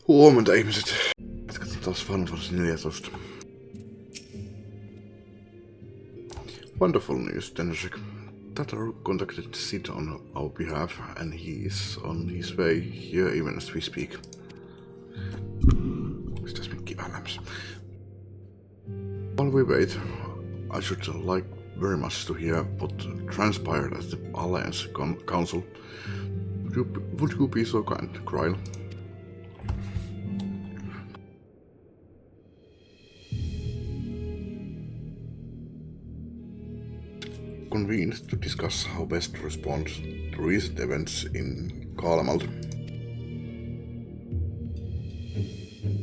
Huomenta ihmiset. Jatketaan taas Final Fantasy 14. Wonderful news, Denrisik. Tatar contacted Sid on our behalf, and he is on his way here even as we speak. Mistäs mikki vähän lämps? While we wait, I should like very much to hear what transpired at the Alliance Council. Would you be so kind, Kryl? Convened to discuss how best to respond to recent events in Kaalamalt.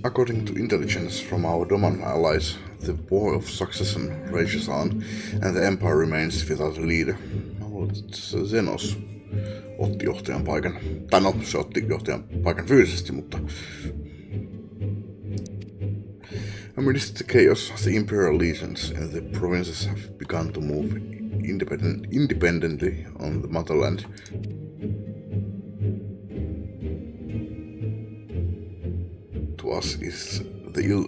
According to intelligence from our Doman allies, the war of succession rages on, and the empire remains without a leader. Mä luulen, että Zenos otti johtajan paikan. Tai no, se otti johtajan paikan fyysisesti, mutta... Amidst the chaos, the imperial legions and the provinces have begun to move independently on the motherland. To us is the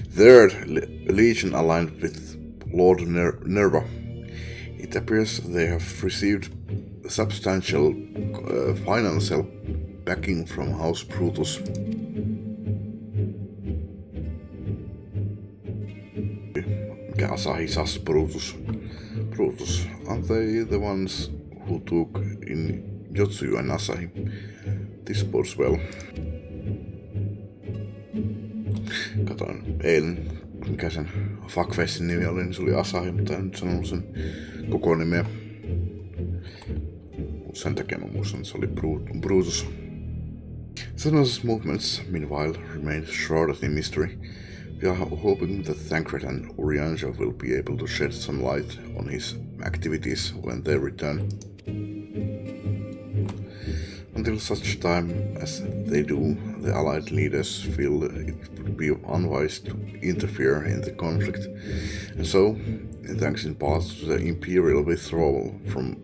Third Legion aligned with Lord Nerva. It appears they have received substantial financial backing from House Brutus. Asahi Sas Brutus. Aren't they the ones who took in Yotsuyu and Asahi? This bodes well. Katoin eilen, mikä sen fuckfacein nimi oli, niin se oli Asahi, mutta en nyt sanonut sen koko nimeä. Sen takia mä muistan, että se oli Brutus. Zenos' movements, meanwhile, remain shrouded in mystery. We are hoping that Thancred and Urianger will be able to shed some light on his activities when they return. Until such time as they do, the Allied leaders feel it would be unwise to interfere in the conflict, and so, thanks in part to the Imperial withdrawal from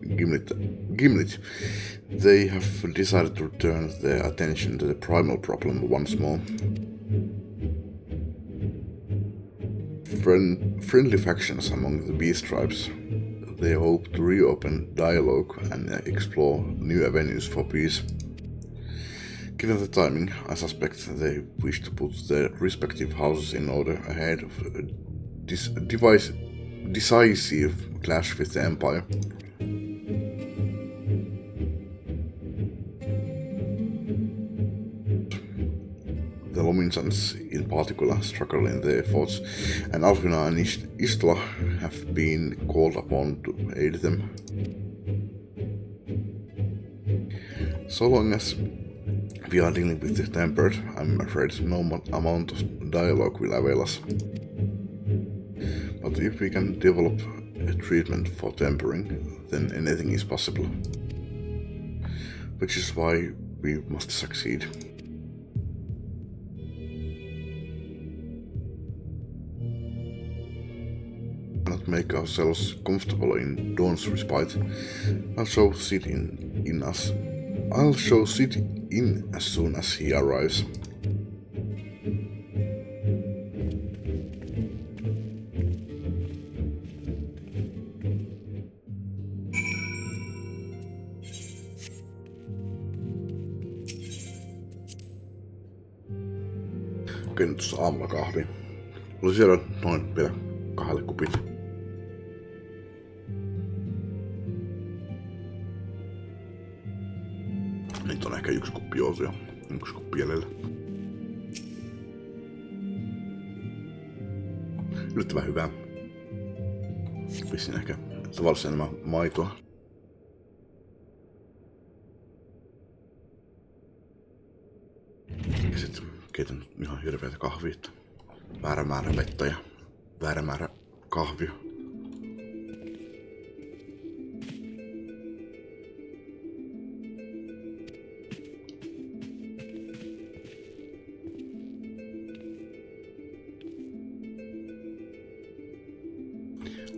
Gimlet, they have decided to turn their attention to the primal problem once more. Friendly factions among the beast tribes, they hope to reopen dialogue and explore new avenues for peace. Given the timing, I suspect they wish to put their respective houses in order ahead of a decisive clash with the Empire. The Lominsans in particular struggle in their efforts, and Alfina and Istla have been called upon to aid them. So long as we are dealing with the tempered, I'm afraid no amount of dialogue will avail us. But if we can develop a treatment for tempering, then anything is possible. Which is why we must succeed. Make ourselves comfortable in Dawn's respite. I'll show Sid in as soon as he arrives. Okei, nyt tuossa aamulla kahvi. Oli siellä noin vielä 2 kupit. Nyt on ehkä 1 kuppi juotu ja 1 kuppi jäljellä. Yllättävän hyvää. Pissin ehkä tavallisen enemmän maitoa. Ja sit keitän ihan hirveätä kahvia. Väärä määrä vettä ja väärä määrä kahvia.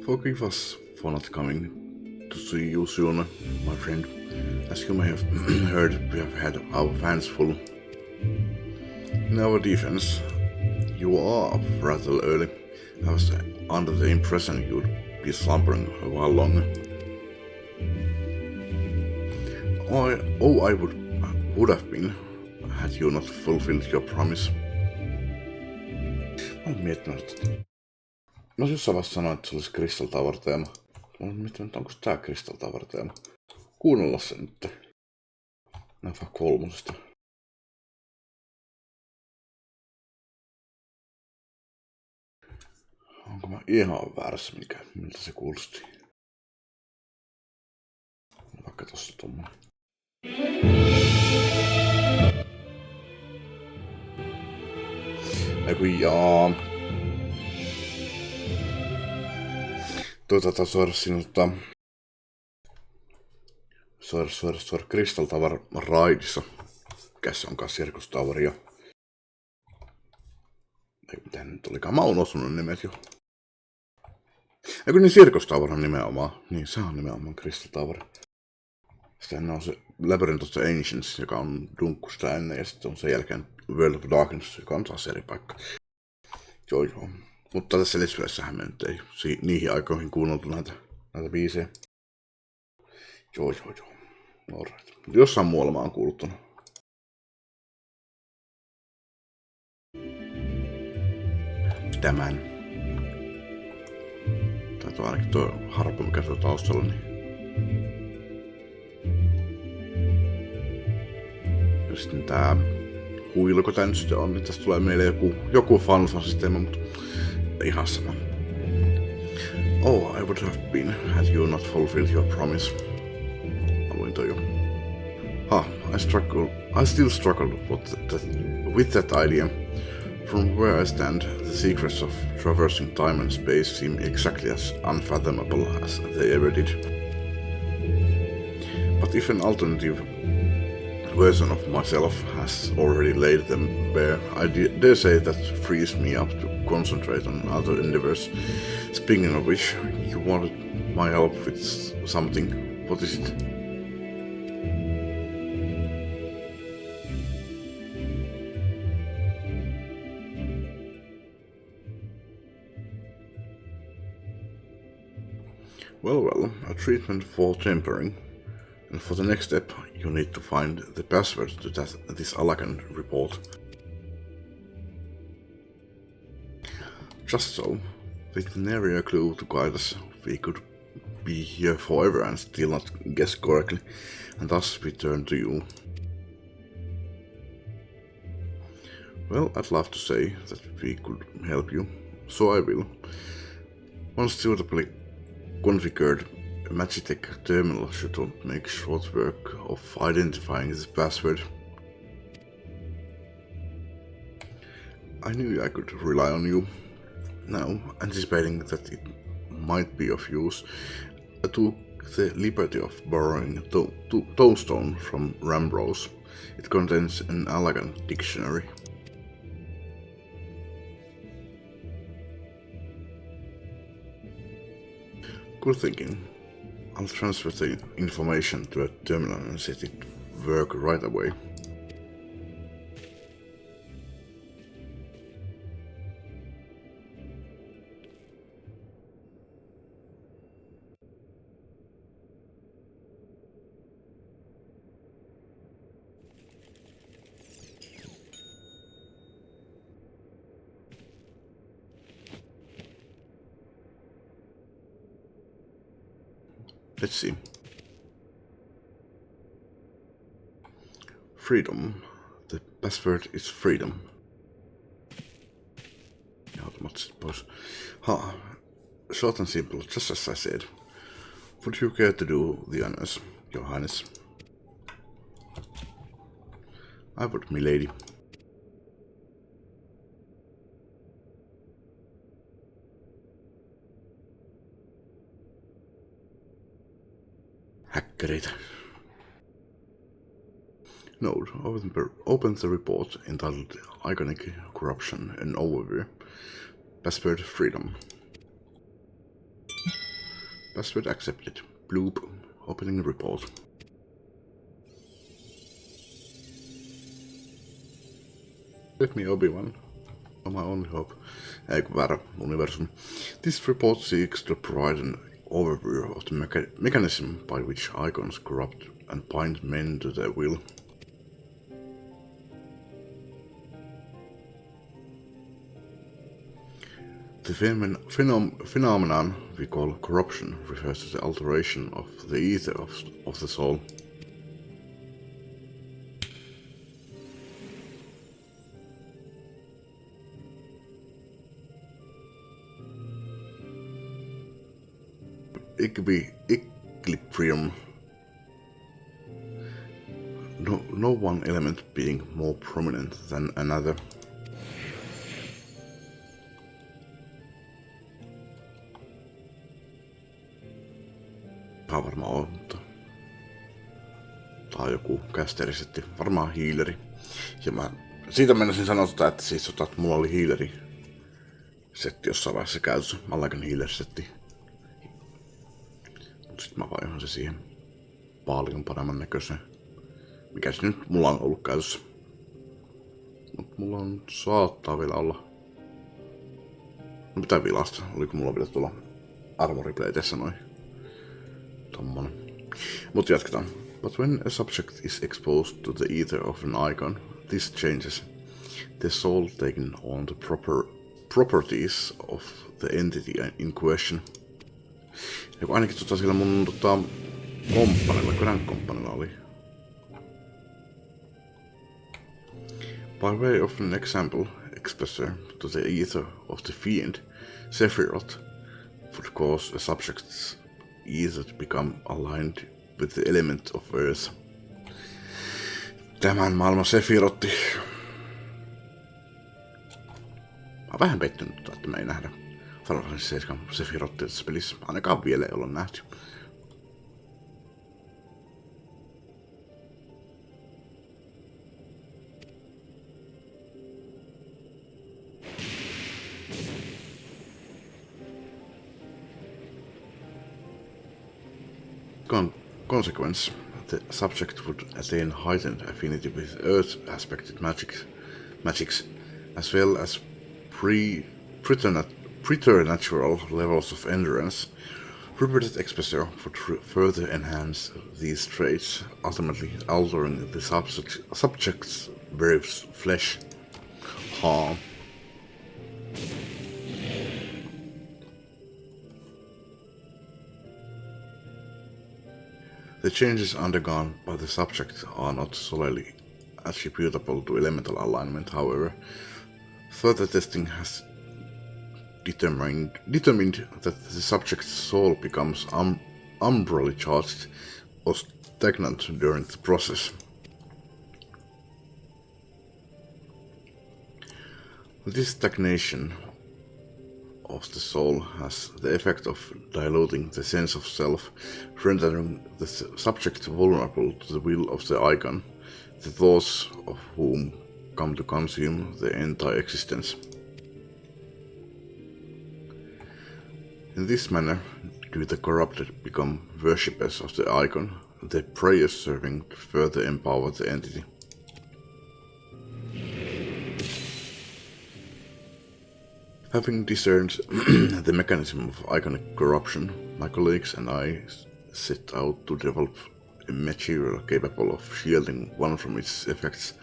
Forgive us for not coming to see you soon, my friend. As you may have heard, we have had our hands full. In our defense, you are up rather early. I was under the impression you'd be slumbering a while longer. I would have been, had you not fulfilled your promise. Mä oon miettinyt, että... No jos sä vasta sanoit, että se olisi Crystal Tower-teema. Mä oon miettinyt, onko tää Crystal Tower-teema. Kuunnella se nyt. Näin vaan 3. Onko mä ihan väärässä, miltä se kuulosti? Vaikka tossa tommonen. Eiku jaa. Soida sinulta. Soida Crystal Tower Raidissa. Mikäs se onkaan Circus Tower ja... Ei mitään nyt olikaan. Mä oon osunut nimet jo. Eikö niin Circus Tower on nimenomaan. Niin se on nimenomaan Crystal Tower. Sitten on se Labyrinth of the Ancients, joka on dunkku sitä ennen. Ja sitten on sen jälkeen World of Darkness, joka on taas eri paikka. Joo. Mutta tässä Let's Playssähän me nyt ei niihin aikoihin kuunneltu näitä biisejä. Joo. Alright. Jossain muualla mä oon kuullut tämän. Taitaa ainakin tuo harppu, mikä tuo taustalla, niin... Ja sitten tää huiluko tää nyt sitten on, niin tästä tulee meille joku fanfan-systeemi, mutta ihan sama. I would have been had you not fulfilled your promise. Mä luin toi jo. I still struggle with that idea. From where I stand, the secrets of traversing time and space seem exactly as unfathomable as they ever did. But if an alternative version of myself has already laid them bare, I dare say that frees me up to concentrate on other endeavors. Speaking of which, you wanted my help with something. What is it? Well, a treatment for tempering. And for the next step, you need to find the password to this Alakan report. Just so, with nary a clue to guide us, we could be here forever and still not guess correctly, and thus we turn to you. Well, I'd love to say that we could help you, so I will. Once suitably configured, Magitech terminal should make short work of identifying this password. I knew I could rely on you. Now, anticipating that it might be of use, I took the liberty of borrowing a tombstone from Rambrose. It contains an Alakan dictionary. Good thinking. I'll transfer the information to a terminal and set it work right away. Let's see. Freedom. The password is freedom. Ja automaattisesti pois. Short and simple, just as I said. Would you care to do the honors, Your Highness? I would, milady. Häkkäreitä. Node, open the report entitled Iconic Corruption and Overview. Password freedom. Password accepted. Bloop. Opening report. Let me Obi-Wan. Oh, my only hope. Väärä universum. This report seeks to provide an overview of the mechanism by which icons corrupt and bind men to their will. The phenomenon we call corruption refers to the alteration of the ether of the soul. Equilibrium. No one element being more prominent than another. Tää varmaan on, mutta tää on joku kästerisetti, varmaan hiileri. Ja mä siitä menisin sanoa, että siis että mulla oli hiileri setti jossain vaiheessa käytössä, Allagan healer setti. Mut sit mä vaihan se siihen paljon paremman näköiseen. Mikä se nyt mulla on ollut käytössä. Mut mulla on saattaa vielä olla. No pitää vilasta, oliko mulla vielä tuolla armoriplateissa noin. Tommonen. Mut jatketaan. But when a subject is exposed to the ether of an icon, this changes. The soul taking on the properties of the entity in question. Joku ainakin sillä mun komppanilla, kynän komppanilla oli. By way of an example, exposure to the ether of the fiend, Sephiroth, would cause a subject's ether to become aligned with the element of earth. Tämän maailman Sephirothi. Mä oon vähän pettynyt, että me ei nähdä Final Fantasy 7 Sephirothia tässä pelissä. Ainakaan vielä ei olla nähty. Consequence, the subject would attain heightened affinity with Earth-aspected magics, as well as preternatural levels of endurance. Repeated exposure would further enhance these traits, ultimately altering the subject's very flesh. The changes undergone by the subject are not solely attributable to elemental alignment, however. Further testing has determined that the subject's soul becomes umbrally charged or stagnant during the process. This stagnation of the soul has the effect of diluting the sense of self, rendering the subject vulnerable to the will of the icon, the thoughts of whom come to consume the entire existence. In this manner, do the corrupted become worshippers of the icon, their prayers serving to further empower the entity. Having discerned the mechanism of iconic corruption, my colleagues and I set out to develop a material capable of shielding one from its effects,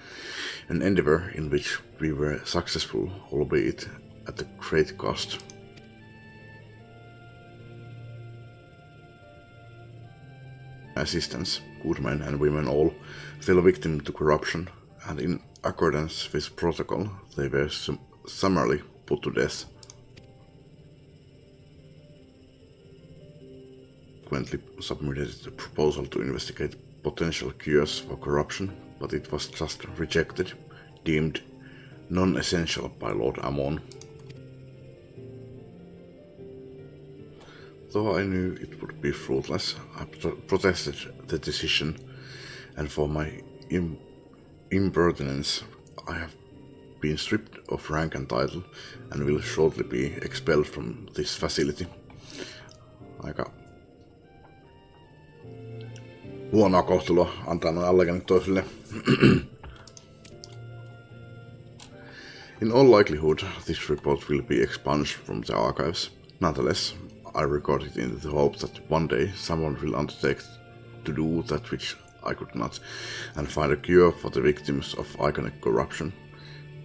an endeavor in which we were successful, albeit at a great cost. Assistants, good men and women all, fell victim to corruption, and in accordance with protocol, they were summarily put to death. Consequently submitted a proposal to investigate potential cures for corruption, but it was just rejected, deemed non-essential by Lord Amon. Though I knew it would be fruitless, I protested the decision, and for my impertinence I have been stripped of rank and title, and will shortly be expelled from this facility. Aika huonoa kohtelua antaa noin alleganit toisille. In all likelihood, this report will be expunged from the archives. Nonetheless, I record it in the hope that one day someone will undertake to do that which I could not, and find a cure for the victims of iconic corruption.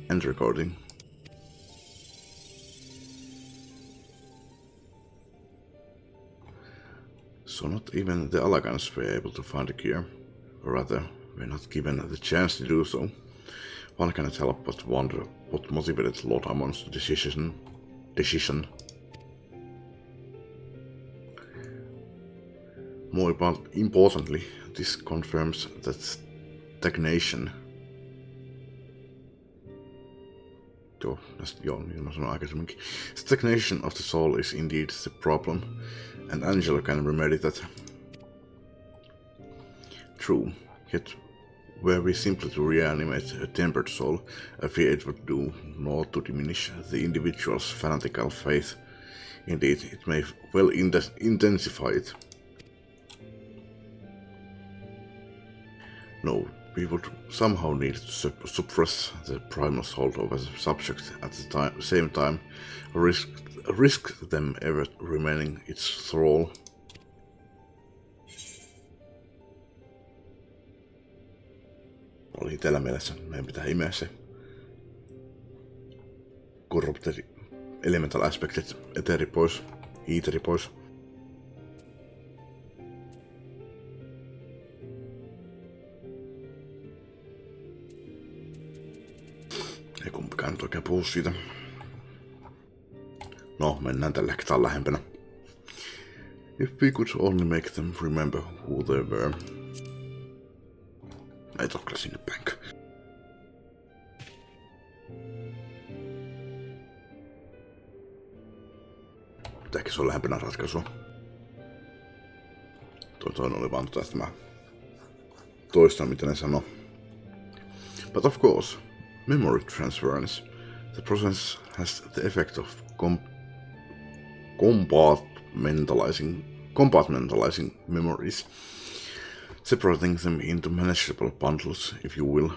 End recording. So not even the Alagans were able to find a cure, or rather, were not given the chance to do so. One cannot help but wonder what motivated Lord Ammon's decision. More importantly, this confirms that stagnation. Stagnation of the soul is indeed the problem, and Angela can remedy that. True, yet were we simply to reanimate a tempered soul, I fear it would do naught to diminish the individual's fanatical faith. Indeed, it may well intensify it. No, we would somehow need to suppress the primal soul of a subject at the same time, risk them ever remaining its thrall. Oli tällä mielessä, meidän pitää imeä se corrupted elemental aspektit, eteri pois, hiiteri pois. Ei kumpikaan nyt oikein puhu siitä. No, mennään tällä hetkellä lähempänä. If we could only make them remember who they were. Ei tohkele sinne päinkö. Pitääkin se on lähempänä ratkaisua. Toinen oli vaan tästä mä toistan mitä ne sanoo. But of course, memory transference. The process has the effect of compartmentalizing memories, separating them into manageable bundles, if you will.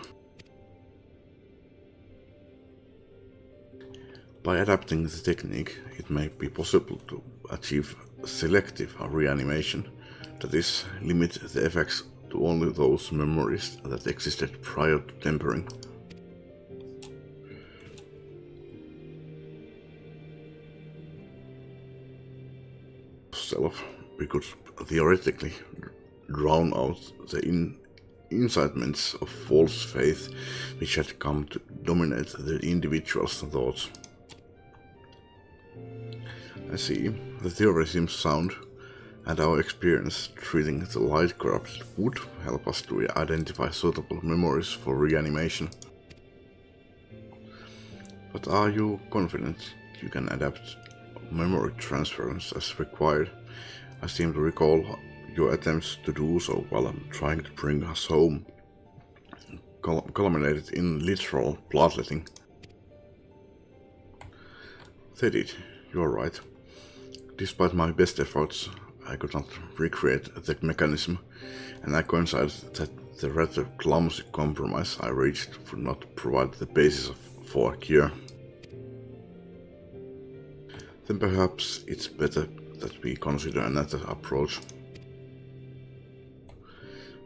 By adapting the technique, it may be possible to achieve selective reanimation, that is, limit the effects to only those memories that existed prior to tempering. We could theoretically drown out the incitements of false faith which had come to dominate the individual's thoughts. I see, the theory seems sound, and our experience treating the light corrupted would help us to identify suitable memories for reanimation. But are you confident you can adapt memory transference as required? I seem to recall your attempts to do so while trying to bring us home culminated in literal bloodletting. They did, you're right. Despite my best efforts, I could not recreate the mechanism, and I coincided that the rather clumsy compromise I reached would not provide the basis for a cure. Then perhaps it's better that we consider another approach.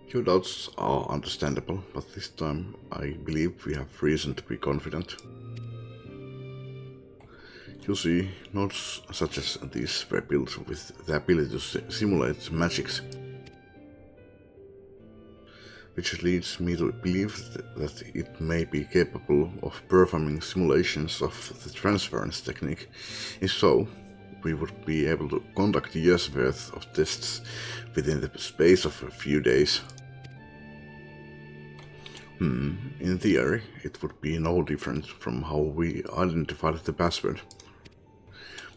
Your doubts are understandable, but this time I believe we have reason to be confident. You see, notes such as these were built with the ability to simulate magics, which leads me to believe that it may be capable of performing simulations of the transference technique. If so, we would be able to conduct years' worth of tests within the space of a few days. In theory, it would be no different from how we identified the password.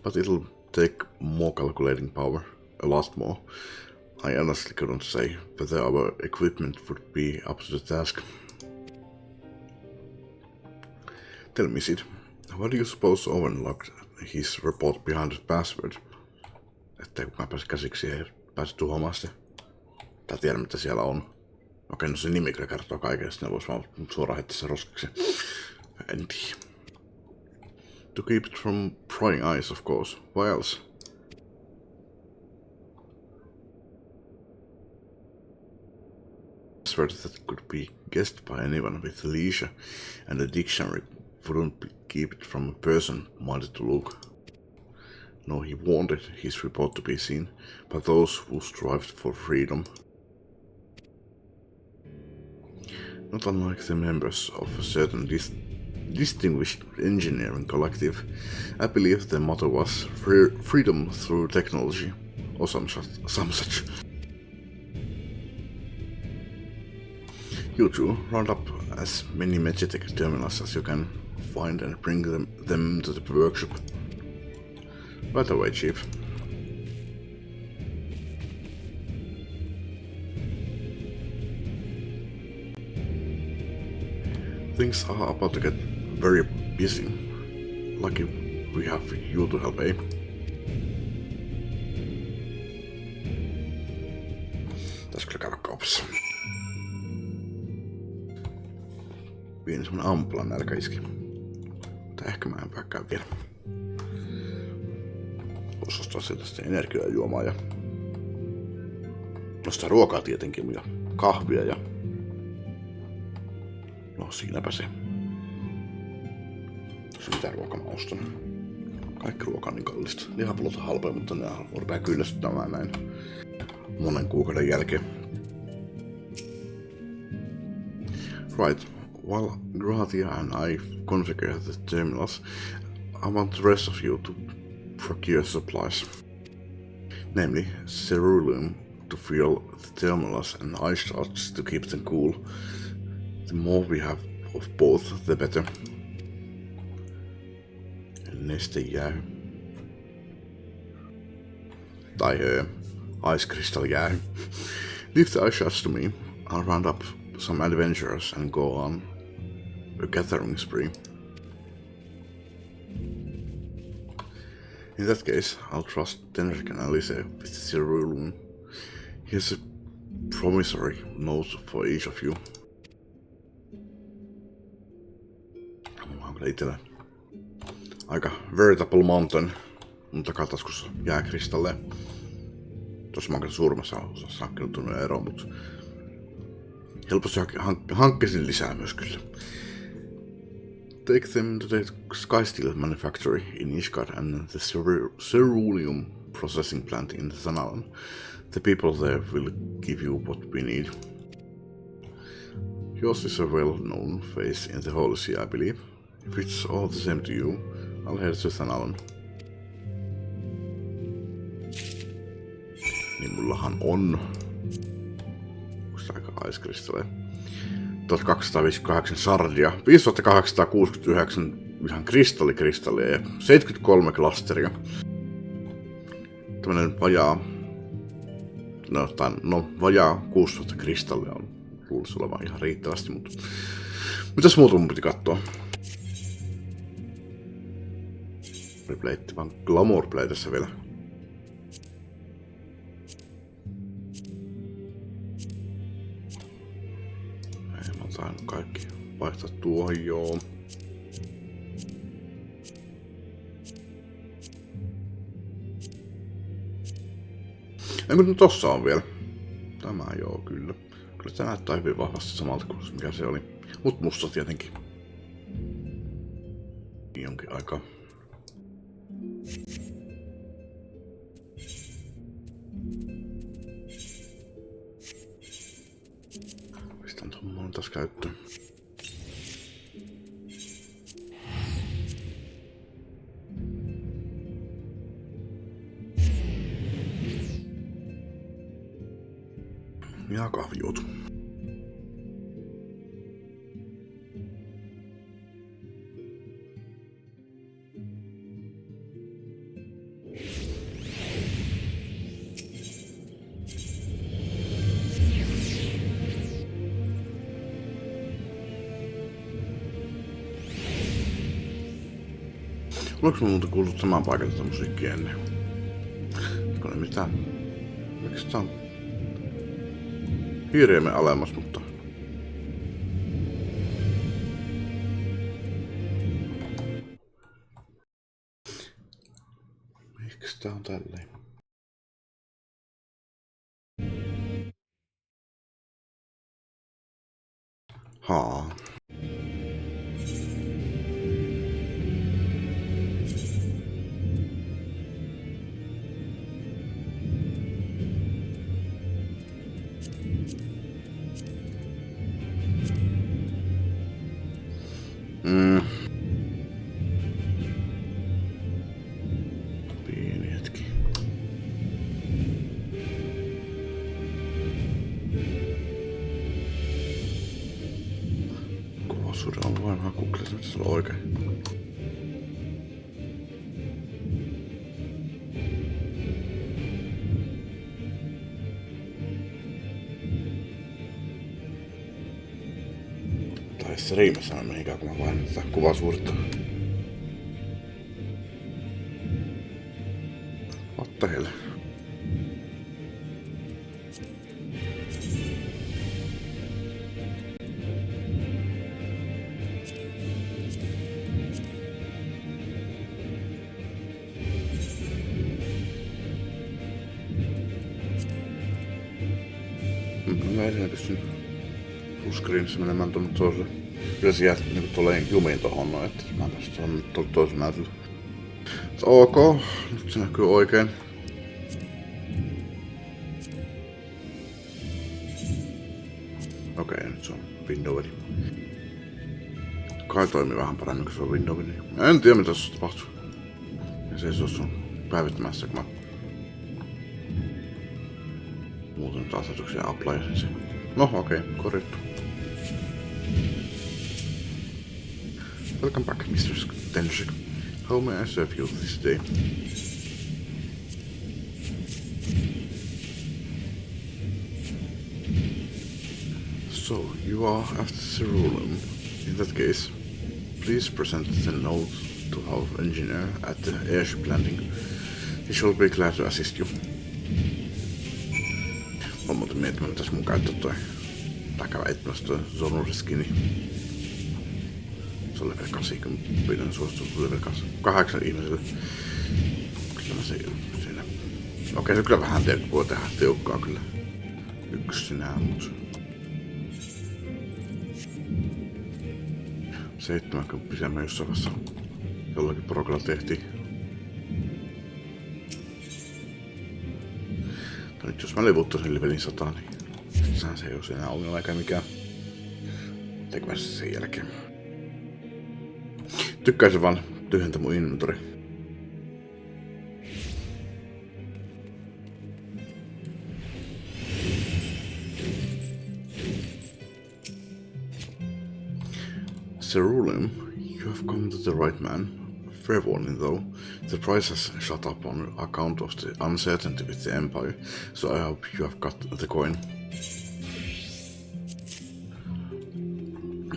But it'll take more calculating power, a lot more. I honestly couldn't say whether our equipment would be up to the task. Tell me, Sid, why do you suppose Owen locked his report behind the password? Ettei kukaan pääse käsiksi ja pääse tuhoamaan sitä. Tai tiedä mitä siellä on. Okei, no se nimi kyllä kertoo kaiken, sitten ne vois vaan suoraan heittää se roskiksi. En tiedä. To keep it from prying eyes, of course. Why else? Word that could be guessed by anyone with leisure, and the dictionary wouldn't keep it from a person wanted to look. No, he wanted his report to be seen by those who strived for freedom. Not unlike the members of a certain distinguished engineering collective, I believe their motto was freedom through technology, or some such. You two round up as many Magitech terminals as you can find and bring them to the workshop. Right away, Chief. Things are about to get very busy. Lucky we have you to help, eh? Tässä kyllä käydä kaupassa. Pieni semmonen ampulan nälkä iski. Tai ehkä mä en käy vielä. Vois ostaa sieltä sitten energiajuomaa ja ostaa ruokaa tietenkin ja kahvia ja no siinäpä se. Tuossa mitä ruokaa mä ostan. Kaikki ruoka on niin kallista. Lihapulot on halpoja, mutta ne rupeaa kyllästyttämään näin monen kuukauden jälkeen. Right. While Gratia and I configure the terminals, I want the rest of you to procure supplies. Namely, ceruleum to fuel the terminals and ice shards to keep them cool. The more we have of both, the better. Nestejäähy. Tai ice crystal jäähy. Leave the ice shards to me. I'll round up some adventurers and go on a gathering spree. In that case, I'll trust Tenrik and Alice with the ceruleum. Here's a promissory note for each of you. Mulla on kyllä itellä aika veritable mountain mun takataskussa jääkristalleja. Tossa mä oon kyllä suurimmassa osassa hankkinut eroon, mut helposti hankkisin lisää myös kyllä. Take them to the Skysteel manufactory in Ishgard and the ceruleum processing plant in Thanalan. The people there will give you what we need. Yours is a well-known face in the Holy See, I believe. If it's all the same to you, I'll head to Thanalan. Niin mullahan on aika aiskristalleja. 1258 sardia, 5869 ihan kristallikristallia ja 73 klasteria. Tämmönen vajaa 6000 kristallia on luulisi olevan ihan riittävästi, mutta mitäs muuta mun piti katsoa? Replaytti, vaan Glamour Play tässä vielä. Kaikki vaihtaa tuohon, joo. Ei, mutta tossa on vielä. Tämä joo, kyllä. Kyllä tämä näyttää hyvin vahvasti samalta kuin mikä se oli. Mut musta tietenkin. Jonkin aikaa. Pistän tommonen taas käyttöön. Ja kahvijuotu. Oliko mä muuten kuullut samaan paikalta tätä musiikkia ennen? Eikö ne mitään? Miksi tää on Piiriemme alemmas, mutta... Miksi tää on tälleen? Haa. Pieni hetki. Kuvaisuuden on vain hakuklessa, mitä se on oikein. Tai se riimessä on mihinkään, kun mä vain tätä kuvasuudetta. What the hell? Mä ensin pystyn fullscreenissä menemään tuonne toiselle. Kyllä se jää niinku tolleen jumiin tohon noin, että mä pääsin tuonne toiselle näytölle. Ok, nyt se näkyy oikein. Okei, nyt se on windowedi. Kai toimii vähän paremmin, kun se on windowedi. En tiedä mitä tässä tapahtuu. Ja se ei se on päivittämässä, kun mä muuten nyt asetuksia ja applaisin sen. No okei, korjattu. Welcome back, Mr. Tenshik. How may I serve you this day? So, you are after Cerulean. In that case, please present the note to our engineer at the airship landing. He shall be glad to assist you. Mä muuten miettimään, mitäs mun käyttää toi. Tää käydä etsimässä toi Zonuriskini. Se on level 80, pidän suosittu level 8 ihmiselle. Kyllä mä siinä... Okei, se kyllä vähän voi tehdä tiukkaa kyllä. Yksinään, mut... 70 me jossain vaiheessa jollakin porukalla tehtiin. No nyt jos mä livuttaisin levelin 100, niin sehän se ei oo enää ongelma eikä mikään. Tekemässä sen jälkeen. Tykkäisin vaan tyhjentää mun inventori. Cerulean, you have come to the right man. Fair warning though, the price has shot up on account of the uncertainty with the Empire, so I hope you have got the coin.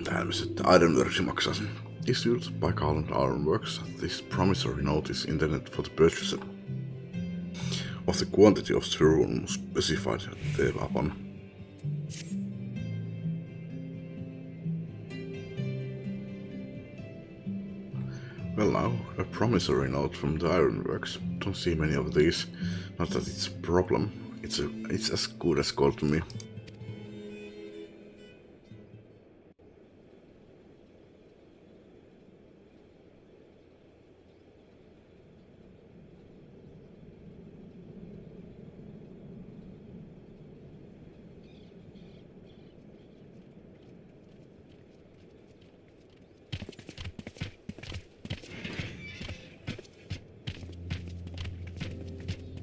Tähän sitten Ironworks maksaa sen. Issued by Garland Ironworks, this promissory note is intended for the purchaser of the quantity of cerulean specified thereupon. Well now, a promissory note from the Ironworks. Don't see many of these. Not that it's a problem. It's as good as gold to me.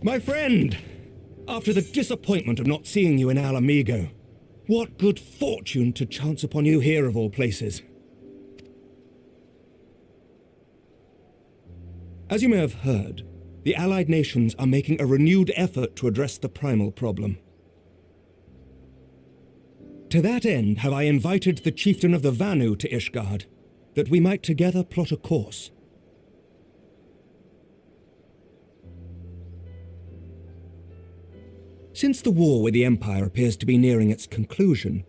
My friend! After the disappointment of not seeing you in Alamigo, what good fortune to chance upon you here of all places. As you may have heard, the Allied nations are making a renewed effort to address the primal problem. To that end have I invited the chieftain of the Vanu to Ishgard, that we might together plot a course. Since the war with the Empire appears to be nearing its conclusion,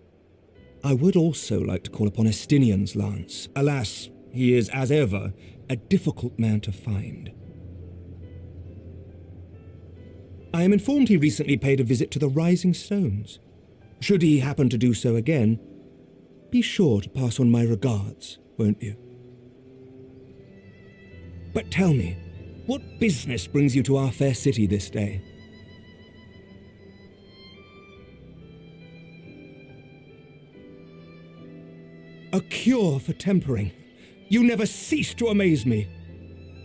I would also like to call upon Estinian's lance. Alas, he is, as ever, a difficult man to find. I am informed he recently paid a visit to the Rising Stones. Should he happen to do so again, be sure to pass on my regards, won't you? But tell me, what business brings you to our fair city this day? A cure for tempering. You never cease to amaze me.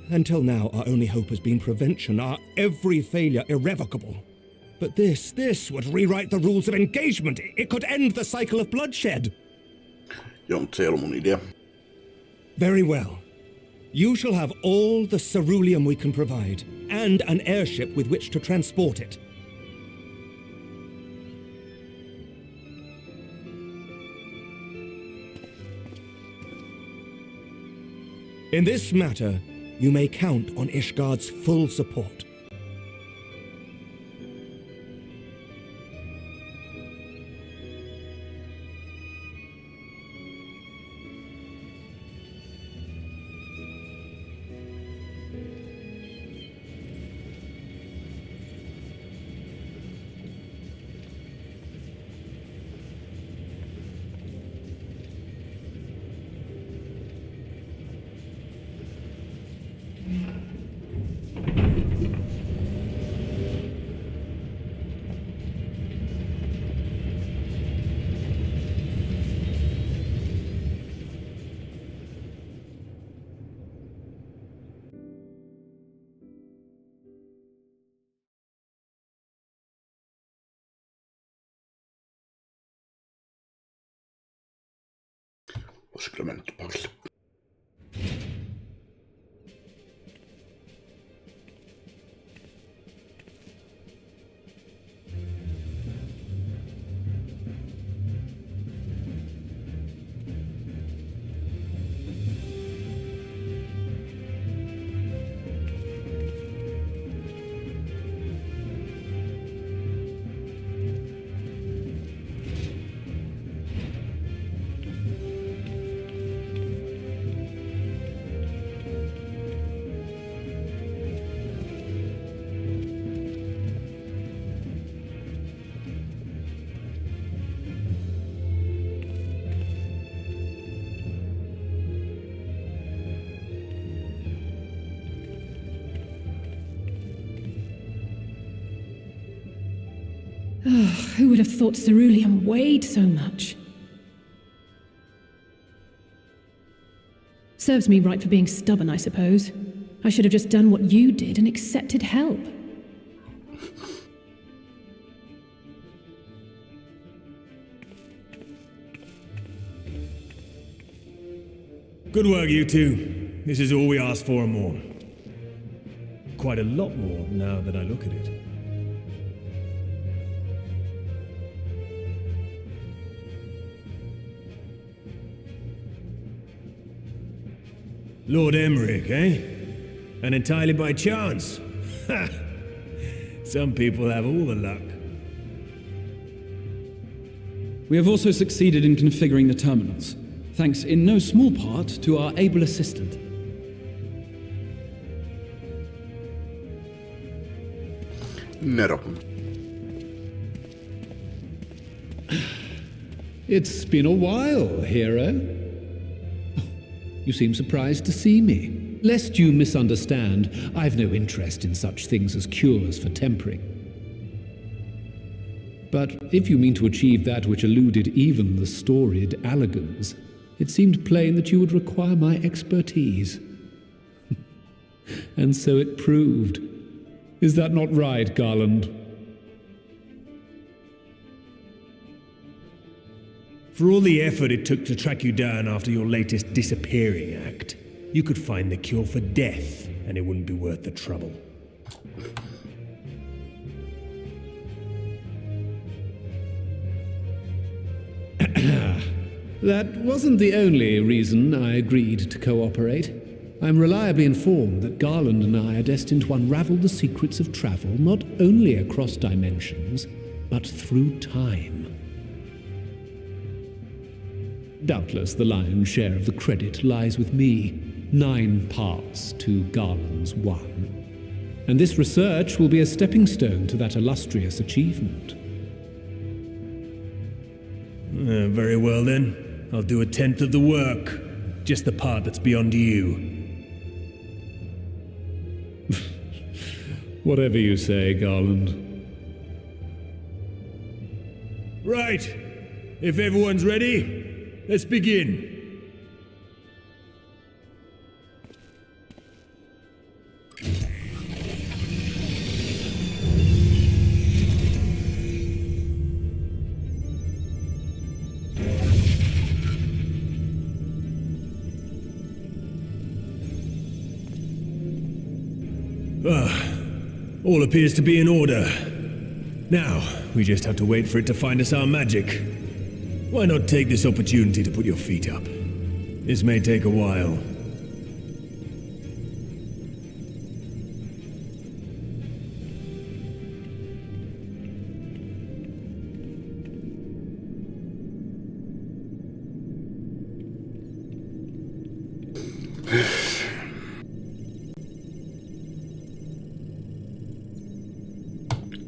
Until now, our only hope has been prevention, our every failure irrevocable. But this would rewrite the rules of engagement. It could end the cycle of bloodshed. Joo, mutta se ei ollut mun idea. Very well. You shall have all the ceruleum we can provide, and an airship with which to transport it. In this matter, you may count on Ishgard's full support. Olisi kyllä mennyt tupakille. Who would have thought ceruleum weighed so much? Serves me right for being stubborn, I suppose. I should have just done what you did and accepted help. Good work, you two. This is all we asked for and more. Quite a lot more now that I look at it. Lord Emmerich, eh? And entirely by chance. Ha! Some people have all the luck. We have also succeeded in configuring the terminals, thanks in no small part to our able assistant. Nero. It's been a while, hero. You seem surprised to see me. Lest you misunderstand, I've no interest in such things as cures for tempering. But if you mean to achieve that which eluded even the storied Allagans, it seemed plain that you would require my expertise. And so it proved. Is that not right, Garland? For all the effort it took to track you down after your latest disappearing act, you could find the cure for death, and it wouldn't be worth the trouble. That wasn't the only reason I agreed to cooperate. I'm reliably informed that Garland and I are destined to unravel the secrets of travel not only across dimensions, but through time. Doubtless the lion's share of the credit lies with me, 9 parts to Garland's 1. And this research will be a stepping stone to that illustrious achievement. Very well then. I'll do 1/10 of the work. Just the part that's beyond you. Whatever you say, Garland. Right. If everyone's ready, let's begin. All appears to be in order. Now, we just have to wait for it to find us our magic. Why not take this opportunity to put your feet up? This may take a while.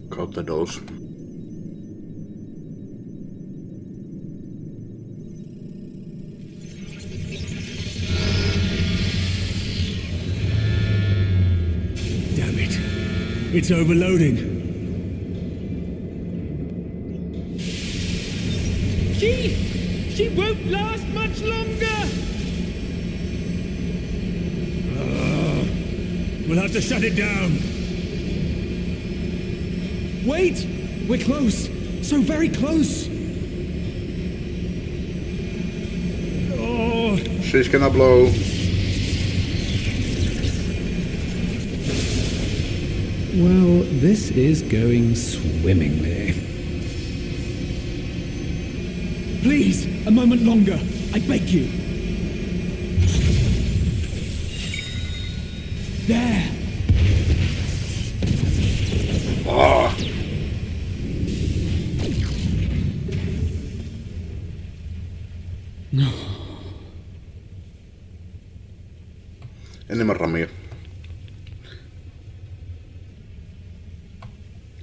Got the dose. Damn it. It's overloading. Chief! She won't last much longer! We'll have to shut it down. Wait! We're close! So very close! Oh, She's gonna blow. Well, this is going swimmingly. Please, a moment longer. I beg you. There! Ah. Enemmän ramia.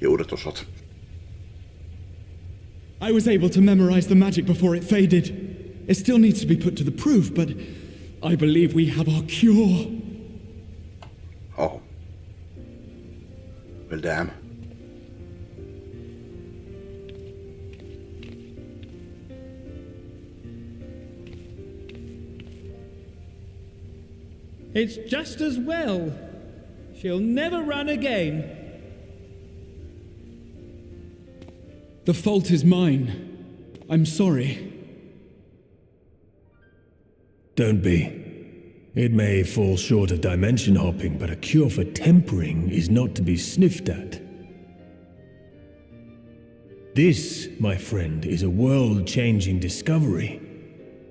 Ja uudet osat. I was able to memorize the magic before it faded. It still needs to be put to the proof, but I believe we have our cure. Oh. Well, damn. It's just as well. She'll never run again. The fault is mine. I'm sorry. don't be. It may fall short of dimension hopping, but a cure for tempering is not to be sniffed at. This, my friend, is a world-changing discovery.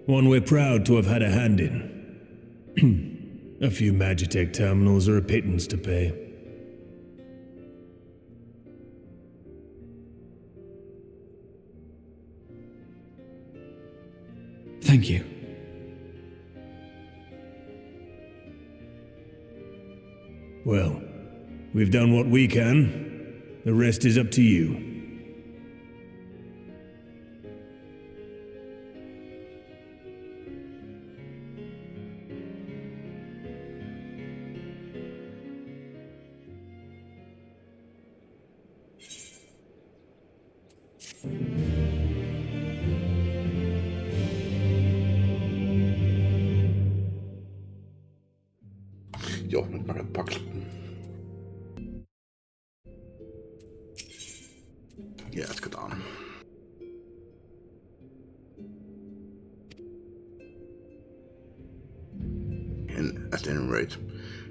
One we're proud to have had a hand in. A few Magitech terminals are a pittance to pay. Thank you. Well, we've done what we can. The rest is up to you. Joo, nyt mä paksu. Jatketaan. And at any rate,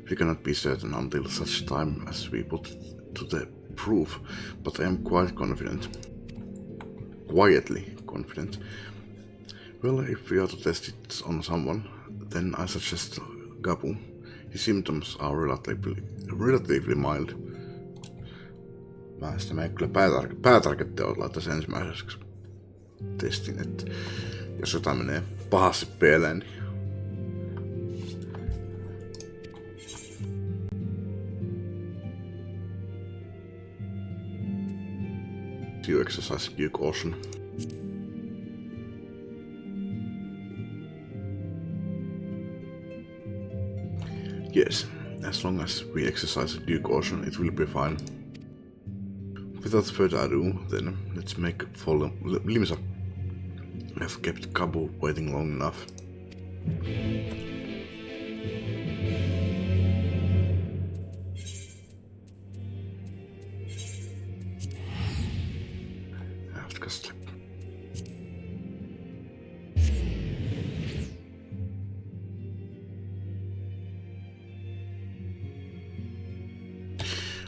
we cannot be certain until such time as we put it to the proof, but I am quite confident. Quietly confident. Well, if we are to test it on someone, then I suggest Gabu. His symptoms are relatively mild. Mä sitä menen kyllä päätargetteella laittaisi ensimmäiseksi testin, että jos jotain menee pahasti pieleen, niin you exercise due caution. Yes, as long as we exercise due caution, it will be fine. Without further ado, then let's make full Limsa. We have kept Kabu waiting long enough.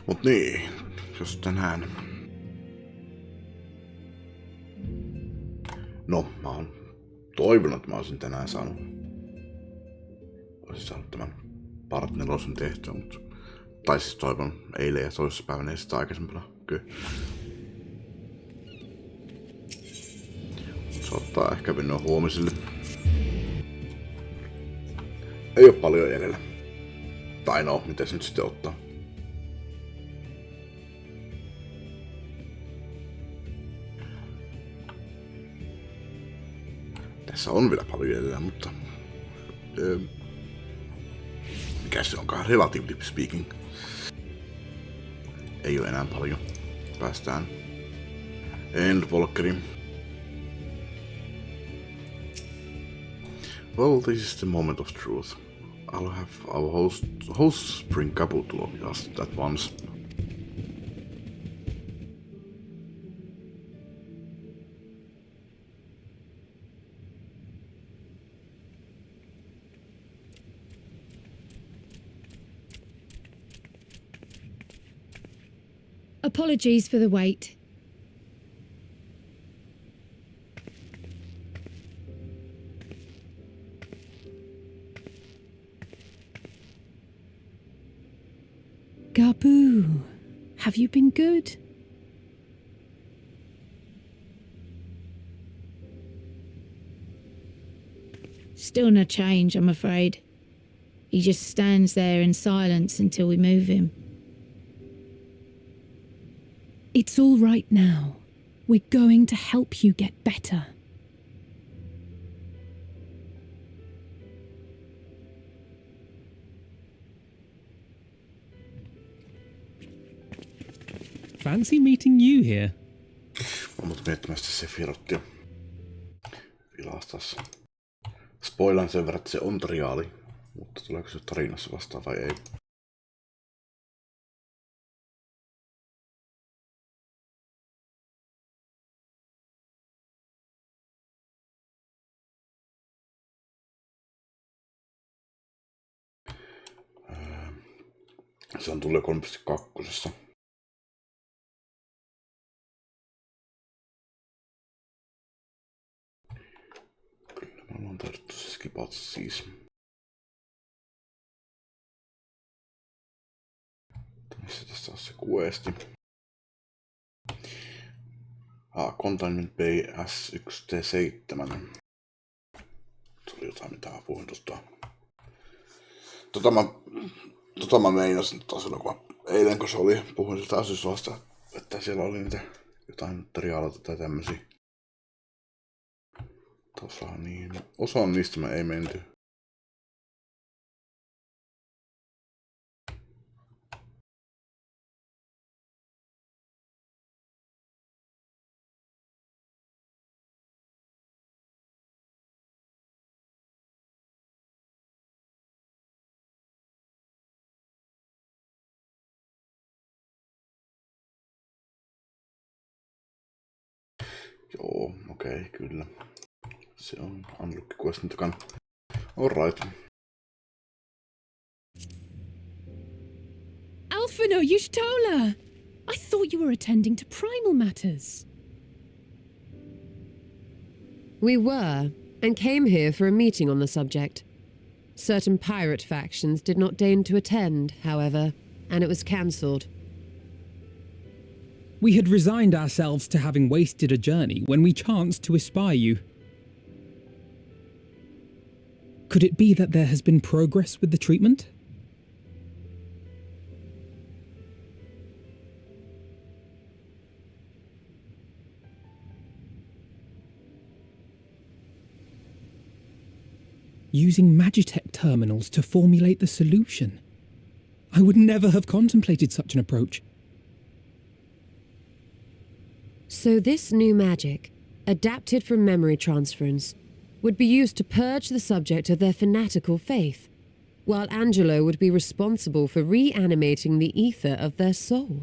Mut niin, jos tänään... No, mä oon toivonut, että mä olisin tänään saanut... Olisin saanut tämän part 4 tehtyä, mutta... Tai siis toivon eilen ja toissapäivänä ja sitä aikaisempana, kyllä. Se ottaa ehkä vinnoa huomiselle. Ei oo paljon jäljellä. Tai no, miten se nyt sitten ottaa? Tässä on vielä paljon jäljellä, mutta... mikä se onkaan? Relatively speaking. Ei oo enää paljon. Päästään Endwalkeriin. Well, this is the moment of truth. I'll have our hosts bring Kabu to us at once. Apologies for the wait. Gabu, have you been good? Still no change, I'm afraid. He just stands there in silence until we move him. It's all right now. We're going to help you get better. Fancy meeting you here. Mä mut miettimästä se Firottia. Vilastas. Spoilan sen verran, että se on triaali. Mutta tuleeko se tarinassa vastaan vai ei? Se on tullut 3.2. Kyllä me ollaan taidettu se skipata siis. Missä tässä on se questi? Containment Bay S1T7. Se oli jotain mitä mä puhuin tuosta. Mä meinasin taas silloin, kun eilen kun se oli, puhuin sitä Asysolasta, että siellä oli niitä jotain triaaloita tai tämmösiä. Osaan niistä me ei menty. Joo, okei, kyllä. Se on unlock questin takana. Alright. Alphino, Y'shtola! I thought you were attending to primal matters. We were, and came here for a meeting on the subject. Certain pirate factions did not deign to attend, however, and it was cancelled. We had resigned ourselves to having wasted a journey when we chanced to espy you. Could it be that there has been progress with the treatment? Using Magitech terminals to formulate the solution. I would never have contemplated such an approach. So this new magic, adapted from memory transference, would be used to purge the subject of their fanatical faith, while Angelo would be responsible for reanimating the ether of their soul.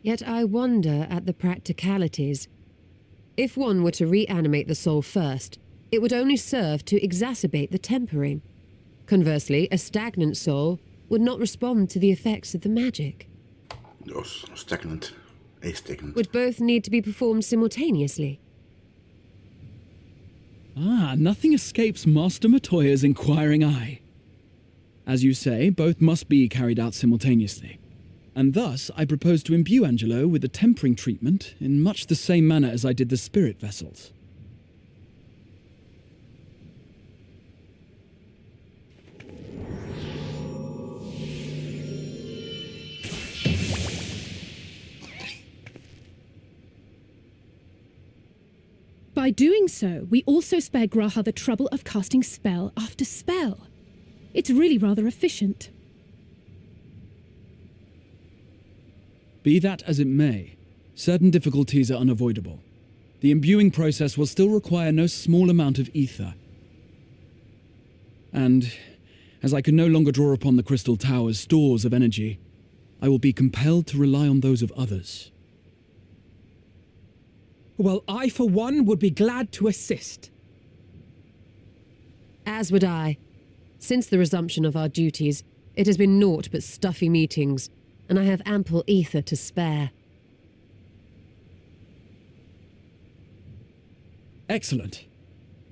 Yet I wonder at the practicalities. If one were to reanimate the soul first, it would only serve to exacerbate the tempering. Conversely, a stagnant soul would not respond to the effects of the magic. Yes, stagnant. Stagnant. Would both need to be performed simultaneously? Nothing escapes Master Matoya's inquiring eye. As you say, both must be carried out simultaneously. And thus, I propose to imbue Angelo with the tempering treatment in much the same manner as I did the spirit vessels. By doing so, we also spare Graha the trouble of casting spell after spell. It's really rather efficient. Be that as it may, certain difficulties are unavoidable. The imbuing process will still require no small amount of ether. And, as I can no longer draw upon the Crystal Tower's stores of energy, I will be compelled to rely on those of others. Well, I for one would be glad to assist. As would I. Since the resumption of our duties, it has been naught but stuffy meetings, and I have ample ether to spare. Excellent.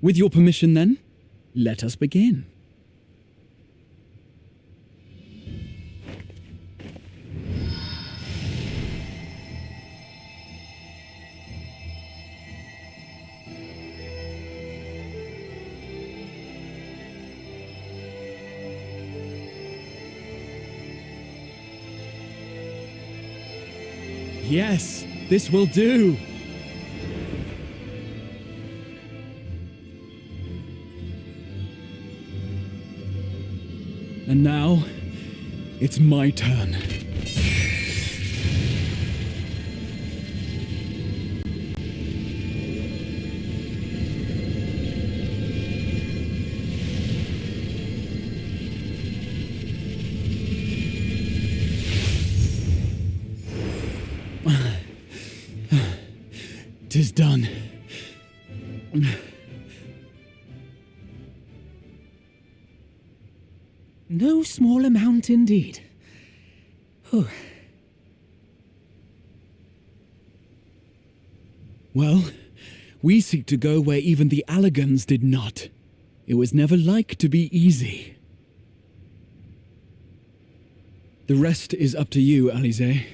With your permission then, let us begin. Yes, this will do. And now, it's my turn. Tis done. No small amount indeed. Well, we seek to go where even the Allegans did not. It was never like to be easy. The rest is up to you, Alize.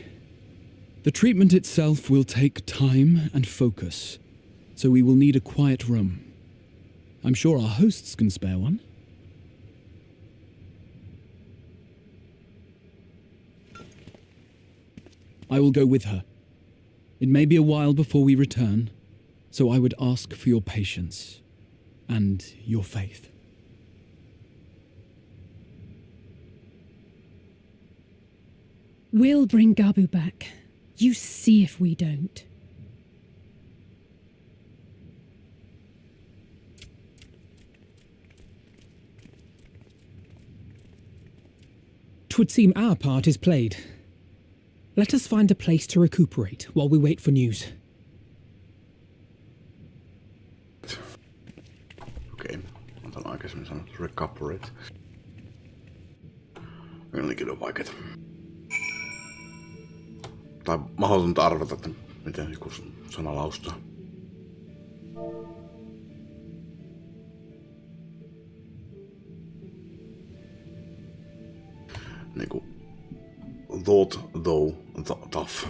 The treatment itself will take time and focus, so we will need a quiet room. I'm sure our hosts can spare one. I will go with her. It may be a while before we return, so I would ask for your patience and your faith. We'll bring Gabu back. You see if we don't. Twould seem our part is played. Let us find a place to recuperate while we wait for news. Okei, otan aikaisemmin sanottu recuperate. Jotenkin on vaikeeta. Tai mahdotonta arvata, että miten joku sana laustaa. Niinku, thought though tough.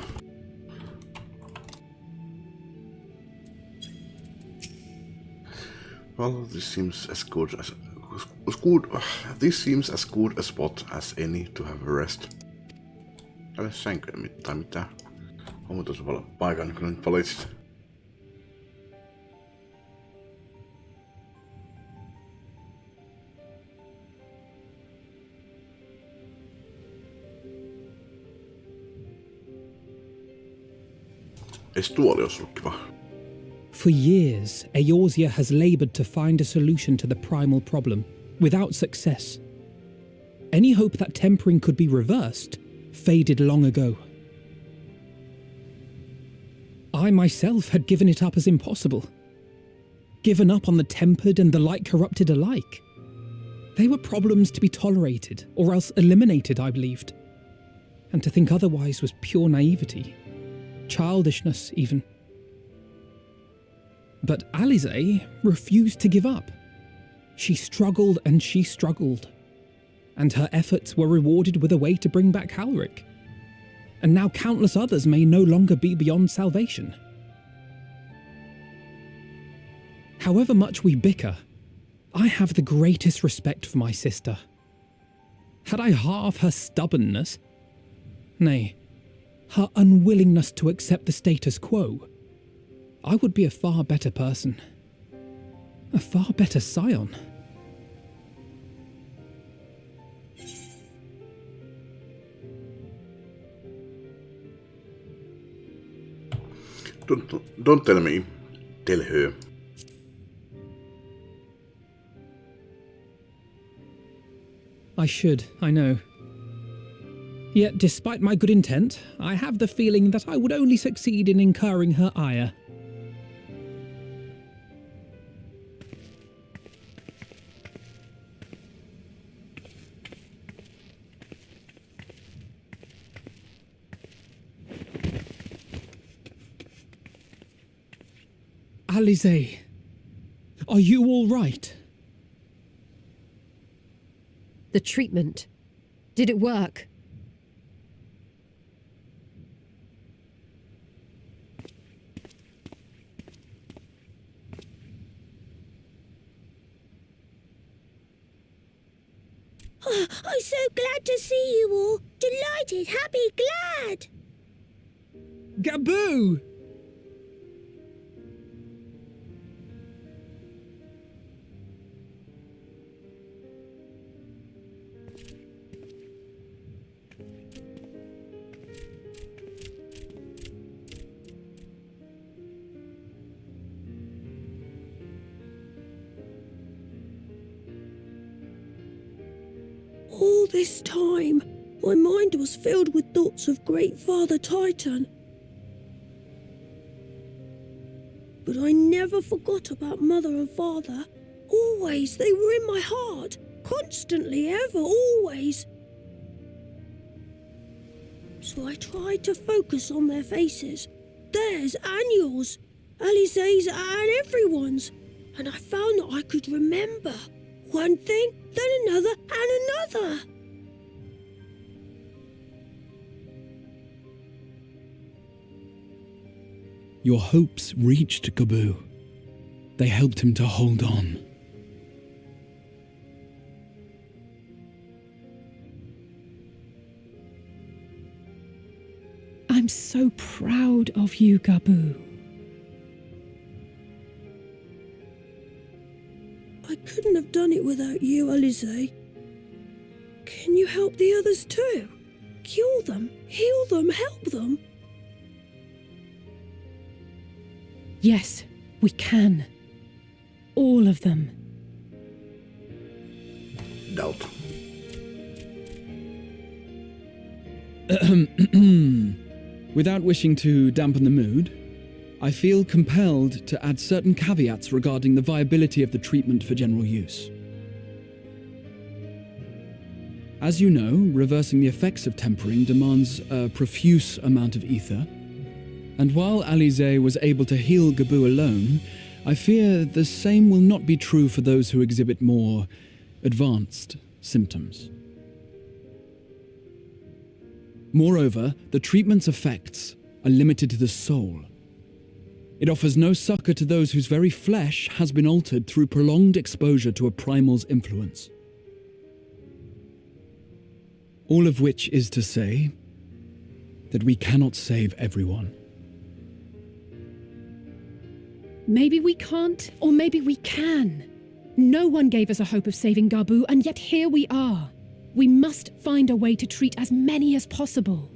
Well, this seems as good as this seems as good a spot as any to have a rest. Älä sänkyä mitään mitään. On tuossa paikan, kun nyt valitsit. Ees tuoli olisi ollut kiva? For years, Eorzea has labored to find a solution to the primal problem, without success. Any hope that tempering could be reversed faded long ago. I myself had given it up as impossible. Given up on the tempered and the light corrupted alike. They were problems to be tolerated, or else eliminated, I believed. And to think otherwise was pure naivety. Childishness, even. But Alize refused to give up. She struggled and she struggled. And her efforts were rewarded with a way to bring back Halric. And now countless others may no longer be beyond salvation. However much we bicker, I have the greatest respect for my sister. Had I half her stubbornness, nay, her unwillingness to accept the status quo, I would be a far better person. A far better scion. Don't tell me. Tell her. I should, I know. Yet, despite my good intent, I have the feeling that I would only succeed in incurring her ire. Alize, are you all right? The treatment. Did it work? Oh, I'm so glad to see you all. Delighted, happy, glad. Gaboo! All this time, my mind was filled with thoughts of Great Father Titan. But I never forgot about Mother and Father. Always, they were in my heart. Constantly, ever, always. So I tried to focus on their faces. Theirs and yours. Alize's and everyone's. And I found that I could remember. One thing, then another, and another. Your hopes reached Gaboo. They helped him to hold on. I'm so proud of you, Gaboo. I couldn't have done it without you, Alize. Can you help the others too? Cure them, heal them, help them? Yes, we can. All of them. Doubt. Without wishing to dampen the mood, I feel compelled to add certain caveats regarding the viability of the treatment for general use. As you know, reversing the effects of tempering demands a profuse amount of ether, and while Alize was able to heal Gaboo alone, I fear the same will not be true for those who exhibit more advanced symptoms. Moreover, the treatment's effects are limited to the soul. It offers no succor to those whose very flesh has been altered through prolonged exposure to a primal's influence. All of which is to say that we cannot save everyone. Maybe we can't, or maybe we can. No one gave us a hope of saving Gabu, and yet here we are. We must find a way to treat as many as possible.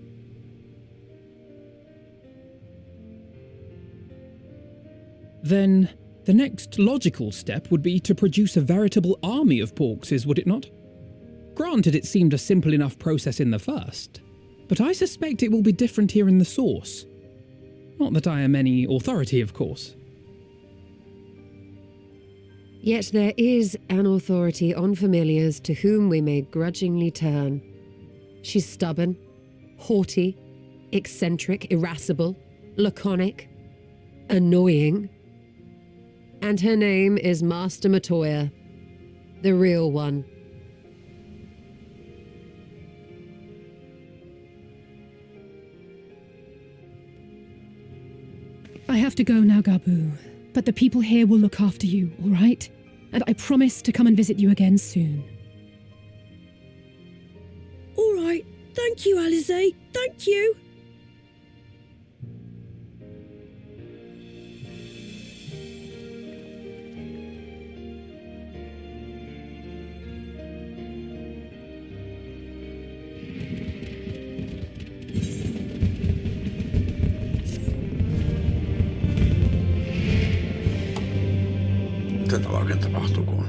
Then the next logical step would be to produce a veritable army of porkses, would it not? Granted, it seemed a simple enough process in the first, but I suspect it will be different here in the source. Not that I am any authority, of course. Yet there is an authority on familiars to whom we may grudgingly turn. She's stubborn, haughty, eccentric, irascible, laconic, annoying. And her name is Master Matoya, the real one. I have to go now, Gabu, but the people here will look after you, all right? And I promise to come and visit you again soon. All right. Thank you, Alize. Thank you. Mitä täällä oikein tapahtuu, kun on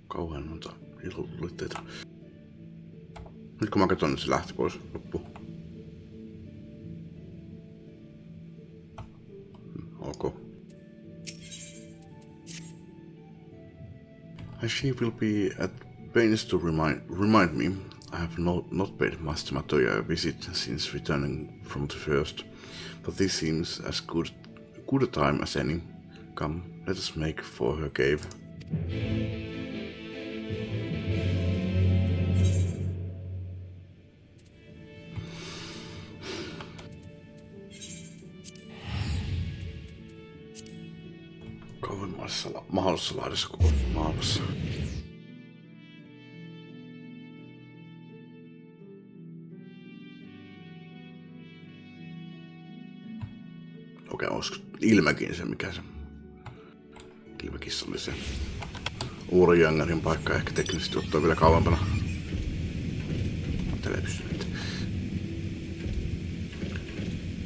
kauhean monta ilotulitteita? Nyt kun mä katson, niin se lähti pois. Loppu. Ok. As she will be at pains to remind me, I have not paid Master Matoya a visit since returning from the first, but this seems as good a time as any. Come, let us make for her cave. Kauimmaisessa mahdollisessa laidassa koko maailmassa. Okei, olisiko ilmekin se, mikä se ilmekissa oli se Uurjängerin paikka, ehkä teknisesti ottaa vielä kauempana. Televisioita.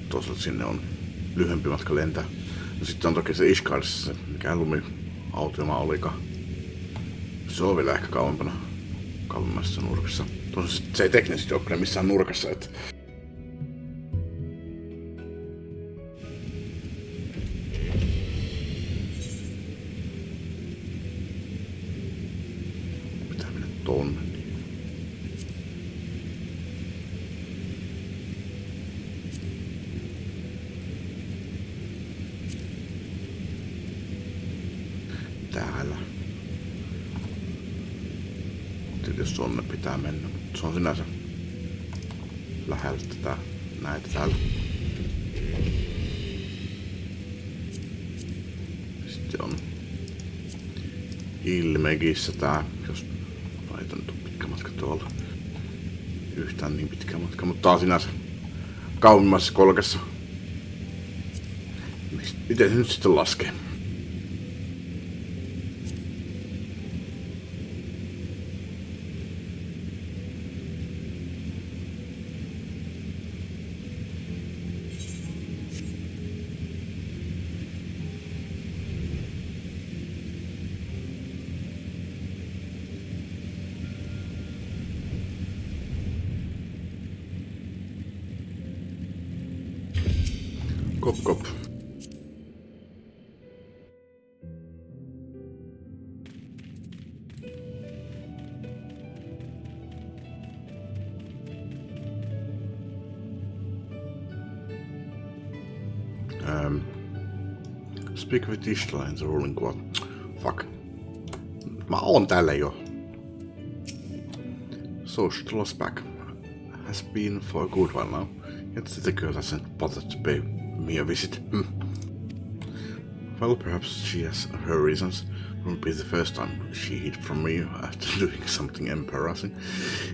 Toisaalta sinne on lyhyempi matka lentää. No sitten on toki se Ishgardissa se, mikä lumiautiomaa olikaan. Se on vielä ehkä kauemmassa nurkassa. Toisaalta se ei teknisesti ole missään nurkassa, että tonne. Täällä. Tietysti sonne pitää mennä, mutta se on sinänsä lähellä tätä näitä täällä. Sitten on Ilmegissä tää, jos laitan nyt on pitkä matka tuolla. Yhtään niin pitkä matka, mutta taas sinänsä kauimmassa kolkessa. Miten se nyt sitten laskee? Kop, kop. Speak with Ishla in the ruling court. Fuck. Mä oon täällä jo. So Shtla's back. Has been for a good while now, yet the girl hasn't bothered to pay me a visit. Well, perhaps she has her reasons. It won't be the first time she hid from me after doing something embarrassing.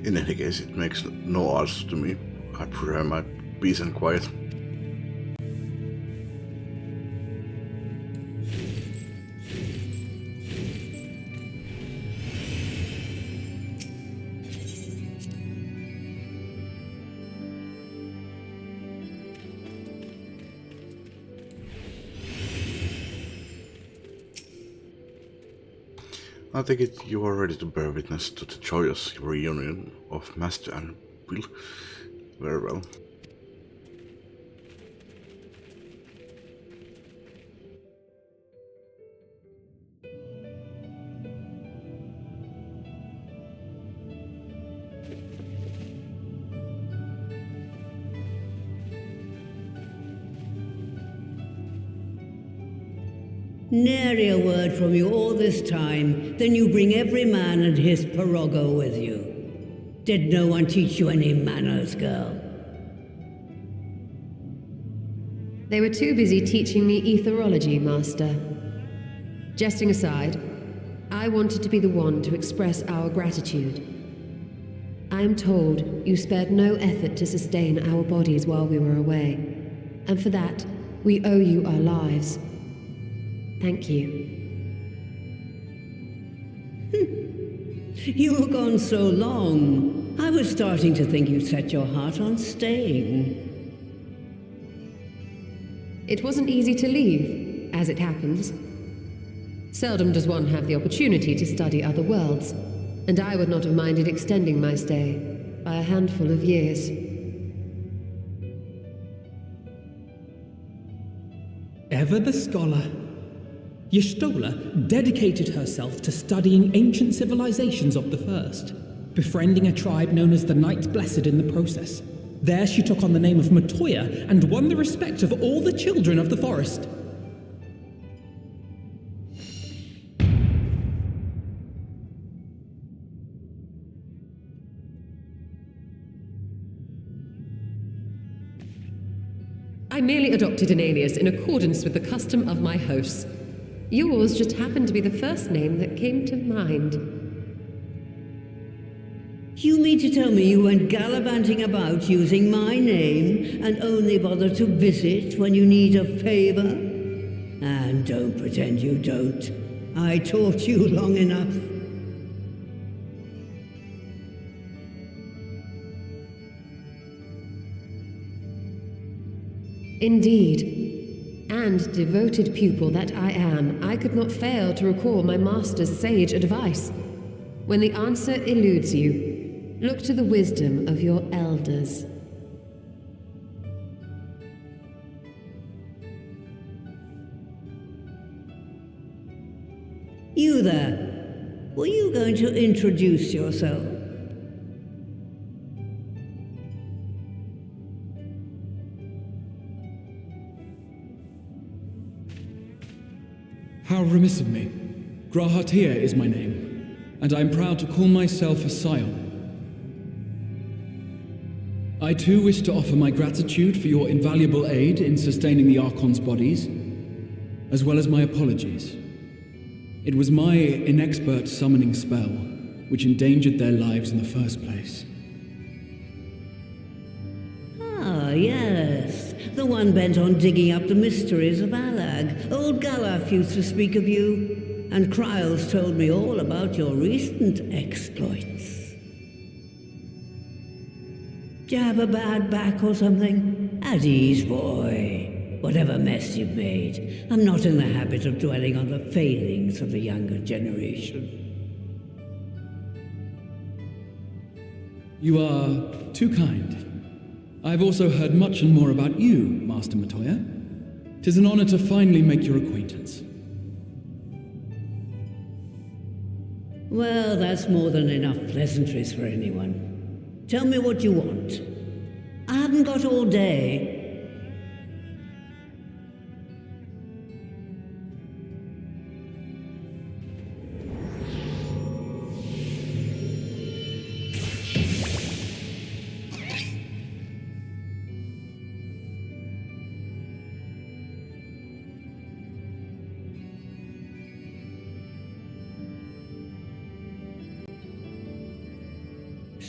In any case, it makes no odds to me. I prefer my peace and quiet. I take it you are ready to bear witness to the joyous reunion of Master and Will. Very well. Nary a word from you all this time, then you bring every man and his pirogo with you. Did no one teach you any manners, girl? They were too busy teaching me etherology, Master. Jesting aside, I wanted to be the one to express our gratitude. I am told you spared no effort to sustain our bodies while we were away, and for that, we owe you our lives. Thank you. You were gone so long. I was starting to think you'd set your heart on staying. It wasn't easy to leave, as it happens. Seldom does one have the opportunity to study other worlds, and I would not have minded extending my stay by a handful of years. Ever the scholar. Y'shtola dedicated herself to studying ancient civilizations of the First, befriending a tribe known as the Knights Blessed in the process. There she took on the name of Matoya and won the respect of all the children of the forest. I merely adopted an alias in accordance with the custom of my hosts. Yours just happened to be the first name that came to mind. You mean to tell me you went gallivanting about using my name and only bother to visit when you need a favor? And don't pretend you don't. I taught you long enough. Indeed. And devoted pupil that I am, I could not fail to recall my master's sage advice. When the answer eludes you, look to the wisdom of your elders. You there. Were you going to introduce yourself? How remiss of me. Grahatia is my name, and I am proud to call myself a scion. I too wish to offer my gratitude for your invaluable aid in sustaining the Archon's bodies, as well as my apologies. It was my inexpert summoning spell which endangered their lives in the first place. Ah, yes. The one bent on digging up the mysteries of Alag. Old Galaf used to speak of you, and Kryles told me all about your recent exploits. Do you have a bad back or something? At ease, boy. Whatever mess you've made, I'm not in the habit of dwelling on the failings of the younger generation. You are too kind. I've also heard much and more about you, Master Matoya. 'Tis an honor to finally make your acquaintance. Well, that's more than enough pleasantries for anyone. Tell me what you want. I haven't got all day.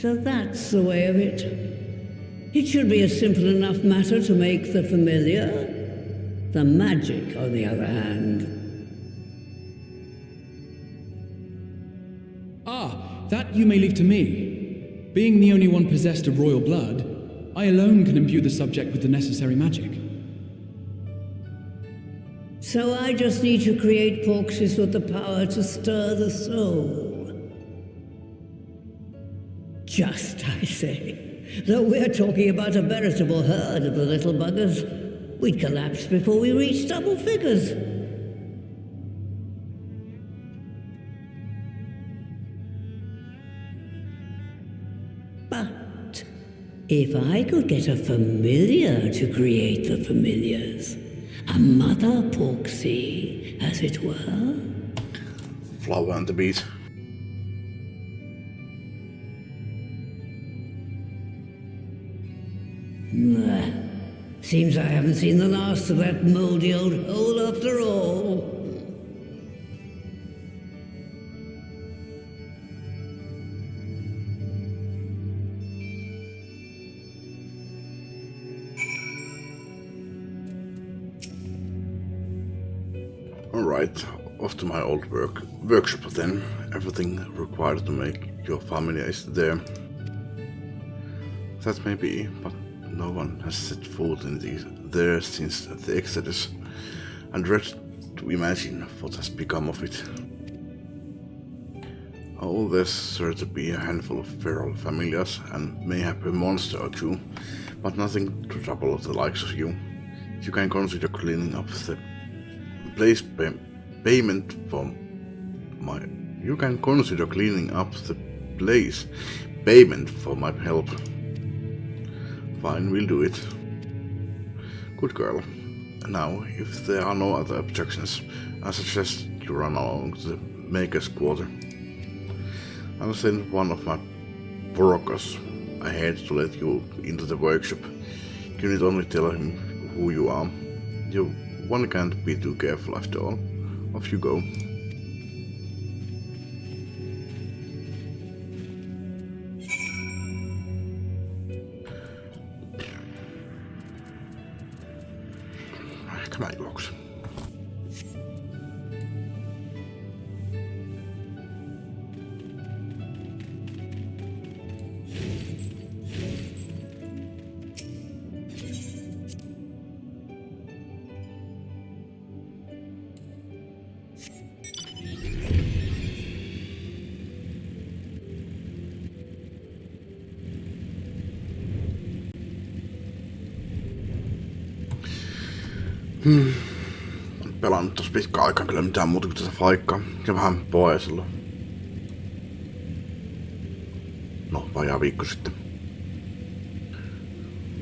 So that's the way of it. It should be a simple enough matter to make the familiar. The magic, on the other hand. Ah, that you may leave to me. Being the only one possessed of royal blood, I alone can imbue the subject with the necessary magic. So I just need to create Porxes with the power to stir the soul. Just, I say. Though we're talking about a veritable herd of the little buggers, we'd collapse before we reached double figures. But if I could get a familiar to create the familiars, a mother Porxie, as it were. Flower and the beat. Seems I haven't seen the last of that moldy old hole after all. Alright, off to my old workshop then. Everything required to make your family is there. That may be, but no one has set foot in there since the Exodus, and dread to imagine what has become of it. Oh, there's sure to be a handful of feral familiars, and mayhap a monster or two, but nothing to trouble the likes of you. You can consider cleaning up the place payment for my... You can consider cleaning up the place payment for my help. Fine, we'll do it. Good girl. Now, if there are no other objections, I suggest you run along to the Maker's Quarter. I'll send one of my brokers ahead to let you into the workshop. You need only tell him who you are. One can't be too careful after all. Off you go. Come on, Lox. Pelannut tossa pitkään aikaan kyllä mitään muuta kuin tätä faikkaa. Ja vähän poesilla. No, vajaa viikko sitten.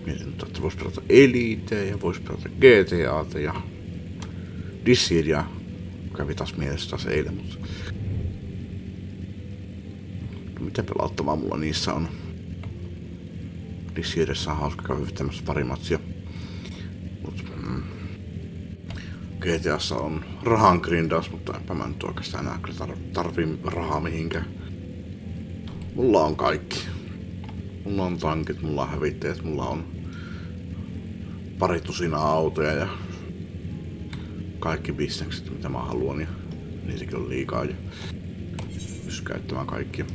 Mietin, että vois pelata Elite ja vois pelata GTAta ja Dissidia. Kävi taas mielessä taas eilen, mutta... Mitä pelauttavaa mulla niissä on? Dissidiassa on hauska käydä yhtemässä pari matsia. GTAssa on rahan grindaus, mutta enpä mä nyt oikeastaan enää kyllä tarvii rahaa mihinkään. Mulla on kaikki. Mulla on tankit, mulla on hävittäjät, mulla on pari tusinaa autoja ja kaikki bisnekset mitä mä haluan ja niitäkin on liikaa ja pystyn käyttämään kaikkia.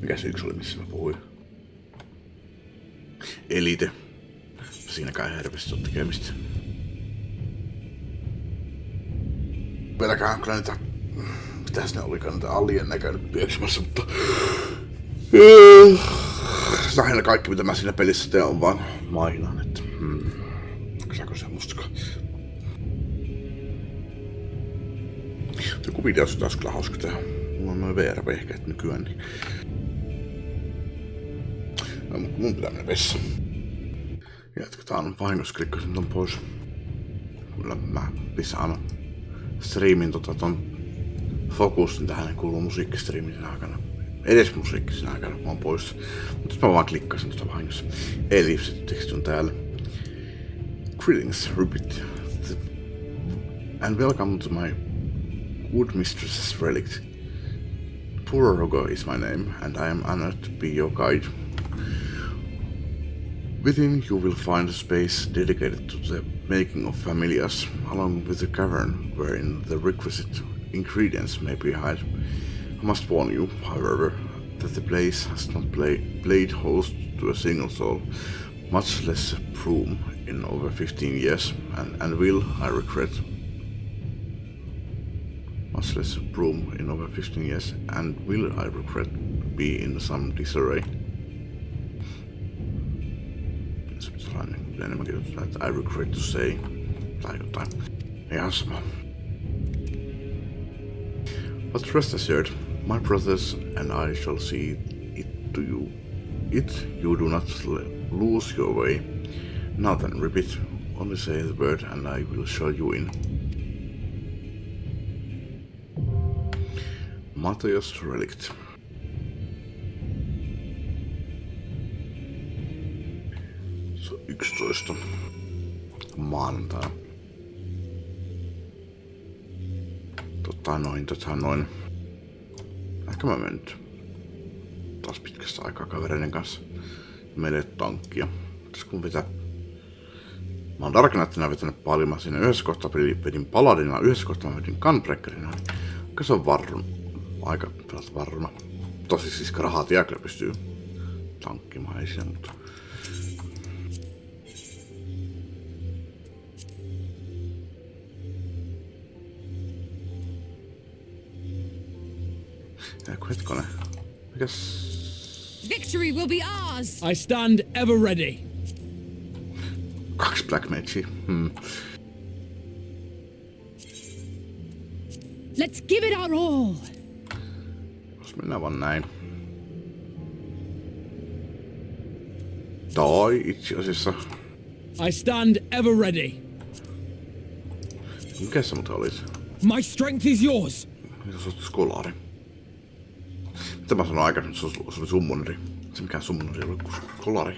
Mikäs yksi oli, missä mä puhuin? Elite. Siinäkään hirveästi on tekemistä. Pelkään kyllä niitä... Mitäs ne olikaan niitä alien käynyt pieksemässä, mutta... Lähinnä kaikki mitä mä siinä pelissä teen on vaan mainaan, että... Saako se mustakaan? Joku videossa taas kyllä hauska tehdä. Mulla on noin VR-vehkeet nykyään, niin... No, mutta mun pitää mennä vessaan. Jatketaan vahingossa klikkasin ton pois. Kyllä mä pisään aina striimin ton fokusin tähän kuuluu musiikkistriimin aikana. Edes musiikkisen aikana mä oon pois. Mutta mä vaan klikkasin tota vahingossa. Eli se teksti on täällä. Greetings, repeat. and welcome to my good mistress's relict. Purorogo is my name, and I am honored to be your guide. Within you will find a space dedicated to the making of familiars, along with a cavern wherein the requisite ingredients may be hid. I must warn you, however, that the place has not played host to a single soul, much less a broom, in over 15 years, and will, I regret, much less a broom in over 15 years, and will, I regret, be in some disarray. Enemmänkin jotain, että I regret to say, tai jotain. Ihan sama. But rest assured, my brothers and I shall see it to you. You do not lose your way. Now then, repeat, only say the word and I will show you in. Mateos Relict. Se on 11. Maanantai. Noin. Ehkä mä menen nyt taas pitkästä aikaa kavereiden kanssa meille tankkia. Tässä kun vetää... Mä oon Dark Knightina vetänyt paljon. Mä siinä yhdessä kohtaa vedin Paladina, yhdessä kohtaa mä vedin Gunbreakerina. Kyllä se on aika varruna. Tosi siis rahat jääklä pystyy tankkimaan, ei siinä mutta... Hetkonen. Mikäs... Victory will be ours! I stand ever ready. 2 Black Magea. Let's give it our all! Jos mennään vaan näin. Tai itse asiassa... I stand ever ready. Mikä se muuten olisi? My strength is yours! Jos olet skolaari. Mitä mä sanoin aikaisemmin, että se oli summoneri. Se mikään summoneri oli kuin skolaari.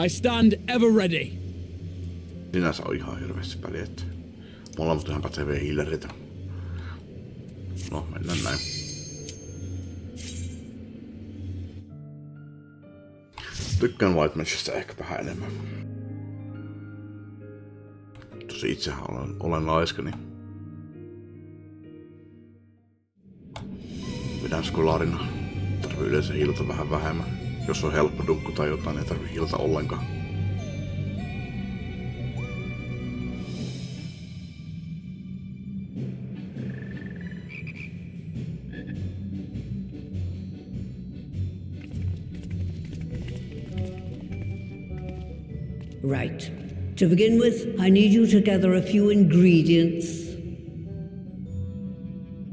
I stand ever ready. Sinänsä on ihan hirveästi väliä, että me ollaan ihan päteviä hiilereitä. No, mennään näin. Tykkään White Magista ehkä vähän enemmän. Tosi itsehän olen laiska, niin vedän skolaarina. Tarvii yleensä hiilata vähän vähemmän. Jos on helppo dunkku tai jotain, ei tarvii hiilata ollenkaan. Right. To begin with, I need you to gather a few ingredients.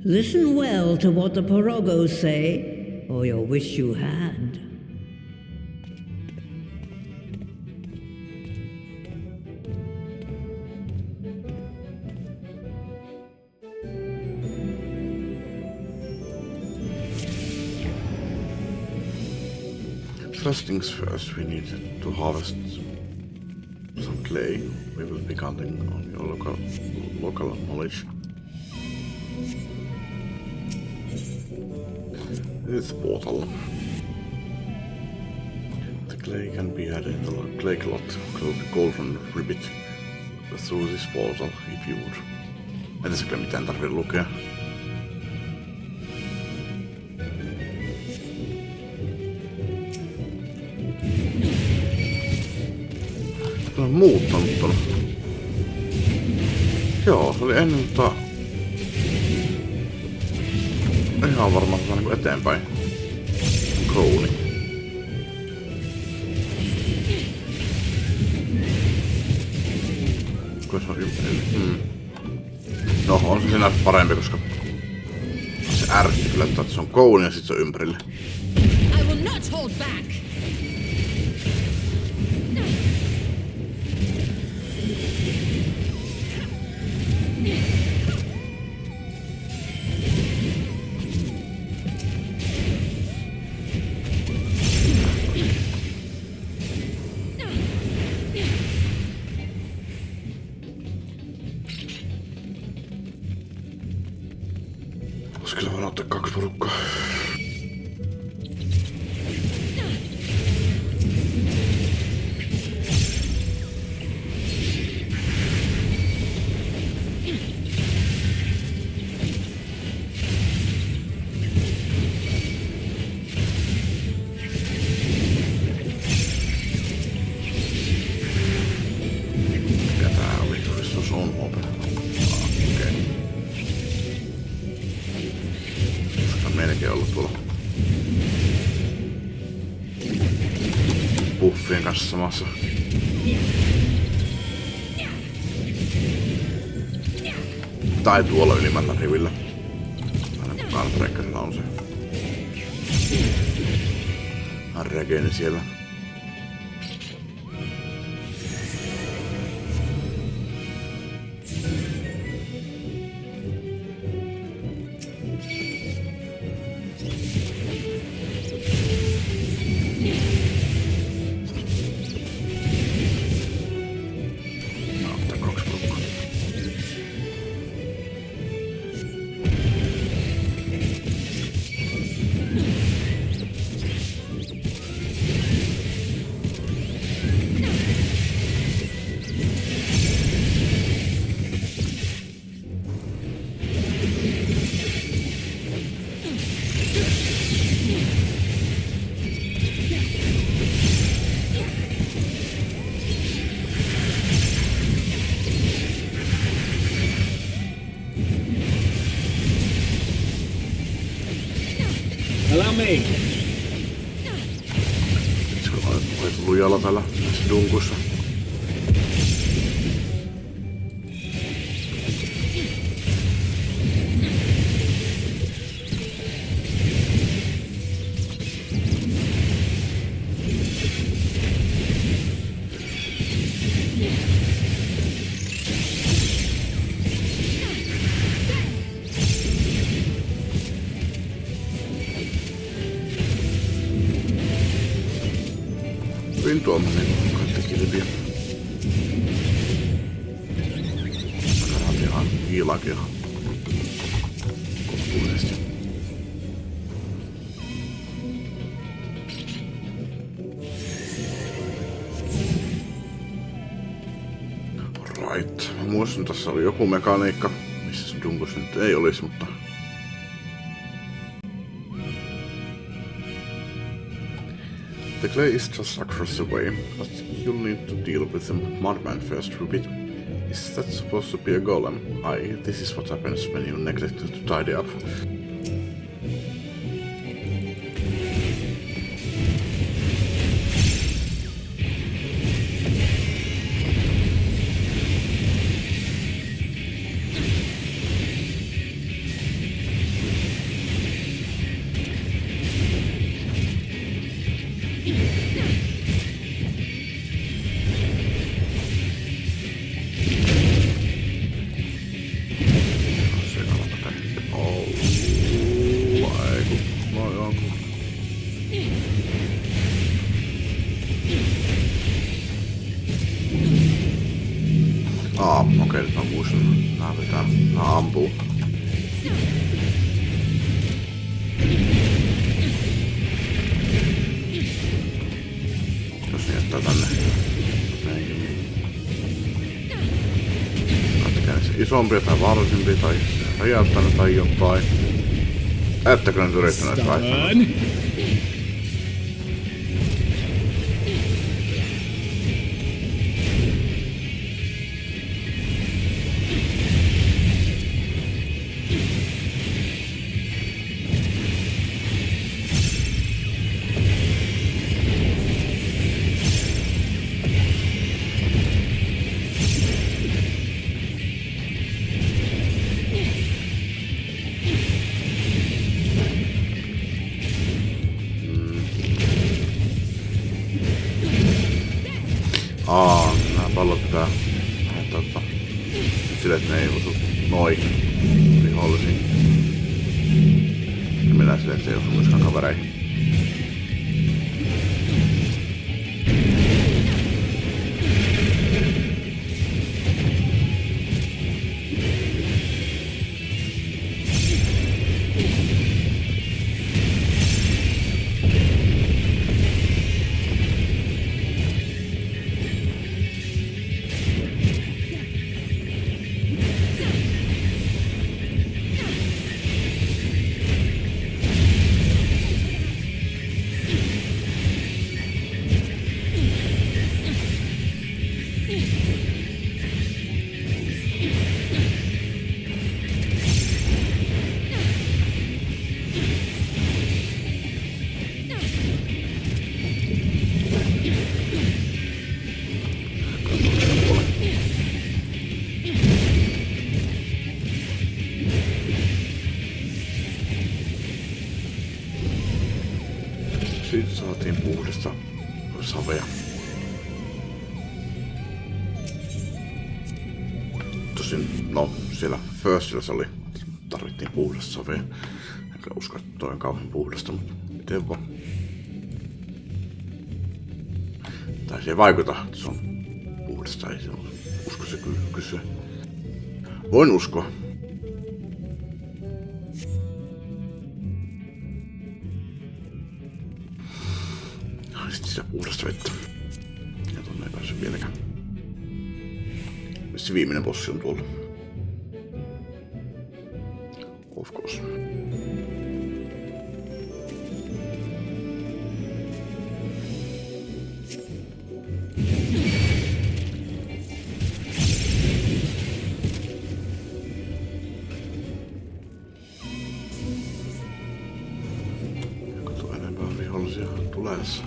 Listen well to what the Porogos say, or you'll wish you had. First things first, we need to harvest some clay. We will be counting on your local knowledge. This is the portal. The clay can be added in the clay cloth called golden ribbit through this portal if you would. Ei tässä kyllä mitään tarvitse lukea. On muuttanut ton. Joo, se oli ennen ihan varmaan niinku eteenpäin. Krooni. Kyllä se on ympärillä. No, on se siinä parempi, koska se ärsytti kyllä, että se on kouni ja sit se on ympärillä. I will not hold back! Voisi kyllä vaan ottaa 2 porukkaa. Buffien kanssa samassa. Tai tuolla ylimmällä rivillä. Aina mukaan Brekkasella on se regeeni siellä. Allow me. Se oli lujalla täällä tässä dunkussa. Hyvin tuommoinen kaikki kilpiä. Saadaan ihan hiilaakin ihan kohtuullisesti. Right. Mä muistan, tässä oli joku mekaniikka, missä se Dunkus nyt ei olisi, mutta the clay is just across the way, but you'll need to deal with the mudman first, Ruby. Is that supposed to be a golem? Aye, this is what happens when you neglect to tidy up. Okei, nyt mä muistan. Nää ampuu. Jos ne jättää tänne. Katsotaan se isompi tai varsimpi tai räjäyttänyt tai jotain. Ettekö nyt yrittäneet väittää? Nämä pallot pitää lähettää sille, että ne ei osu noin vihollisiin. Ja mennään sille, että se ei osu myöskään kavereihin. Saatiin puhdasta savea. Tosin, no, siellä Firstillä oli, tarvittiin puhdasta savea. Enkä usko, että toi on kauhean puhdasta, mutta miten vaan. Tai se ei vaikuta, että se on puhdasta, ei se usko se kysyä. Voin uskoa. Sitten sitä puhdasta vettä. Ja tonne ei pääse vieläkään. Se viimeinen bossi on tuolla. Of course. Kato enempää vihollisia tulessa.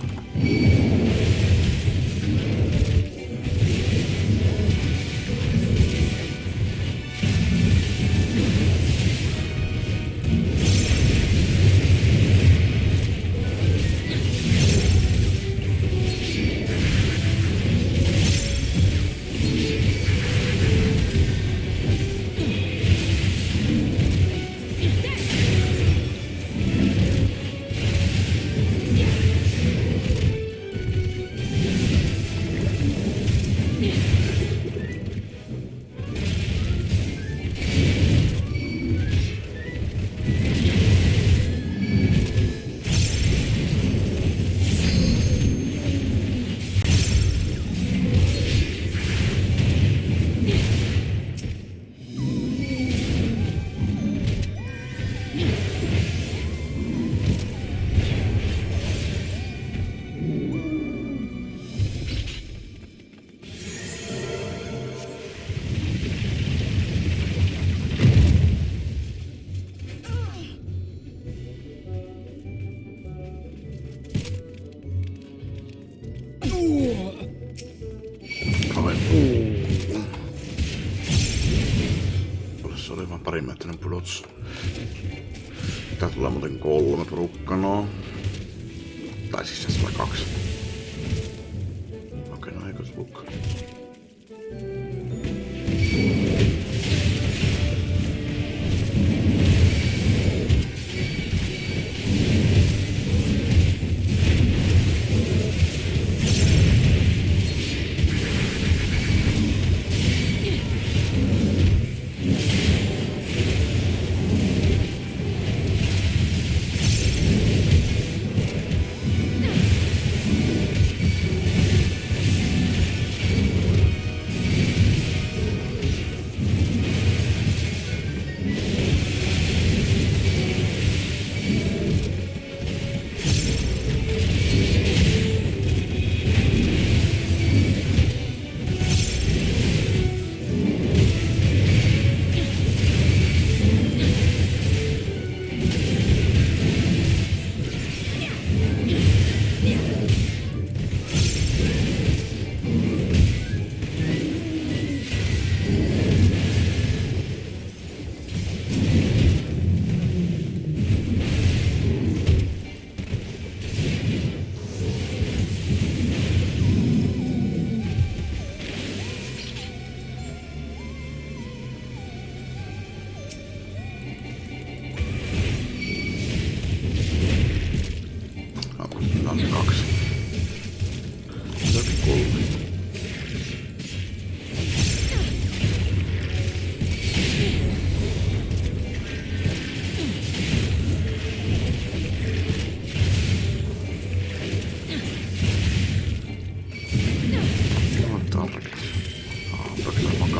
Se oli vaan parimetrinen pudotus. Tää tulee muuten 3 porukkanaa. Tai siis tässä tulee 2. Okei, no eikö se lukkaa.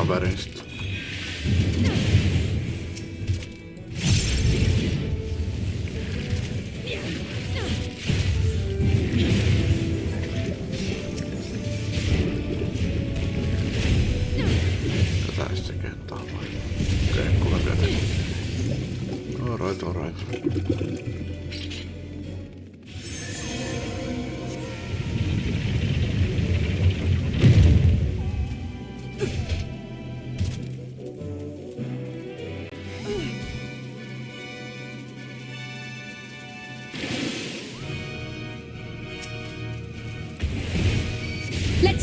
kavereista. Tätä sitten kehtaa vai? Okei, kuule vielä. Alright.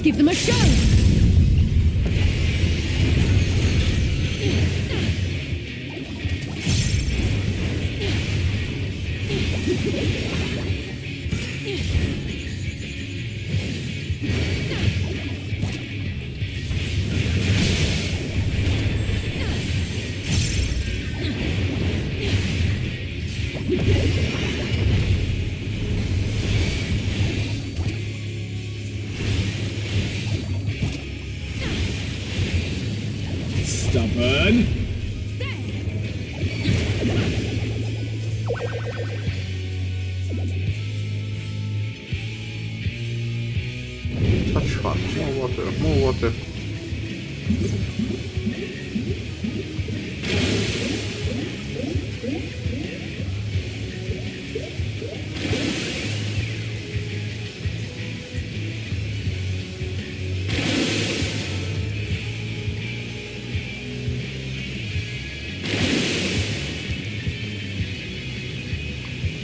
give them a show! Stubborn. Touch fun. More water, more water.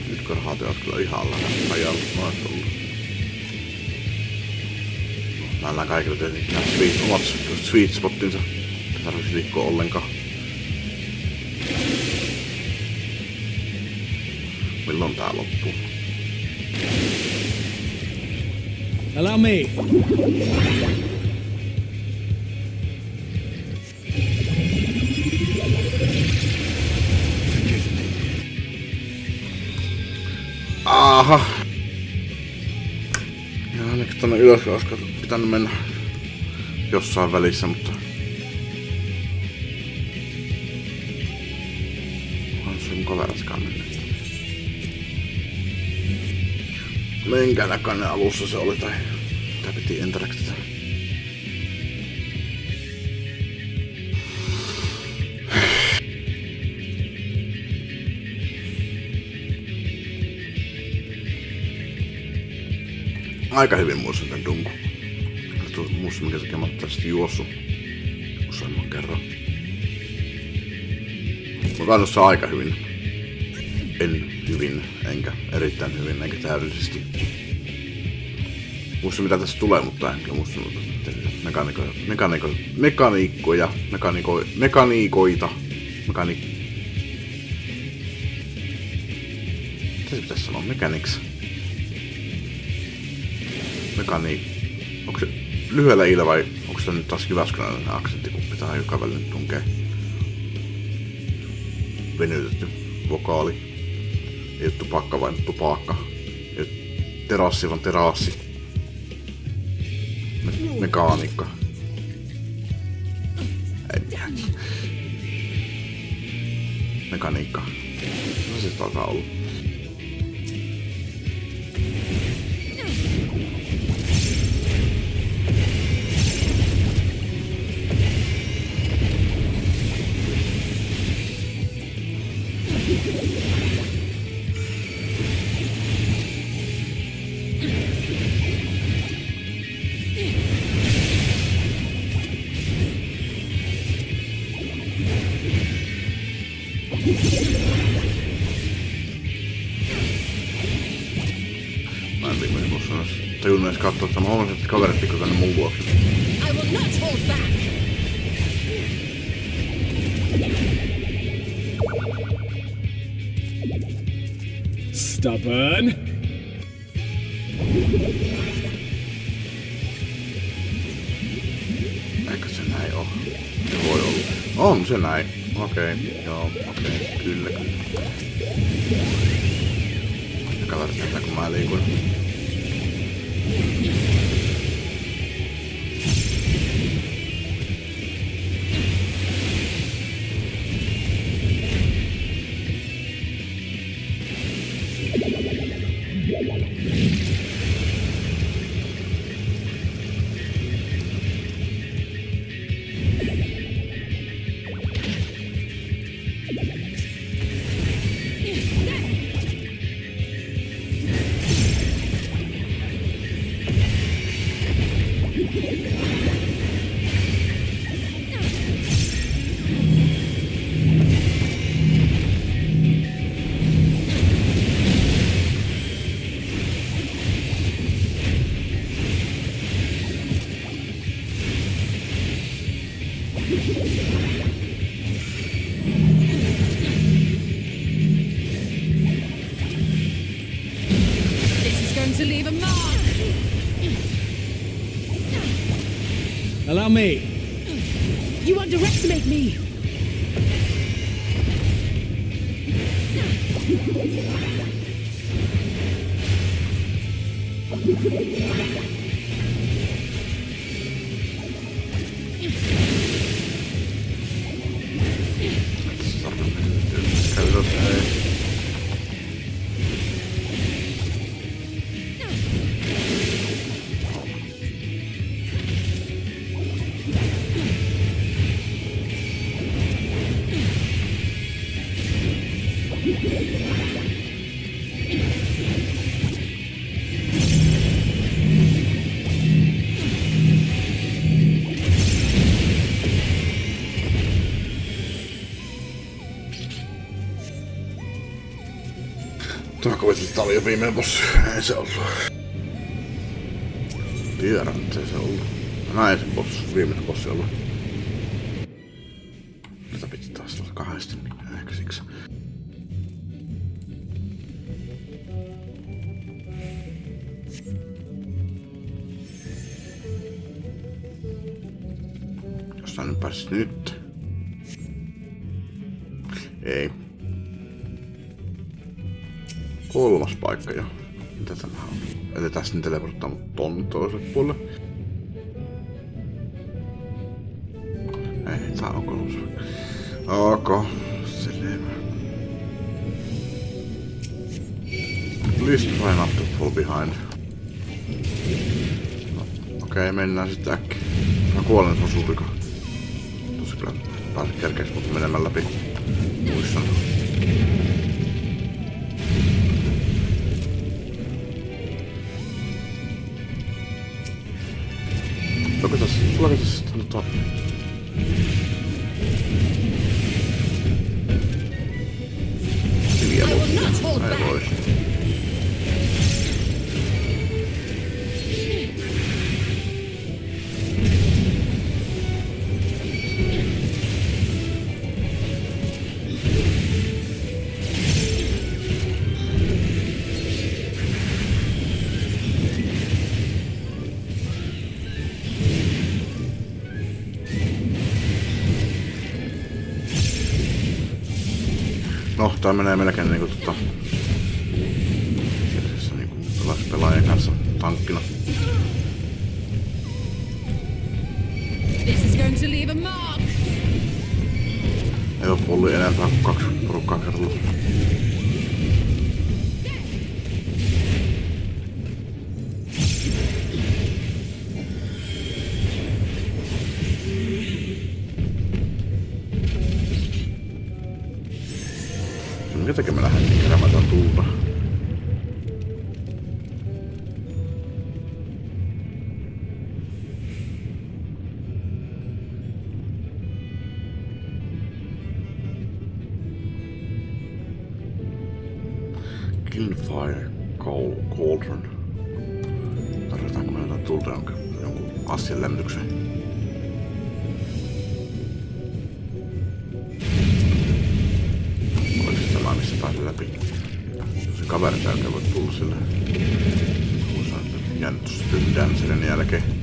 Nyt rahat ovat kyllä ihan ajalla maaseudulla. Näillä kaikilla tietenkin nämä omat sweet spottinsa. Ei tarvitse liikkua ollenkaan. Milloin tää loppuu? Allow me. Aha! Ja ainakin tonne ylös olisi pitänyt mennä jossain välissä, mutta... On se mun kaveratkaan mennyt. Minkä näköinen alussa se oli, tai mitä piti interaktiota? Aika hyvin muistan tän Dunku. Muistan minkä takia mä oon tästä juossut useamman kerran. Mä kannussa aika hyvin. En hyvin, enkä erittäin hyvin, enkä täydellisesti. Muistan mitä tässä tulee, mutta en kyllä muista mekaniikoita. Mitä se pitäisi sanoa? Mechanics. Onko se lyhyellä iillä vai onko se nyt taas jyväskyläinen aksentti, kun pitää joka välillä tunkea? Venytetty vokaali. Ei ole tupakka vai tupakka. Ei ole terassi vaan terassi. Mekaanikka. Ei tiedä. Mekaniikka. No se taitaa olla. Mä en viimein musta tajunnut edes katsoa, että mä huomasin, että kaverit tikkui tänne mun vuoksi. I will not hold back. Stubborn. Eikö se näin oo? Se voi olla. On se näin. Okei, joo, kyllä. Ja kaverit näyttää kun mä liikun. Allow me. You underestimate me! Mä kuvittelin, että tää oli jo viimeinen bossi. Ei se ollut. Tiedän, että ei se ollut. Näin se bossi, viimeinen bossi ollut. Tätä piti taas olla kahdesti, niin ehkä siksi. Jos tää nyt pääsis nyt. Ei. Kolmas paikka jo. Mitä tämä on? Eli tässä nyt teleporttaa mut ton toiselle puolelle. Ei, tää on kolmas. Ok. Selvä. Please try not to fall behind. No, okei, mennään sitten äkkiä. Mä kuolen sun supika. Tossa kyllä pääsen kerkeäks mut menemään läpi. Muistan. Tuleeko tässä sitten nyt on? Hyviä bossia. Ei voi. No, tää menee melkein niinku niinku pelaajien kanssa tankkina. This is going to leave a mark. Ei oo pulli enempää kuin 2 porukkaa kerralla. Minkä takia mä lähden keräämään tän tuulta? Fire Cauldron. Tarvitaanko me jotain tulta jonkun asian lämmitykseen? Oliko se sama, missä pääsee läpi? Se kaverin jälkeen voi tulla silleen. Kun saa jännitys tyndään sen jälkeen.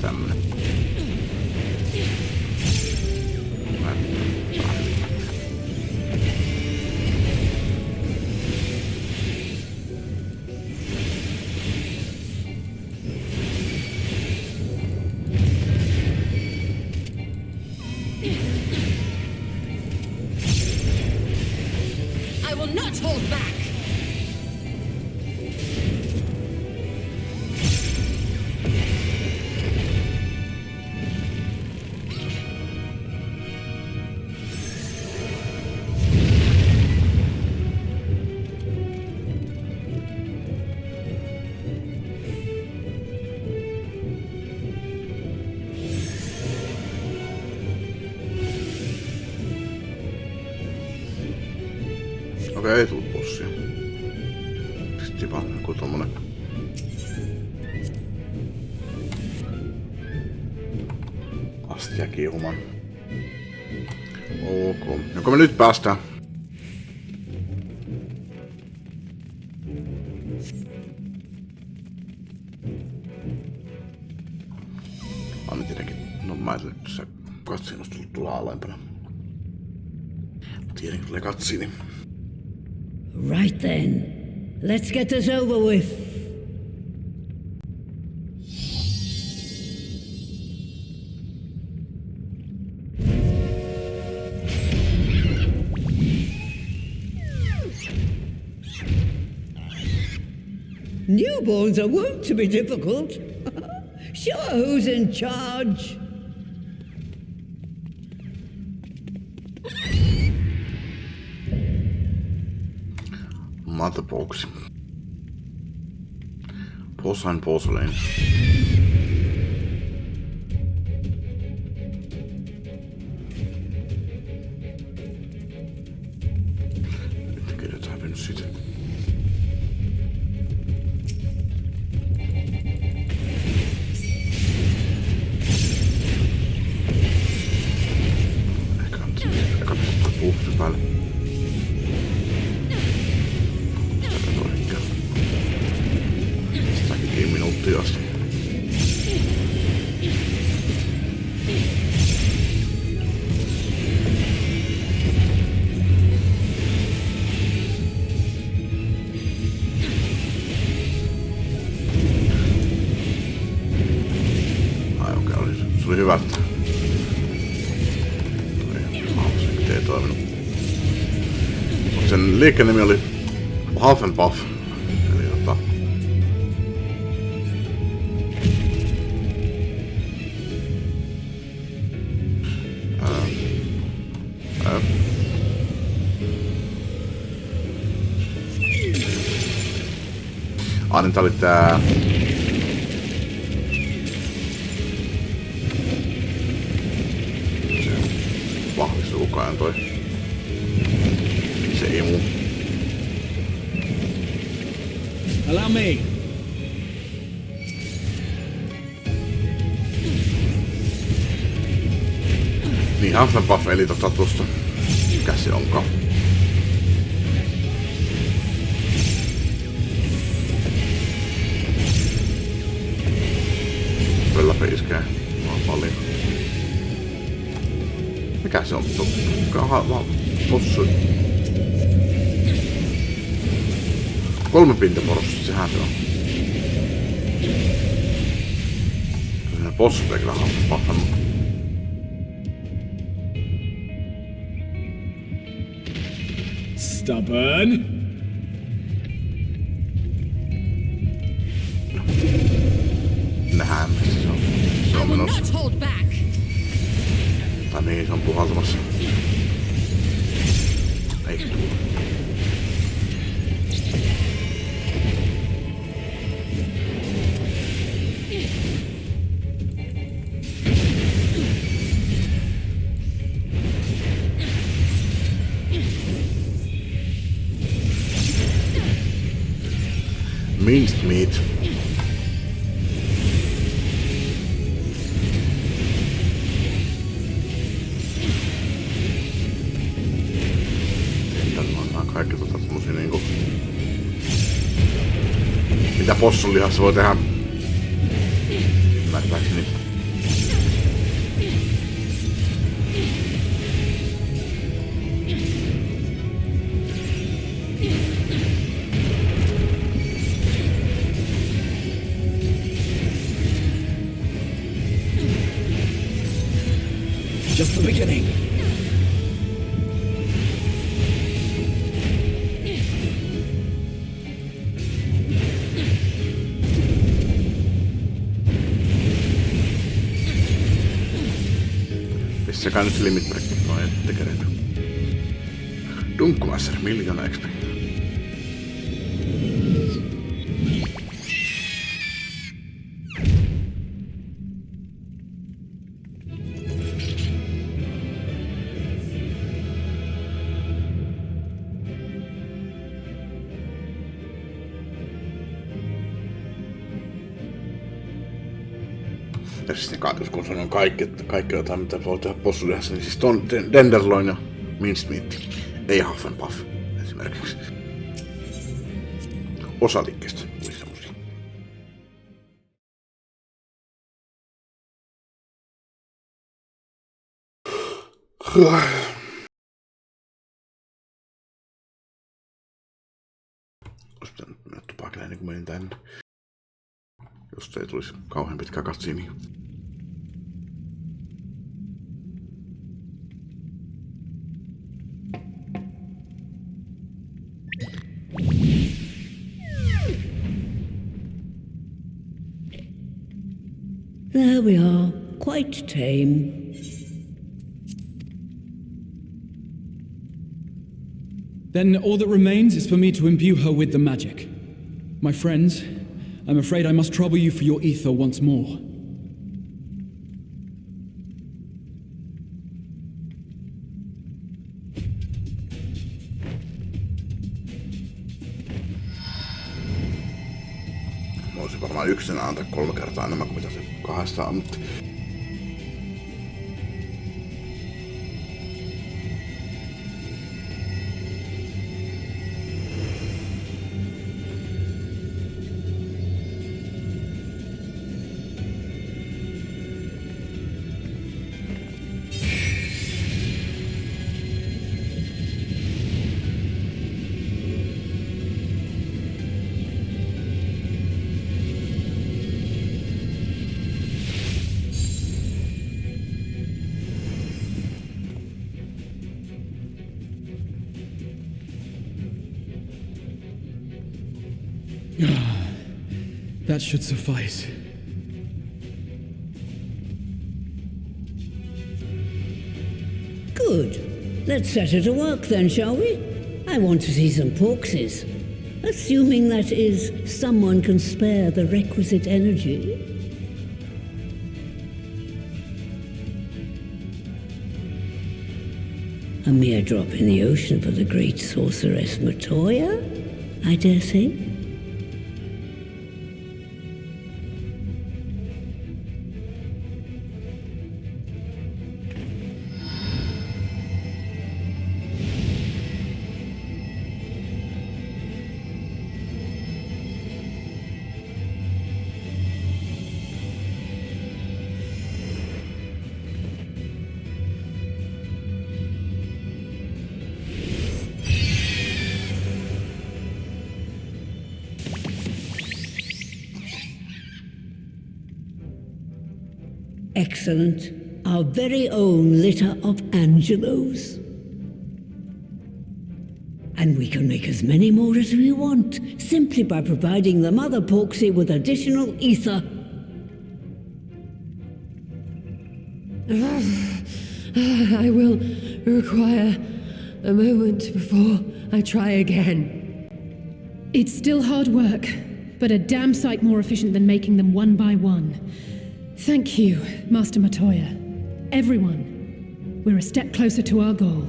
tämmönen. I will not hold back! Okei, ei tullut bossia. Sitten vaan joku tommonen. Astia kiihumaan. Ok. Joko me nyt päästään? Anna tietenkin. No mä ajattelin, että se katsiinusta tulee alempana. Tietenkin tulee katsiini. Right then. Let's get this over with. Newborns are wont to be difficult. Sure, who's in charge? Motherbox. Porcelain porcelain. Nyt kirjoitan hävinnyt siitä. Ehkä on buffi päälle. Minuuttia asti. Ai okei, se oli hyvä, että se ei toiminut. Sen liikkeen nimi oli Half and Puff. Niin tää oli tää... Se vahvistuu koko ajan toi... Se imu. Allow me. Niin Hufflepuff eli tuosta... Mikä se onkaan? Läpi iskee vaan paljon. Mikä se on? Vaan possu. 3 pintaporossu, sehän se on. Se possu ei kyllä Hufflepuffan. Stubborn. Nähdään, missä se on. Se on menossa. Hold back. Tai mihin se on puhaltamassa. Ei tule. Minced meat. Kaikki semmosia niinku... Mitä possun lihassa voi tehdä? Ymmärtääkseni. just the beginning. Pissäkää nyt limit break noin ettekereitä. Dunkmaster, 1,000,000 XP. Ja siis ne, kun sanon kaikki jotain, mitä voi tehdä possuudessa, niin siis ton Denderloin ja Mincemeat, ei Hufflepuff esimerkiksi. Osa liikkeestä oli semmosia. Olisi pitänyt mennä tupakille ennen kuin menin tänne. Jos ei tulisi kauhean pitkä katsiini. There we are, quite tame. Then all that remains is for me to imbue her with the magic. My friends, I'm afraid I must trouble you for your ether once more. Mä voisin varmaan yksinä antaa 3 kertaa enemmän kuin mitä se 2 on, mutta... That should suffice. Good. Let's set her to work then, shall we? I want to see some porkses. Assuming that is, someone can spare the requisite energy. A mere drop in the ocean for the great sorceress Matoya, I dare say. Excellent. Our very own litter of Angelos. And we can make as many more as we want, simply by providing the Mother Porksy with additional ether. I will require a moment before I try again. It's still hard work, but a damn sight more efficient than making them one by one. Thank you, Master Matoya. Everyone, we're a step closer to our goal.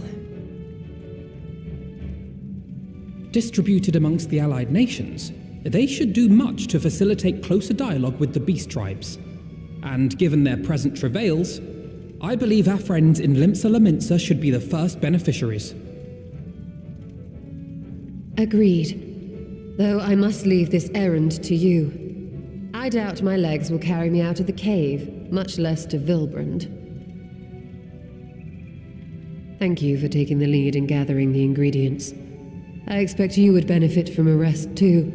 Distributed amongst the allied nations, they should do much to facilitate closer dialogue with the beast tribes. And given their present travails, I believe our friends in Limsa Laminsa should be the first beneficiaries. Agreed. Though I must leave this errand to you. I doubt my legs will carry me out of the cave, much less to Vilbrand. Thank you for taking the lead in gathering the ingredients. I expect you would benefit from a rest too.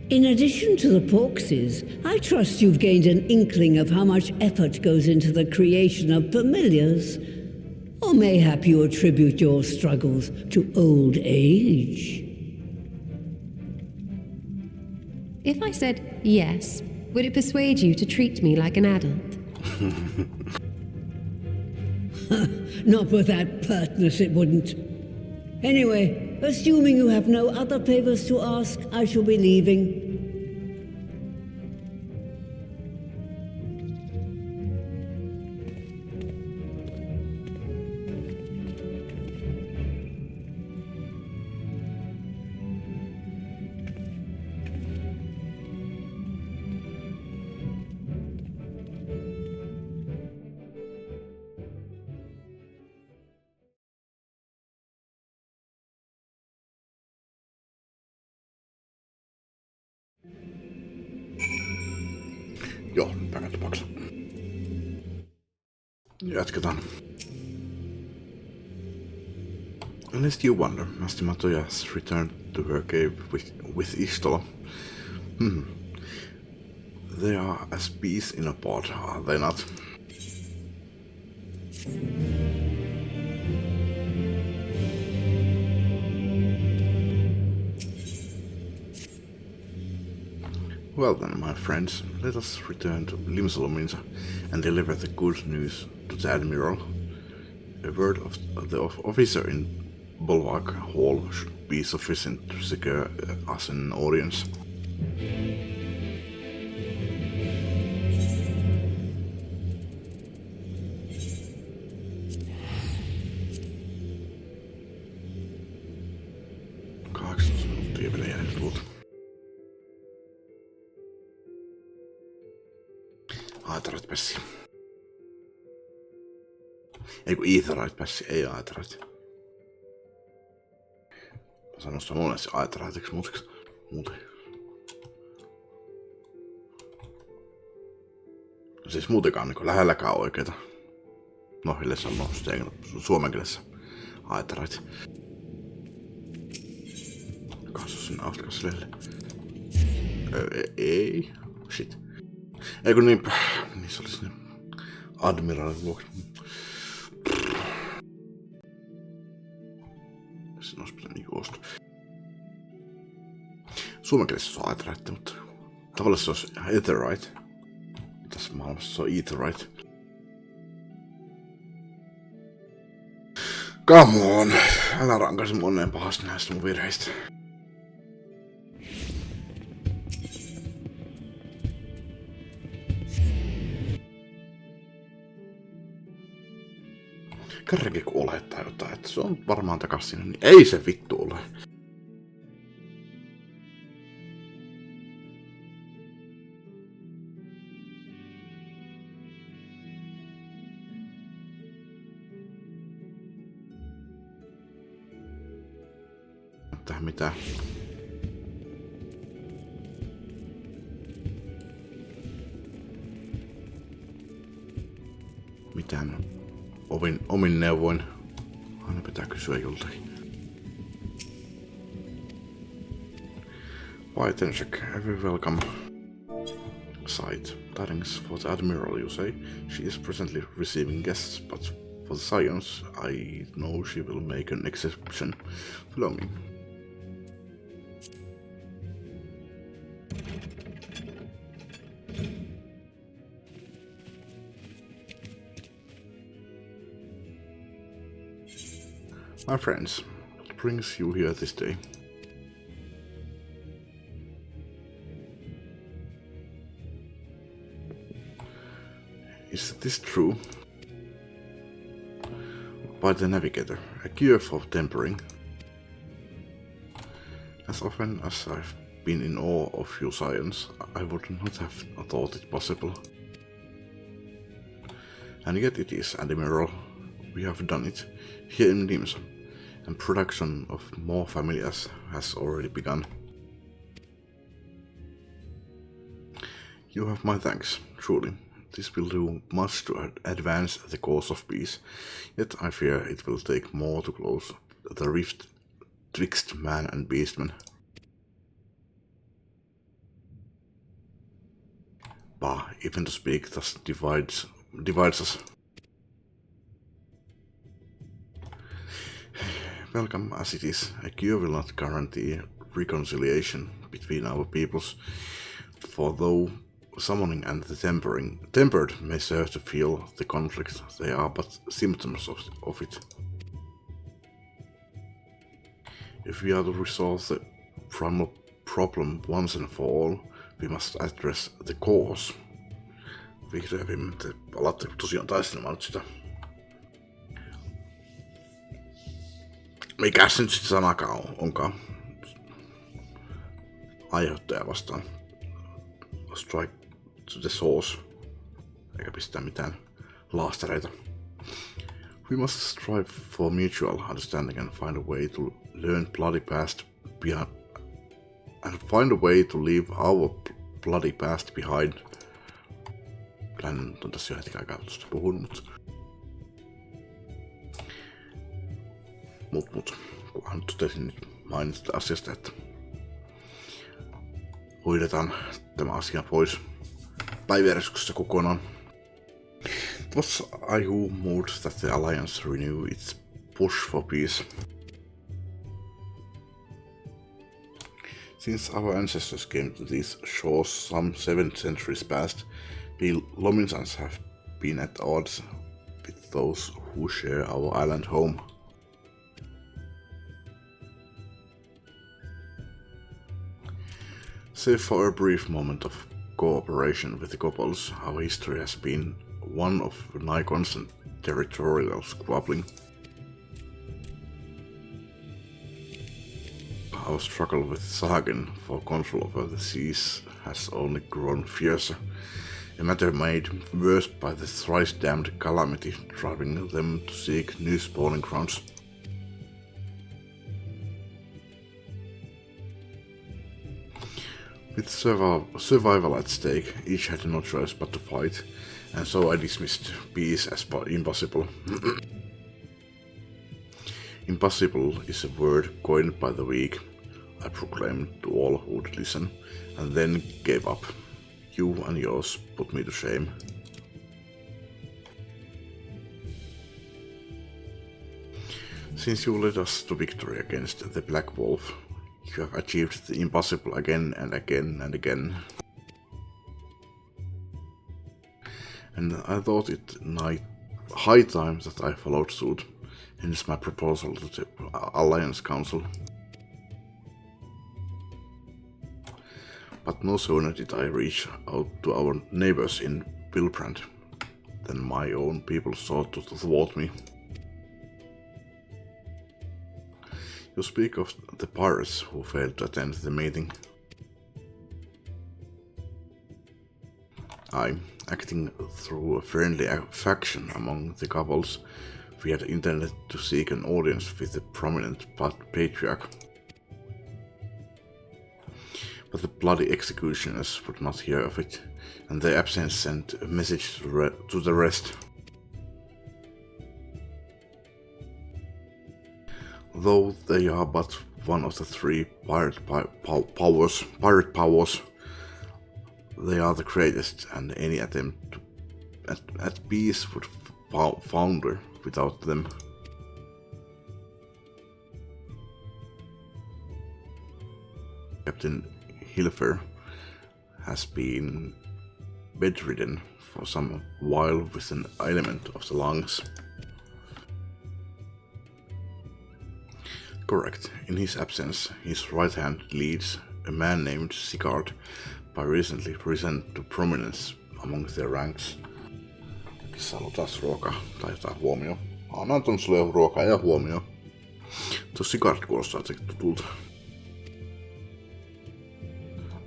In addition to the Porkses, I trust you've gained an inkling of how much effort goes into the creation of familiars. Or mayhap you attribute your struggles to old age? If I said yes, would it persuade you to treat me like an adult? Not with that pertness, it wouldn't. Anyway, assuming you have no other favors to ask, I shall be leaving. Joo, joka tapauksessa. Jatketaan. Lest you wonder, Master Matoya has returned to her cave with Istola. They are as bees in a pod, are they not? Well then, my friends, let us return to Limsalominsa and deliver the good news to the Admiral. A word of the officer in Bulwark Hall should be sufficient to secure us an audience. Aetherit Pessi. Ei kun Aetherit Pessi, ei Aetherit. Mä sanon sitä monesti Aetheritiksi muuten. Siis muutenkaan niin lähelläkään oikeeta. No, yleensä sanoo sitten suomen kielessä Aetherit. Kanssa sinne Outcastlelle. Ei. Shit. Ei kun niin se oli sinne Admiralin luokse. Siinä olisi pitänyt juosta. Suomen kielessä se on Aetherit, mutta tavallaan se olisi Aetherite. Tässä maailmassa se on Aetherite. Come on! Älä rankaisi moneen pahasti näistä mun virheistä. Kerrankin kun olettaa jotain, että se on varmaan takas sinne, niin ei se vittu ole. Tähän mitään. Mitään. Omin neuvoin. Aina pitää kysyä joltakin. White and check. Every welcome sight. Tidings for the Admiral, you say? She is presently receiving guests, but for the science, I know she will make an exception. Follow me. My friends, what brings you here this day? Is this true? By the Navigator, a cure for tempering. As often as I've been in awe of your science, I would not have thought it possible. And yet it is, Admiral. We have done it, here in Limsa, and production of more familiars has already begun. You have my thanks, truly. This will do much to advance the cause of peace, yet I fear it will take more to close the rift twixt man and beastman. even to speak thus divides us. Welcome as it is, a cure will not guarantee reconciliation between our peoples, for though summoning and the tempered may serve to feel the conflict, they are but symptoms of it. If we are to resolve the primal problem once and for all, we must address the cause. Vihdoin ja viimein te alatte tosiaan taistelemaan nyt sitä. Mikäs nyt sitten sanakaan onkaan? Aiheuttaja vastaan. Strike to the source. Eikä pistää mitään laastareita. We must strive for mutual understanding and find a way to learn bloody past behind. And find a way to leave our bloody past behind. Kyllähän on tässä jo hetken aikaa tuosta puhunut, mut kunhan nyt totesin nyt mainita asiasta, että hoidetaan tämä asia pois päiväjärjestyksestä kokonaan. It was I who moved that the Alliance renew its push for peace. Since our ancestors came to these shores some 7 centuries past, we Lominsans have been at odds with those who share our island home. Save for a brief moment of cooperation with the Goppels, our history has been one of nigh constant territorial squabbling. Our struggle with Sagen for control over the seas has only grown fiercer, a matter made worse by the thrice-damned calamity driving them to seek new spawning grounds. With survival at stake, each had no choice but to fight, and so I dismissed peace as impossible. Impossible is a word coined by the weak, I proclaimed to all who would listen, and then gave up. You and yours put me to shame. Since you led us to victory against the Black Wolf, you have achieved the impossible again and again and again. And I thought it high time that I followed suit, hence my proposal to the Alliance Council. But no sooner did I reach out to our neighbors in Vilbrand than my own people sought to thwart me. You speak of the pirates who failed to attend the meeting. Acting through a friendly faction among the couples, we had intended to seek an audience with the prominent patriarch. But the bloody executioners would not hear of it, and their absence sent a message to the rest. Though they are but one of the 3 pirate powers, they are the greatest, and any attempt at peace would founder without them. Captain Hilfer has been bedridden for some while with an ailment of the lungs. Correct. In his absence, his right hand leads a man named Sigurd, by recently risen to prominence among their ranks. Kissa haluaa taas ruokaa tai jotain huomioon. Olen antanut sulle jo ruokaa ja huomioon. Tuo Sigurd kuulostaa tutulta.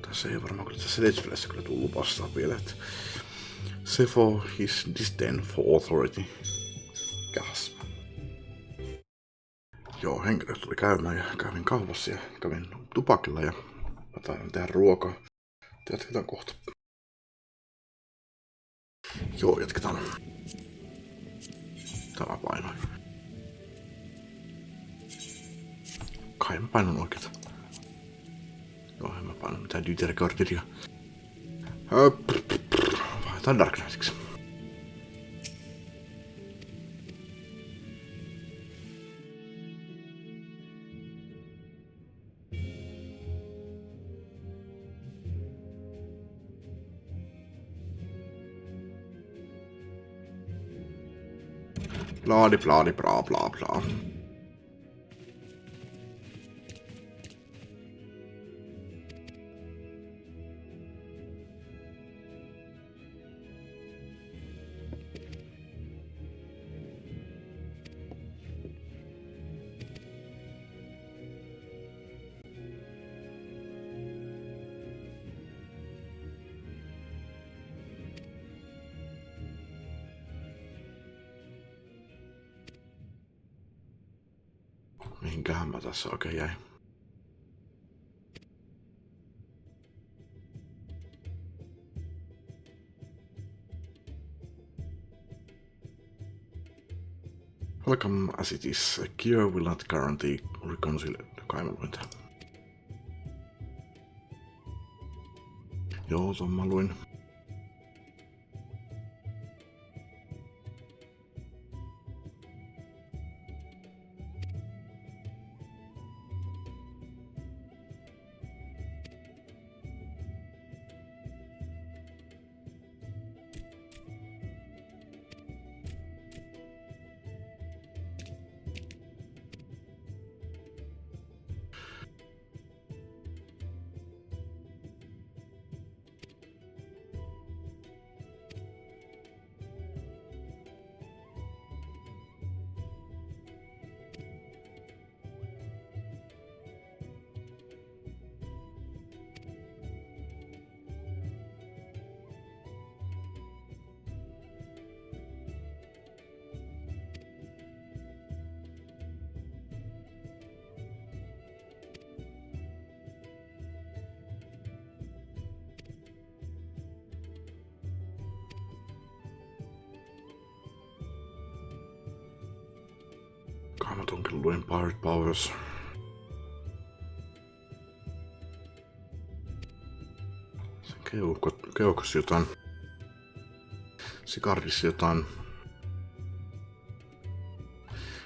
Tässä ei varmaan kyllä tässä Let's Playssä kyllä tullut vastaan vielä, että se for his disdain for authority. Gas. Joo, henkilö tuli käymään ja kävin kaupassa ja kävin tupakilla ja mä taidan tehdä ruokaa. Jatketaan kohta. Joo, jatketaan. Tämä painoin. Kai mä painan oikeeta. Joo, en mä painan mitään dyterkortilia. vaihtaa Dark Knightiksi. Bladi bladi bla bla bla. Mihinkähän mä tässä oikein jäin? Welcome as it is. A cure will not guarantee reconciliation. Joo, ton mä luin. Kamatonkin luin Pirate Powers. Sen keuhkossa jotain. Sikardissa jotain.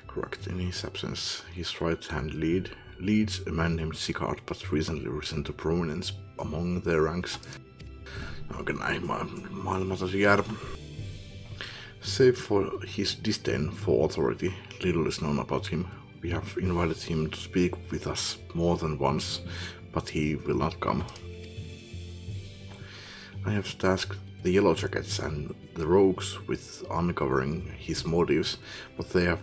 Correct. In his absence, his right hand leads a man named Sicard, but recently risen to prominence among their ranks. Oikein näin maailma tosi järp. Save for his disdain for authority, little is known about him. We have invited him to speak with us more than once, but he will not come. I have tasked the Yellow Jackets and the Rogues with uncovering his motives, but they have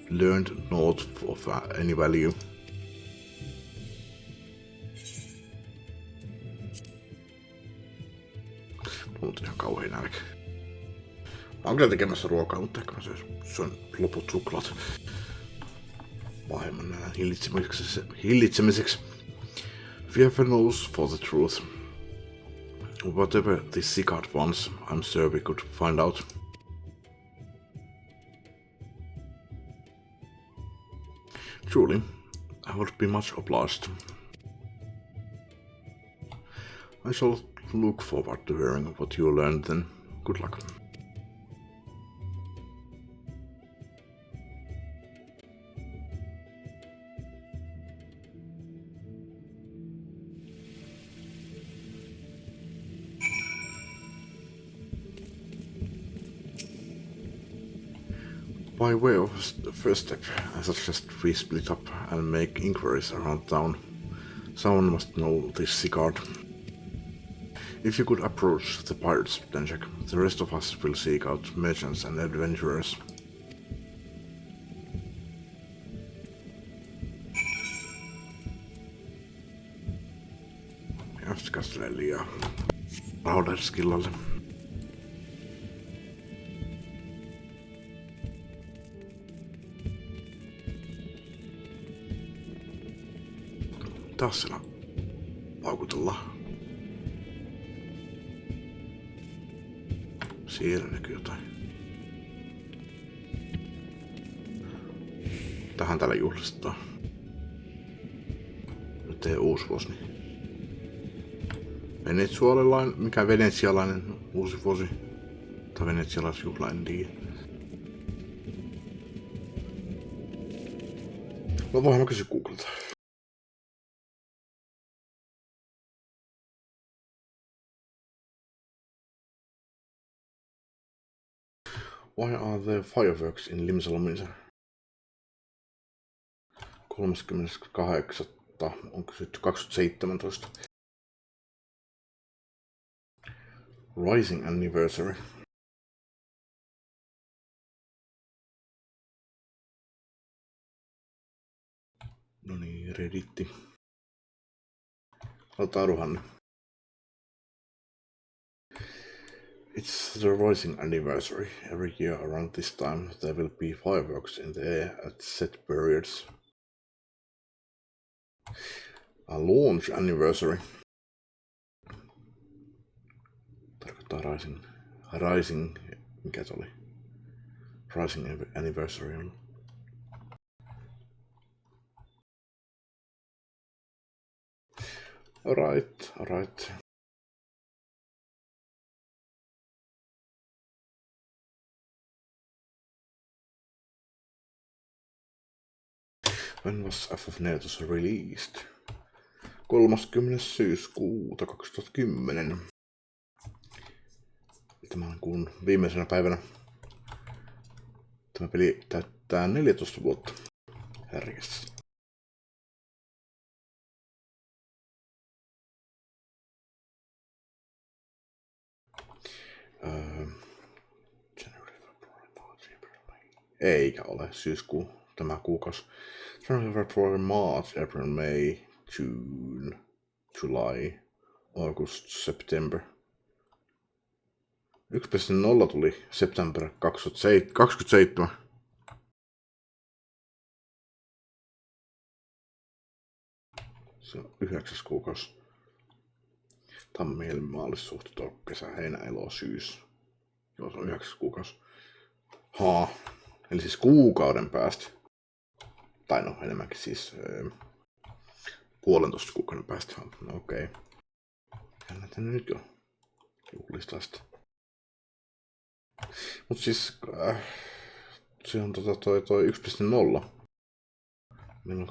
learned naught of any value. Mulla on ihan kauhean nälkä. Mä oon kyllä tekemässä ruokaa, mutta ehkä mä syön loput suklaat pahemman hillitsemiseksi. Fear knows for the truth. Whatever this Sicard wants, I'm sure we could find out. Truly, I would be much obliged. I shall look forward to hearing what you learned then. Good luck. By way of the first step, I suggest we split up and make inquiries around town. Someone must know this Sicard. If you could approach the pirates, then check. The rest of us will seek out merchants and adventurers. Jatkastelee liian Rauderskillalle. Taas siellä paukutellaan. Siellä näkyy jotain. Tähän täällä juhlistetaan. Nyt ei uusi vuosi. Venetsialainen uusi vuosi. Tai venetsialaisjuhla, en tiedä. No voihan mä kysyä Googlelta. Why are there fireworks in Limsalonissa? 38. on kysytty 2017. Rising Anniversary. No niin, Redditti. Otetaan Ruhanne. It's the Rising Anniversary. Every year around this time there will be fireworks in the air at set periods. A launch anniversary. Tarkoittaa Rising, mikä se oli? Rising Anniversary on. Alright. When was FF Neotus released? 30. syyskuuta 2010. Tämän kuun viimeisenä päivänä. Tämä peli täyttää 14 vuotta. Herkes. Eikä ole syyskuu tämä kuukausi. January, February, March, April, May, June, July, August, September. 1.0 tuli September 2027. Se on 9. kuukausi. Tammi, helmi, maalis-huhti, touko, kesä, heinä, elo, syys. Joo, se on 9. kuukausi. Eli siis kuukauden päästä. Tai no enemmänkin siis 1,5 kuukauden päästä. No okei. Kyllä tänne nyt jo juhlistaa. Mut siis se on toi 1.0. Meillä on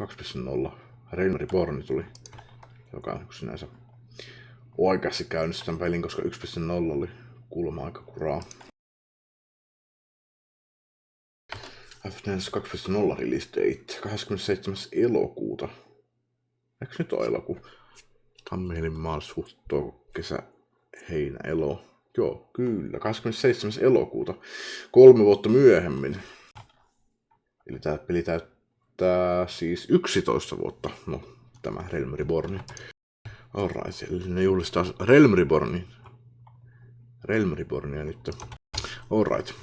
2.0. Realm Reborn tuli. Joka on sinänsä oikeasti käynnissä tämän pelin, koska 1.0 oli kuulemma aika kuraa. FNS 2.0 release date 27. elokuuta. Eikö nyt ole elokuu? Tammi, helmi, maalis, huhti, touko, kesä, heinä, elo. Joo, kyllä. 27. elokuuta. 3 vuotta myöhemmin. Eli tää peli täyttää siis 11 vuotta. No, tämä Realm Reborn. Alright, eli ne juhlistaa Realm Rebornia nyt. Alright.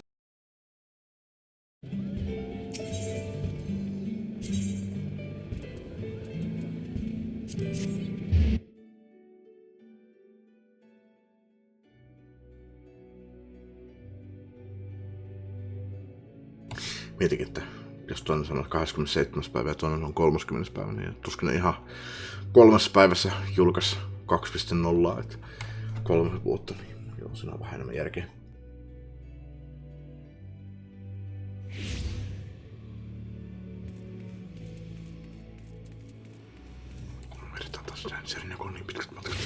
Mietinkin, että jos toinen sanoo 27. päivä ja toinen on 30. päivä, niin tuskin ne ihan 3. päivässä julkaisi 2.0, että 3 vuotta, niin joo, siinä on vähän enemmän järkeä. Vedetään taas Dancerin, joka on niin pitkät matkat.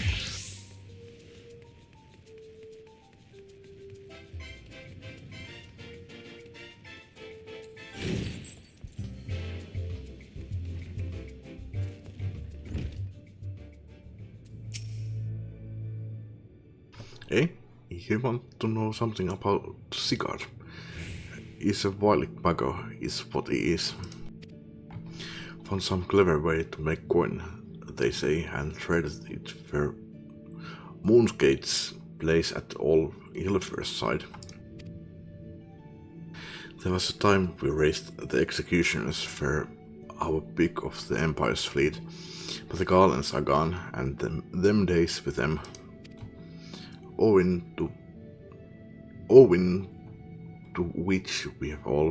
Hey, you want to know something about Sigurd? He's a wily bugger, is what he is. Found some clever way to make coin, they say, and traded it for Moonskate's place at all Ilfir's side. There was a time we raised the executioners for our pick of the Empire's fleet, but the Garlands are gone, and them days with them. Owing to which we have all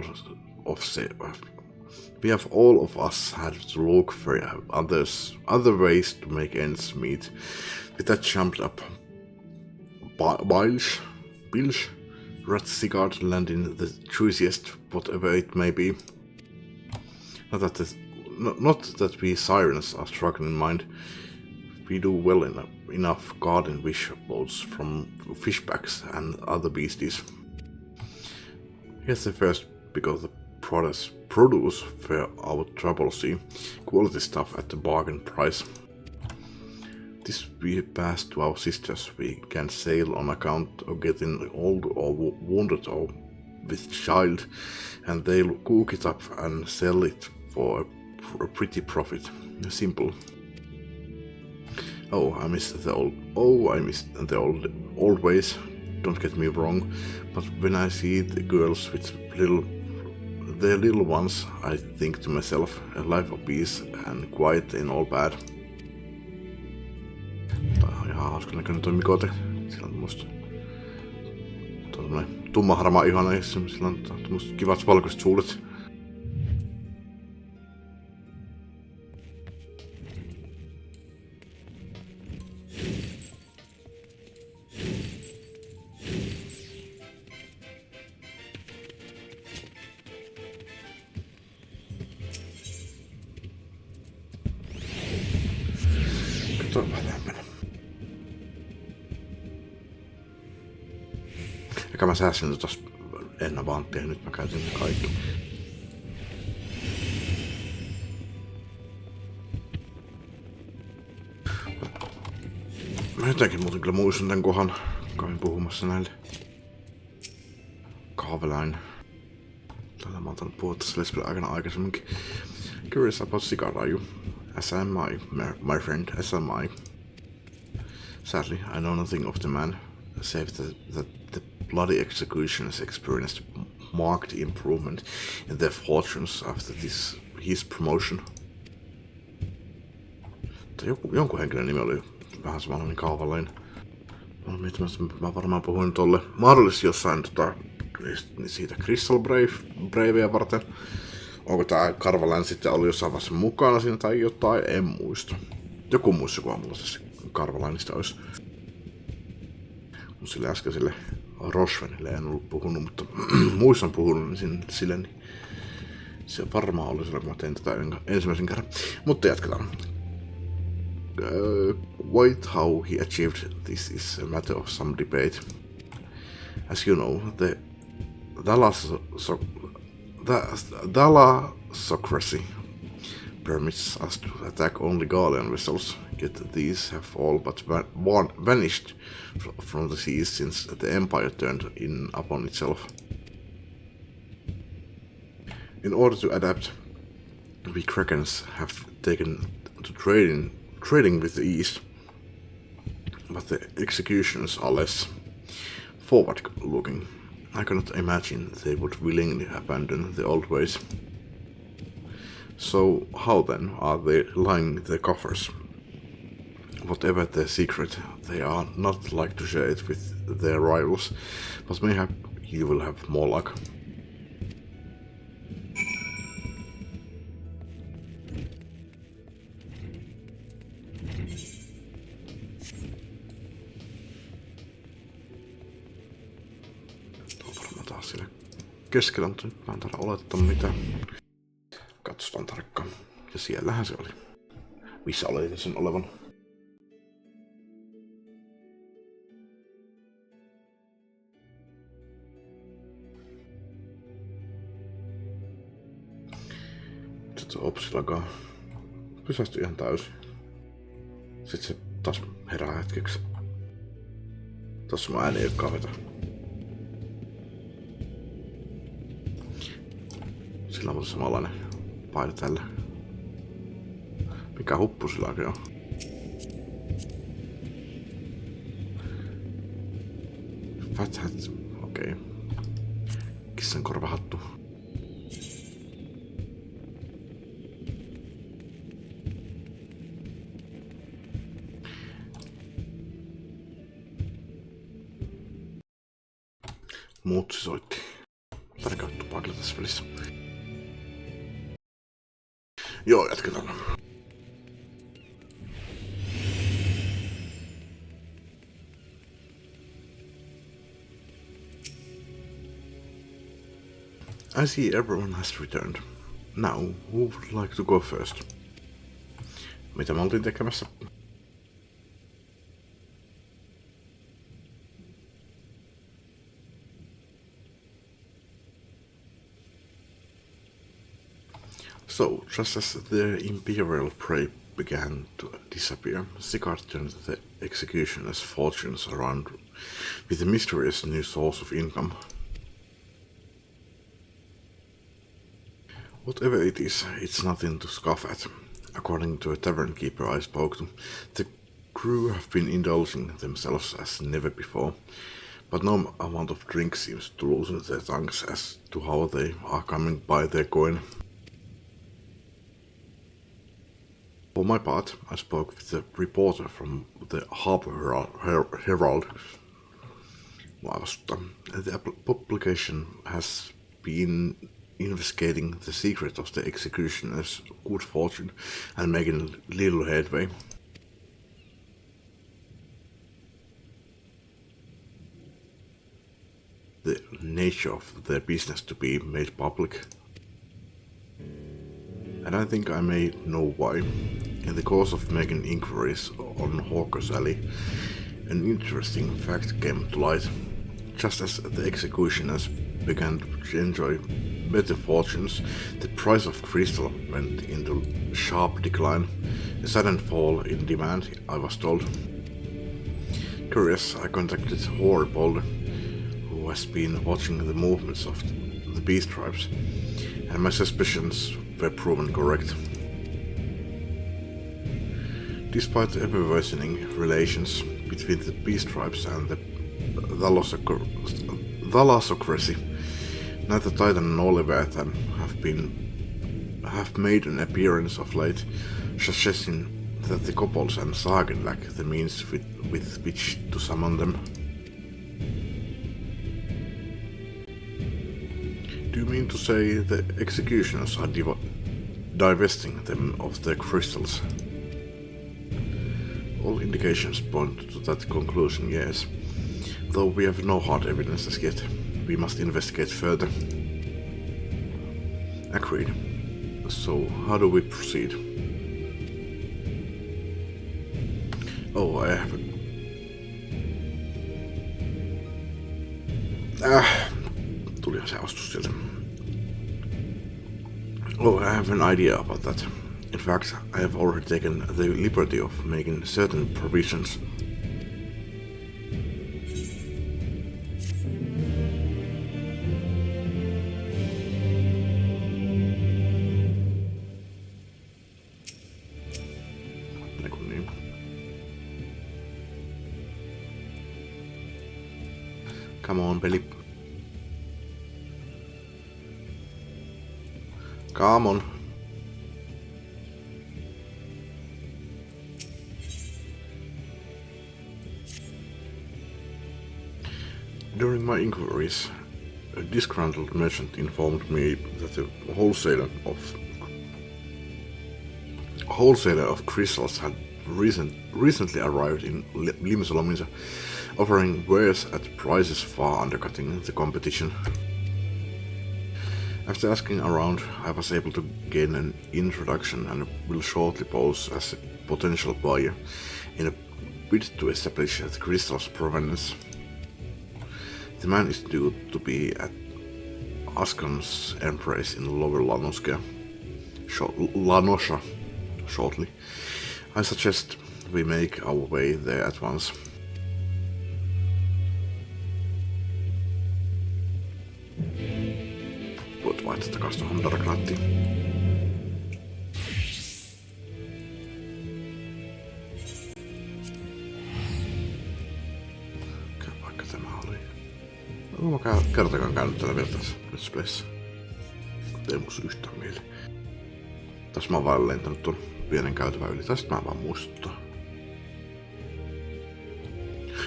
of us had to look for other ways to make ends meet. With that jumped up Bilge, rat cigar landing the juiciest, whatever it may be. Not that we sirens are struggling in mind. We do well enough garden vegetables from fishbacks and other beasties. Here's the first because the produce for our trouble see quality stuff at the bargain price. This we pass to our sisters. We can sail on account of getting old or wounded or with child, and they'll cook it up and sell it for a pretty profit. Simple. I miss the old ways. Don't get me wrong, but when I see the girls with their little ones, I think to myself, a life of peace and quiet ain't all bad. Tää on ihan hauska näköinen toi Mikote. Sillä on tommoista tummaharmaa ihana ja sillä on tommoista kivat valkoiset suudet. Kato vähän tämmönen. Eikä mä säästin tota ennen vanttia, nyt mä käytin ne kaikki. Mä jotenkin muuten kyllä muistan tän kohan. Kävin puhumassa näille kaavelain. Tällä mä oon tainnut puhua tässä Let's aikana aikaisemminkin. Curious about cigar, are you? As am I, my friend, as am I. Sadly, I know nothing of the man, save that the bloody executions experienced marked improvement in their fortunes after his promotion. Jonkun henkilön nimi oli vähän samanlainen kaavalainen. Mä oon miettimässä, että mä varmaan puhuin tolle mahdollisesti jossain siitä Crystal Bravea varten. Onko tää Karvalan sitten ollut jossain vaiheessa mukana siinä tai jotain, en muista. Joku muistikuva mulla tässä Karvalainista olisi. Mun sille äskeiselle Rosvenille en ollut puhunut, mutta muistan puhunut sille, niin se varmaan oli silloin, kun mä tein tätä ensimmäisen kerran. Mutta jatketaan. Quite how he achieved this is a matter of some debate. As you know, the Thalassocracy permits us to attack only Gallian vessels, yet these have all but vanished from the seas since the Empire turned in upon itself. In order to adapt, we Krakens have taken to trading with the East, but the executions are less forward-looking. I cannot imagine they would willingly abandon the old ways. So how then are they lying their coffers? Whatever their secret, they are not like to share it with their rivals, but mayhap you will have more luck. Siellä keskellä, mutta nyt mä en taida olettaa mitään. Katsotaan tarkkaan. Ja siellähän se oli. Missä oletin sen olevan? Sitten se Opsilakaan pysästyi ihan täysin. Sitten se taas herää hetkeksi. Tossa mun ääni ei olekaan vetää. Sillä on samanlainen paino tällä. Mikä huppu sillä oikein on? Fat hat, okei. Kissan korvahattu. Muutsi soitti. Tää käy tupakilla tässä välissä. Joo, jatketaan. I see everyone has returned. Now, who would like to go first? Mitä me oltiin tekemässä? So, just as the imperial prey began to disappear, Sigurd turned the executioner's fortunes around with a mysterious new source of income. Whatever it is, it's nothing to scoff at. According to a tavern keeper I spoke to, the crew have been indulging themselves as never before, but no amount of drink seems to loosen their tongues as to how they are coming by their coin. For my part, I spoke with the reporter from the Harbour Herald. The publication has been investigating the secret of the executioner's good fortune and making little headway. The nature of their business to be made public. And I think I may know why. In the course of making inquiries on Hawker's Alley, an interesting fact came to light. Just as the executioners began to enjoy better fortunes, the price of crystal went into sharp decline, a sudden fall in demand, I was told. Curious, I contacted Horrible, who has been watching the movements of the beast tribes, and my suspicions were proven correct. Despite the ever-worsening relations between the beast tribes and the Thalassocracy, neither Titan nor Leviathan have made an appearance of late, suggesting that the kobolds and Sagen lack the means with which to summon them. Do you mean to say the executioners are divesting them of their crystals? All indications point to that conclusion, yes. Though we have no hard evidence as yet, we must investigate further. Agreed. So, how do we proceed? Oh, I have tulihan se astus sieltä. Oh, I have an idea about that. In fact, I have already taken the liberty of making certain provisions. Come on, peli. Come on. During my inquiries, a disgruntled merchant informed me that the wholesaler of crystals had recently arrived in Limsalomisa, offering wares at prices far undercutting the competition. After asking around, I was able to gain an introduction and will shortly pose as a potential buyer in a bid to establish the crystal's provenance. The man is due to be at Askon's Embrace in Lower Lanosha shortly. I suggest we make our way there at once. Voit vaihtaa takas tuohon Darknattiin. Mikä paikka tämä oli? Onko mä kertakaan käynyt täällä vielä tässä Let's Playssä? Ei musta yhtään mieli. Tässä mä oon vaan lentänyt tuon pienen käytävän yli. Tästä mä vaan muistuttaa.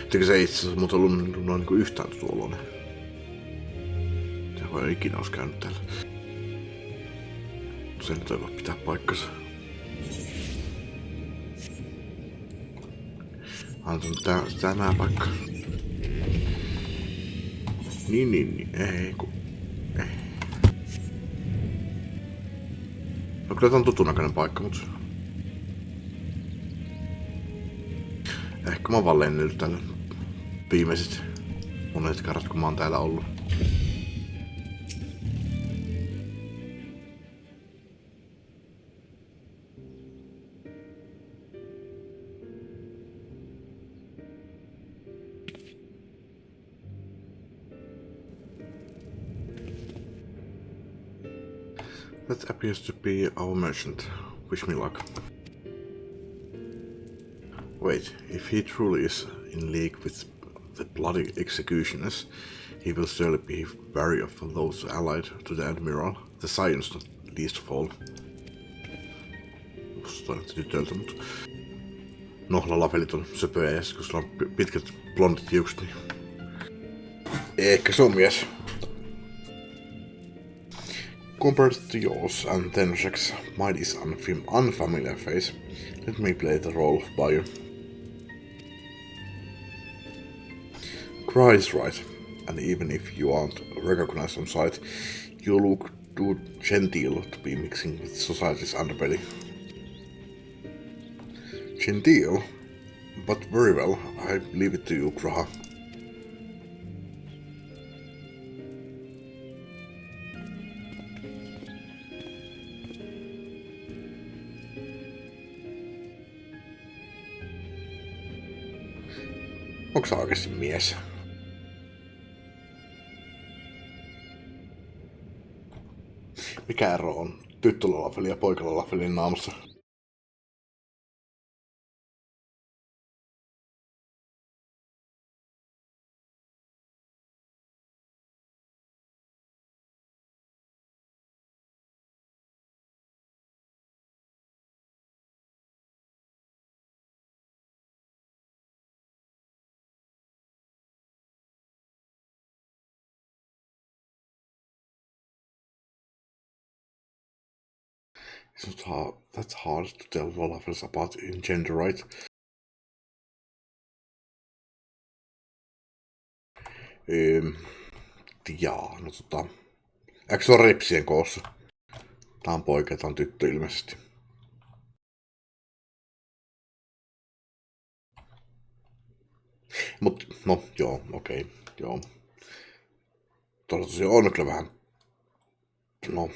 Eikä se itse asiassa muuta ollut noin niinku yhtään tuollainen. Se voi ikinä olisi käynyt täällä. Se nyt ei voi pitää paikkansa. Antan tämä paikka. Niin, ei. No kyllä tää on tutun näköinen paikka, mut... Ehkä mä oon vaan lennellyt tänne viimeiset monet kerrat, kun mä oon täällä ollut. That appears to be our merchant. Wish me luck. Wait, if he truly is in league with the bloody executioners, he will surely be wary of those allied to the Admiral, the Science not least of all. Musta tytöltä, mut... No, lalafelit on söpöjä ja kun sillä on pitkät blondit hiukset, niin... Ehkä se on mies. Compared to yours and Tenshek's might is unfamiliar face, let me play the role of buyer. Cry is right, and even if you aren't recognized on sight, you look too genteel to be mixing with society's underbelly. Genteel? But very well, I leave it to you, Graha. Onko sä oikeesti mies? Mikä ero on tyttölalafelin ja poikalalafelin naamassa? It's not hard, that's hard to tell Lalafels apart in gender, right? Jaa, no eikö se ole ripsien koossa? Tää on poika, tää on tyttö ilmeisesti. Mut, no joo, okei, joo. Tuolla tosiaan on kyllä vähän... No,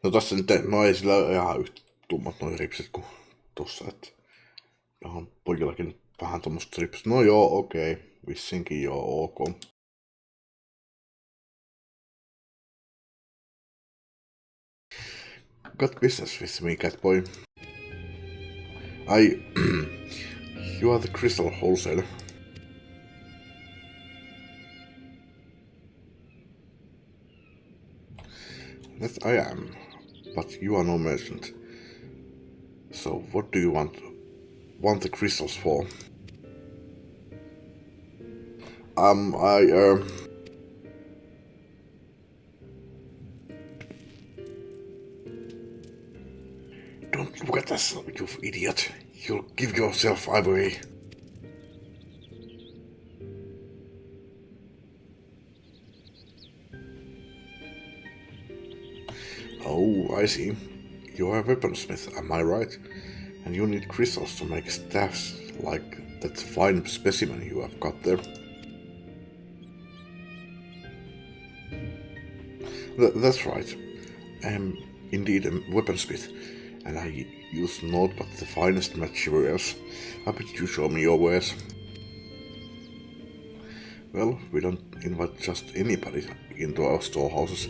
No tässä nyt, no ei sillä ole ihan yhtä tummat noi ripsit kuin tossa, että... Ihan pojillakin vähän tommoset ripsit. No joo, okei, vissinkin joo, ok. Got business with me, catboy. You are the crystal wholesaler. That I am, but you are no merchant. So what do you want the crystals for? Don't look at us, you idiot. You'll give yourself away. Oh, I see. You're a weaponsmith, am I right? And you need crystals to make staffs like that fine specimen you have got there. That's right. I am indeed a weaponsmith, and I use naught but the finest materials. I bet you show me your wares. Well, we don't invite just anybody into our storehouses.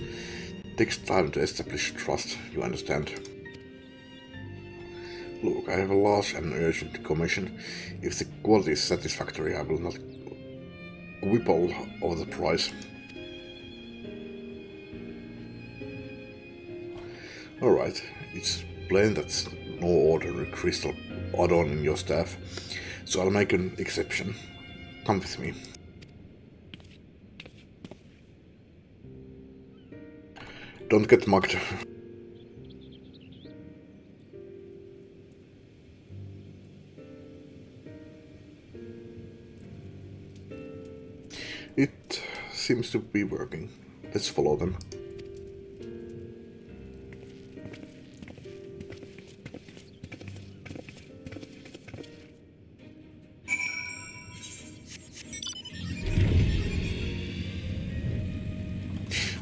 It takes time to establish trust, you understand. Look, I have a large and urgent commission. If the quality is satisfactory, I will not quibble over the price. Alright, it's plain that's no ordinary crystal add-on in your staff, so I'll make an exception. Come with me. Don't get mugged. It seems to be working. Let's follow them.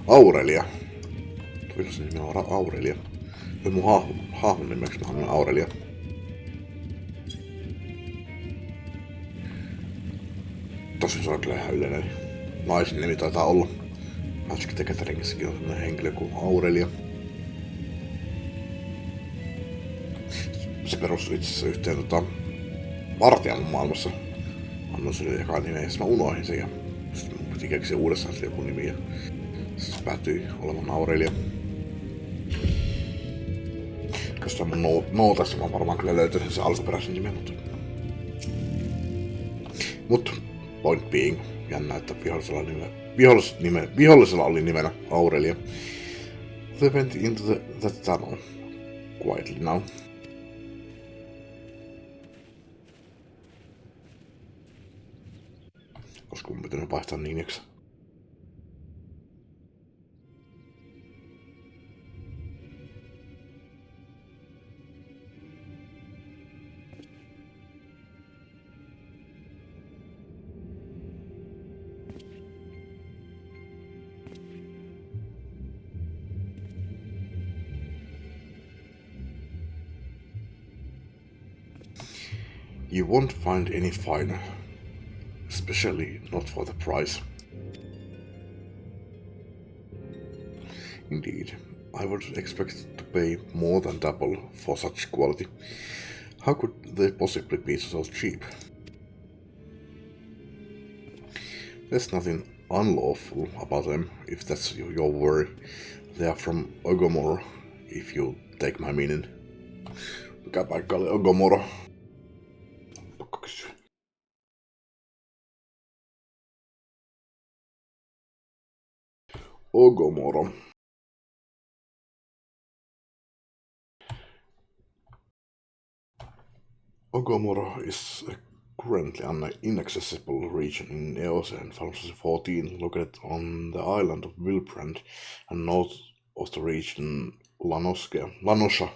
Aurelia. Tuossa se nimi on Aurelia. Mun hahmon nimeksi mä haluan Aurelia. Tosin se on kyllä ihan yleinen. Naisin nimi taitaa olla. Magic the Gatheringissakin on sellainen henkilö kuin Aurelia. Se perustui itse asiassa yhteen vartijan maailmassa. Annoin sille eka nimeä ja mä unohdin sen ja sitten mun piti keksiä uudestaan sille joku nimi ja se päätyi olemaan Aurelia. Jostain mun nootassa mä varmaan kyllä löytäisin sen alkuperäisen nimen, mutta point being, jännä, että vihollisella oli nimenä Aurelia. They went into that tunnel quietly now. Koska mun pitänyt vaihtaa ninjaksi. You won't find any finer, especially not for the price. Indeed, I would expect to pay more than double for such quality. How could they possibly be so cheap? There's nothing unlawful about them, if that's your worry. They are from Ogomoro, if you take my meaning. Mikä paikka oli Ogomoro? Ogomoro. Ogomoro is a currently an inaccessible region in Eosen Fantasy 14, located on the island of Wilbrand and north of the region Lanosha.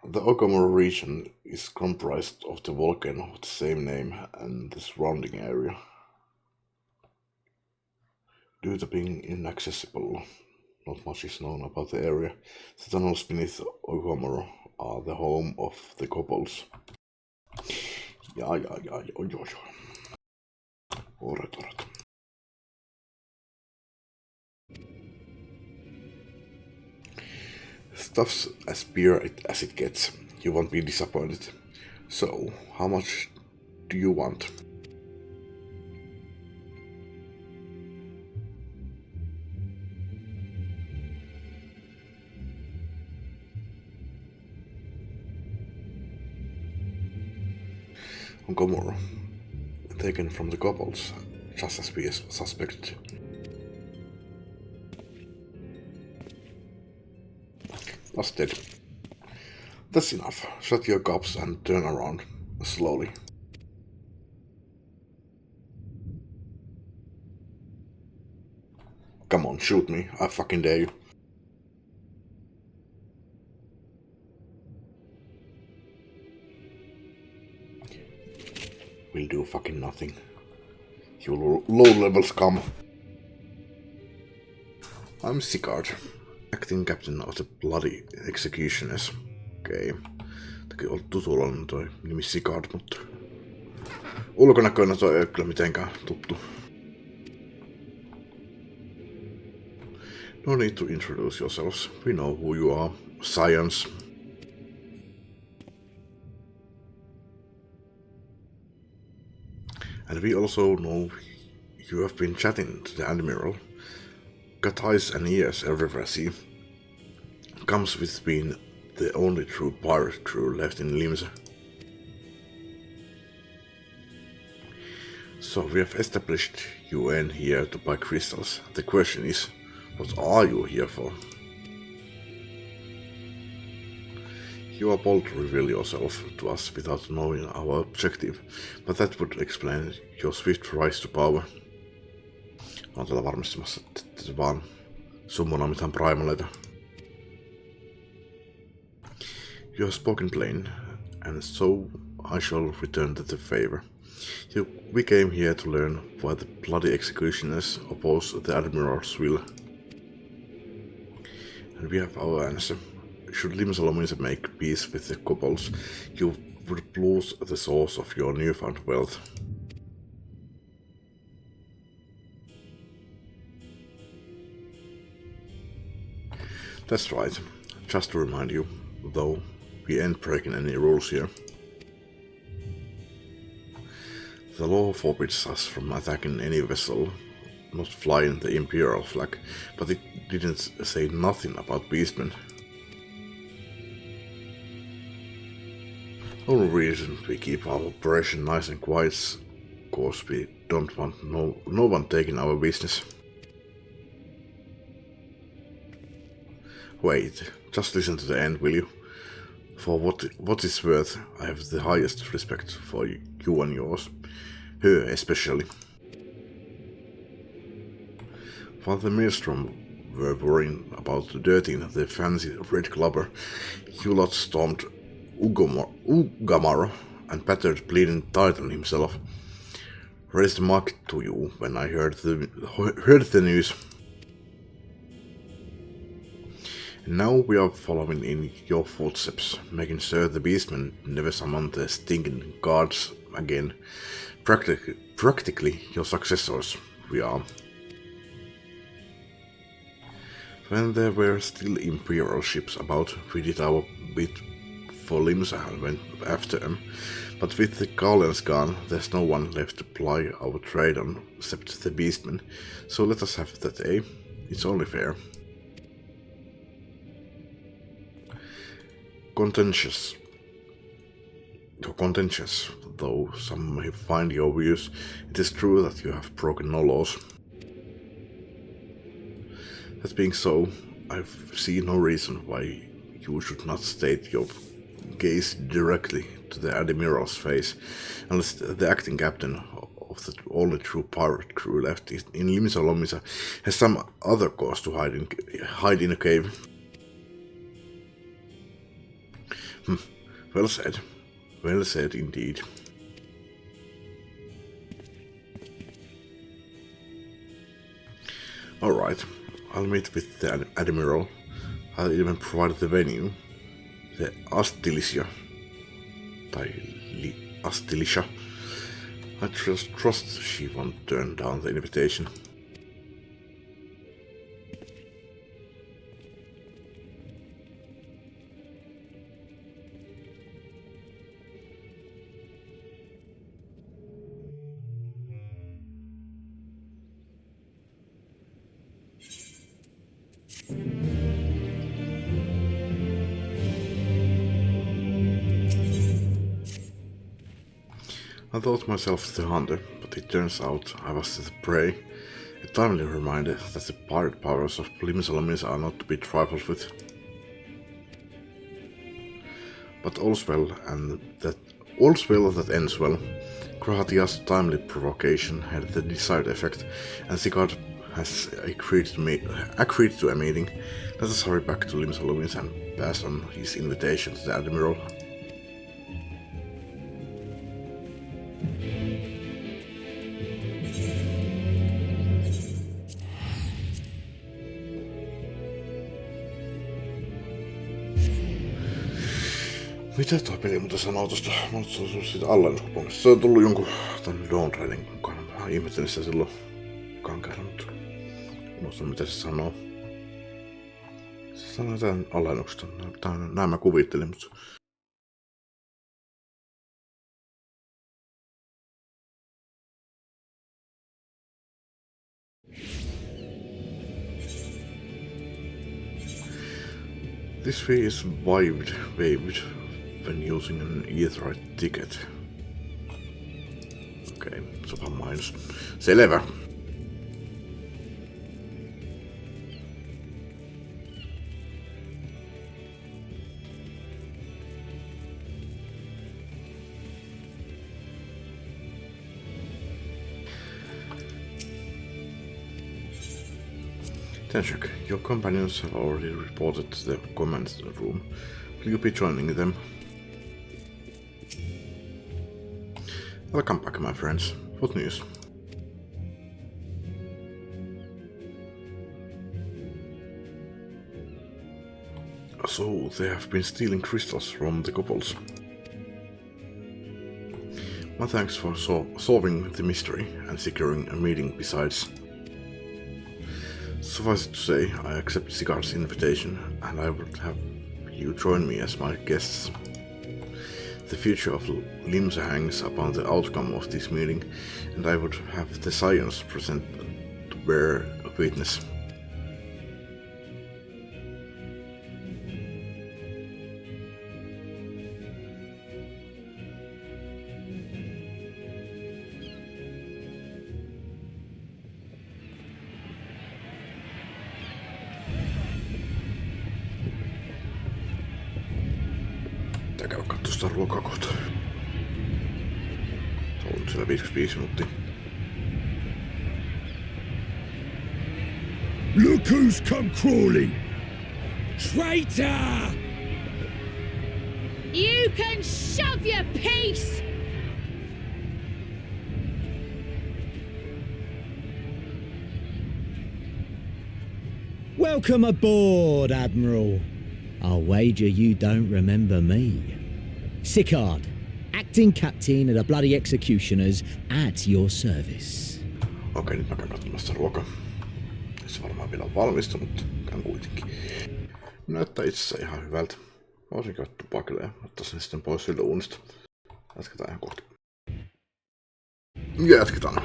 The Ogomoro region is comprised of the volcano of the same name and the surrounding area. Due to being inaccessible, not much is known about the area. The tunnels beneath Ogomoro are the home of the kobolds. Ja. Oret. Stuff's as pure as it gets. You won't be disappointed. So, how much do you want? Ogomoro, taken from the kobolds, just as we suspected. Busted. That's enough. Shut your gobs and turn around. Slowly. Come on, shoot me. I fucking dare you. Will do fucking nothing. You low-level scum. I'm Sigard, acting captain of the bloody executioners. Okei. Toki on tutulla toi nimi Sigard, mutta ulkonäköinen toi ei ole kyllä mitenkään tuttu. No need to introduce yourselves. We know who you are. Science. And we also know you have been chatting to the Admiral. Got eyes and ears everywhere, see? Comes with being the only true pirate crew left in Limsa. So we have established you in here to buy crystals. The question is, what are you here for? You are bold to reveal yourself to us without knowing our objective, but that would explain your swift rise to power. Olen täällä varmistamassa, että se vaan summona mitään primaleita. You have spoken plain, and so I shall return the favor. We came here to learn why the bloody executioners oppose the Admiral's will. And we have our answer. Should Limsalomisa make peace with the kobolds, you would lose the source of your newfound wealth. That's right. Just to remind you, though, we ain't breaking any rules here. The law forbids us from attacking any vessel, not flying the Imperial flag, but it didn't say nothing about beastmen. Only reason we keep our operation nice and quiet is cause we don't want no one taking our business. Wait, just listen to the end, will you? For what it's worth, I have the highest respect for you and yours. Her especially. While the Maelstrom were worrying about dirtying the fancy red clubber, you lot stormed Ugamar and battered bleeding Titan himself. Raised a mug to you when I heard the news. And now we are following in your footsteps, making sure the beastmen never summon the stinking guards again. Practically your successors, we are. When there were still Imperial ships about, we did our bit for Limsa and went after them, but with the Garlands gone, there's no one left to ply our trade on except the beastmen, so let us have that, eh? It's only fair. Contentious, though some may find your views, it is true that you have broken no laws. That being so, I see no reason why you should not state your gaze directly to the Admiral's face, unless the acting captain of the only true pirate crew left in Limsalomisa has some other cause to hide in a cave. Well said indeed. Alright, I'll meet with the Admiral. I'll even provide the venue, the Astilicia. I trust she won't turn down the invitation. I thought myself the hunter, but it turns out I was the prey. A timely reminder that the pirate powers of Limsalomisa are not to be trifled with. But all's well that ends well. Kroatia's timely provocation had the desired effect, and Sigurd has agreed to a meeting. Let us hurry back to Limsalomisa and pass on his invitation to the Admiral. Mitä tuo peli muuten sanoo tosta? Mä oon tullut siitä allennuskuponista. Se on tullut jonkun tän Dawn Raidin mukana. Mä ihmettelin sitä silloin kankealla, mutta unohtanut mitä se sanoo. Se sanoo jotain alennuksesta. Näin mä kuvittelin, mutta... This fee is waived when using an Etherite ticket. Okei, sopa mainos. Selvä. Tenshuk, your companions have already reported to the command room. Will you be joining them? Welcome back, my friends. What news? So they have been stealing crystals from the kobolds. My thanks for solving the mystery and securing a meeting besides. Suffice it to say, I accept Sigard's invitation and I would have you join me as my guests. The future of Limsa hangs upon the outcome of this meeting, and I would have the science present to bear witness. Käy katsoa sitä ruokaa kohta. Se on siellä 55 minuuttia. Look who's come crawling! Traitor! You can shove your piece! Welcome aboard, Admiral. I'll wager you don't remember me. Sigard, acting captain of the bloody executioners, at your service. Okei, nyt mä käyn katsomaan sitä ruokaa. Se varmaan vielä on valmista, mutta käyn kuitenkin. Näyttää itse ihan hyvältä. Voisin käydä tupakille ja ottaa sen sitten pois siltä uunista. Jatketaan ihan kohta. Jatketaan.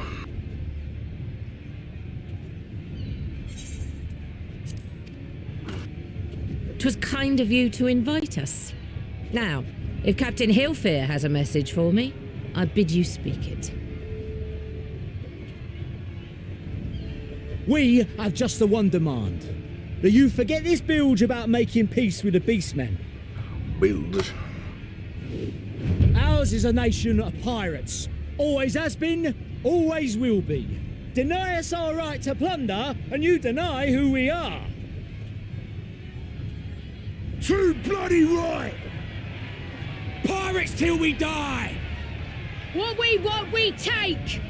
"'Twas kind of you to invite us. Now, if Captain Hillfear has a message for me, I bid you speak it." We have just the one demand. That you forget this bilge about making peace with the beastmen. Bilge. Ours is a nation of pirates. Always has been, always will be. Deny us our right to plunder, and you deny who we are. Too bloody right! Pirates till we die! What we take!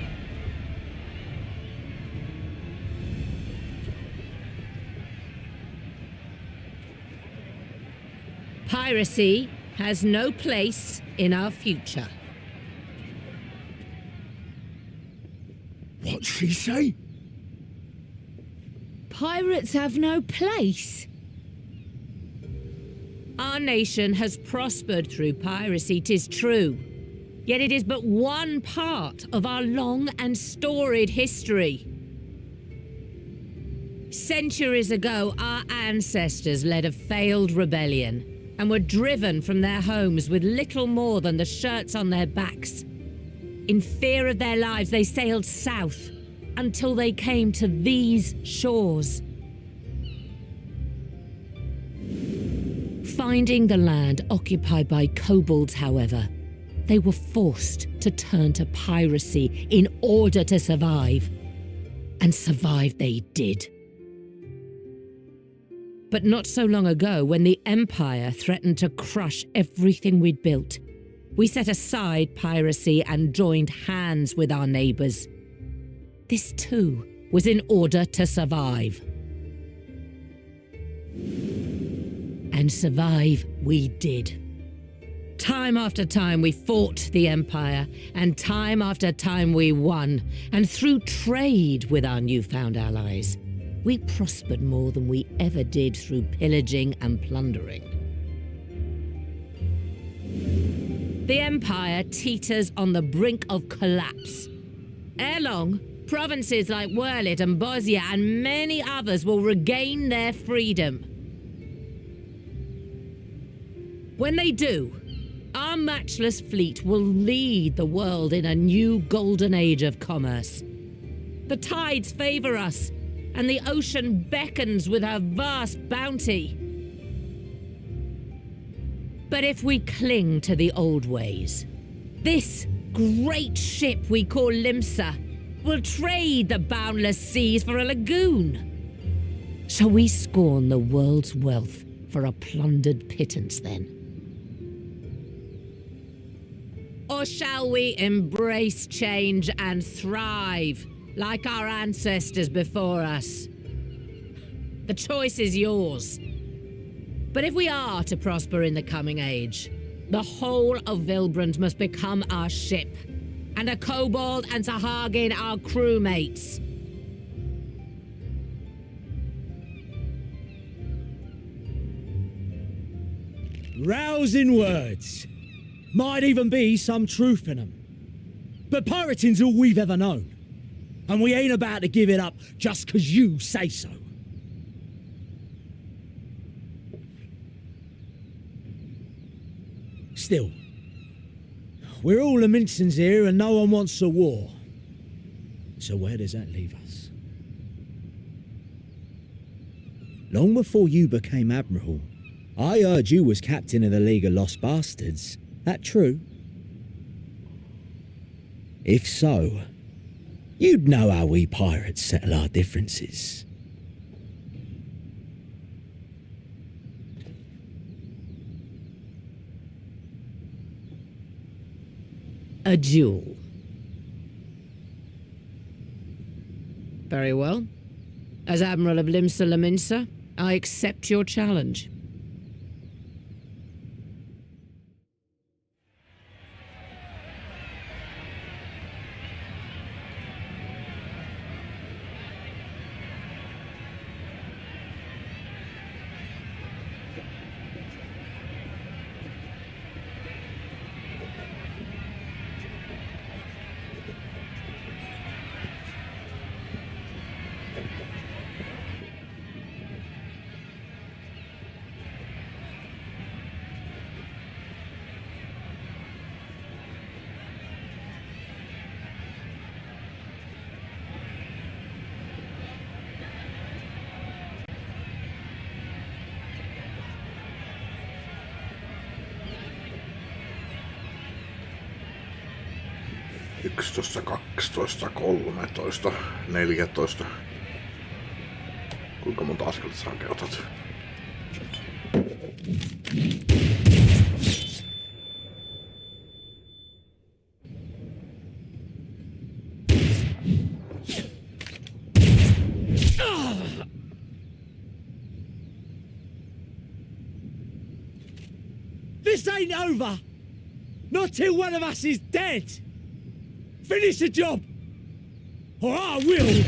Piracy has no place in our future. What'd she say? Pirates have no place. Our nation has prospered through piracy, 'tis true. Yet it is but one part of our long and storied history. Centuries ago, our ancestors led a failed rebellion and were driven from their homes with little more than the shirts on their backs. In fear of their lives, they sailed south until they came to these shores. Finding the land occupied by kobolds, however, they were forced to turn to piracy in order to survive. And survive they did. But not so long ago, when the Empire threatened to crush everything we'd built, we set aside piracy and joined hands with our neighbors. This too was in order to survive. And survive we did. Time after time we fought the Empire, and time after time we won. And through trade with our newfound allies, we prospered more than we ever did through pillaging and plundering. The Empire teeters on the brink of collapse. Ere long, provinces like Wurlit and Bosnia and many others will regain their freedom. When they do, our matchless fleet will lead the world in a new golden age of commerce. The tides favor us, and the ocean beckons with her vast bounty. But if we cling to the old ways, this great ship we call Limsa will trade the boundless seas for a lagoon. Shall we scorn the world's wealth for a plundered pittance then? Or shall we embrace change and thrive, like our ancestors before us? The choice is yours. But if we are to prosper in the coming age, the whole of Vilbrand must become our ship, and a kobold and Sahagin our crewmates. Rousing words. Might even be some truth in them. But pirating's all we've ever known. And we ain't about to give it up just 'cause you say so. Still, we're all Laminsons here and no one wants a war. So where does that leave us? Long before you became Admiral, I heard you was captain of the League of Lost Bastards. That true? If so, you'd know how we pirates settle our differences. A duel. Very well. As Admiral of Limsa Laminsa, I accept your challenge. Yksitoista, 12, 13, 14. Kuinka monta askelta sä otat? This ain't over! Not till one of us is dead! Finish the job! Or I will!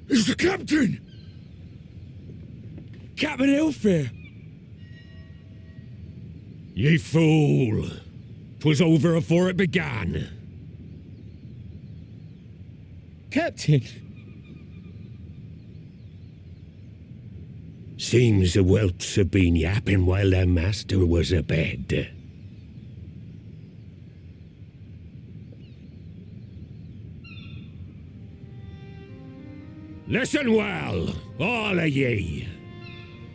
It's the captain! Captain Elfair! Ye fool! 'Twas over afore it began. Captain! Seems the whelps have been yapping while their master was abed. Listen well, all of ye.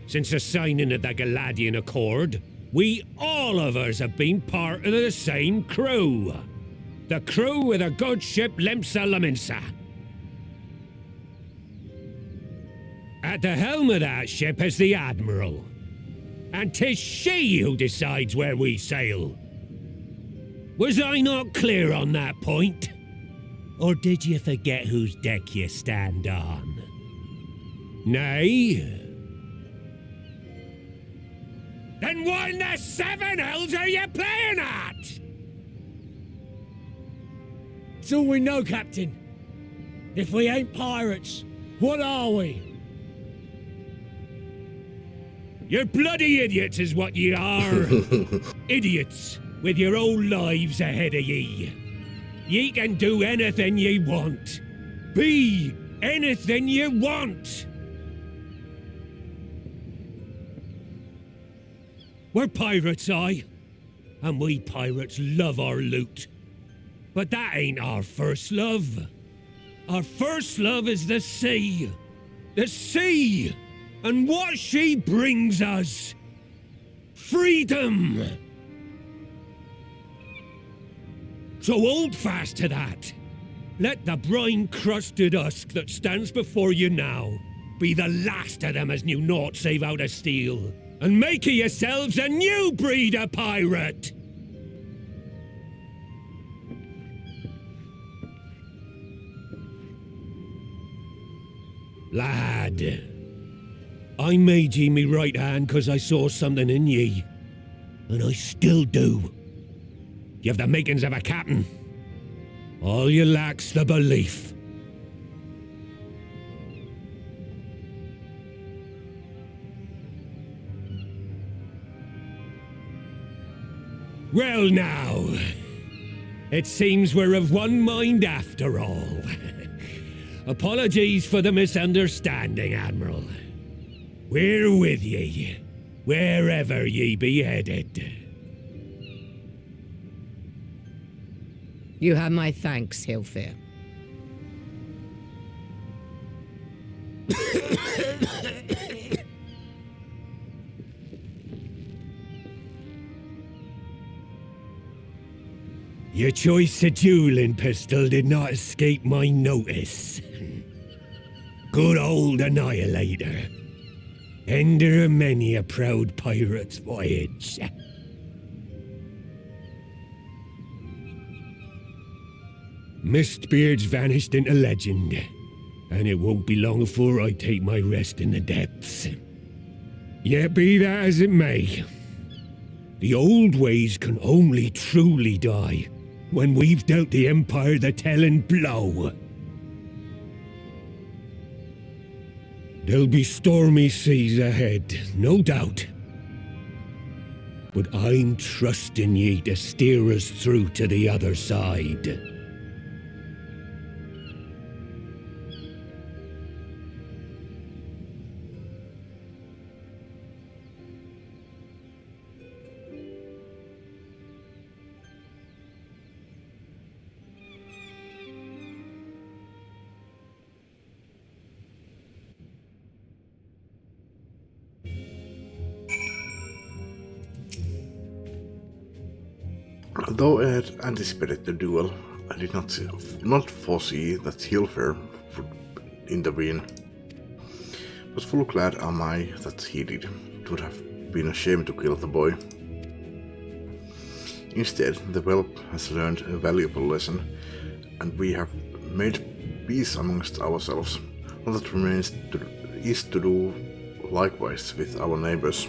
Since the signing of the Galadian Accord, we all of us have been part of the same crew. The crew of the good ship Limsa Laminsa. At the helm of that ship is the Admiral. And 'tis she who decides where we sail. Was I not clear on that point? Or did you forget whose deck you stand on? Nay? Then what in the seven hells are you playing at? It's all we know, Captain. If we ain't pirates, what are we? You're bloody idiots is what ye are. Idiots with your own lives ahead of ye. Ye can do anything ye want. Be anything ye want. We're pirates, aye. And we pirates love our loot. But that ain't our first love. Our first love is the sea. The sea! And what she brings us. Freedom! So hold fast to that. Let the brine-crusted husk that stands before you now be the last of them as knew naught save out of steel, and make of yourselves a new breed of pirate! Lad, I made ye me right hand 'cause I saw something in ye, and I still do. You have the makings of a captain. All you lack's the belief. Well now, it seems we're of one mind after all. Apologies for the misunderstanding, Admiral. We're with ye, wherever ye be headed. You have my thanks, Hilfir. Your choice of dueling pistol did not escape my notice. Good old Annihilator. Ender of many a proud pirate's voyage. Mistbeard's vanished into legend, and it won't be long before I take my rest in the depths. Yet be that as it may, the old ways can only truly die when we've dealt the Empire the telling blow. There'll be stormy seas ahead, no doubt. But I'm trusting ye to steer us through to the other side. Though I had anticipated the duel, I did not foresee that Hilfir would intervene. But full glad am I that he did. It would have been a shame to kill the boy. Instead, the whelp has learned a valuable lesson, and we have made peace amongst ourselves. All that remains is to do likewise with our neighbors.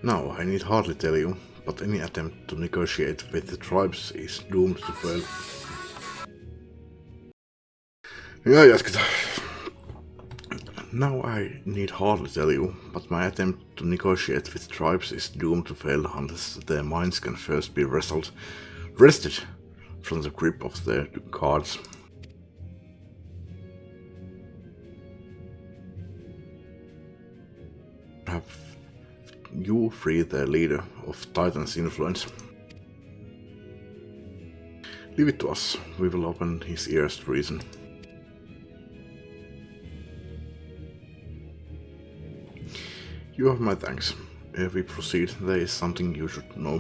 Now, I need hardly tell you, but any attempt to negotiate with the tribes is doomed to fail. Ja, jatketaan. Now I need hardly tell you, but my attempt to negotiate with tribes is doomed to fail unless their minds can first be wrested from the grip of their gods. Have you free the leader of Titan's influence? Leave it to us, we will open his ears to reason. You have my thanks. Ere we proceed, there is something you should know.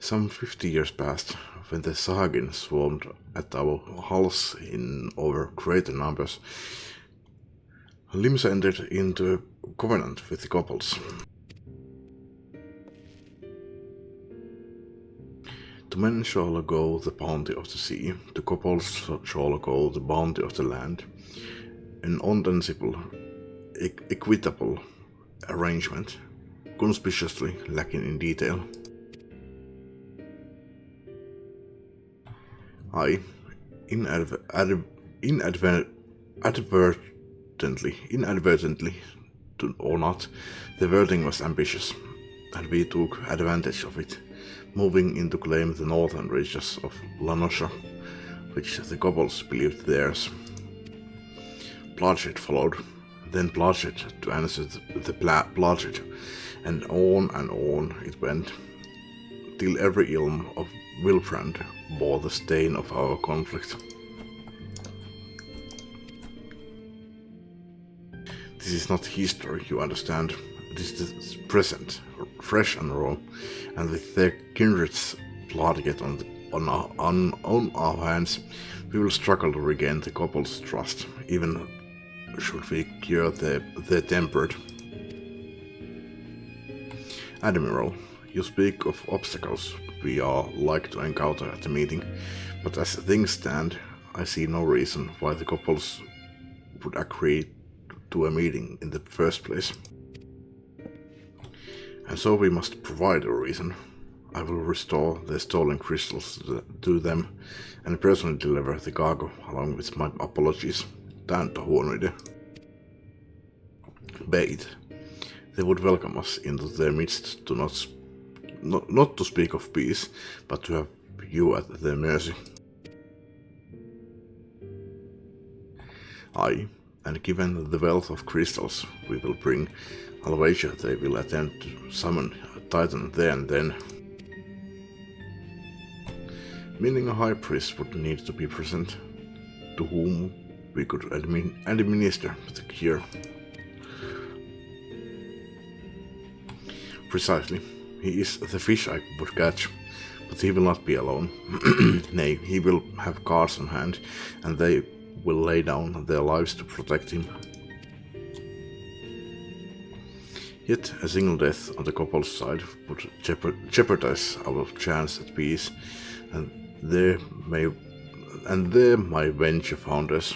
Some 50 years passed, when the Sahagin swarmed at our hulls in over greater numbers. Limsa entered into a covenant with the kobolds. To men shall go the bounty of the sea, to kobolds shall go the bounty of the land. An ostensible, equitable arrangement, conspicuously lacking in detail. I, inadvertently, or not, the wording was ambitious, and we took advantage of it, moving in to claim the northern reaches of Lanosha, which the kobolds believed theirs. Bloodshed followed, then bloodshed to answer the bloodshed, and on it went. till every ilm of Wilfriend bore the stain of our conflict. This is not history, you understand. This is the present, fresh and raw, and with their kindred's blood yet on our hands, we will struggle to regain the couple's trust, even should we cure their tempered. Admiral, you speak of obstacles we are like to encounter at the meeting, but as things stand, I see no reason why the couples would agree to a meeting in the first place. And so we must provide a reason. I will restore the stolen crystals to them and personally deliver the cargo along with my apologies. Tämä on huono idea. Bait. They would welcome us into their midst to not to speak of peace, but to have you at their mercy. Aye, and given the wealth of crystals we will bring Alvasia, they will attempt to summon a titan there and then. Meaning a high priest would need to be present, to whom we could administer the cure. Precisely. He is the fish I would catch, but he will not be alone. Nay, he will have guards on hand, and they will lay down their lives to protect him. Yet a single death on the couple's side would jeopardize our chance at peace, and there my venture found us.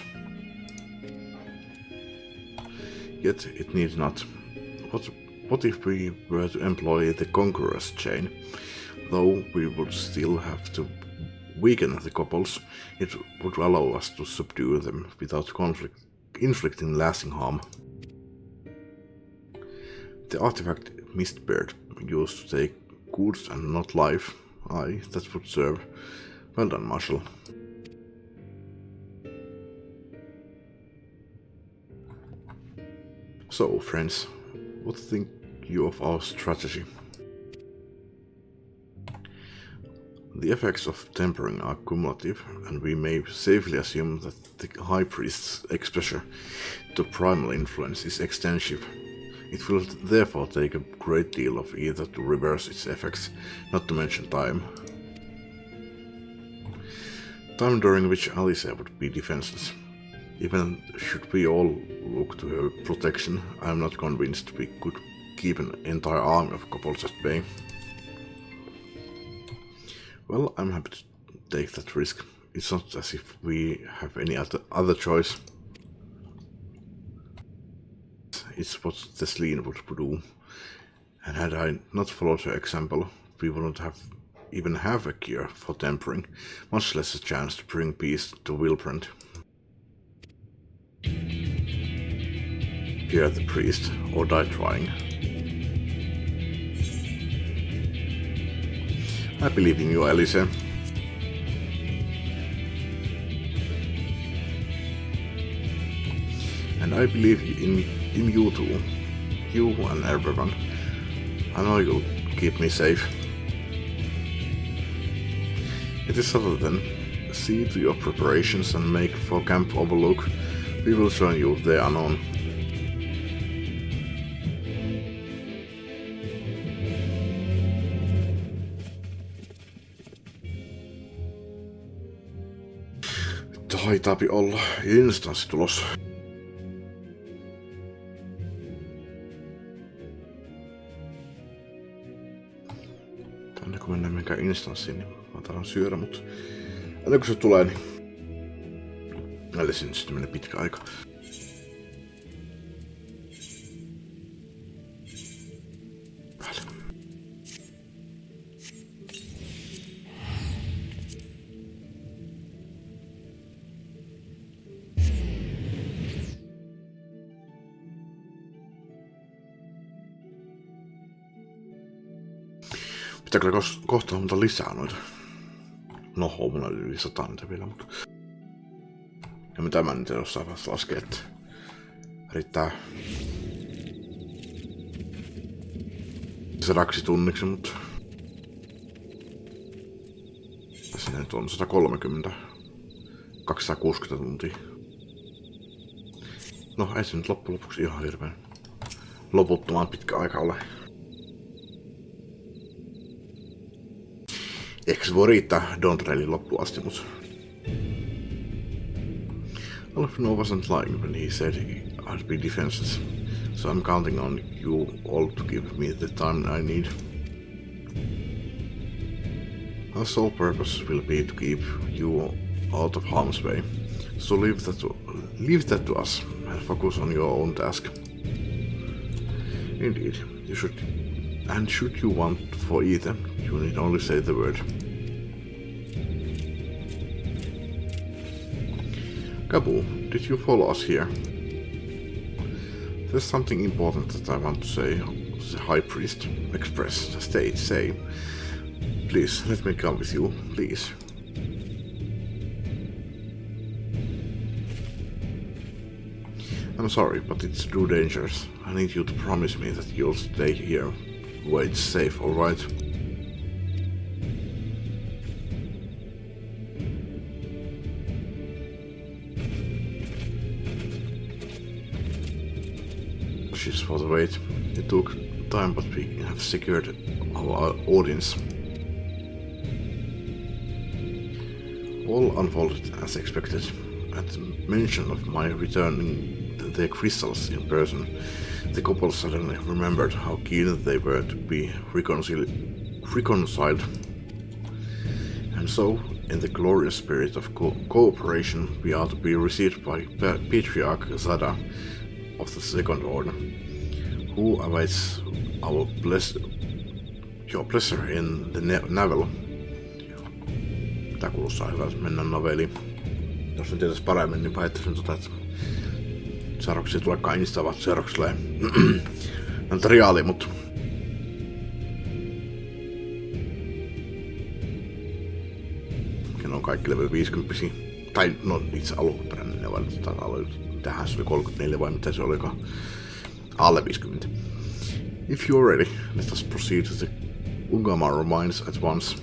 Yet it need not. What if we were to employ the conqueror's chain? Though we would still have to weaken the couples, it would allow us to subdue them without inflicting lasting harm. The artifact Mistbird used to take goods and not life. Aye, that would serve. Well done, Marshal. So, friends, what think you of our strategy? The effects of tempering are cumulative, and we may safely assume that the High Priest's exposure to primal influence is extensive. It will therefore take a great deal of either to reverse its effects, not to mention time. Time during which Alicia would be defenseless. Even should we all look to her protection, I am not convinced we could keep an entire army of kobolds at bay. Well, I'm happy to take that risk. It's not as if we have any other choice. It's what Tesleen would do, and had I not followed her example, we wouldn't even have a cure for tempering, much less a chance to bring peace to Wilbrand. Fear the priest, or die trying. I believe in you, Alice. And I believe in you too. You and everyone. I know you'll keep me safe. It is other than see to your preparations and make for Camp Overlook. We will join you there anon. Taitaapi olla instanssi tulossa. Tänne kun mennään mihinkään instanssiin, niin mä taran syödä, mutta aina kun se tulee, niin näille sinne sitten menee pitkä aika. Pitää kyllä kohta monta lisää noita. No, on mulla yli 100 niitä vielä, mutta... Ja mitä mä nyt jossain vaiheessa laskee, että... riittää... 100 tunniksi, mutta... siinä nyt on? 130. 260 tuntia. No, ei se nyt loppujen lopuksi ihan hirveän loputtoman pitkä aika ole. Ehkä se voi riittää Dontrailin loppuun asti, mut... Alfino wasn't lying when he said I'd be defenseless, so I'm counting on you all to give me the time I need. Our sole purpose will be to keep you out of harm's way, so leave that to us and focus on your own task. Indeed, you should, and should you want for either, you need only say the word. Gabu, did you follow us here? There's something important that I want to say. The High Priest, express, state, say. Please, let me come with you, please. I'm sorry, but it's too dangerous. I need you to promise me that you'll stay here where it's safe, alright? She's for the wait. It took time, but we have secured our audience. All unfolded as expected. At the mention of my returning their crystals in person, the couple suddenly remembered how keen they were to be reconciled. And so, in the glorious spirit of cooperation, we are to be received by Patriarch Zada of the Second Order, who awaits your pleasure in the navel. Tää kuulostaa hyvältä, mennään noveliin. Jos en tietäisi paremmin, niin väittäisin että seurauksia tulekaan Insta, vaan seurauksia näitä reaalia, mutta... Ne on kaikki level 50. Tai no itse alkuperäinen level, tähän se oli 34 vai mitä se olikaan. Alle 50. If you're ready, let us proceed to the Ungamaru mines at once.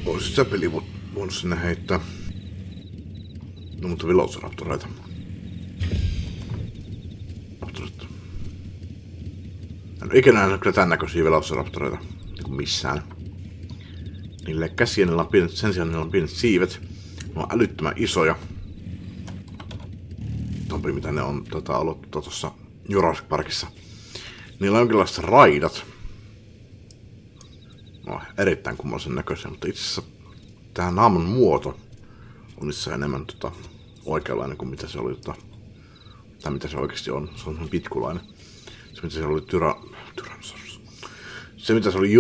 Olisi se peli voinut sinne heittää. No mutta velociraptoreita. En ole ikinä nähnyt kyllä tän näköisiä velociraptoreita. Niin kuin missään. Niille käsiä niillä on pienet, sen sijaan niillä on pienet siivet. Ne on älyttömän isoja. Tompi mitä ne on ollut tuossa Jurassic Parkissa. Niillä on jonkinlaiset raidat. No, erittäin kummallisen näköisiä, mutta itse asiassa tää naaman muoto on itse enemmän oikeanlainen kuin mitä se oli tai mitä se oikeasti on. Se on pitkulainen. Se mitä se oli se mitä se oli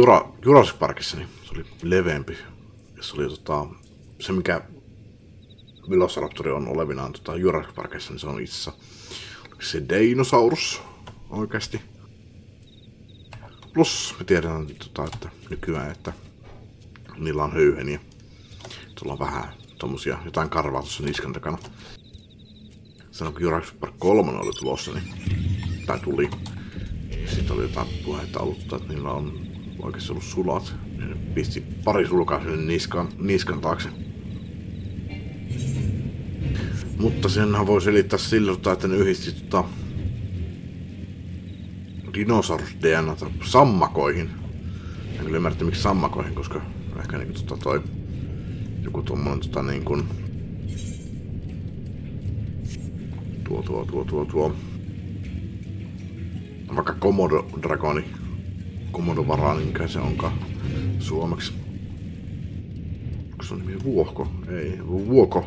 Jurassic Parkissa, niin se oli leveämpi. Ja se oli se mikä Velociraptori on olevinaan Jurassic Parkissa, niin se on itse asiassa se dinosaurus oikeasti. Plus me tiedetään että nykyään, että niillä on höyheniä. Tuolla on vähän tommosia, jotain karvaa tuossa niskan takana. Sanoin, kun Jurassic Park 3 oli tulossa, niin, tai tuli. Sitten oli jotain puhetta ollut, että niillä on oikeasti ollut sulat. Ne pisti pari sulkaa sinne niskan taakse. Mutta senhän voi selittää sillä, että ne yhdisti dinosaurus-DNAta sammakoihin. En kyllä ymmärrä, miksi sammakoihin, koska ehkä niinku toi joku tommonen niinkun tuo vaikka Komodo Dragoni, Komodo Varani, mikä se onkaan suomeksi. Onko se on nimi Vuohko? Ei, Vuoko.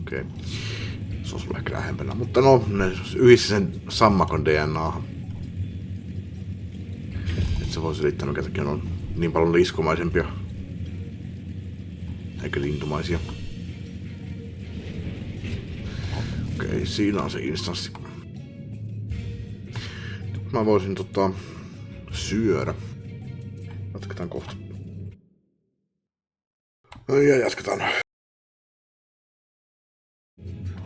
Okei. Okay. Se on sulle ehkä lähempänä, mutta no, ne yhdisi sen sammakon DNAhan. Se voi selittää, mikä takia on niin paljon liskomaisempia. Eikä lintumaisia. Okei, siinä on se instanssi. Nyt mä voisin syödä. Jatketaan kohta. Ja jatketaan.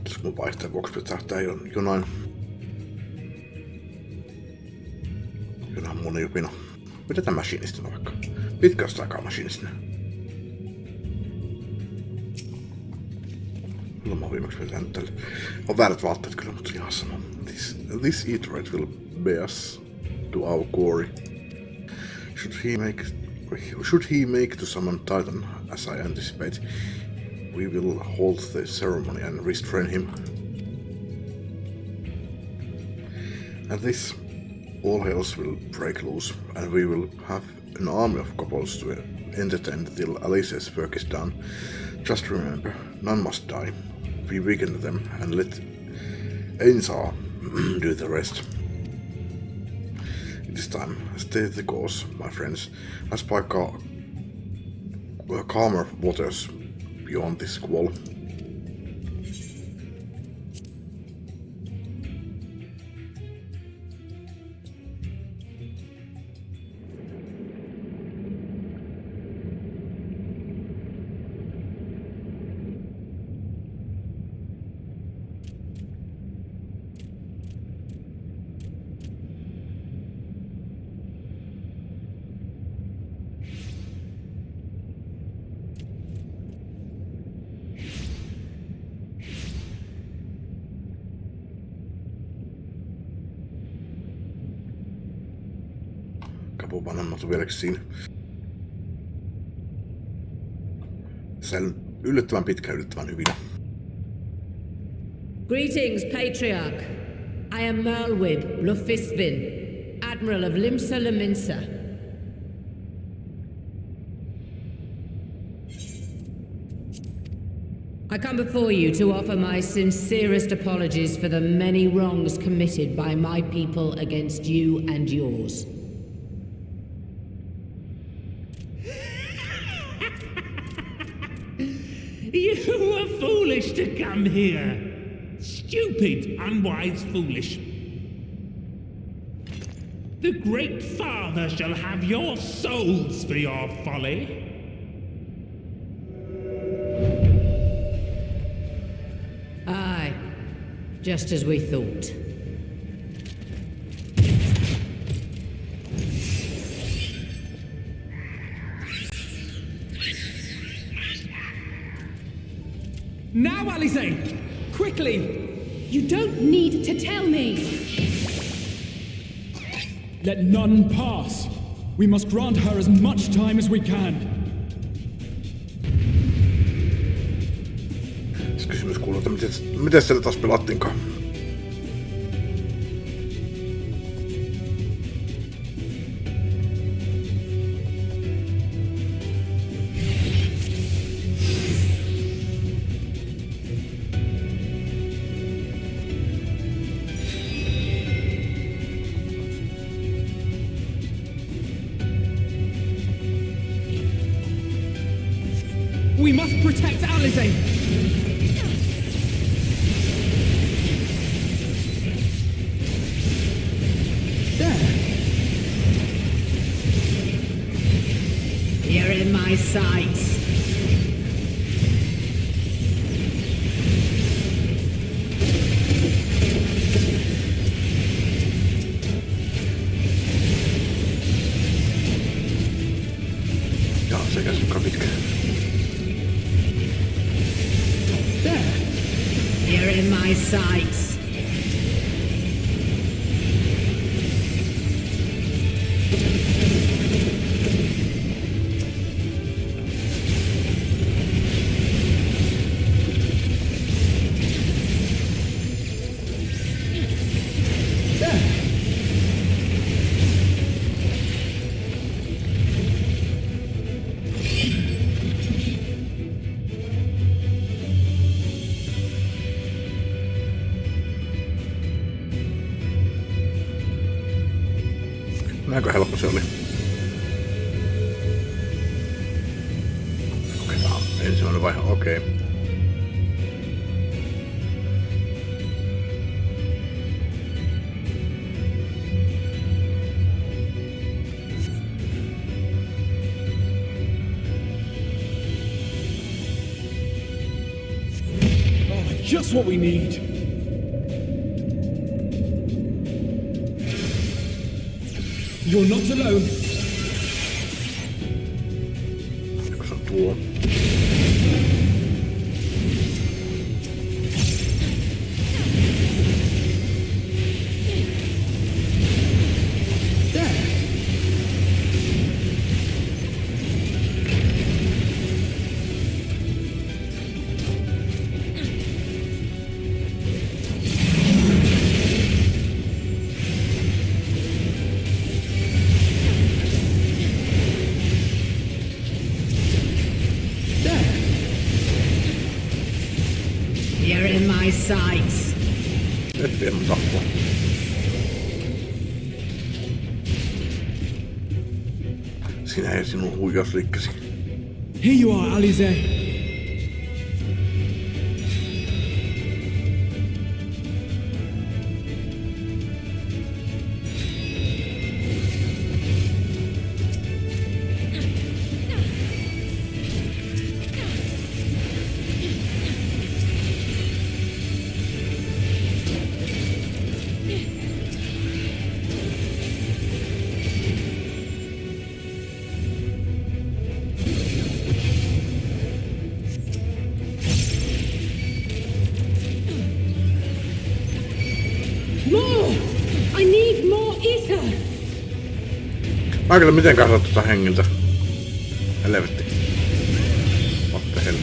Tässä mun vaihteen vuoksi pitää tää jonain mun jupina. Pidetään machinistina vaikka. Pitkästä aikaa machinistina. Milloin mä oon viimeksi vetänyt tälle? On väärät vaatteet kyllä, mutta ihan sama. This eaterite will bear us to our quarry. Should he make to summon Titan, as I anticipate, we will hold the ceremony and restrain him. And this, all hells will break loose, and we will have an army of kobolds to entertain till Alice's work is done. Just remember, none must die. We weaken them and let Ainsar do the rest. It is time. Stay the course, my friends. I spy calmer waters beyond this squall. Vanhemmat on vieläkin siinä. Säilyn yllättävän pitkään, yllättävän hyvin. Greetings, Patriarch. I am Merlwib Lufisvin, Admiral of Limsa Laminsa. I come before you to offer my sincerest apologies for the many wrongs committed by my people against you and yours. You were foolish to come here. Stupid, unwise, foolish. The Great Father shall have your souls for your folly. Aye, just as we thought. Now, Alice! Quickly! You don't need to tell me! Let none pass. We must grant her as much time as we can. Kysymys kuuluu, että miten siellä taas pelattiinkaan? We must protect Alize! There! You're in my sights. Jaa, se käs mukaan pitkään. You're in my sights. Näinkö helppo se oli? Okei, tää on ensimmäinen vaihe, okei. just what we need. You're not alone. Se on tuo. You're in my sights. Et vie mun tappua. Sinä ja sinun huijausliikkesi. Here you are, Alize. More! I need more ether! Mä en kyllä mitenkään saa tuota hengiltä. Helvetti. What the hell.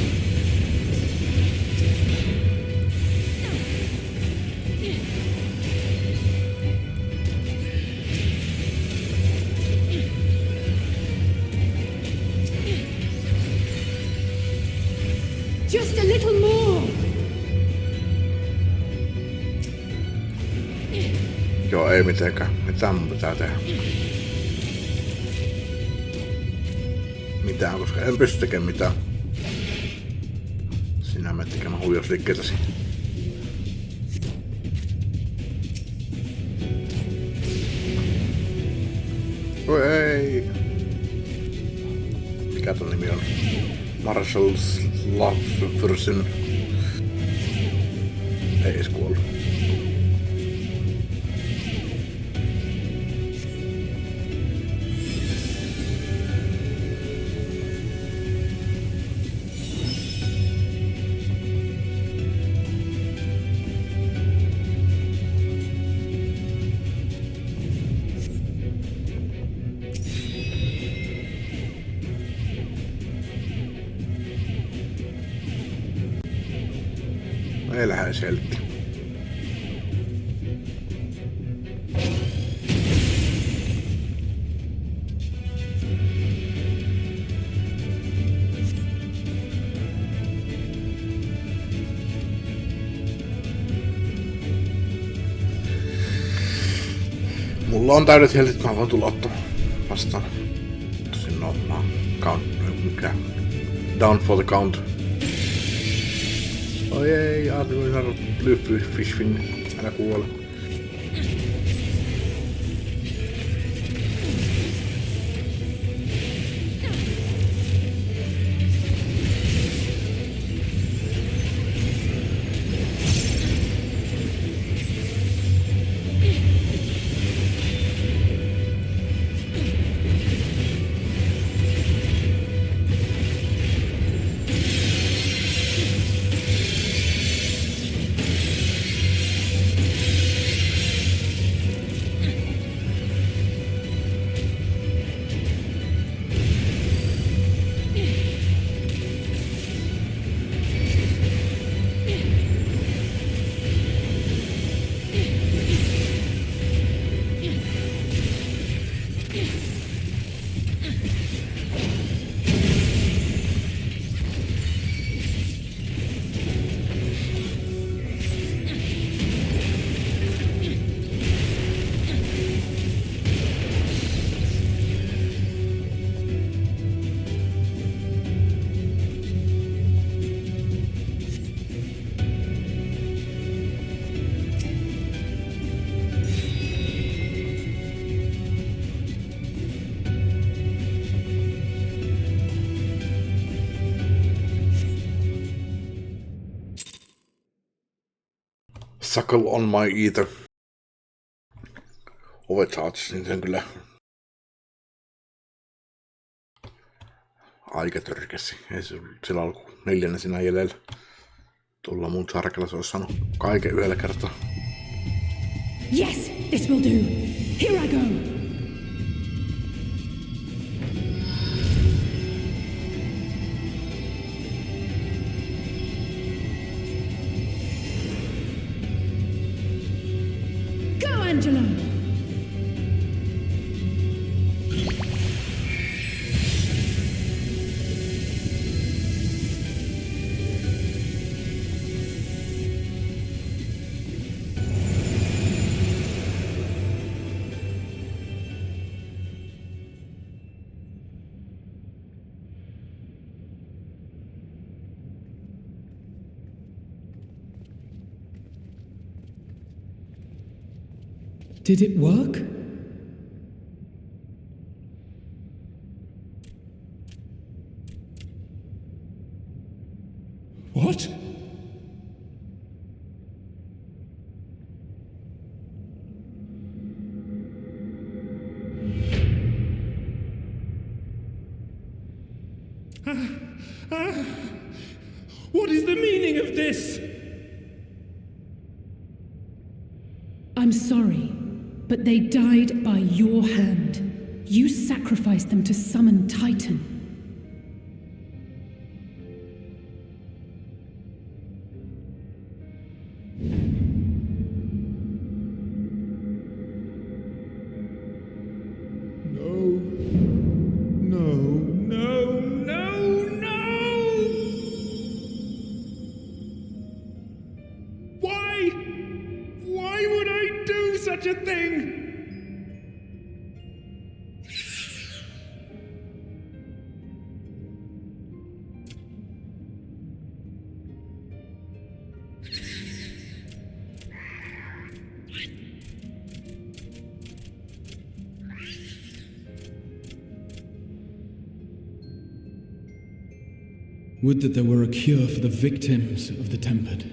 Just a little more! Joo, ei mitenkään. Mitään mun pitää tehdä. Mitään, koska en pysty tekemään mitään. Sinä menet tekemään huijausliikkeitäsi. Oi ei! Mikä ton nimi on? Marshall's Lafferson. Ei edes kuollut. Ei lähes heltti. Mulla on täydet heltit, mä voin tulla ottamaan vastaan. Tosin no, mä mikä? Down for the count. Oi ei, ajattelin saanut Fishfin, älä kuole. Suckle on my ether. Overcharge, niin se on kyllä aika törkäsi. Ei sillä ollut 4 sinä jäljellä. Tuolla mun sarkella se olisi saanut kaiken yhdellä kertaa. Yes, this will do. Here I go. Go, Angelo! Did it work? What? What is the meaning of this? I'm sorry, but they died by your hand. You sacrificed them to summon Titan. Such a thing! Would that there were a cure for the victims of the Tempered.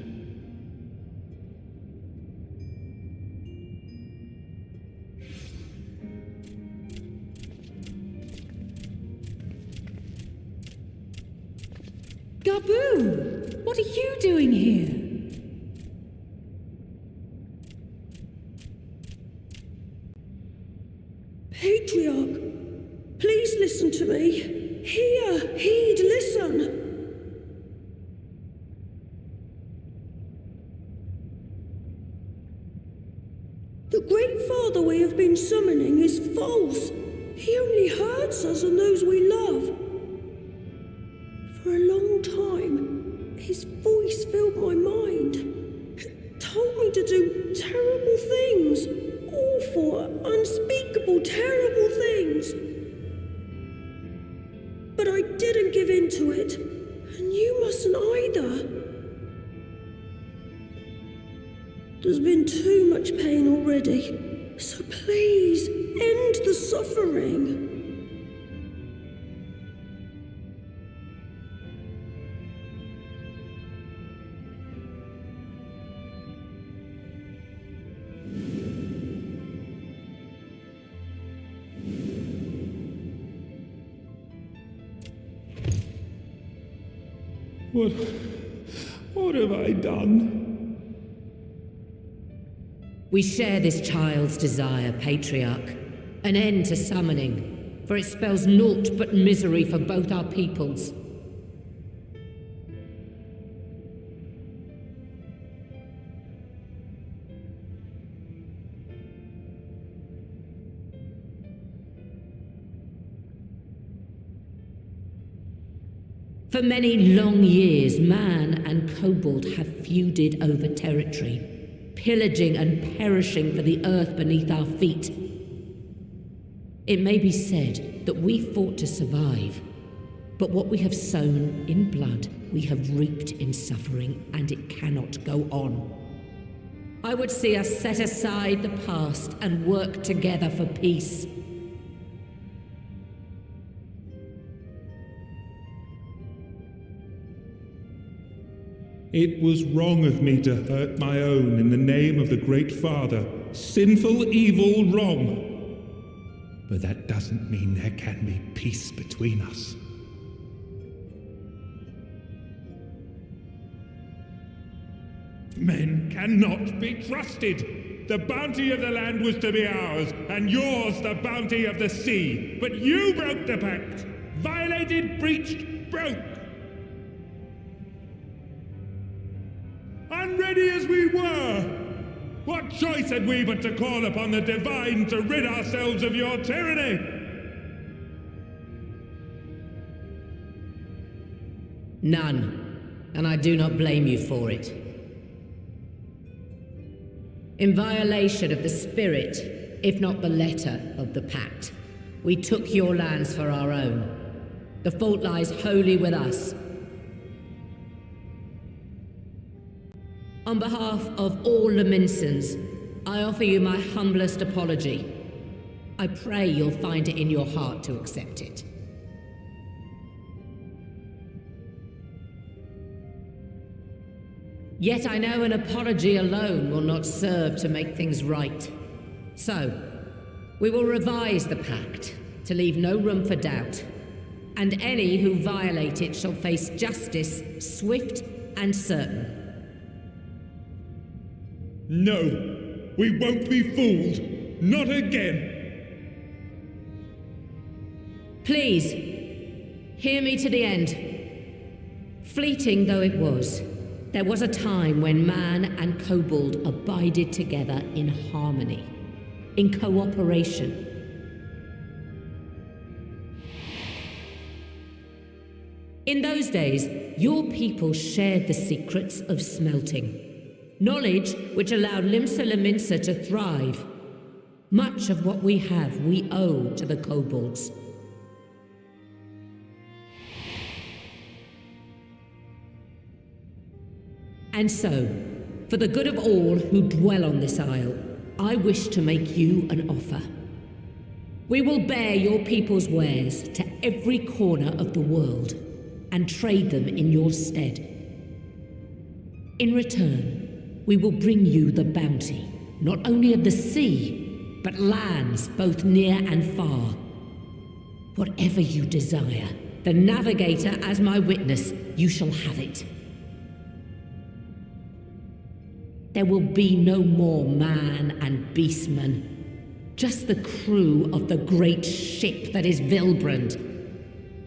Gabu! What are you doing here? Patriarch, please listen to me. Hear, heed, listen. The Great Father we have been summoning is false. He only hurts us and those we love. For a long time, his voice filled my mind. It told me to do terrible things. Awful, unspeakable, terrible things. But I didn't give in to it, and you mustn't either. There's been too much pain already, so please, end the suffering. What have I done? We share this child's desire, Patriarch. An end to summoning, for it spells naught but misery for both our peoples. For many long years, man and kobold have feuded over territory, pillaging and perishing for the earth beneath our feet. It may be said that we fought to survive, but what we have sown in blood, we have reaped in suffering, and it cannot go on. I would see us set aside the past and work together for peace. It was wrong of me to hurt my own in the name of the Great Father. Sinful, evil, wrong. But that doesn't mean there can be peace between us. Men cannot be trusted. The bounty of the land was to be ours, and yours the bounty of the sea. But you broke the pact. Violated, breached, broke. Unready as we were, what choice had we but to call upon the divine to rid ourselves of your tyranny? None, and I do not blame you for it. In violation of the spirit, if not the letter, of the pact, we took your lands for our own. The fault lies wholly with us. On behalf of all Leminsons, I offer you my humblest apology. I pray you'll find it in your heart to accept it. Yet I know an apology alone will not serve to make things right. So, we will revise the pact to leave no room for doubt, and any who violate it shall face justice swift and certain. No, we won't be fooled. Not again. Please, hear me to the end. Fleeting though it was, there was a time when man and kobold abided together in harmony, in cooperation. In those days, your people shared the secrets of smelting. Knowledge which allowed Limsa Lominsa to thrive. Much of what we have we owe to the kobolds. And so, for the good of all who dwell on this isle, I wish to make you an offer. We will bear your people's wares to every corner of the world and trade them in your stead. In return, we will bring you the bounty, not only of the sea, but lands both near and far. Whatever you desire, the Navigator as my witness, you shall have it. There will be no more man and beastman, just the crew of the great ship that is Vilbrand.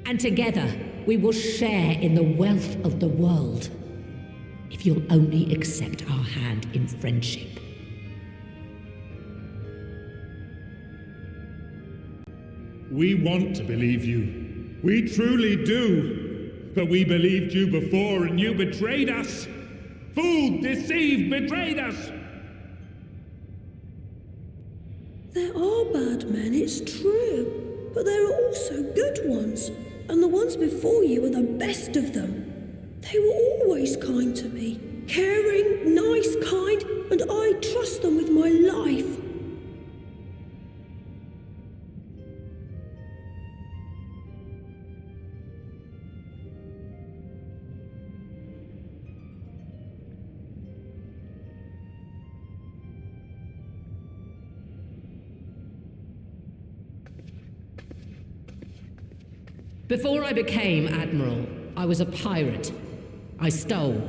And together, we will share in the wealth of the world. If you'll only accept our hand in friendship. We want to believe you. We truly do. But we believed you before and you betrayed us. Fooled, deceived, betrayed us. There are bad men, it's true. But there are also good ones. And the ones before you are the best of them. They were always kind to me. Caring, nice, kind, and I trust them with my life. Before I became Admiral, I was a pirate. I stole,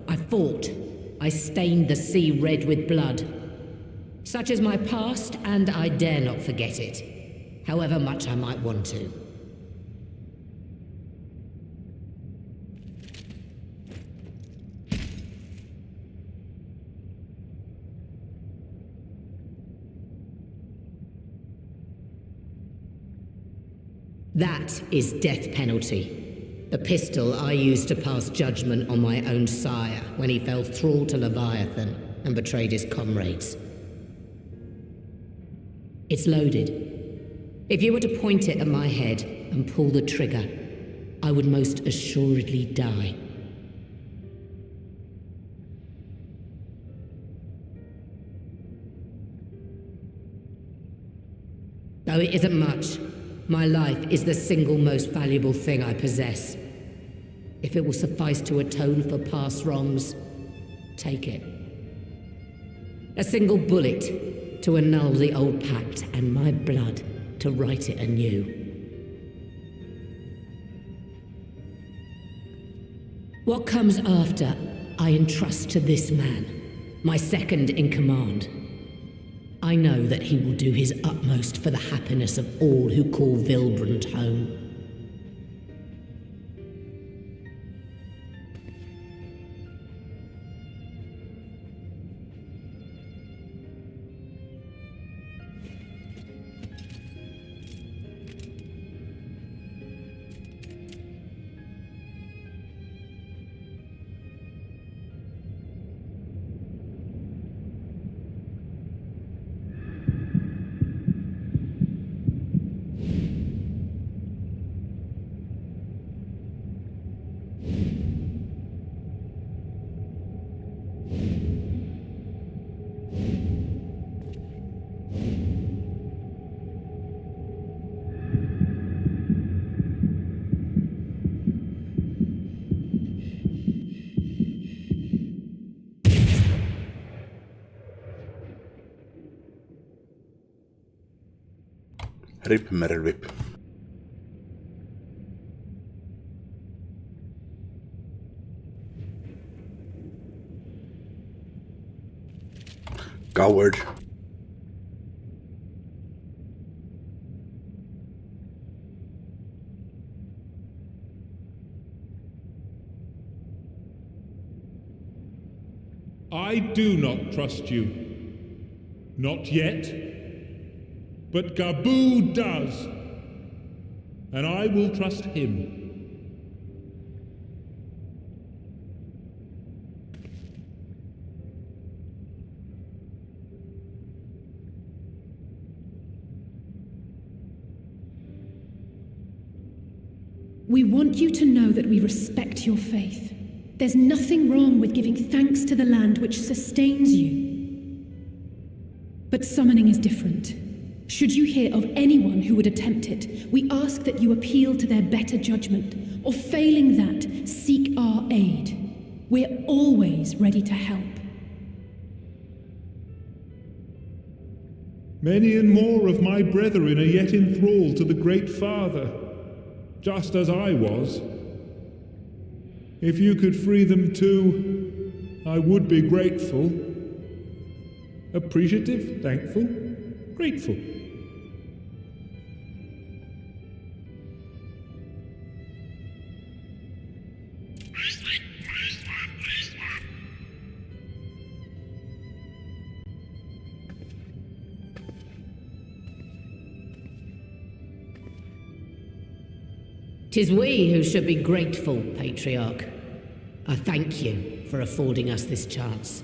I fought, I stained the sea red with blood. Such is my past, and I dare not forget it, however much I might want to. That is death penalty. The pistol I used to pass judgment on my own sire when he fell thrall to Leviathan and betrayed his comrades. It's loaded. If you were to point it at my head and pull the trigger, I would most assuredly die. Though it isn't much, my life is the single most valuable thing I possess. If it will suffice to atone for past wrongs, take it. A single bullet to annul the old pact, and my blood to write it anew. What comes after, I entrust to this man, my second in command. I know that he will do his utmost for the happiness of all who call Vilbrand home. Rip Merrip. Coward. I do not trust you. Not yet. But Gaboo does. And I will trust him. We want you to know that we respect your faith. There's nothing wrong with giving thanks to the land which sustains you. But summoning is different. Should you hear of anyone who would attempt it, we ask that you appeal to their better judgment, or failing that, seek our aid. We're always ready to help. Many and more of my brethren are yet enthralled to the Great Father, just as I was. If you could free them too, I would be grateful. Appreciative, thankful, grateful. "'Tis we who should be grateful, Patriarch. I thank you for affording us this chance.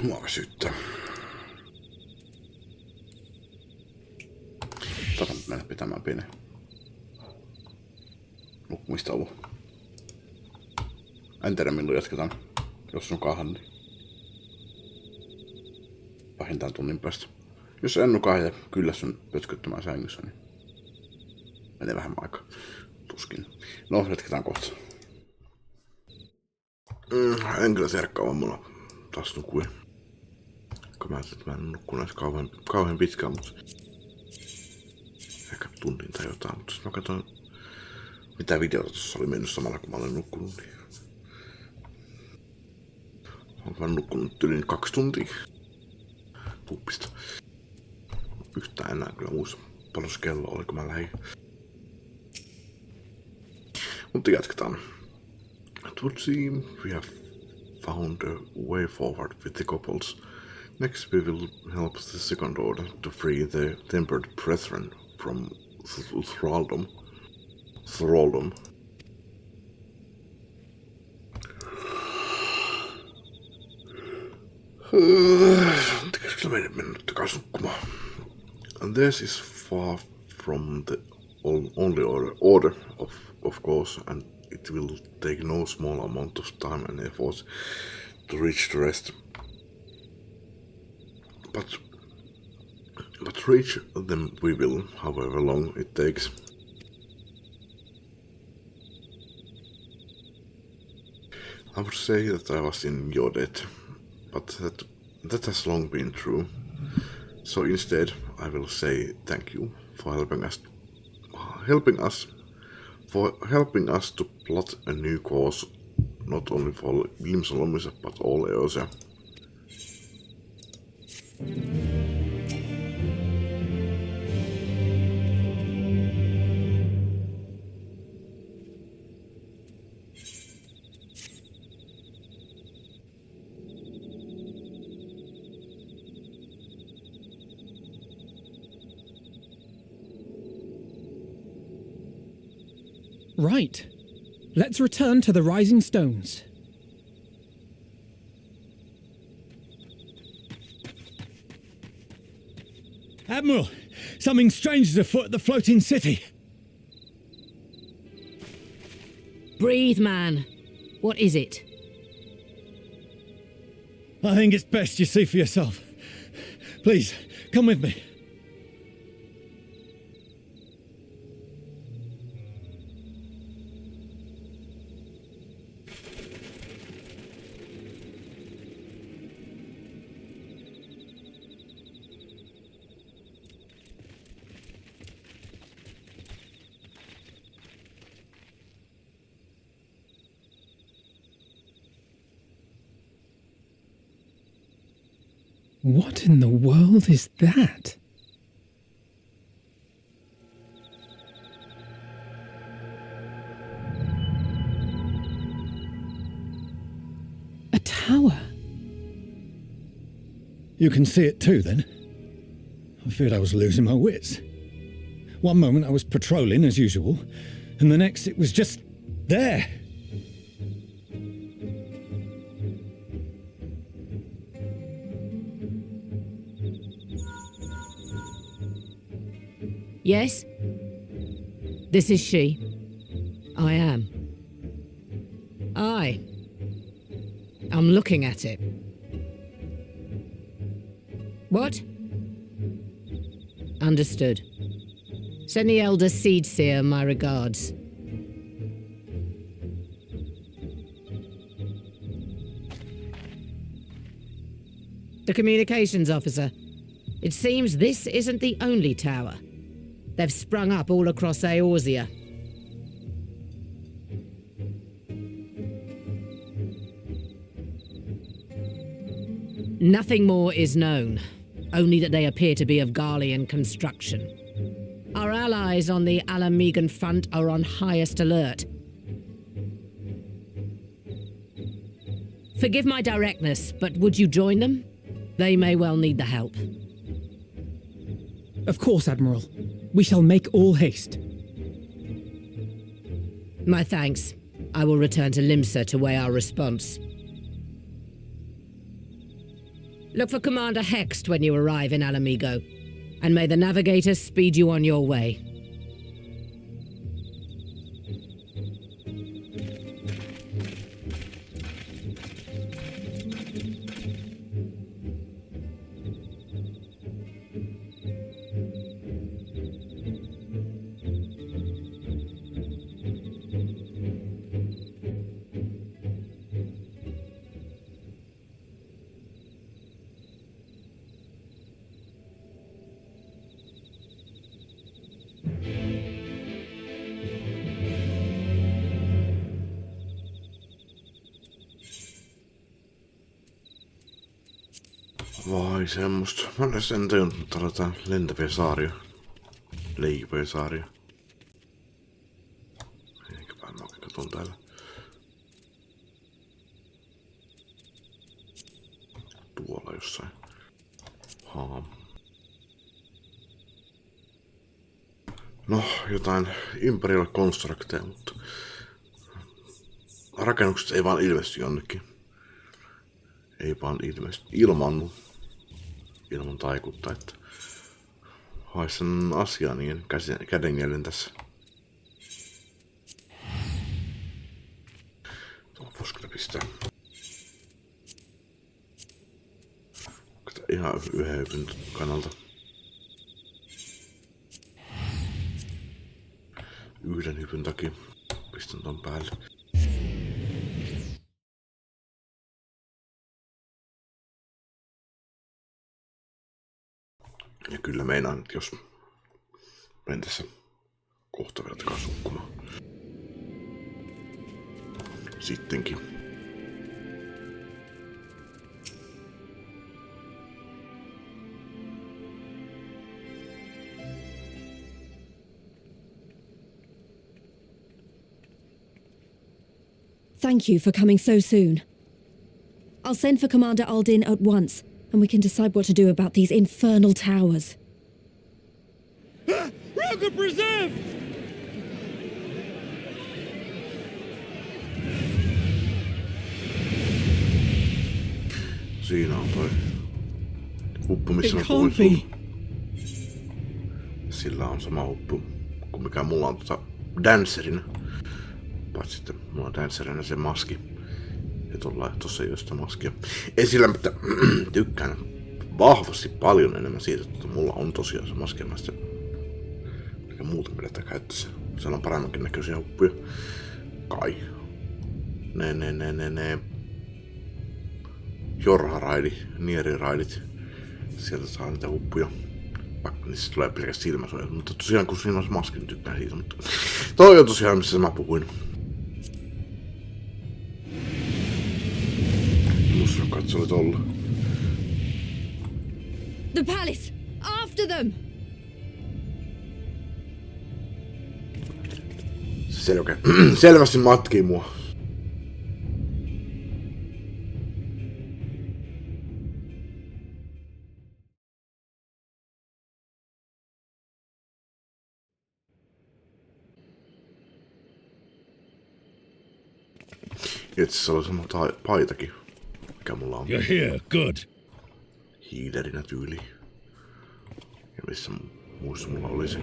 Mua väsyttää. Taidan mennä pitämään pienen nukkumistauon. En tiedä milloin jatketaan. Jos nukahan, niin vähintään tunnin päästä. Jos en nukaa ja kyllästyn pötköttämään sängyssä, niin menee vähän aikaa. Tuskin. No, jatketaan kohta. En kyllä serkkaa, vaan mulla taas nukuin. Mä ajattelin, että mä en nukkunut kauhean pitkään, mutta ehkä tunnin tai jotain. Mutta mä katsoin, mitä videota tuossa oli mennyt samalla, kun mä olen nukkunut. Niin olen mä nukkunut yli 2 tuntia tuppista. Yhtään enää kyllä muista paljon se kello oli, kun mä lähdin. Mutta jatketaan. It would seem we have found a way forward with the kobolds. Next we will help the Second Order to free the tempered brethren from thraldom. And this is far from the only order of course, and it will take no small amount of time and effort to reach the rest. But reach them we will, however long it takes. I would say that I was in your debt, but that has long been true. So instead, I will say thank you for helping us to plot a new course, not only for Limsalomisa, but all Eosia. Right. Let's return to the Rising Stones. Admiral, something strange is afoot at the floating city. Breathe, man. What is it? I think it's best you see for yourself. Please, come with me. What in the world is that? A tower? You can see it too, then? I feared I was losing my wits. One moment I was patrolling as usual, and the next it was just there. Yes? This is she. I am. I'm looking at it. What? Understood. Send the Elder Seedseer my regards. The communications officer. It seems this isn't the only tower. They've sprung up all across Eorzea. Nothing more is known, only that they appear to be of Garlean construction. Our allies on the Alamegan front are on highest alert. Forgive my directness, but would you join them? They may well need the help. Of course, Admiral. We shall make all haste. My thanks. I will return to Limsa to weigh our response. Look for Commander Hext when you arrive in Alamigo, and may the Navigator speed you on your way. Vai semmoista. Mä olen sen tajunnut tällaista lentäviä saaria. Leikipäin saaria. Eiköpä mä katon täällä. Tuolla jossain. No, jotain Imperial Constructeja, mutta rakennukset ei vaan ilmesty jonnekin. Ei vaan ilmesty ilman taikuutta, että haisen asianien kädenjäljen tässä. Tuo voisi kyllä pistää. Ihan yhden hypyn kannalta. Yhden hypyn takia pistän ton päälle. Ja kyllä meinaan, että jos menen tässä kohta vielä takas nukkumaan. Sittenkin. Thank you for coming so soon. I'll send for Commander Aldin at once, and we can decide what to do about these infernal towers. Roger preserved! Siinä on toi huppu, missä mä puhuin sun. Sillä on sama huppu kuin mikä mulla on dancerina. Paitsi sitten mulla on dancerina se maski. Ja tossa ei ole sitä maskia. Ei sillä, mutta tykkään vahvasti paljon enemmän siitä, että mulla on tosiaan se maski. Mä sitten mikä muuten pidetään käyttössä. Siellä on paremminkin näköisiä huppuja. Kai. Ne. Jorha-raidi, Nieri-raidit. Sieltä saa niitä huppuja. Vaikka niissä tulee pelkästään silmäsuojat. Mutta tosiaan kun siinä on se maski, niin tykkään siitä. Mutta toi on tosiaan missä mä puhuin. Musta katsoit olla. The palace! After them! Se selvästi matkii mua. Itse asiassa oli sama paitakin, mikä mulla on. You're here, good. Hiilerinä tyyli. Ja missä muissa mulla oli se.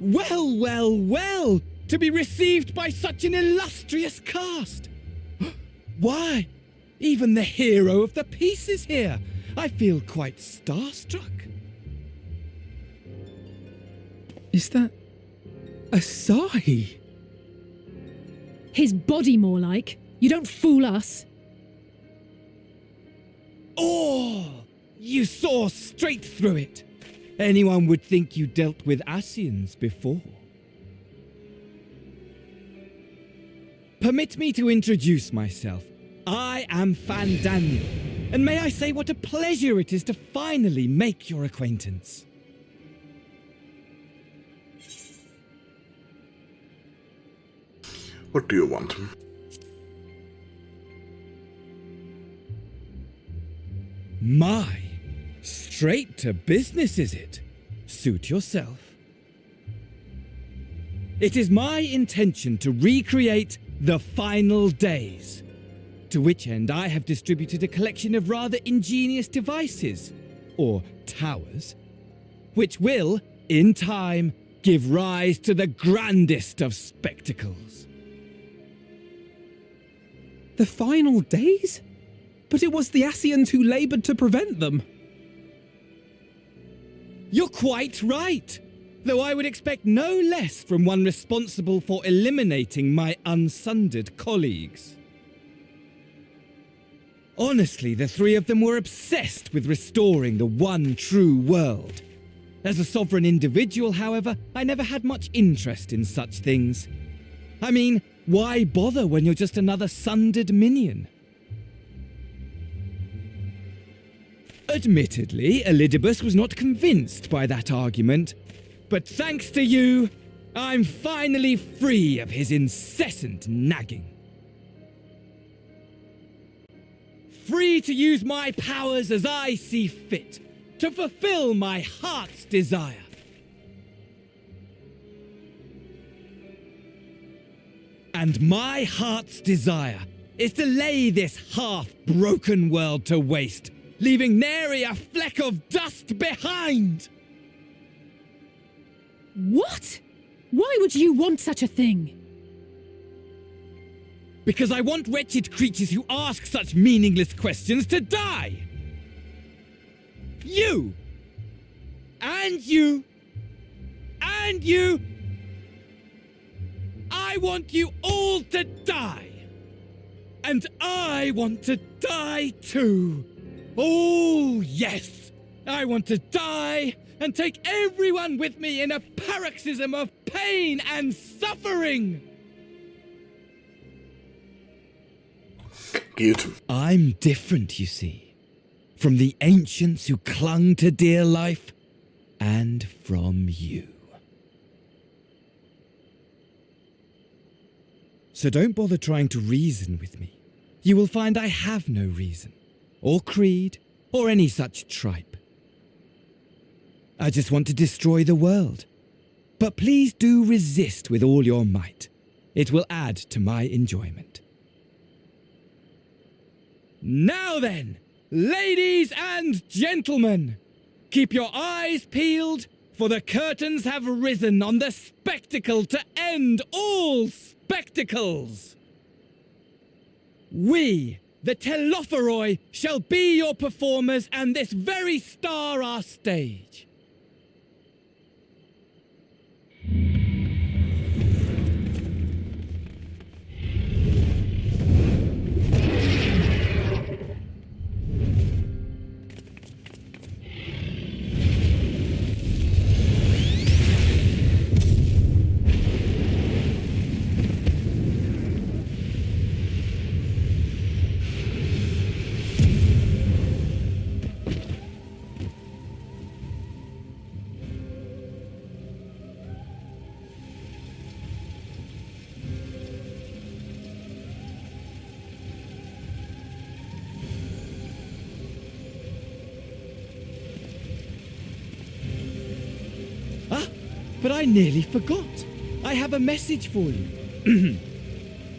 Well, well, well! To be received by such an illustrious cast! Why, even the hero of the piece is here! I feel quite starstruck. Is that Asai? His body, more like. You don't fool us. Oh! You saw straight through it! Anyone would think you dealt with Asians before. Permit me to introduce myself. I am Fandaniel, and may I say what a pleasure it is to finally make your acquaintance. What do you want? My, straight to business is it? Suit yourself. It is my intention to recreate the final days, to which end I have distributed a collection of rather ingenious devices, or towers, which will, in time, give rise to the grandest of spectacles. The final days? But it was the Asians who laboured to prevent them. You're quite right, though I would expect no less from one responsible for eliminating my unsundered colleagues. Honestly, the three of them were obsessed with restoring the one true world. As a sovereign individual, however, I never had much interest in such things. I mean, why bother when you're just another sundered minion? Admittedly, Elidibus was not convinced by that argument, But thanks to you, I'm finally free of his incessant nagging. Free to use my powers as I see fit, to fulfill my heart's desire. And my heart's desire is to lay this half-broken world to waste, leaving nary a fleck of dust behind! What? Why would you want such a thing? Because I want wretched creatures who ask such meaningless questions to die! You! And you! And you! I want you all to die! And I want to die too! Oh, yes! I want to die and take everyone with me in a paroxysm of pain and suffering! Cute. I'm different, you see. From the ancients who clung to dear life, and from you. So don't bother trying to reason with me. You will find I have no reason, or creed, or any such tripe. I just want to destroy the world. But please do resist with all your might. It will add to my enjoyment. Now then, ladies and gentlemen, keep your eyes peeled, for the curtains have risen on the spectacle to end all spectacles. We, the Telophoroi, shall be your performers, and this very star our stage. But I nearly forgot. I have a message for you.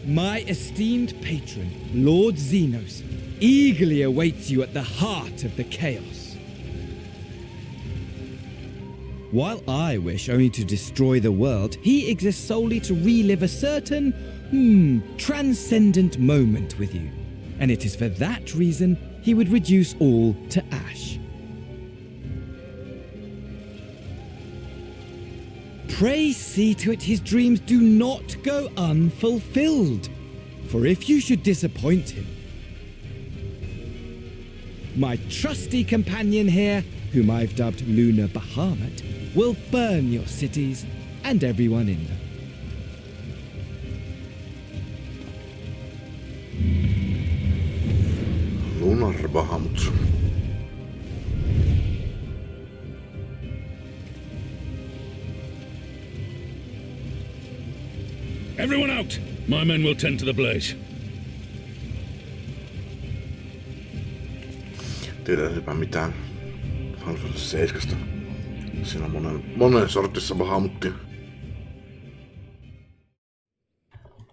My esteemed patron, Lord Xenos, eagerly awaits you at the heart of the chaos. While I wish only to destroy the world, he exists solely to relive a certain, transcendent moment with you. And it is for that reason he would reduce all to ash. Pray see to it his dreams do not go unfulfilled, for if you should disappoint him, my trusty companion here, whom I've dubbed Lunar Bahamut, will burn your cities and everyone in them. Lunar Bahamut. Everyone out! My men will tend to the blaze. Tiedätpä mitään Final Fantasy 7. Siinä on monen sortissa Bahamuttia.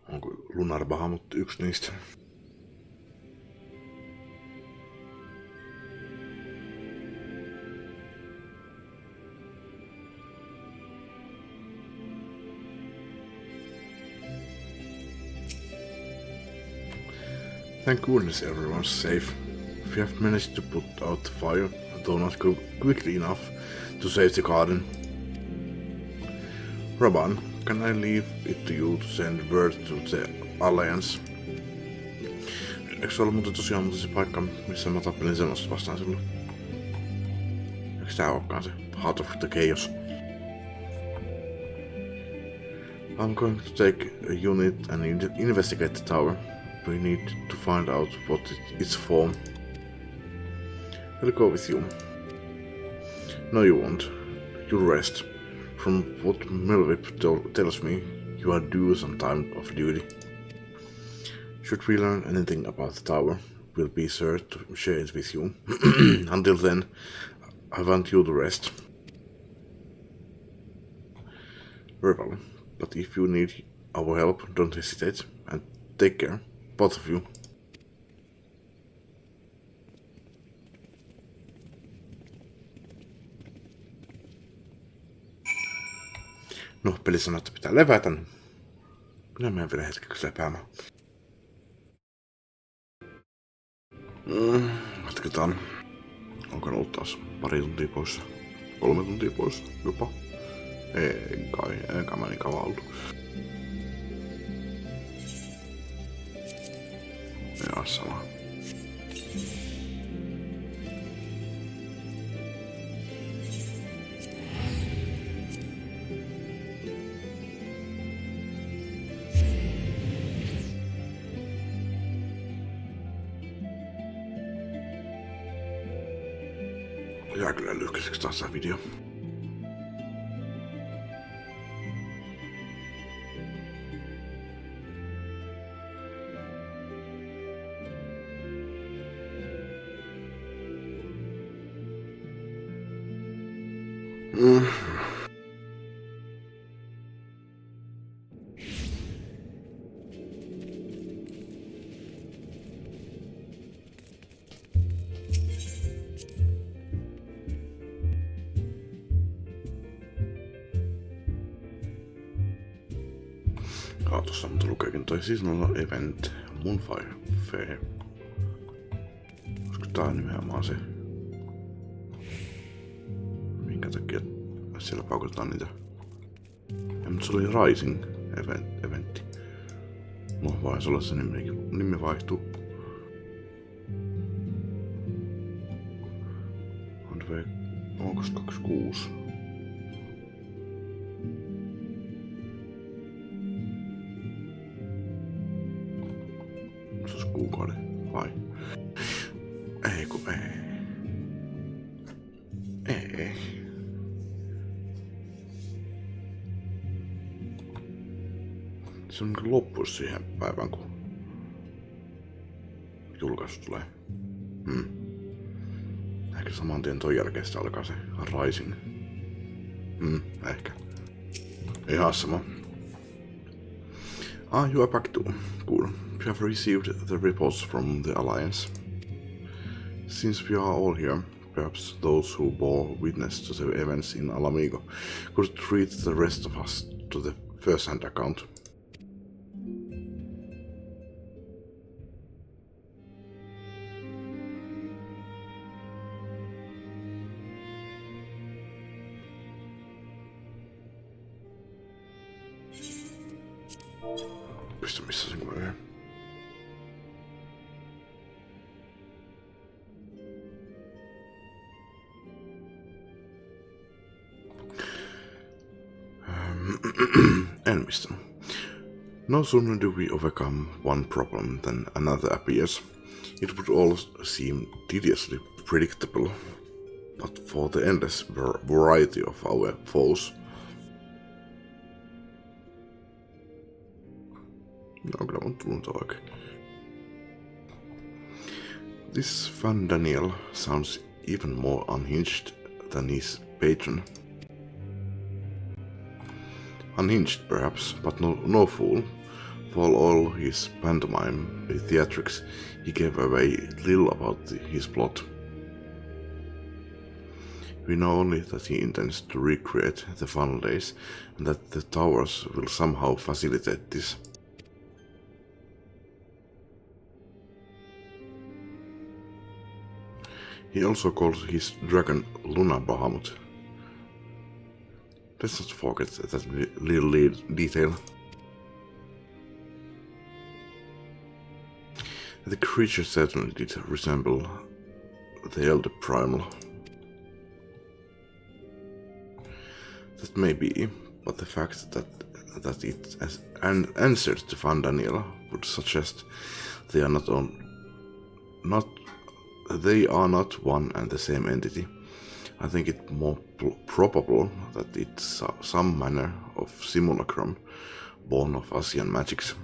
Onko Lunar Bahamut yksi niistä? Thank goodness everyone's safe. If you have managed to put out the fire, though not quickly enough to save the garden. Raban, can I leave it to you to send word to the Alliance? Eikö se ollut muuten tosiaan se paikka, missä mä tappelin Xenos vastaan silloin? Eikö tää olekaan se Heart of the Chaos? I'm going to take a unit and investigate the tower. We need to find out what its form. I'll go with you. No, you won't. You'll rest. From what Melvip tells me, you are due some time of duty. Should we learn anything about the tower, we'll be sure to share it with you. Until then, I want you to rest. Very well, but if you need our help, don't hesitate, and take care, both of you. No, peli sanoo, että pitää levätä. Minä menen vielä hetkeksi lepäämään. Jatketaan. Onko ollut taas pari tuntia poissa? 3 tuntia poissa jopa? Eikä mä niin kauan oltu. Ja sama. Jää kyllä lyhkäiseksi taas tää video. Tuossa mutta lukeekin toi seasonal event Moonfire Fair. Olisiko tää nimenomaan se? Minkä takia siellä paukutetaan niitä? Ja, mutta se oli Rising eventti. No vai se olla se nimi vaihtuu. Onko 26? Se olisi kuukauden, vai? Ei kun ei. Se on niin loppuisi siihen päivään, kun julkaisu tulee. Ehkä saman tien ton jälkeen sitä alkaa se Rising. Ehkä. Ihan sama. You are back too. Cool. We have received the reports from the Alliance. Since we are all here, perhaps those who bore witness to the events in Alamigo could treat the rest of us to the first-hand account. Missä sen kun mä en mistänyt. No sooner do we overcome one problem than another appears. It would all seem tediously predictable, but for the endless variety of our foes. No, kyllä on tullut oikein. This Van Daniel sounds even more unhinged than his patron. Unhinged perhaps, but no fool. For all his pantomime theatrics, he gave away little about his plot. We know only that he intends to recreate the funnel days, and that the towers will somehow facilitate this. He also calls his dragon Luna Bahamut. Let's not forget that little detail. The creature certainly did resemble the Elder Primal. That may be, but the fact that it answered to Van Daniel would suggest they are not one and the same entity. I think it more probable that it's some manner of simulacrum born of Asian magics.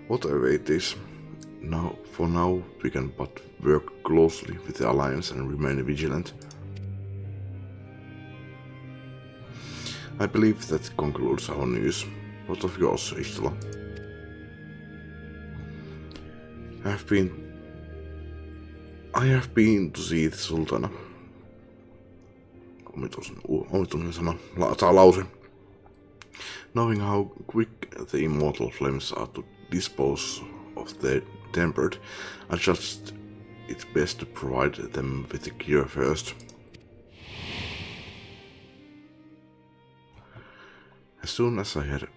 Whatever it is, for now we can but work closely with the Alliance and remain vigilant. I believe that concludes our news. What of yours, Istola? I have been to see the Sultana. Omituinen sana, lause. Knowing how quick the immortal flames are to dispose of the tempered, I judged it best to provide them with a cure first. As soon as I had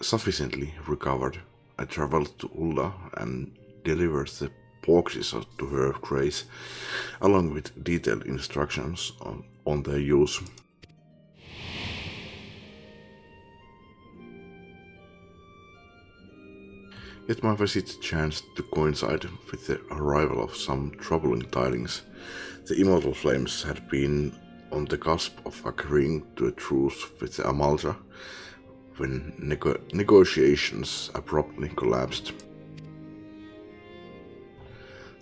sufficiently recovered, I traveled to Ulla and delivered the boxes to her grace, along with detailed instructions on their use. Yet my visit chanced to coincide with the arrival of some troubling tidings. The immortal flames had been on the cusp of agreeing to a truce with the Amalja when negotiations abruptly collapsed.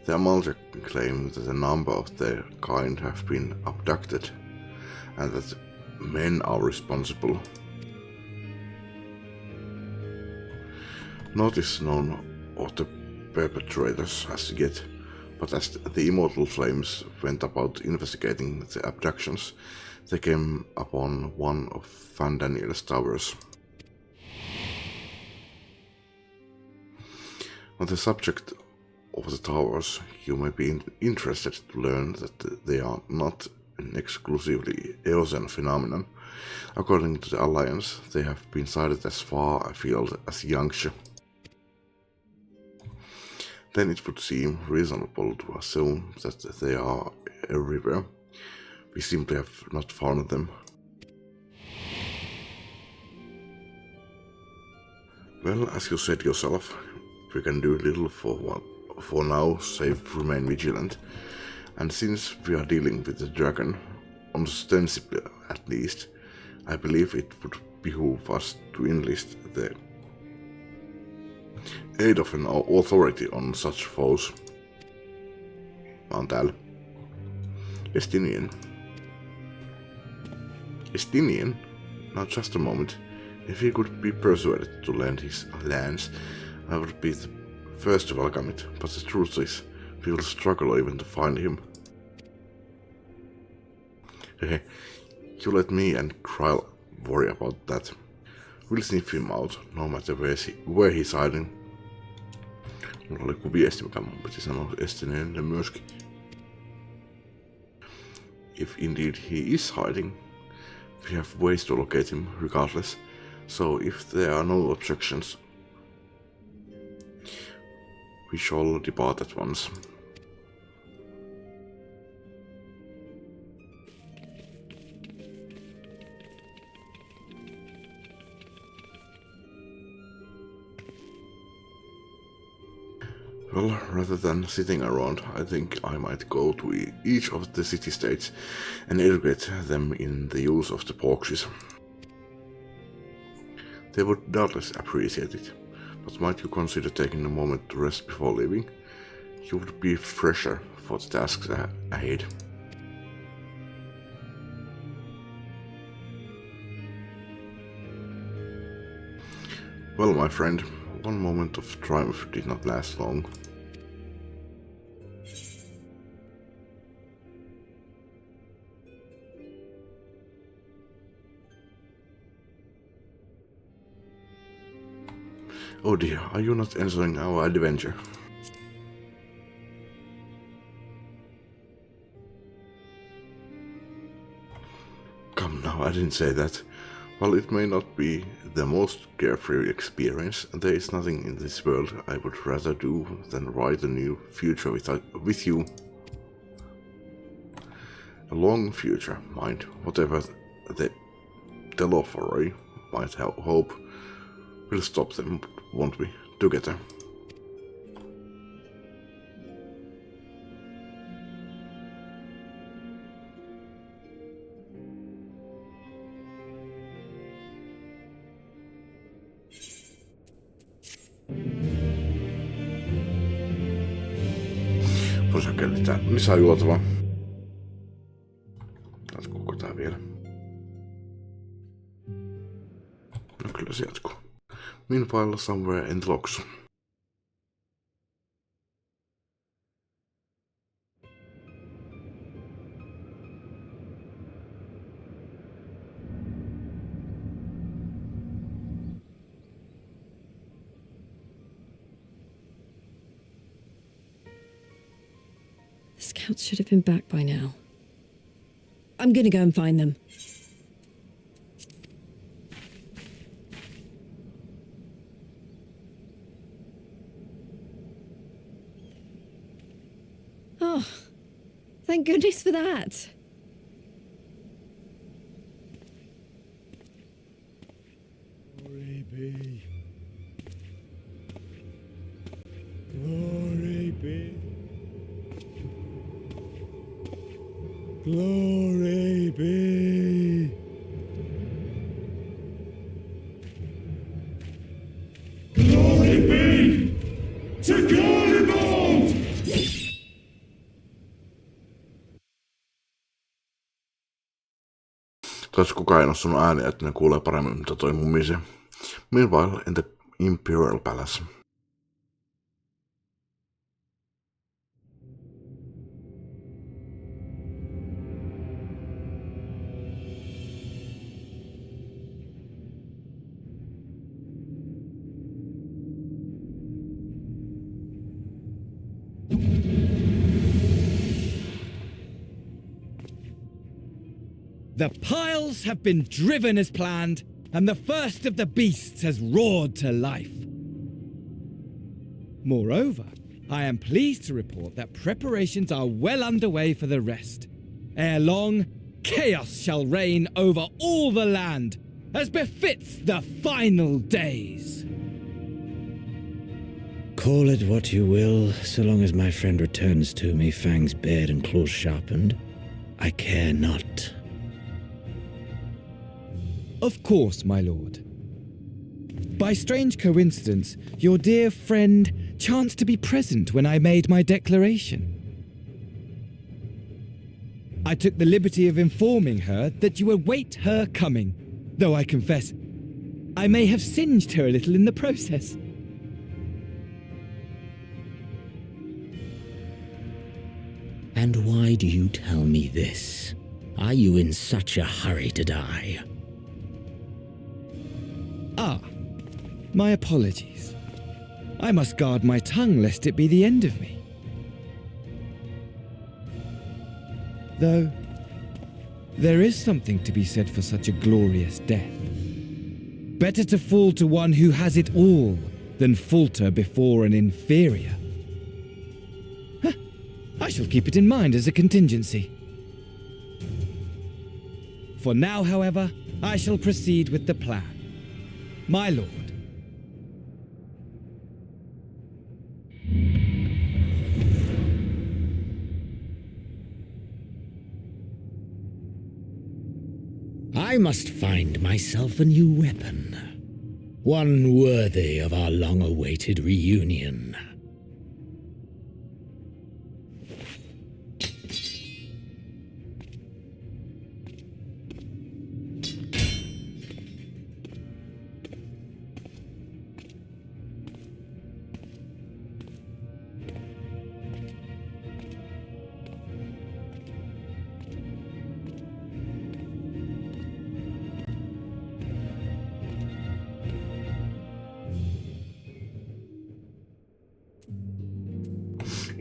The Amalja claim that a number of their kind have been abducted and that men are responsible. Naught is known of the perpetrators as yet, but as the immortal flames went about investigating the abductions, they came upon one of Van Daniel's towers. On the subject of the towers, you may be interested to learn that they are not an exclusively Eosen phenomenon. According to the Alliance, they have been sighted as far afield as Yangsha. Then it would seem reasonable to assume that they are everywhere. We simply have not found them. Well, as you said yourself, we can do little for now, save remain vigilant. And since we are dealing with the dragon, ostensibly at least, I believe it would behoove us to enlist the aid of an authority on such foes. Mä oon täällä. Estinian? Now just a moment. If he could be persuaded to lend his lands, I would be the first to welcome it, but the truth is, we will struggle even to find him. You let me and Kryl worry about that. We'll sniff him out, no matter where he's hiding. Mulla oli kuviesti, mikä mun piti sanoa Estineenille myöskin. If indeed he is hiding, we have ways to locate him regardless, so if there are no objections, we shall depart at once. Well, rather than sitting around, I think I might go to each of the city-states and educate them in the use of the boxes. They would doubtless appreciate it, but might you consider taking a moment to rest before leaving? You would be fresher for the tasks ahead. Well, my friend, one moment of triumph did not last long. Oh dear, are you not enjoying our adventure? Come now, I didn't say that. While it may not be the most carefree experience, there is nothing in this world I would rather do than write a new future with you. A long future, mind, whatever the Telophoroi might hope. We'll stop them, won't we, together? sakeli, missä on juotava? Jatkuuko tää vielä? No kyllä se jatkuu. Meanwhile, somewhere in the logs. The scouts should have been back by now. I'm gonna go and find them. Oh, thank goodness for that. Glory be. Glory be. Glory be. Glory be to Garlemald! Taisi kukaan ei nostunut ääniä, että ne kuulee paremmin, mitä toi mummisee. Meanwhile, in the Imperial Palace. The piles have been driven as planned, and the first of the beasts has roared to life. Moreover, I am pleased to report that preparations are well underway for the rest. Ere long, chaos shall reign over all the land, as befits the final days. Call it what you will, so long as my friend returns to me, fangs bared and claws sharpened. I care not. Of course, my lord. By strange coincidence, your dear friend chanced to be present when I made my declaration. I took the liberty of informing her that you await her coming, though I confess, I may have singed her a little in the process. And why do you tell me this? Are you in such a hurry to die? Ah, my apologies. I must guard my tongue lest it be the end of me. Though, there is something to be said for such a glorious death. Better to fall to one who has it all than falter before an inferior. Huh, I shall keep it in mind as a contingency. For now, however, I shall proceed with the plan. My lord. I must find myself a new weapon. One worthy of our long-awaited reunion.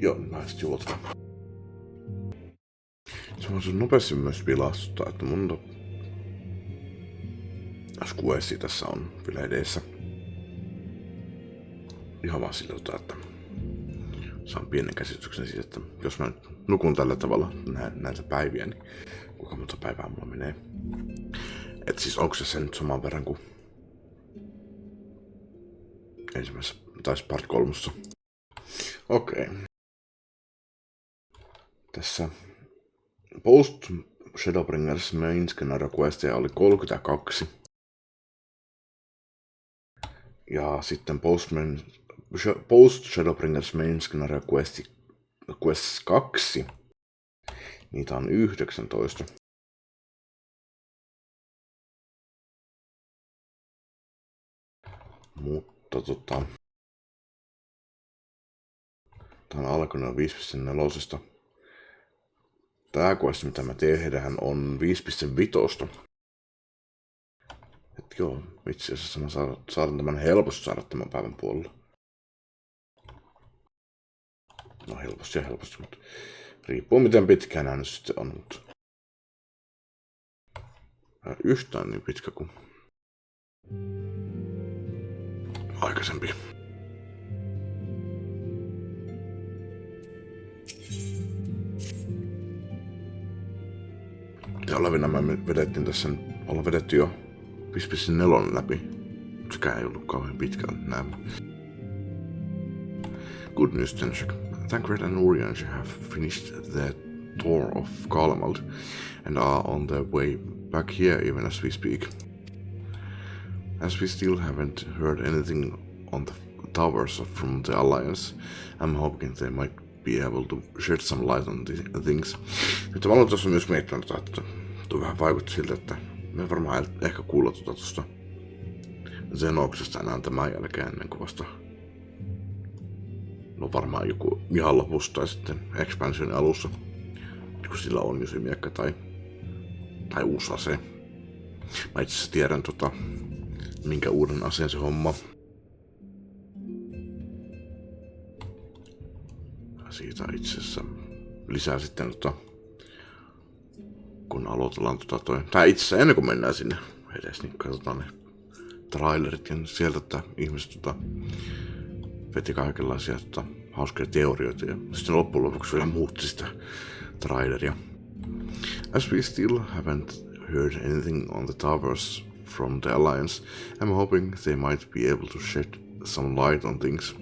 Joo, mä sit juotan. Se voisi nopeasti myös vilastuttaa, että mun SQS tässä on vielä edessä. Ihan vaan siltä, että saan pienen käsityksen siitä, että jos mä nyt nukun tällä tavalla näitä päiviä, niin kuinka monta päivää mulla menee. Et siis onko se nyt saman verran kuin ensimmäisessä, tai part 3. Okei. Tässä Post Shadowbringers Main Scenario Questia oli 32. Ja sitten Post Shadowbringers Main Scenario Questi Quest 2. Niitä on 19. Mutta tää on alkanut 5.4. Tää quest, mitä mä tehdään, on 5.5. Et joo, itse asiassa mä saadaan tämän helposti saada tämän päivän puolella. No helposti, mutta riippuu miten pitkään hän sitten on, mutta yhtään niin pitkä kuin aikaisempi. Ja olevina mä vedettiin tässä, ollaan vedetty jo 5.4 läpi. Sekään ei ollut kauhean pitkällä näin. Good news, Tenshik. Tancred and Orion have finished their tour of Kalamald and are on their way back here even as we speak. As we still haven't heard anything on the towers from the Alliance, I'm hoping they might be able to shed some light on the things. Mutta mä olen tuossa myös miettinyt, että tuo vähän vaikutti siltä, että me varmaan ehkä kuulla tuosta Zenoksesta enää tämän jälkeen ennen kuin vasta no varmaan joku ihan lopussa tai sitten expansionin alussa, kun sillä on jo se miekka tai uusi ase. Mä itse asiassa tiedän minkä uuden aseen se homma. Siitä itse asiassa lisää sitten kun aloitellaan tai itse asiassa ennen kuin mennään sinne edes, niin katsotaan ne trailerit ja sieltä ihmiset veti kaikenlaisia hauskoja teorioita ja sitten loppujen lopuksi vielä muutti sitä traileria. As we still haven't heard anything on the towers from the Alliance, I'm hoping they might be able to shed some light on things.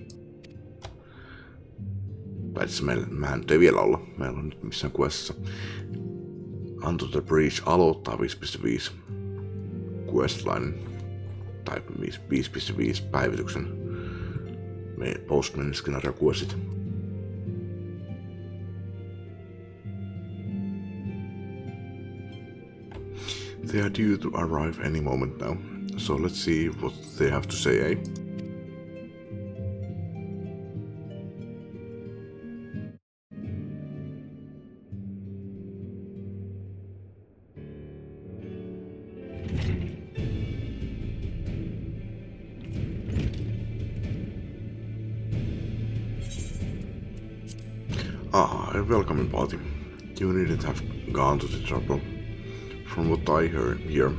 Paitsi mehän nyt ei vielä olla. Meillä on nyt missään questissa. Unto the Breach aloittaa 5.5 questline tai 5.5 päivityksen postman scenario questit. They are due to arrive any moment now, so let's see what they have to say, eh? A welcoming party. You needn't have gone to the trouble. From what I hear here,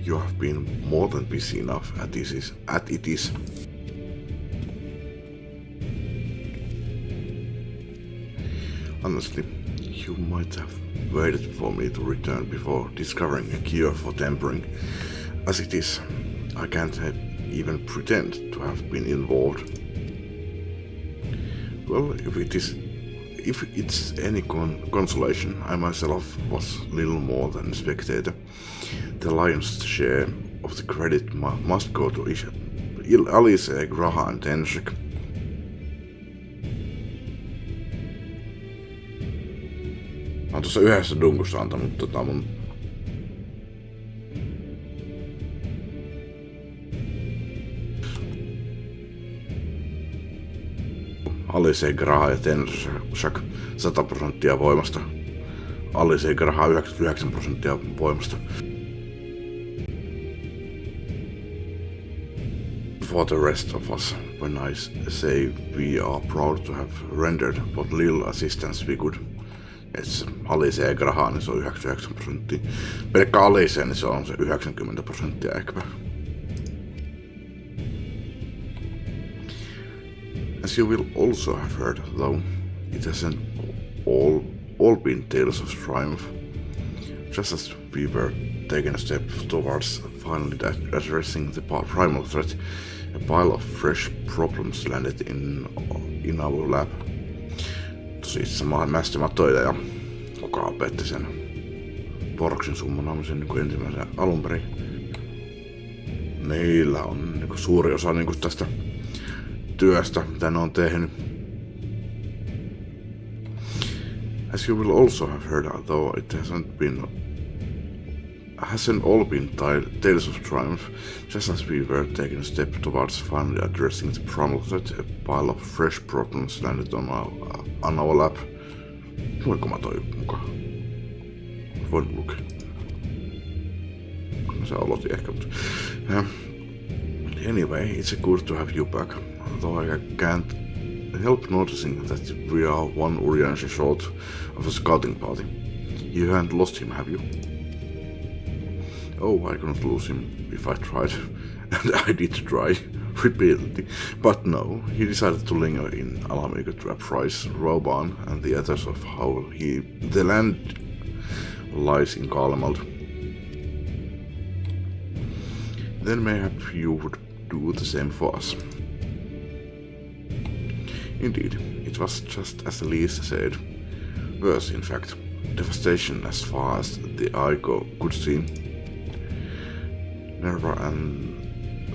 you have been more than busy enough at it is. Honestly, you might have waited for me to return before discovering a cure for tampering. As it is, I can't even pretend to have been involved. Well, if it's any consolation, I myself was little more than a spectator. The lion's share of the credit must go to Alice, Graha and Tenshik. Mä oon tuossa yhdessä dunkussa antanut mun Alice, Graha ja Tenshik 100% voimasta. Alice, Graha 99% voimasta. For the rest of us, when I say we are proud to have rendered what little assistance we could. Et Alice ja Graha, niin se on 99%. Pelkkä Alice, niin se on se 90% ehkäpä. As you will also have heard, though, it hasn't all been tales of triumph. Just as we were taking a step towards finally addressing the primal threat, a pile of fresh problems landed in our lab. Tosi itse mä töitä ja kuka opetti sen Porksin summonaamisen niin ensimmäisen alun perin. Meillä on niin suuri osa niin tästä työstä, mitä ne on tehnyt. As you will also have heard, though it hasn't all been tales of triumph, just as we were taking a step towards finally addressing the problem that a pile of fresh problems landed on our lap. Voinko mä toi mukaan? Voin lukea. Sä aloitin ehkä, mutta... Anyway, it's good to have you back, though I can't help noticing that we are one Urianger short of a scouting party. You haven't lost him, have you? Oh, I couldn't lose him if I tried, and I did try repeatedly, but no, he decided to linger in Alamigo to apprise Roban and the others of how the land lies in Kalemald. Then mayhap you would do the same for us. Indeed, it was just as Elise said. Worse, in fact. Devastation as far as the eye could see. Nerva and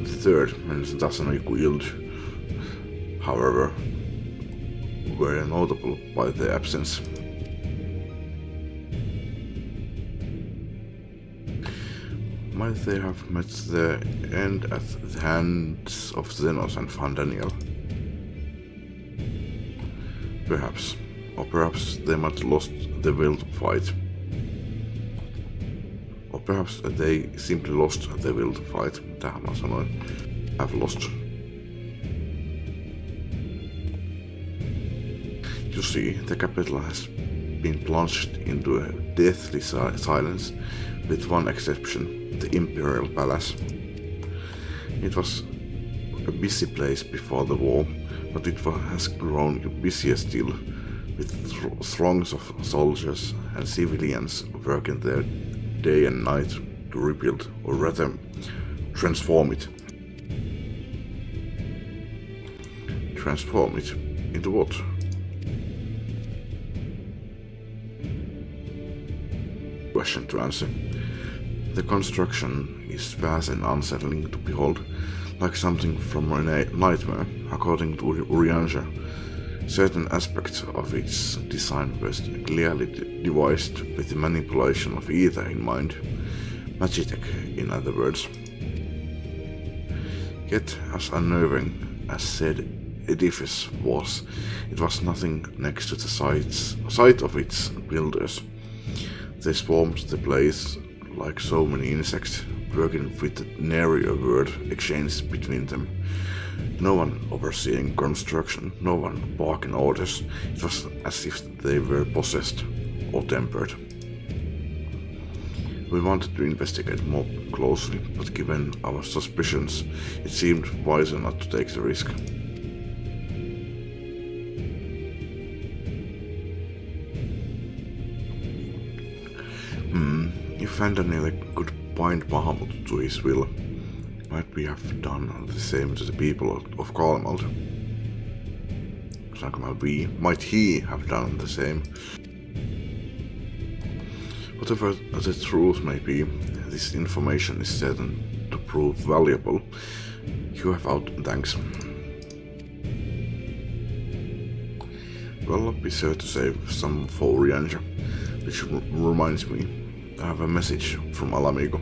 the third Menacentasanoi Guild, however, were notable by their absence. Might they have met their end at the hands of Zenos and Fandaniel? Perhaps. Or perhaps they might have lost the will to fight. Or perhaps they simply lost the will to fight. Tähän mä sanoin. Have lost. You see, the capital has been plunged into a deathly silence, with one exception, the Imperial Palace. It was a busy place before the war, but it has grown busier still, with throngs of soldiers and civilians working there day and night to rebuild, or rather transform it. Transform it into what? Question to answer. The construction is vast and unsettling to behold, like something from a nightmare, according to Urianger. Certain aspects of its design were clearly devised with the manipulation of ether in mind, magitech in other words. Yet, as unnerving as said edifice was, it was nothing next to the sight of its builders. They swarmed the place like so many insects, working with the narrow word exchange between them. No one overseeing construction, no one barking orders. It was as if they were possessed or tempered. We wanted to investigate more closely, but given our suspicions, it seemed wiser not to take the risk. If Fandaniel could bind Bahamut to his will, might we have done the same to the people of Kalemald? Might he have done the same? Whatever the truth may be, this information is certain to prove valuable. You have out thanks. Well, be sure to save some for Urianger, which reminds me, I have a message from Alamigo.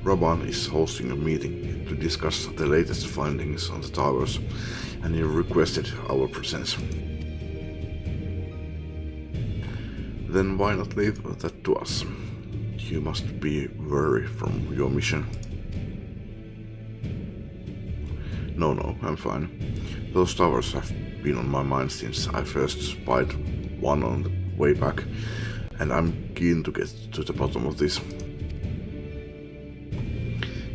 Roban is hosting a meeting to discuss the latest findings on the towers, and he requested our presence. Then why not leave that to us? You must be weary from your mission. No, I'm fine. Those towers have been on my mind since I first spied one on the way back, and I'm keen to get to the bottom of this.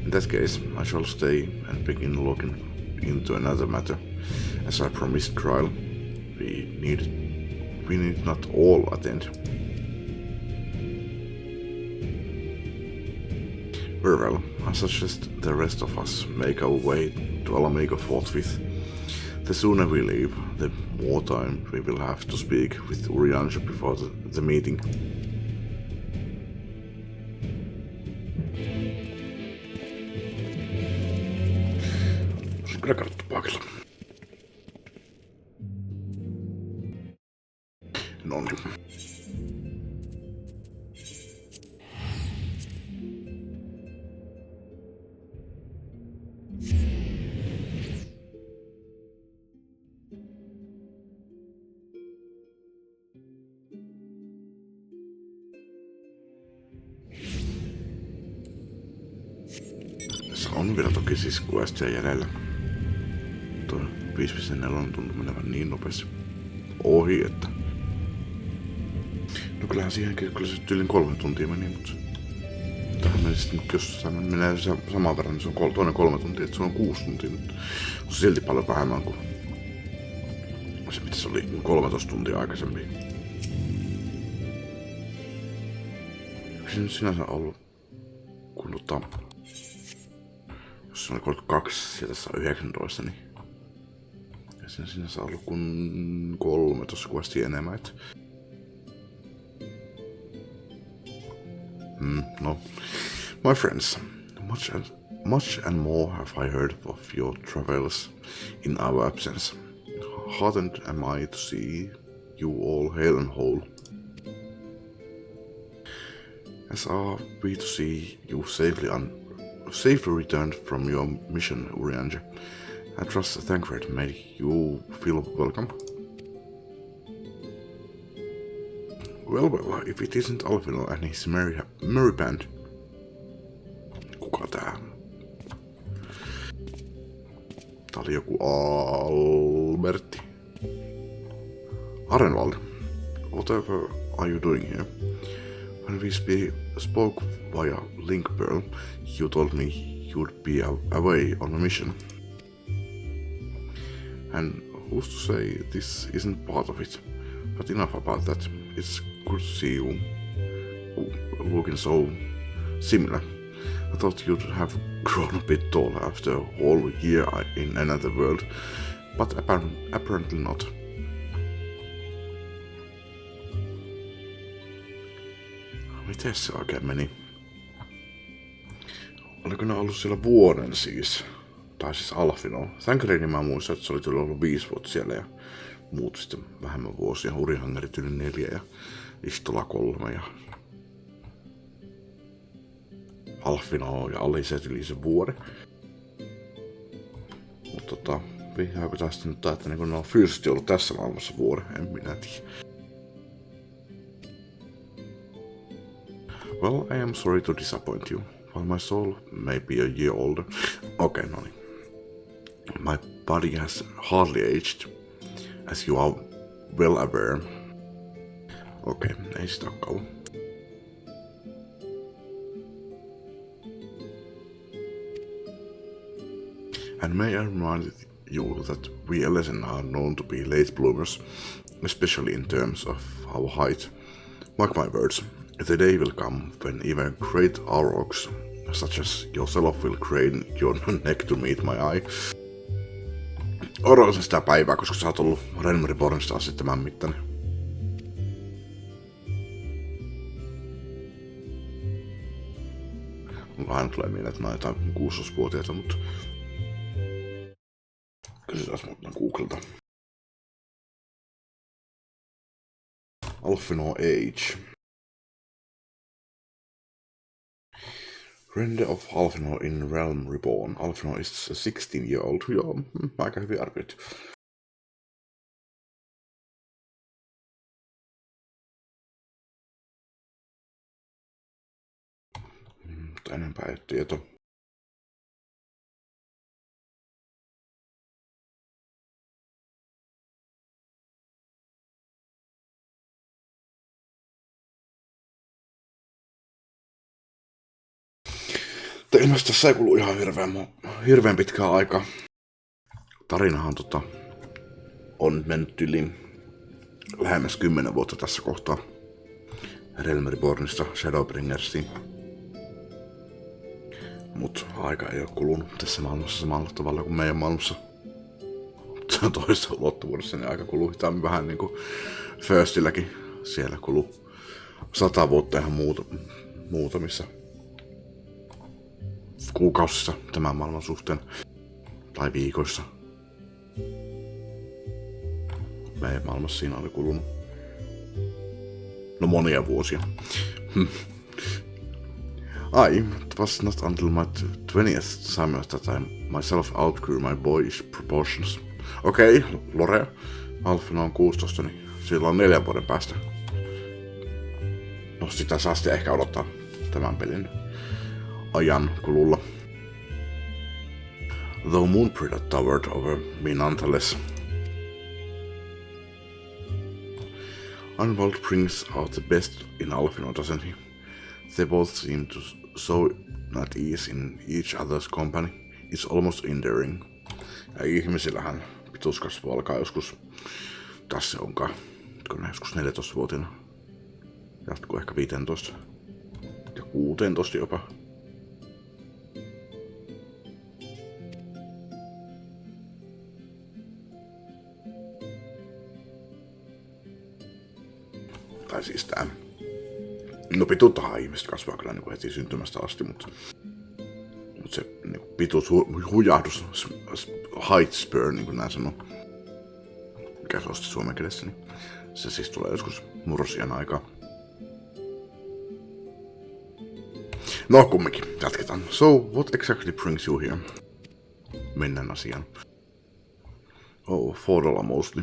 In that case, I shall stay and begin looking into another matter. As I promised Trial, we need not all attend. Very well, I suggest the rest of us make our way to Alamigo forthwith. The sooner we leave, the more time we will have to speak with Urianger before the meeting. Kyllä karttu paikalla. Noniin. Tässä on vielä toki siis questia jäljellä. Tuo 5.4 tuntuu menevän niin nopeasti ohi, että... No kyllähän siihenkin kyllä se tyylin 3 tuntia meni, mutta... Tähän meni sitten, jos tämä menee saman verran, niin se on toinen 3 tuntia, että se on 6 tuntia, mutta se on silti paljon vähemmän kuin se, mitä se oli 13 tuntia aikaisemmin. Eikö se nyt sinänsä ollut, kun jos se oli 32 ja tässä on 19, niin ei se sinänsä ollut kun 13 questia enemmän, että... No, my friends, much and more have I heard of your travels in our absence. Heartened am I to see you all hale and whole. As are we to see you safely returned from your mission, Urianger. I trust Thancred made you feel welcome. Well, if it isn't Alvino and his merry band. Kuka tää? Tää oli joku Alberti. Arenwald, whatever are you doing here? When we spoke via Link Pearl, you told me you'd be away on a mission. And who's to say this isn't part of it? But enough about that. It's good to see you looking so similar. I thought you'd have grown a bit taller after a whole year in another world, but apparently not. Miten se oikein meni? Oliko ne ollut siellä vuoden siis? Tai siis Alfino. Thancredin mä muistan, että se oli ollut 5 vuotta siellä ja muut sitten vähemmän vuosia. Urihangerit yli 4 ja Istola 3 ja Alfino ja Aliset yli sen vuoden. Mutta vihjaaako tästä nyt että niin ne on fyysisesti ollut tässä maailmassa vuoden? En minä tiedä. Well, I am sorry to disappoint you. While my soul may be a year older. Okay, no niin. My body has hardly aged, as you are well aware. Okay, ei sitä ole kauan. And may I remind you that we Ellison are known to be late bloomers, especially in terms of our height. Mark my words, the day will come when even great aurochs, such as yourself, will crane your neck to meet my eye. Odotan sitä päivää, koska sä oot ollut Realm Rebornista asti tämän mittainen. Mulla aina tulee mieleen, että nää on jotain 16-vuotiaita, mutta... Kysytään muuten Googlelta. Alfino age. Render of Alfino in Realm Reborn. Alfino is a 16-year-old. Joo, aika hyvin arvioitu. Mutta enempää ei ole tietoa. Ilmeisesti tässä ei kulu ihan hirveän pitkää aikaa. Tarinahan on mennyt yli lähemmäs 10 vuotta tässä kohtaa. Realm Rebornista Shadowbringersiin. Mut aika ei oo kulunut tässä maailmassa samalla tavalla kuin meidän maailmassa. Toisessa ulottuvuudessa niin aika kuluu hitaammin vähän niinku Firstilläkin. Siellä kuluu 100 vuotta ihan muutamissa kuukausissa tämän maailman suhteen. Tai viikoissa. Meidän maailmassa siinä oli kulunut No monia vuosia. It was not until my 20th summer that I myself outgrew my boyish proportions. Okei, Lore. Alfina on 16, niin sillä on 4 vuoden päästä. No sitä saa sitten ehkä odottaa tämän pelin ajan kululla. Though Moonbreeder towered over me nonetheless. Unwald brings out the best in Alfino, doesn't he? They both seem to so at ease in each other's company. It's almost endearing. Ja ihmisillähän pituuskasvu alkaa joskus, tässä onkaan, kun joskus 14-vuotiaana. Jatkuu ehkä 15 ja 16 jopa. Tai siis tää. No pituuttahan ihmiset kasvaa kyllä niin heti syntymästä asti, mutta se niin pituushujahdus, height spur, niin kuin nää sanoo. Mikä se on sitten suomen kielessä, niin se siis tulee joskus murrosiän aikaa. No kumminkin, jatketaan. So, what exactly brings you here? Mennään asiaan. Oh, $4 mostly.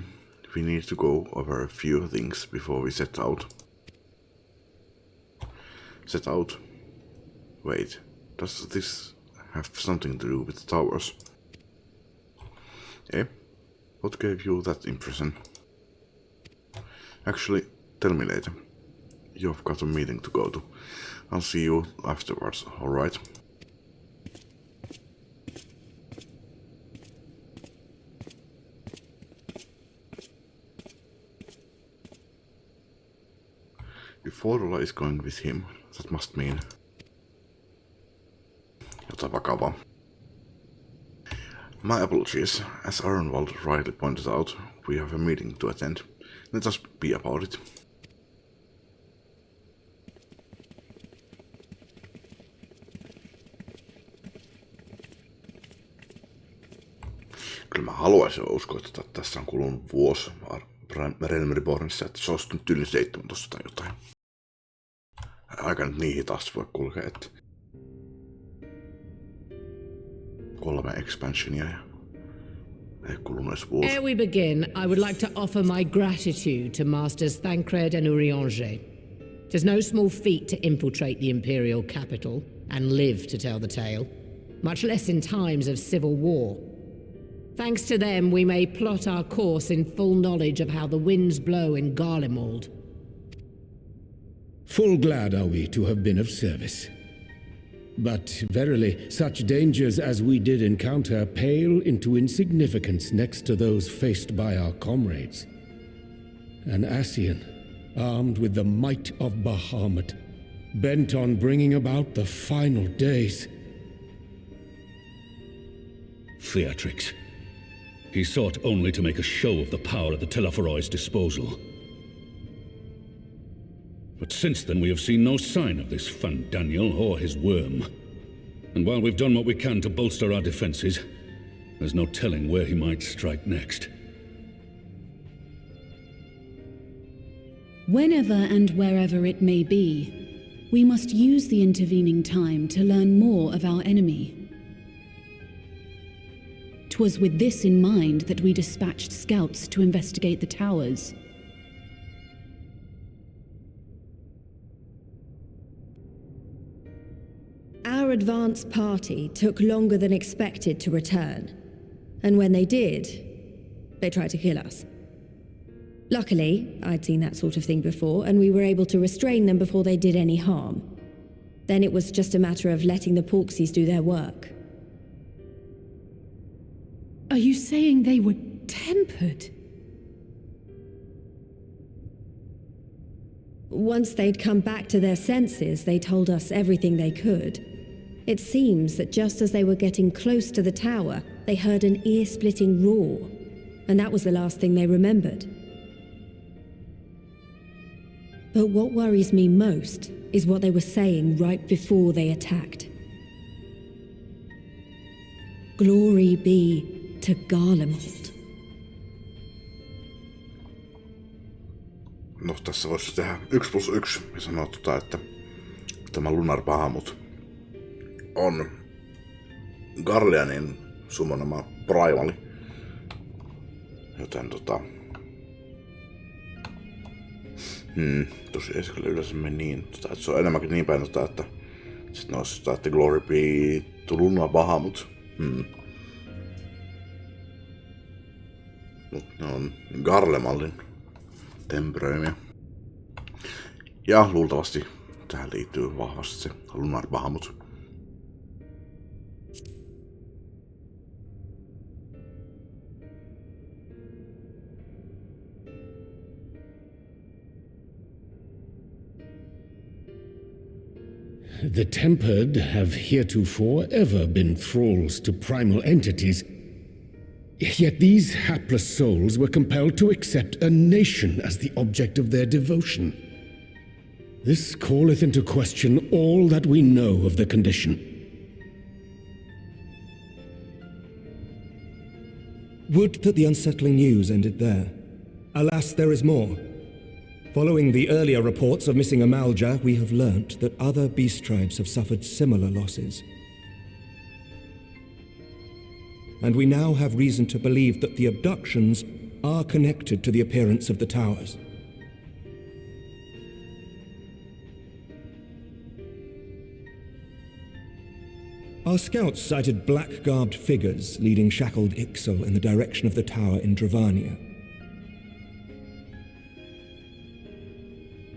We need to go over a few things before we set out. Set out? Wait, does this have something to do with the towers? Eh? What gave you that impression? Actually, tell me later. You've got a meeting to go to. I'll see you afterwards, alright? If Fodula is going with him, that must mean jotain vakavaa. My apologies. As Arnwald rightly pointed out, we have a meeting to attend. Let us be about it. Kyllä mä haluaisin uskoa, että tässä on kulunut vuosi Realm Rebornissa, että se olisi nyt yli 17 tai jotain. Aika nyt niin hitaasti voi kulkea, että 3 expansionia ja ei kulunut edes vuosi. Ere we begin, I would like to offer my gratitude to Masters Thancred and Urianger. 'Tis no small feat to infiltrate the Imperial capital and live to tell the tale, much less in times of civil war. Thanks to them, we may plot our course in full knowledge of how the winds blow in Garlemald. Full glad are we to have been of service. But verily, such dangers as we did encounter pale into insignificance next to those faced by our comrades. An Ascian, armed with the might of Bahamut, bent on bringing about the final days. Theatrix. He sought only to make a show of the power at the Teleforoi's disposal. But since then we have seen no sign of this Fan Daniel or his worm. And while we've done what we can to bolster our defenses, there's no telling where he might strike next. Whenever and wherever it may be, we must use the intervening time to learn more of our enemy. 'Twas with this in mind that we dispatched scouts to investigate the towers. Our advance party took longer than expected to return, and when they did, they tried to kill us. Luckily, I'd seen that sort of thing before, and we were able to restrain them before they did any harm. Then it was just a matter of letting the Porksies do their work. Are you saying they were tempered? Once they'd come back to their senses, they told us everything they could. It seems that just as they were getting close to the tower, they heard an ear-splitting roar, and that was the last thing they remembered. But what worries me most is what they were saying right before they attacked. Glory be to Garlemald. No tässä voisi tehdä 1+1 ja sanoa, että tämä Lunar Bahamut on Garleanin summonama primali. Joten tosi ei se kyllä yleensä mene niin, että se on enemmänkin niin päin, että sitten olisi että Glory be to Lunar Bahamut. Mut ne on Garlemallin temperöimiä. Ja luultavasti tähän liittyy vahvasti se Lunar Bahamut. The Tempered have heretofore ever been thralls to primal entities. Yet these hapless souls were compelled to accept a nation as the object of their devotion. This calleth into question all that we know of the condition. Would that the unsettling news ended there. Alas, there is more. Following the earlier reports of missing Amalja, we have learnt that other beast tribes have suffered similar losses. And we now have reason to believe that the abductions are connected to the appearance of the towers. Our scouts sighted black-garbed figures leading shackled Ixal in the direction of the tower in Dravania.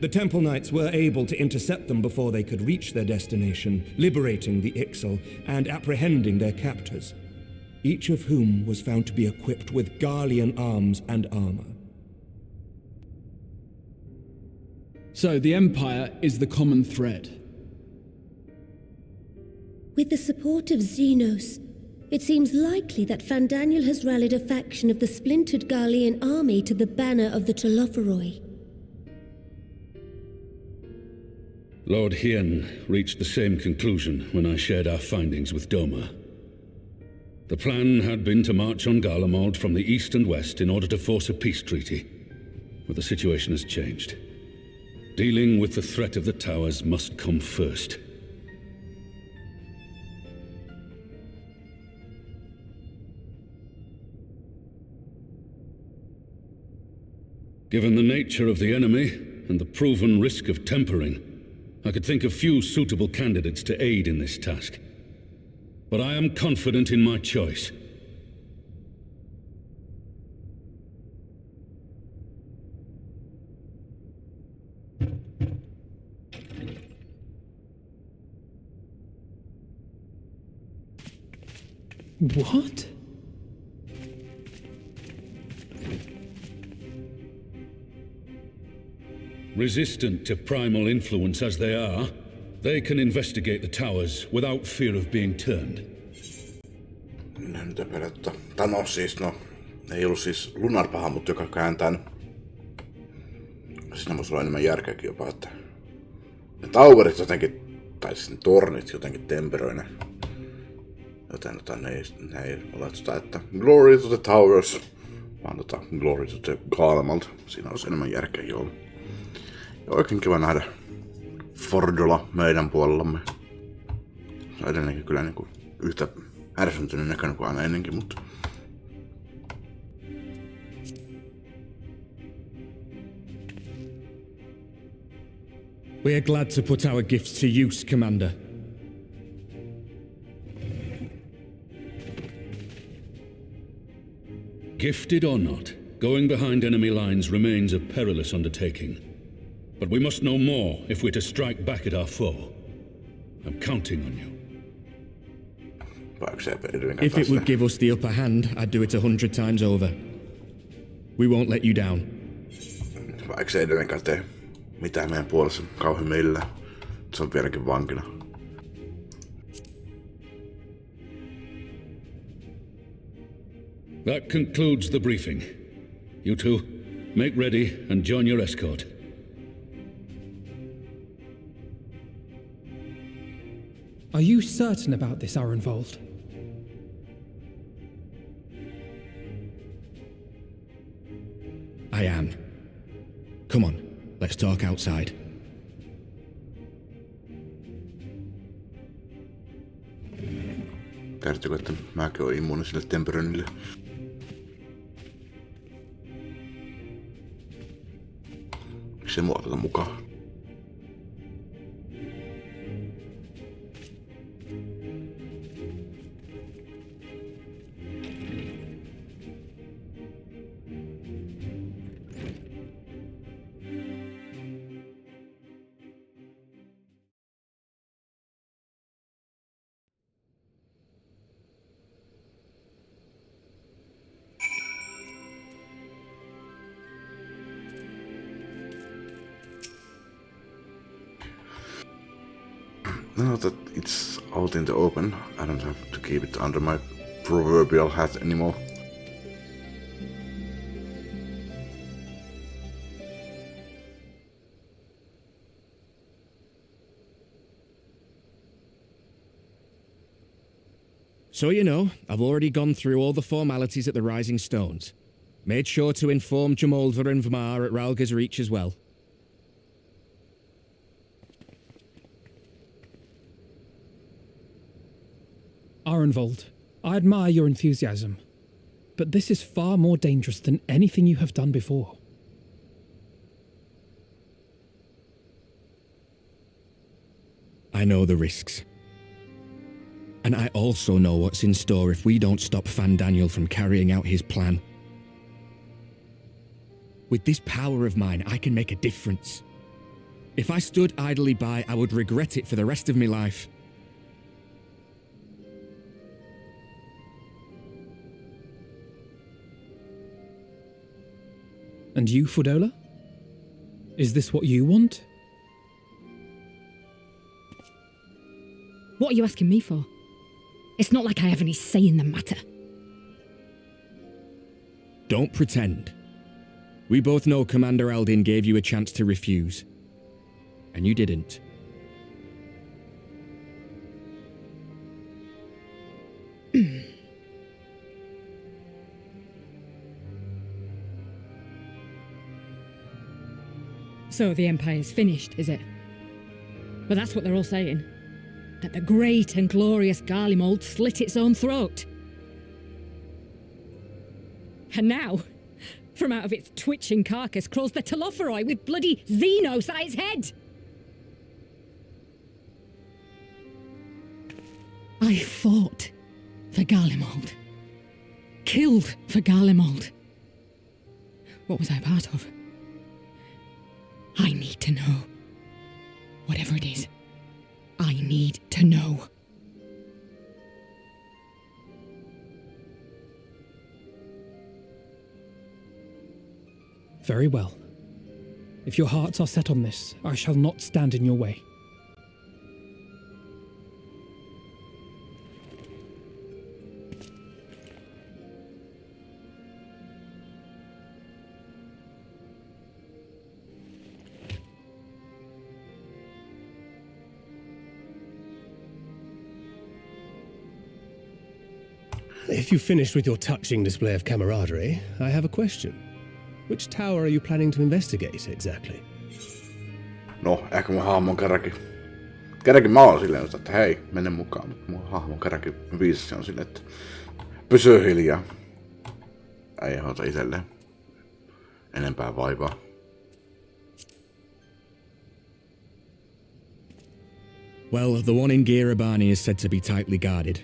The Temple Knights were able to intercept them before they could reach their destination, liberating the Ixal and apprehending their captors, each of whom was found to be equipped with Garlean arms and armor. So the Empire is the common thread. With the support of Xenos, it seems likely that Fandaniel has rallied a faction of the splintered Garlean army to the banner of the Telophoroi. Lord Hien reached the same conclusion when I shared our findings with Doma. The plan had been to march on Garlemald from the east and west in order to force a peace treaty, but the situation has changed. Dealing with the threat of the towers must come first. Given the nature of the enemy and the proven risk of tempering, I could think of few suitable candidates to aid in this task. But I am confident in my choice. What? Resistant to primal influence as they are, they can investigate the towers without fear of being turned. Mitä pelottaa? Thanos siis, ei ollut siis Lunar Bahamut, joka kääntään. Siinä voisi olla enemmän järkeäkin jopa, että ne towerit jotenkin, tai siis ne tornit jotenkin temperoi ne. Joten ne ei ole että Glory to the Towers, vaan Glory to the Garlemald. Siinä olisi enemmän järkeä joo. Ja oikein kiva nähdä Fordola meidän puolellamme. Se on edelleenkin kyllä niinku yhtä ärsyntynyt näköinen kuin aina ennenkin, mutta... We are glad to put our gifts to use, Commander. Gifted or not, going behind enemy lines remains a perilous undertaking. But we must know more if we're to strike back at our foe. I'm counting on you. If it would give us the upper hand, I'd do it 100 times over. We won't let you down. Vaikka se ei edelleenkään tee mitään meidän puolessa kauhean millään. Se on vieläkin vankina. That concludes the briefing. You two, make ready and join your escort. Are you certain about this, Arenvold? I am. Come on. Let's talk outside. Kertyykö, että mäkin olen immuuni sille temperönille? Miksi se mua oteta mukaan? Now that it's out in the open, I don't have to keep it under my proverbial hat anymore. So you know, I've already gone through all the formalities at the Rising Stones. Made sure to inform Jamoldra and Vmar at Ralga's Reach as well. Arenvold, I admire your enthusiasm, but this is far more dangerous than anything you have done before. I know the risks. And I also know what's in store if we don't stop Fandaniel from carrying out his plan. With this power of mine, I can make a difference. If I stood idly by, I would regret it for the rest of my life. And you, Fudola? Is this what you want? What are you asking me for? It's not like I have any say in the matter. Don't pretend. We both know Commander Aldin gave you a chance to refuse. And you didn't. So the Empire's finished, is it? But that's what they're all saying. That the great and glorious Garlemald slit its own throat. And now, from out of its twitching carcass crawls the Telophoroi with bloody Xenos at its head! I fought for Garlemald. Killed for Garlemald. What was I a part of? I need to know. Whatever it is, I need to know. Very well. If your hearts are set on this, I shall not stand in your way. If you've finished with your touching display of camaraderie, I have a question. Which tower are you planning to investigate exactly? No, ehkä mun hahmon käräkin mä oon silleen, että hei, mene mukaan. Mutta mun hahmon käräkin viisasi on silleen, että pysy hiljaa. Ei aiheuta itselleen enempää vaivaa. Well, the one in Girabani is said to be tightly guarded.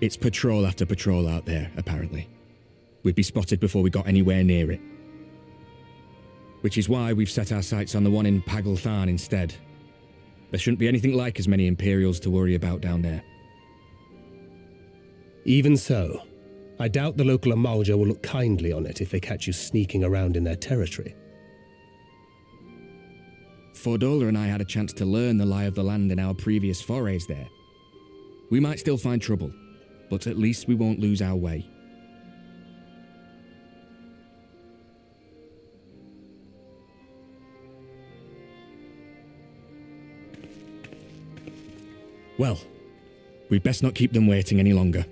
It's patrol after patrol out there, apparently. We'd be spotted before we got anywhere near it. Which is why we've set our sights on the one in Pagalthan instead. There shouldn't be anything like as many Imperials to worry about down there. Even so, I doubt the local Amalja will look kindly on it if they catch you sneaking around in their territory. Fordola and I had a chance to learn the lie of the land in our previous forays there. We might still find trouble, but at least we won't lose our way. Well, we'd best not keep them waiting any longer.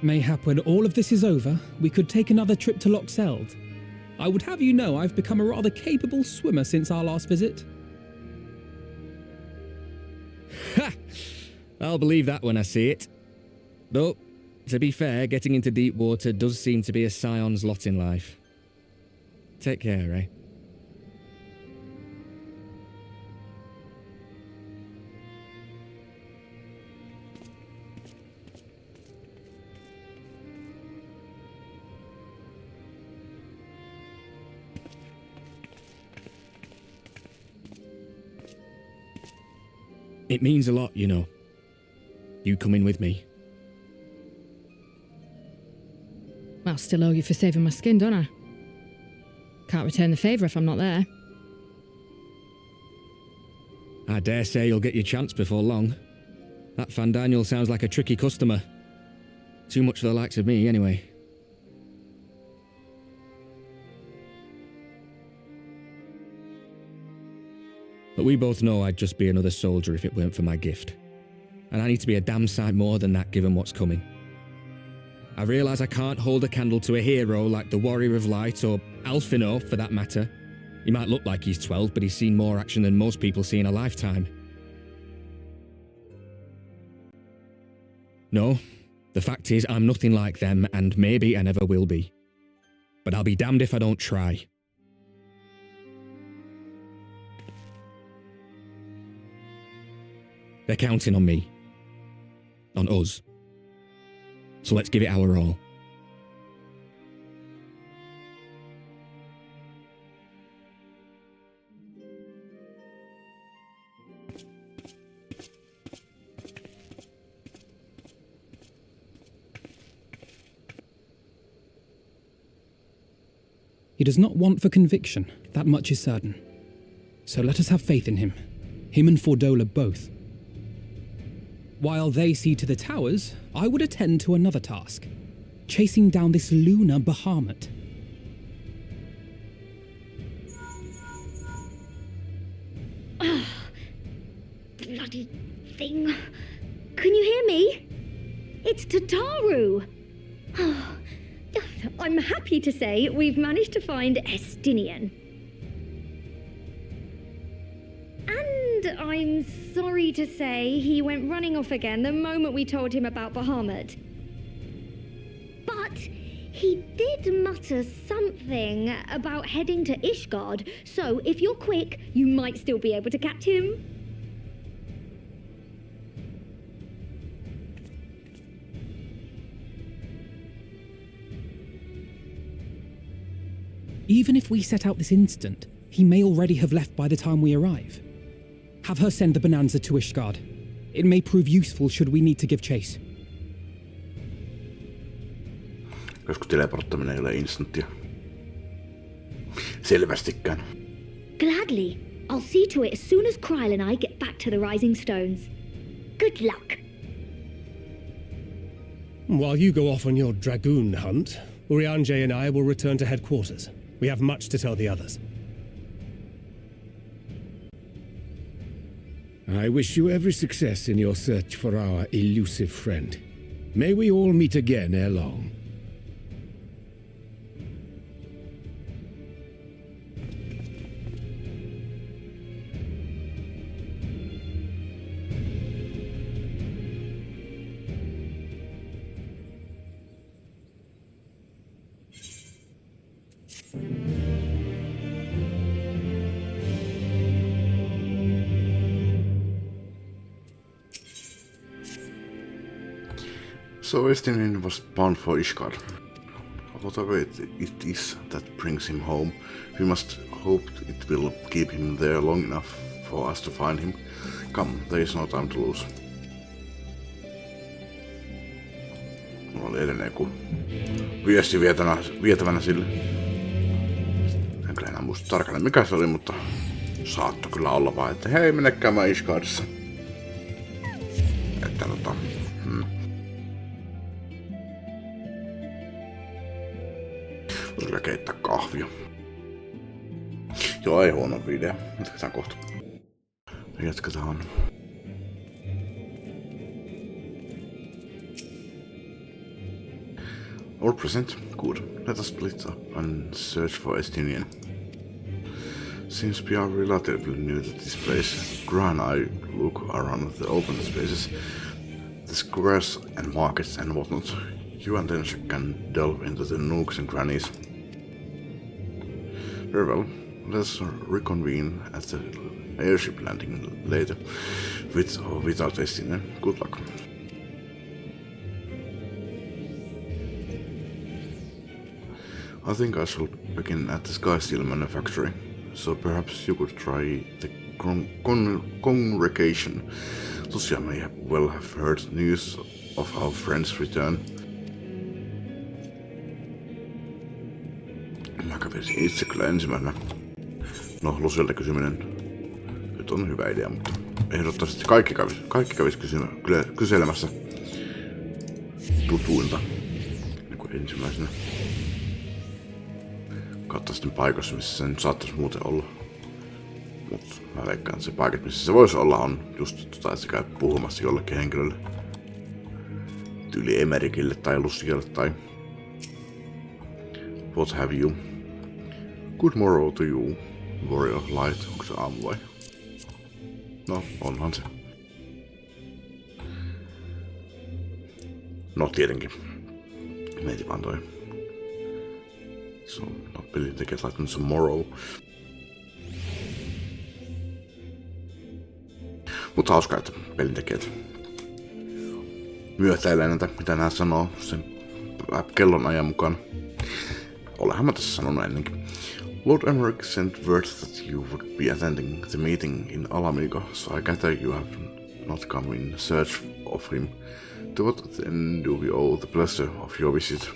Mayhap when all of this is over, we could take another trip to Loxeld. I would have you know I've become a rather capable swimmer since our last visit. Ha! I'll believe that when I see it. Though, to be fair, getting into deep water does seem to be a scion's lot in life. Take care, eh? It means a lot, you know. You coming with me. I'll still owe you for saving my skin, don't I? Can't return the favour if I'm not there. I dare say you'll get your chance before long. That Van Daniel sounds like a tricky customer. Too much for the likes of me, anyway. But we both know I'd just be another soldier if it weren't for my gift. And I need to be a damn sight more than that given what's coming. I realise I can't hold a candle to a hero like the Warrior of Light or Alphino, for that matter. He might look like he's 12, but he's seen more action than most people see in a lifetime. No, the fact is I'm nothing like them, and maybe I never will be. But I'll be damned if I don't try. They're counting on me. On us. So let's give it our all. He does not want for conviction, that much is certain. So let us have faith in him and Fordola both. While they see to the towers, I would attend to another task, chasing down this lunar Bahamut. Oh, bloody thing. Can you hear me? It's Tataru. Oh, I'm happy to say we've managed to find Estinian. And I'm sorry to say he went running off again the moment we told him about Bahamut. But he did mutter something about heading to Ishgard, so if you're quick, you might still be able to catch him. Even if we set out this instant, he may already have left by the time we arrive. Have her send the Bonanza to Ishgard. It may prove useful should we need to give chase. Koska teleporttaminen ei ole instanttia. Selvästikään. Gladly. I'll see to it as soon as Kryl and I get back to the Rising Stones. Good luck. While you go off on your dragoon hunt, Urianger and I will return to headquarters. We have much to tell the others. I wish you every success in your search for our elusive friend. May we all meet again ere long. So Estinian was bound for Ishgard. Whatever it is that brings him home, we must hope it will keep him there long enough for us to find him. Come, there is no time to lose. Mulla oli edelleen joku viesti vietävänä sille. En kyllä enää muista tarkalleen mikä se oli, mutta saattoi kyllä olla vaan, että hei, mene käymään Ishgardissa. Että Voisi kyllä keittää kahvia. Joo, ei huono video. Jatketaan kohta. Jatketaan. All present? Good. Let us split up and search for Estinian. Since we are relatively new to this place, Gra and I look around the open spaces, the squares and markets and whatnot. You and Densha can delve into the nooks and crannies. Very well. Let's reconvene at the airship landing later, with or without Estinian. Good luck. I think I shall begin at the Sky Steel manufactory, so perhaps you could try the congregation. Lucia may well have heard news of our friend's return. Mä kävisin itse kyllä ensimmäisenä. No, Lucialta kysyminen nyt on hyvä idea, mutta ehdottomasti kaikki kävis kyselemässä tutuilta niin kuin ensimmäisenä. Katsotaan sitten paikassa, missä se nyt saattaisi muuten olla. Mut mä veikkaan, että se paikat, missä se voisi olla, on just että se käy puhumassa jollekin henkilölle. Tyyli Emerikille tai Lucialle tai what have you. Good morrow to you, warrior light. Onko se aamu vai? No, onhan se. No, tietenkin. Mietin vaan toi. So, no, pelintekijät laittanut se morrow. Mutta hauskaa, että pelintekijät myötäilee näitä, mitä nää sanoo sen kellonajan mukaan. Olehan mä tässä sanonut ennenkin. Lord Emmerich sent word that you would be attending the meeting in Alamigo, so I gather you have not come in search of him. To what then do we owe the pleasure of your visit?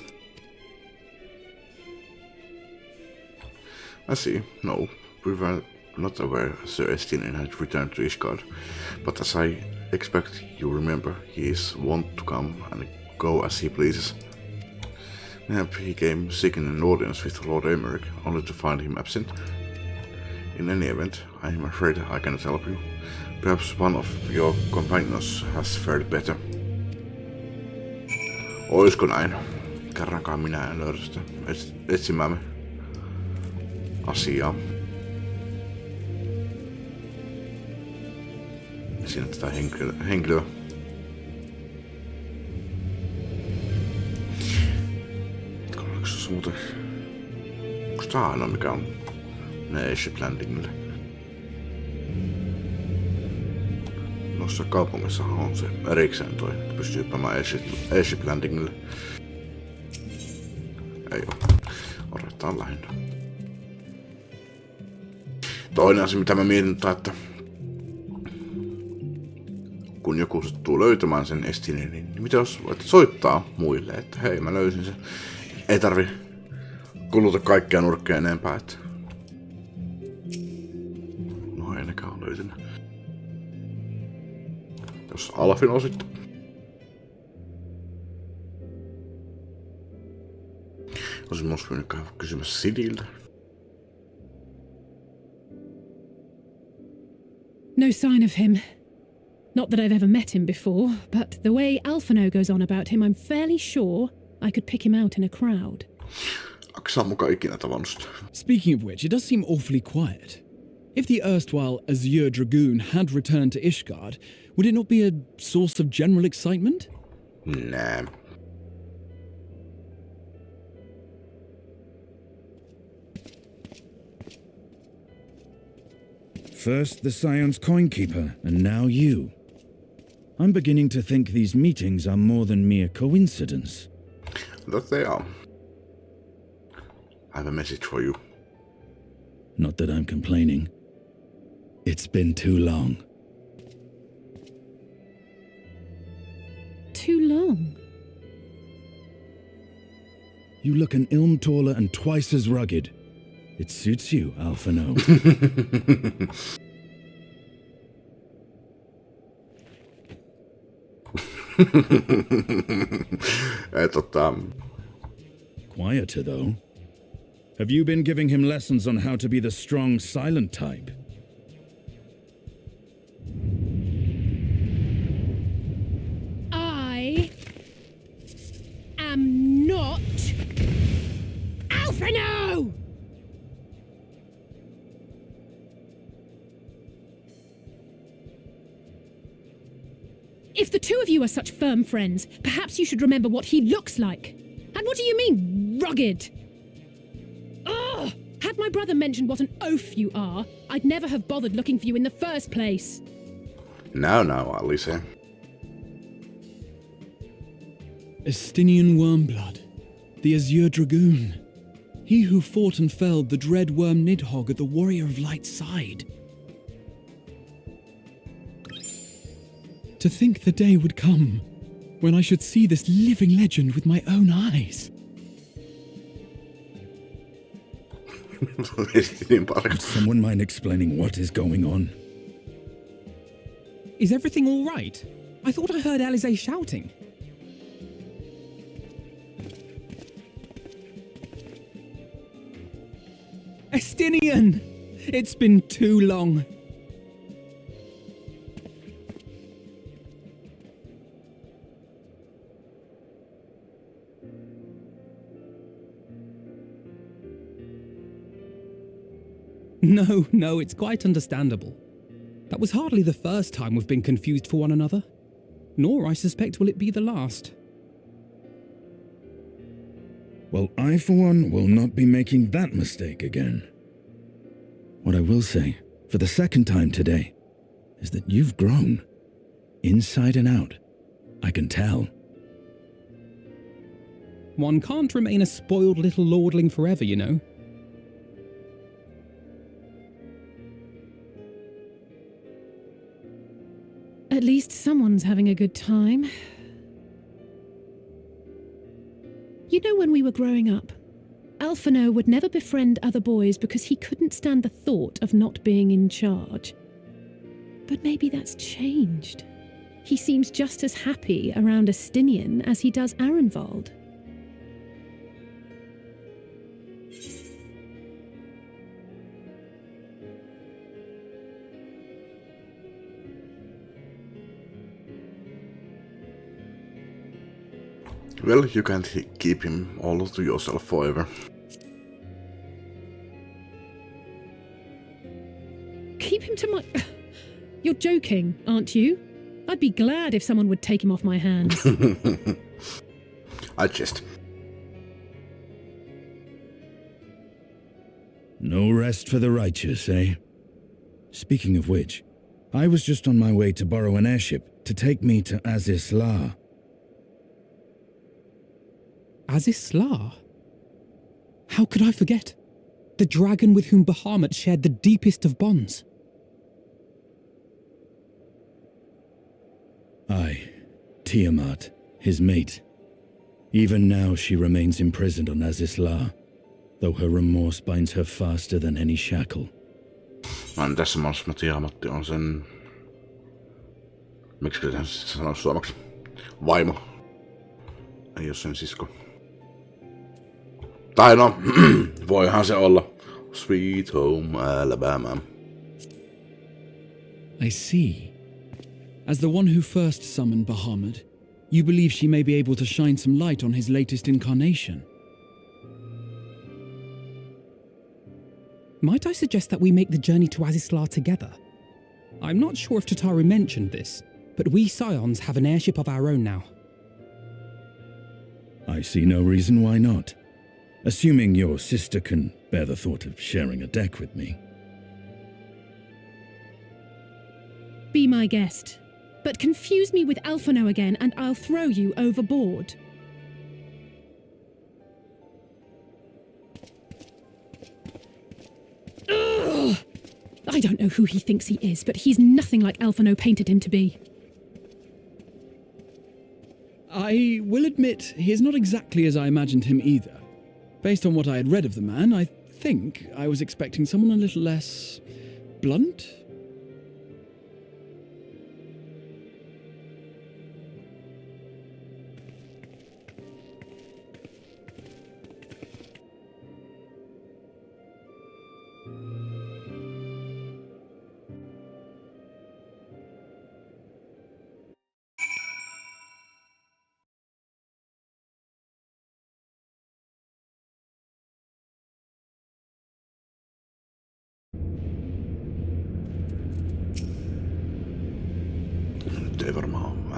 I see. No, we were not aware Sir Estinian had returned to Ishgard, but as I expect you remember, he is wont to come and go as he pleases. Maybe he came seeking an audience with Lord Emmerich, only to find him absent. In any event, I am afraid I cannot help you. Perhaps one of your companions has fared better. Oisko näin? Kerrankaan minä en löydä sitä etsimäämme asiaa. Siinä tätä henkilöä. Oliko se muuten... Onko tää ainoa mikä on airship landingille? Noissa kaupungissahan on se erikseen toi, että pystyy hyppäämään airship landingille. Ei oo. Odotetaan lähinnä. Toinen asia mitä mä mietin, että kun joku sattuu löytämään sen Estinin, niin mitä jos voit soittaa muille, että hei mä löysin sen. Ei tarvi kuluta kaikkia nurkkeja enempää, että no ei nekään ole löytynyt. Jos Alfin on sitten. Olisin myös voinut käydä kysymässä Sidiltä. No sign of him. Not that I've ever met him before, but the way Alphino goes on about him, I'm fairly sure I could pick him out in a crowd. Aksa mukaan ikinä tavannut sitä. Speaking of which, it does seem awfully quiet. If the erstwhile Azure Dragoon had returned to Ishgard, would it not be a source of general excitement? Nah. First the Scion's Coinkeeper, and now you. I'm beginning to think these meetings are more than mere coincidence. That they are. I have a message for you. Not that I'm complaining. It's been too long. Too long? You look an ilm taller and twice as rugged. It suits you, Alphino. Quieter, though. Have you been giving him lessons on how to be the strong, silent type? I am not If the two of you are such firm friends, perhaps you should remember what he looks like. And what do you mean, rugged? Ugh! Had my brother mentioned what an oaf you are, I'd never have bothered looking for you in the first place. Now, Alice. Estinian Wormblood, the Azure Dragoon. He who fought and felled the dread worm Nidhogg at the Warrior of Light's side. To think the day would come when I should see this living legend with my own eyes. Would someone mind explaining what is going on? Is everything all right? I thought I heard Alize shouting. Estinian! It's been too long. No, it's quite understandable. That was hardly the first time we've been confused for one another. Nor, I suspect, will it be the last. Well, I, for one, will not be making that mistake again. What I will say, for the second time today, is that you've grown. Inside and out. I can tell. One can't remain a spoiled little lordling forever, you know. At least someone's having a good time. You know, when we were growing up, Alphino would never befriend other boys because he couldn't stand the thought of not being in charge. But maybe that's changed. He seems just as happy around Estinian as he does Arenvald. Well, you can't keep him all to yourself forever. Keep him to my... You're joking, aren't you? I'd be glad if someone would take him off my hands. I just... No rest for the righteous, eh? Speaking of which, I was just on my way to borrow an airship to take me to Azisla. Azisla? How could I forget? The dragon with whom Bahamut shared the deepest of bonds. Aye, Tiamat, his mate. Even now she remains imprisoned on Azisla, though her remorse binds her faster than any shackle. Tässä maassa Tiamat on sen... Miksi se sanoisi suomaksi? Vaimo. Ei oo sen sisko. Tai no, voihan se olla. Sweet Home Alabama. I see. As the one who first summoned Bahamut, you believe she may be able to shine some light on his latest incarnation. Might I suggest that we make the journey to Azisla together? I'm not sure if Tataru mentioned this, but we Scions have an airship of our own now. I see no reason why not. Assuming your sister can bear the thought of sharing a deck with me. Be my guest. But confuse me with Alphino again and I'll throw you overboard. Ugh! I don't know who he thinks he is, but he's nothing like Alphino painted him to be. I will admit, he is not exactly as I imagined him either. Based on what I had read of the man, I think I was expecting someone a little less... blunt?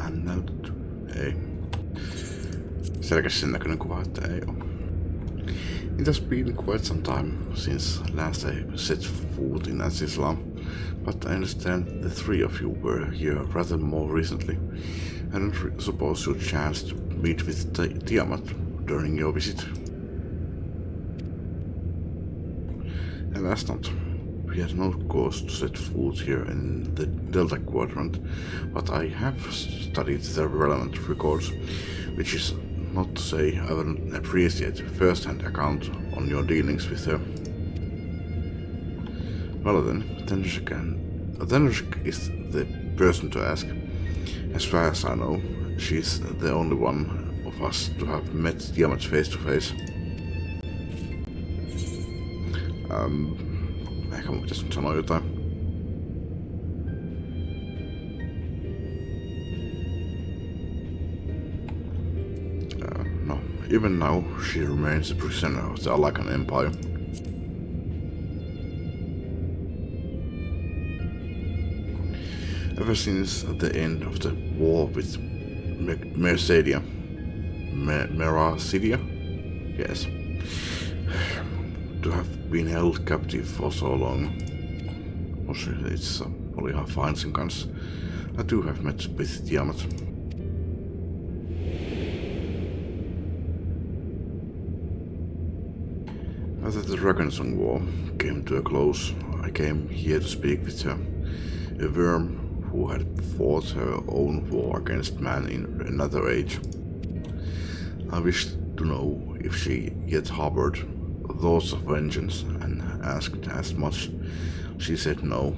säännelty. Ei. Selkeästi sen näköinen kuva, että ei oo. It has been quite some time since last I set foot in Azizlam, but I understand the three of you were here rather more recently. I don't suppose you chanced to meet with Tiamat during your visit. Alas not. We had no cause to set foot here in the Delta Quadrant, but I have studied the relevant records, which is not to say I wouldn't appreciate first-hand account on your dealings with her. Well then, Tenrishk is the person to ask. As far as I know, she's the only one of us to have met Tiamat face to face. Ehkä mun pitäis nyt sanoa jotain. No, even now she remains a prisoner of the Alakan Empire. Ever since the end of the war with Mercedia. Mercedia? Yes. To have been held captive for so long. Oli ihan fine sen kanssa. I do have met with Tiamat. After the Dragonsong War came to a close, I came here to speak with her. A worm who had fought her own war against man in another age. I wished to know if she yet harbored thoughts of vengeance and asked as much. She said no.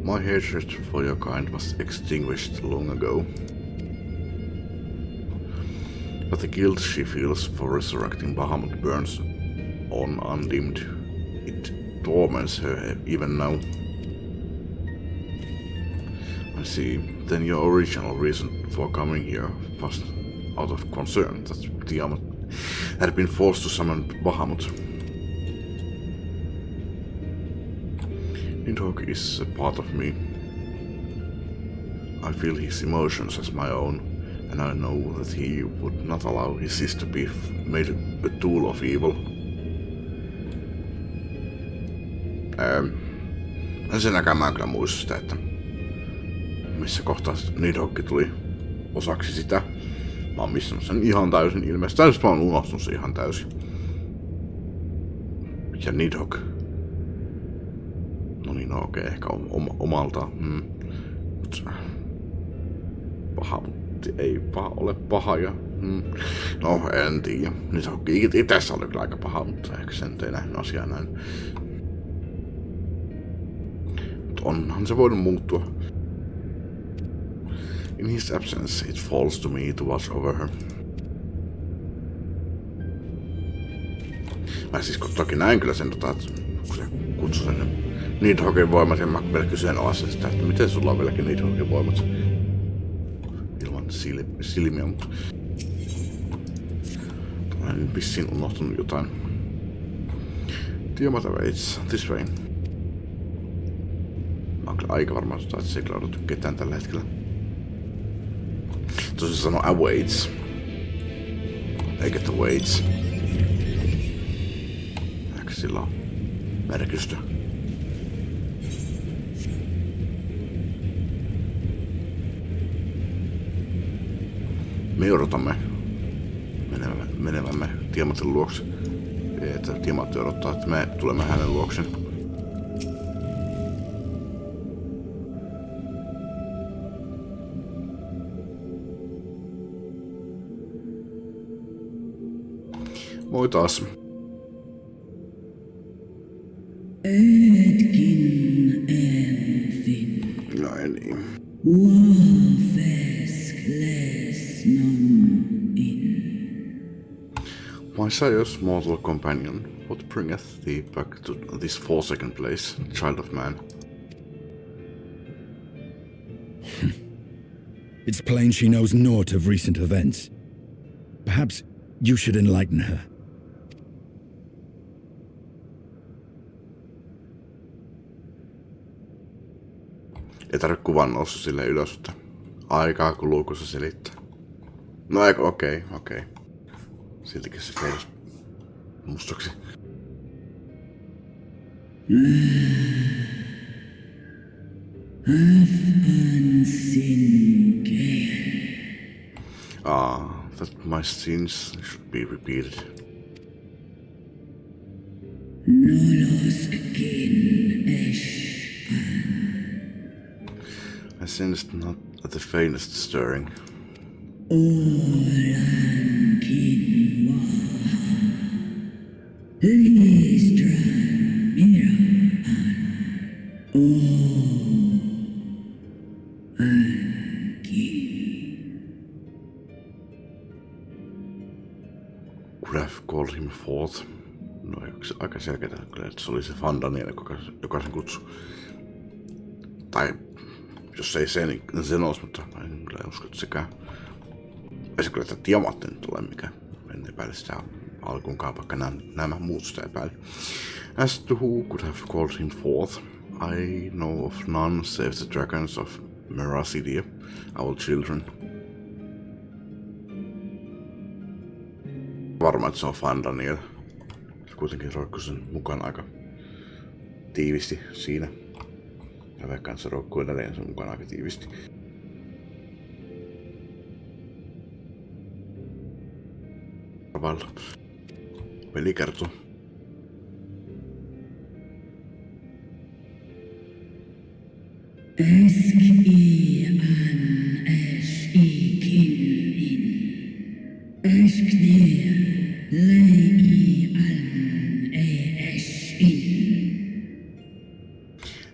My hatred for your kind was extinguished long ago. But the guilt she feels for resurrecting Bahamut burns on undimmed. It torments her even now. I see. Then your original reason for coming here was out of concern that Tiamat had been forced to summon Bahamut. Nidhogg is a part of me. I feel his emotions as my own, and I know that he would not allow his sister to be made a tool of evil. Ensinnäkään mä en kyllä muista sitä, että missä kohtaa Nidhogg tuli osaksi sitä. Mä oon missannut sen ihan täysin ilmeisesti. Täysin mä oon unohtunut sen ihan täysin. Ja Nidhogg. No niin, no okei, ehkä omalta. Bahamut ei ole paha ja... No, en tiedä. Nidhogg itessä oli kyllä aika paha, mutta ehkä sen ei nähnyt asiaa näin. Mutta onhan se voinut muuttua. In his absence, it falls to me to watch over her. Mä siis toki näin kyllä sen, että kun se kutsui sen Nidhoggin voimat, ja mä vielä kyseenalaisin sitä, että miten sulla on vieläkin Nidhoggin voimat. Ilman silmiä, mutta... Olen vissiin unohtunut jotain. Tiamat awaits this way. Mä oon kyllä aika varma, että se ei kyllä odotu ketään tällä hetkellä. Tosi sano awaits. Eikä että waits. Ehkä sillä on merkitystä. Me odotamme menevämme Tiamatin luokse. Että Tiamat odottaa, että me tulemme hänen luokseen. Moi taas. Ödkin Elfin. Näin niin. My sire's mortal companion, what bringeth thee back to this forsaken place, child of man? It's plain she knows naught of recent events. Perhaps you should enlighten her. Ei tarvitse kuvan noussut silleen ylös, että aikaa kuluu, kun se selittää. No okei. Siltikin se feilasi mustaksi. That my sins should be repeated. I sensed not the faintest stirring. Could have called him forth. No aika selkeää kyllä, että se oli se Fandaniel, joka sen kutsui. Tai jos ei se, niin sen olisi, mutta en kyllä usko, että sekään. Ei se kyllä, että diamantti nyt ole mikä. En epäile sitä alkuunkaan, vaikka nämä muut sitä epäili. As to who could have called him forth, I know of none save the dragons of Merasidia, our children. Varma, että se on Fandaniel. Se kuitenkin roikkui sen mukaan aika tiivisti siinä. Ja vaikka se roikkuu edelleen sen mukaan aika tiivisti. Arvailla. Peli kertoo.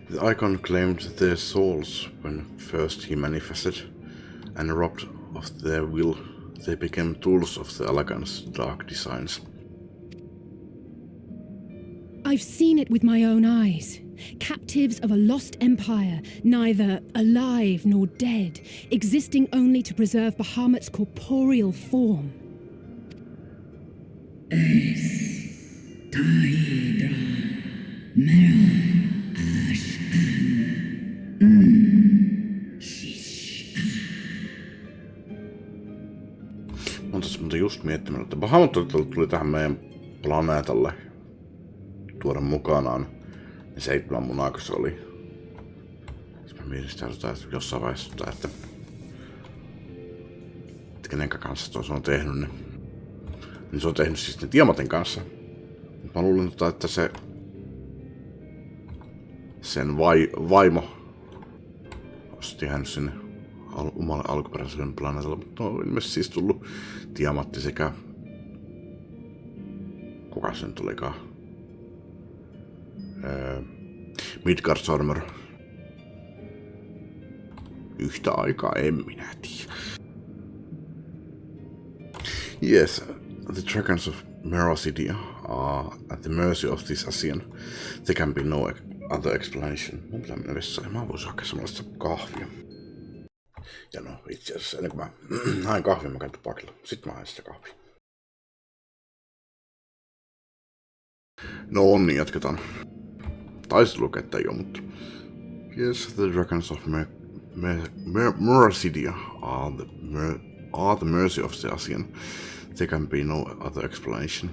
The icon claimed their souls when first he manifested, and robbed of their will, they became tools of the Allagan's dark designs. I've seen it with my own eyes. Captives of a lost empire, neither alive nor dead, existing only to preserve Bahamut's corporeal form. Mä oon tässä just miettinyt, että Bahamut tuli tähän meidän planeetalle tuoda mukanaan. Ja 7 munaa, kun se oli. Sitten mä mietin sitä jossain vaiheessa, että kenenkä kanssa se on tehnyt ne. Niin se on tehnyt siis ne Tiamatin kanssa. Mä luulen, että sen vaimo olisi jäänyt sinne omalle alkuperäiselle planeetalle, mutta on ilmeisesti siis tullut Tiamatti sekä kuka sen tulikaan? Midgardsormer. Yhtä aikaa en minä tiedä. Yes, the dragons of Merasidia are at the mercy of this Asian. There can be no other explanation. Mun pitää mennä vessaan. Mä voisin hakea sellaista kahvia. Ja no, itse asiassa ennen kuin mä haen kahvia, mä käyn tupakilla. Sitten mä haen sitä kahvia. No niin, jatketaan. Taisi lukea, että ei oo, mutta... Yes, the dragons of Merasidia are the mercy of the Asian. There can be no other explanation.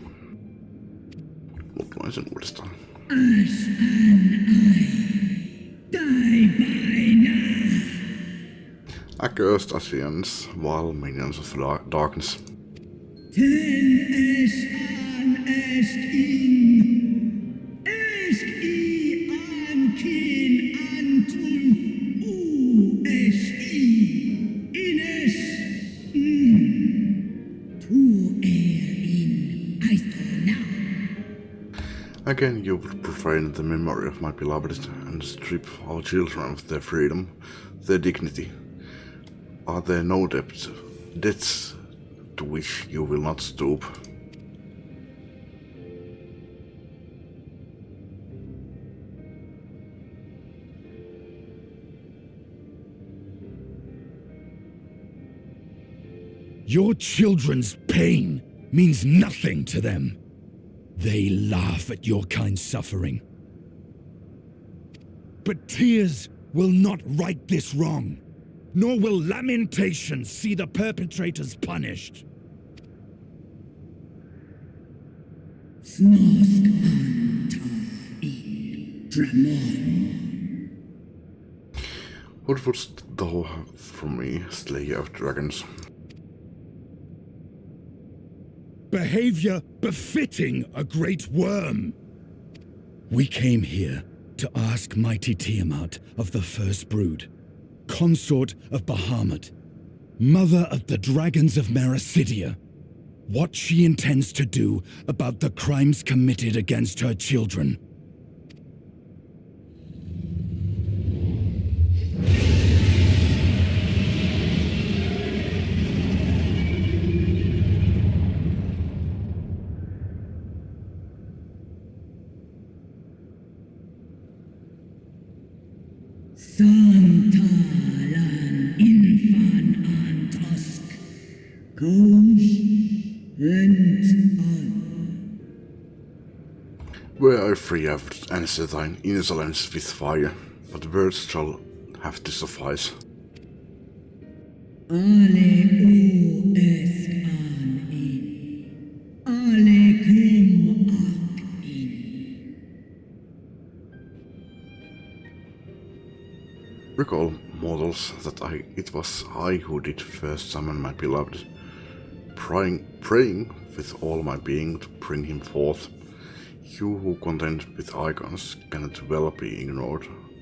Mut luen sen uudestaan. Accursed Asians, vile minions of darkness. Again, you would profane the memory of my beloved and strip our children of their freedom, their dignity. Are there no debts to which you will not stoop? Your children's pain means nothing to them. They laugh at your kind suffering. But tears will not right this wrong, nor will lamentation see the perpetrators punished. Smask anta in Dramon. What wouldst thou have from me, Slayer of Dragons? Behavior befitting a great worm. We came here to ask mighty Tiamat of the First Brood, consort of Bahamut, mother of the dragons of Mericidia, what she intends to do about the crimes committed against her children. Santalan infan antosk. Goes and on. Were I free, I would answer thine insolence with fire, but words shall have to suffice. Ale o es an in. Ale cum ac in. Recall, mortals, that it was I who did first summon my beloved, praying with all my being to bring him forth. You who contend with icons cannot well be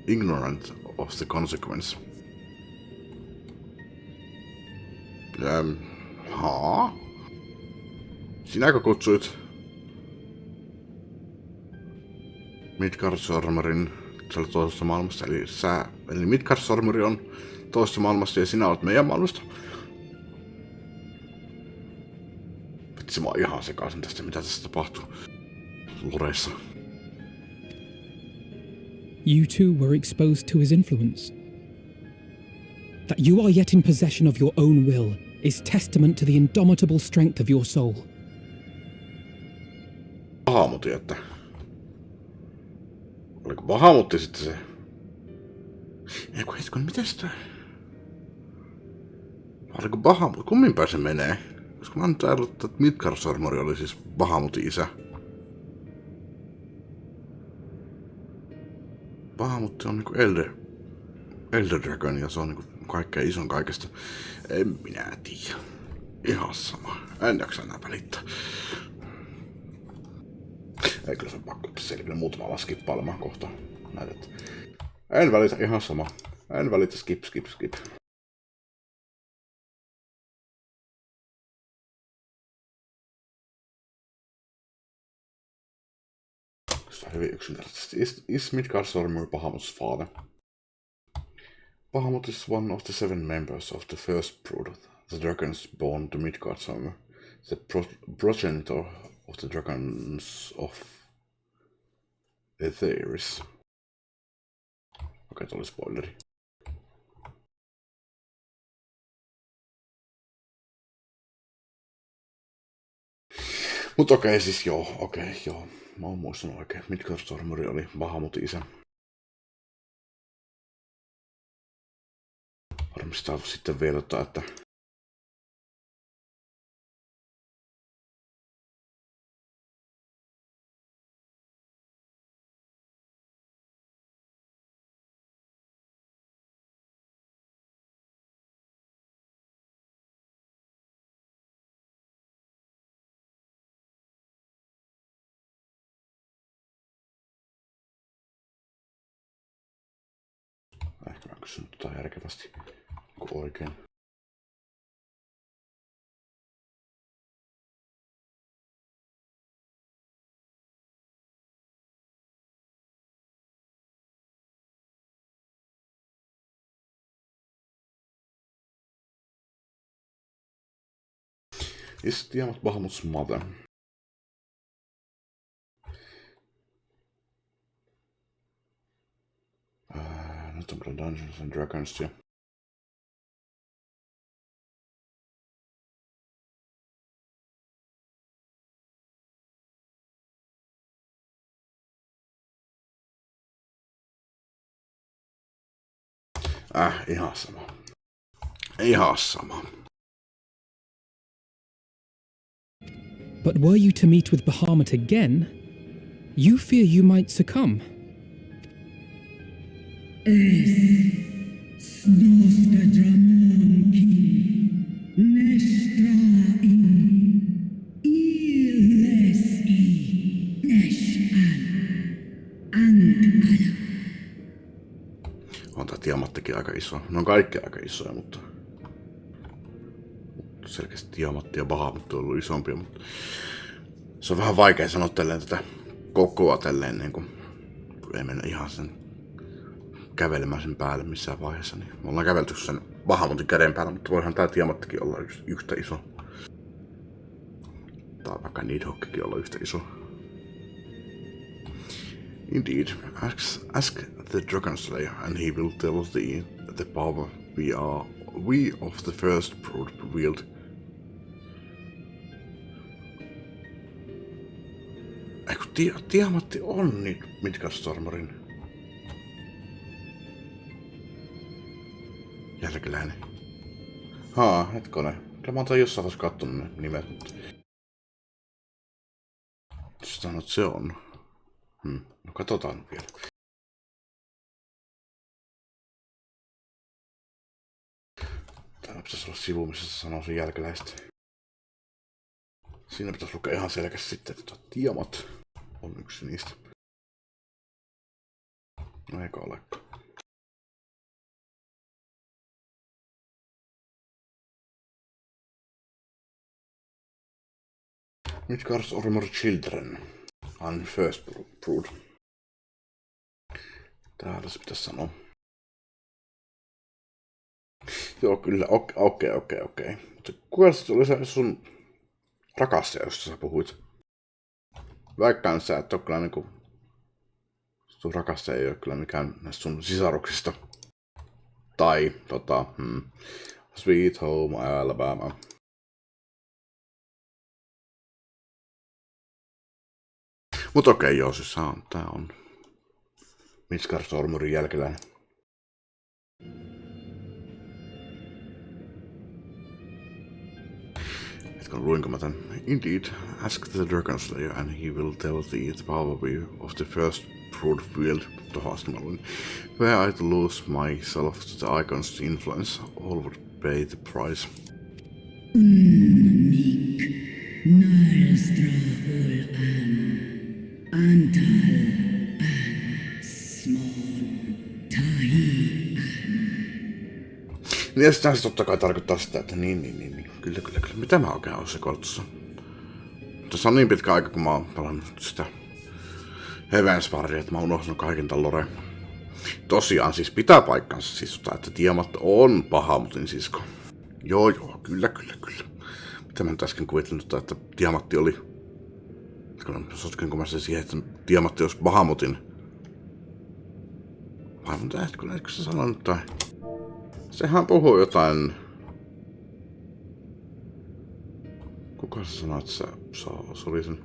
ignorant of the consequence. Sinäkö kutsuit Midgard-sormurin toisesta maailmasta, eli Midgard-sormuri on toisesta maailmasta ja sinä olet meidän maailmasta? Vitsi, mä oon ihan sekaisin tästä, mitä tässä tapahtuu Loreissa. You too were exposed to his influence. That you are yet in possession of your own will is testament to the indomitable strength of your soul. Bahamutti, että... Oliko Bahamutti sitten se? Eiku hetkon, mites tää? Oliko Bahamut? Kummin päin se menee? Koska mä oon nyt ajatellut, että Midgard-sormuri oli siis Bahamutin isä. Bahamutti on niinku Elder Dragon ja se on niinku kaikkein ison kaikesta. En minä tiedä. Ihan sama. En jaksa enää välittää. Ei kyllä se on pakko selville muutamalla skippailemaan kohta. Näet, en välitä, ihan sama. En välitä, skip. Se on hyvin yksinkertaisesti. Is Midgard-sormuri Bahamut's father? Bahamut is one of the 7 members of the First Brood, the dragons born to Midgard-sormur, the progenitor of the dragons of Etheris. Okei, toi oli spoileri. Mut okei, siis joo. Mä oon muistanut oikein. Midgard-sormuri oli Bahamutin isä. Varmistaa sitten vielä, että ehkä mä kysyn järkevästi oikein. Is Tiamat Bahamut's mother? Nyt on kyllä Dungeons and Dragonsia. Ihan sama. Ihan sama. But were you to meet with Bahamut again, you fear you might succumb. Snoska dramonkin, nestrain, illesi, neshan, antala. On tää diamanttikin aika iso. Ne on kaikki aika isoja, mutta selkeästi diamantti ja Bahamut on ollut isompia, mutta se on vähän vaikea sanoa tälleen tätä kokoa tälleen niin kun ei mennä ihan sen kävelemään sen päälle missään vaiheessa, niin me ollaan kävelty sen Bahamutin käden päällä, mutta voihan tää diamanttikin olla yhtä iso. Tai vaikka Nidhoggikin olla yhtä iso. Indeed, ask the Dragon Slayer and he will tell thee the power we of the first brood wield. Eiku diamantti on niin Midgardstormerin jälkeläinen. Hetkonen. Kyllä mä oon jossain vaiheessa kattonut ne nimet, mutta sanoit, että se on. No katsotaan vielä. Täällä pitäisi olla sivu, missä se sanoo sen jälkeläistä. Siinä pitäisi lukea ihan selkeästi sitten, että Tiamat on yksi niistä. No eikä olekaan. Midgard's Armored Children on first brood. Täällä se pitäisi sanoa. Joo, kyllä, okei. Mutta kuka se oli se sun rakastaja, josta sä puhuit? Väikkään sä, et oo kyllä niinku... Sun rakastaja ei oo kyllä mikään näistä sun sisaruksista. Tai, Sweet Home Alabama. Mut okei, joo, siis tää on Midgardstormerin jälkeläinen. Luinko mä tän? Indeed, ask the Dragon Slayer and he will tell thee the power of the first brood field to Hastmalin. Were I to lose myself to the icon's influence, all would pay the price. Unnik, nalstrahul antal smon tahi Niin ja sitä se totta kai tarkoittaa sitä, että niin. Kyllä. Mitä mä oikein oon sekoillut tuossa? Tässä on niin pitkä aika, kun mä oon pelannut sitä Heavensparia, että mä oon unohtanut kaiken tän lore. Tosiaan siis pitää paikkansa siis, että Tiamat on Bahamutin sisko. Joo, kyllä. Mitä mä nyt äsken kuvittelin, että Tiamatti oli... Sotkenko mä se siihen, että Tiamatti olisi Bahamutin? Vai mutta etkö sä sanonut tai... Sehän puhuu jotain... Kuka sä sanoi, että se oli sen...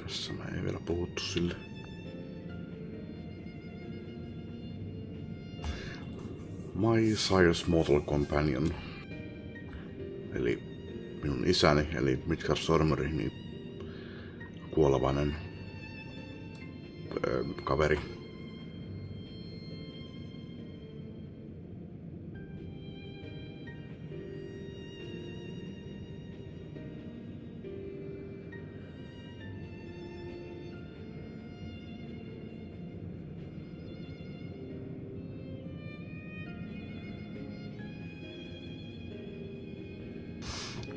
Tässä mä ei vielä puhuttu sille. My Sire's Mortal Companion. Eli minun isäni, eli Midgardstormeri, niin kuolevainen kaveri.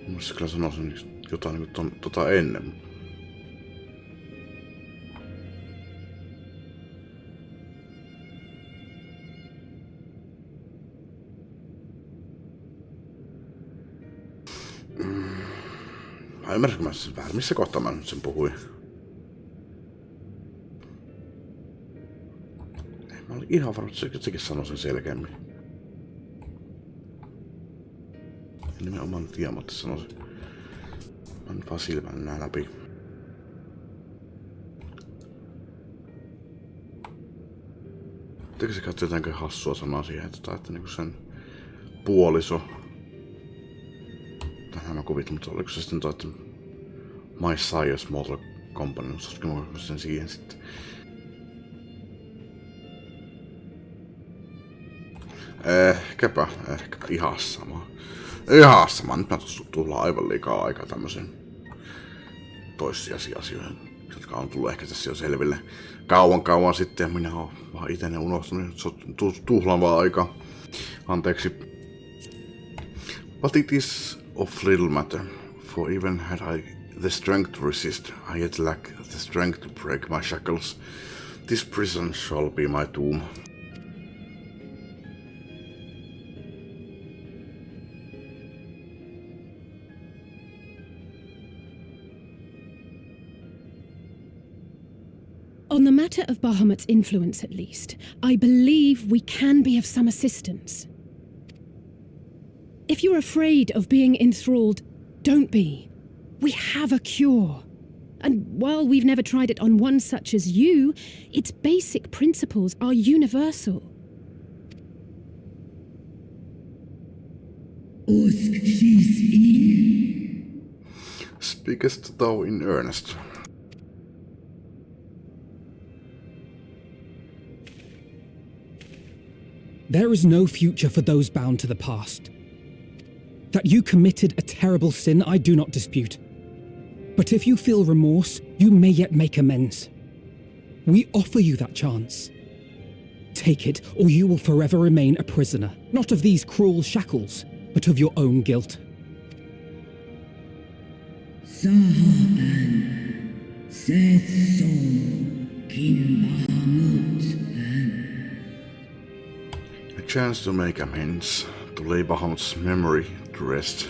Mä kyllä sanoisin jotain niin kuin ennen. Mä ymmärsinkö mä sen vähän? Missä kohtaa mä nyt sen puhuin? ihan varma, että sekin sanoi sen selkeämmin. Nimenomaan Tiamat sanoi se. Mä nyt vaan silmän nää läpi. Tekö se katso jotenkin hassua sanaa siihen, että niinku sen puoliso. Tähän mä kuvittelin, mutta oliko se sitten että My Sire's Mortal Company, osaatko mä sen siihen sitten? Ehkäpä ihan sama. Ihan sama, nyt mä tullaan aivan liikaa aikaa tämmösen toissijaisiin asioihin, jotka on tullut ehkä tässä jo selville kauan sitten, ja minä oon vaan itse unohtunut, tuhlaan vaan aikaa. Anteeksi. But it is of little matter, for even had I the strength to resist, I yet lack the strength to break my shackles. This prison shall be my tomb. On the matter of Bahamut's influence, at least, I believe we can be of some assistance. If you're afraid of being enthralled, don't be. We have a cure. And while we've never tried it on one such as you, its basic principles are universal. Speakest thou in earnest? There is no future for those bound to the past. That you committed a terrible sin, I do not dispute. But if you feel remorse, you may yet make amends. We offer you that chance. Take it, or you will forever remain a prisoner, not of these cruel shackles, but of your own guilt. A chance to make amends, to lay Bahamut's memory to rest.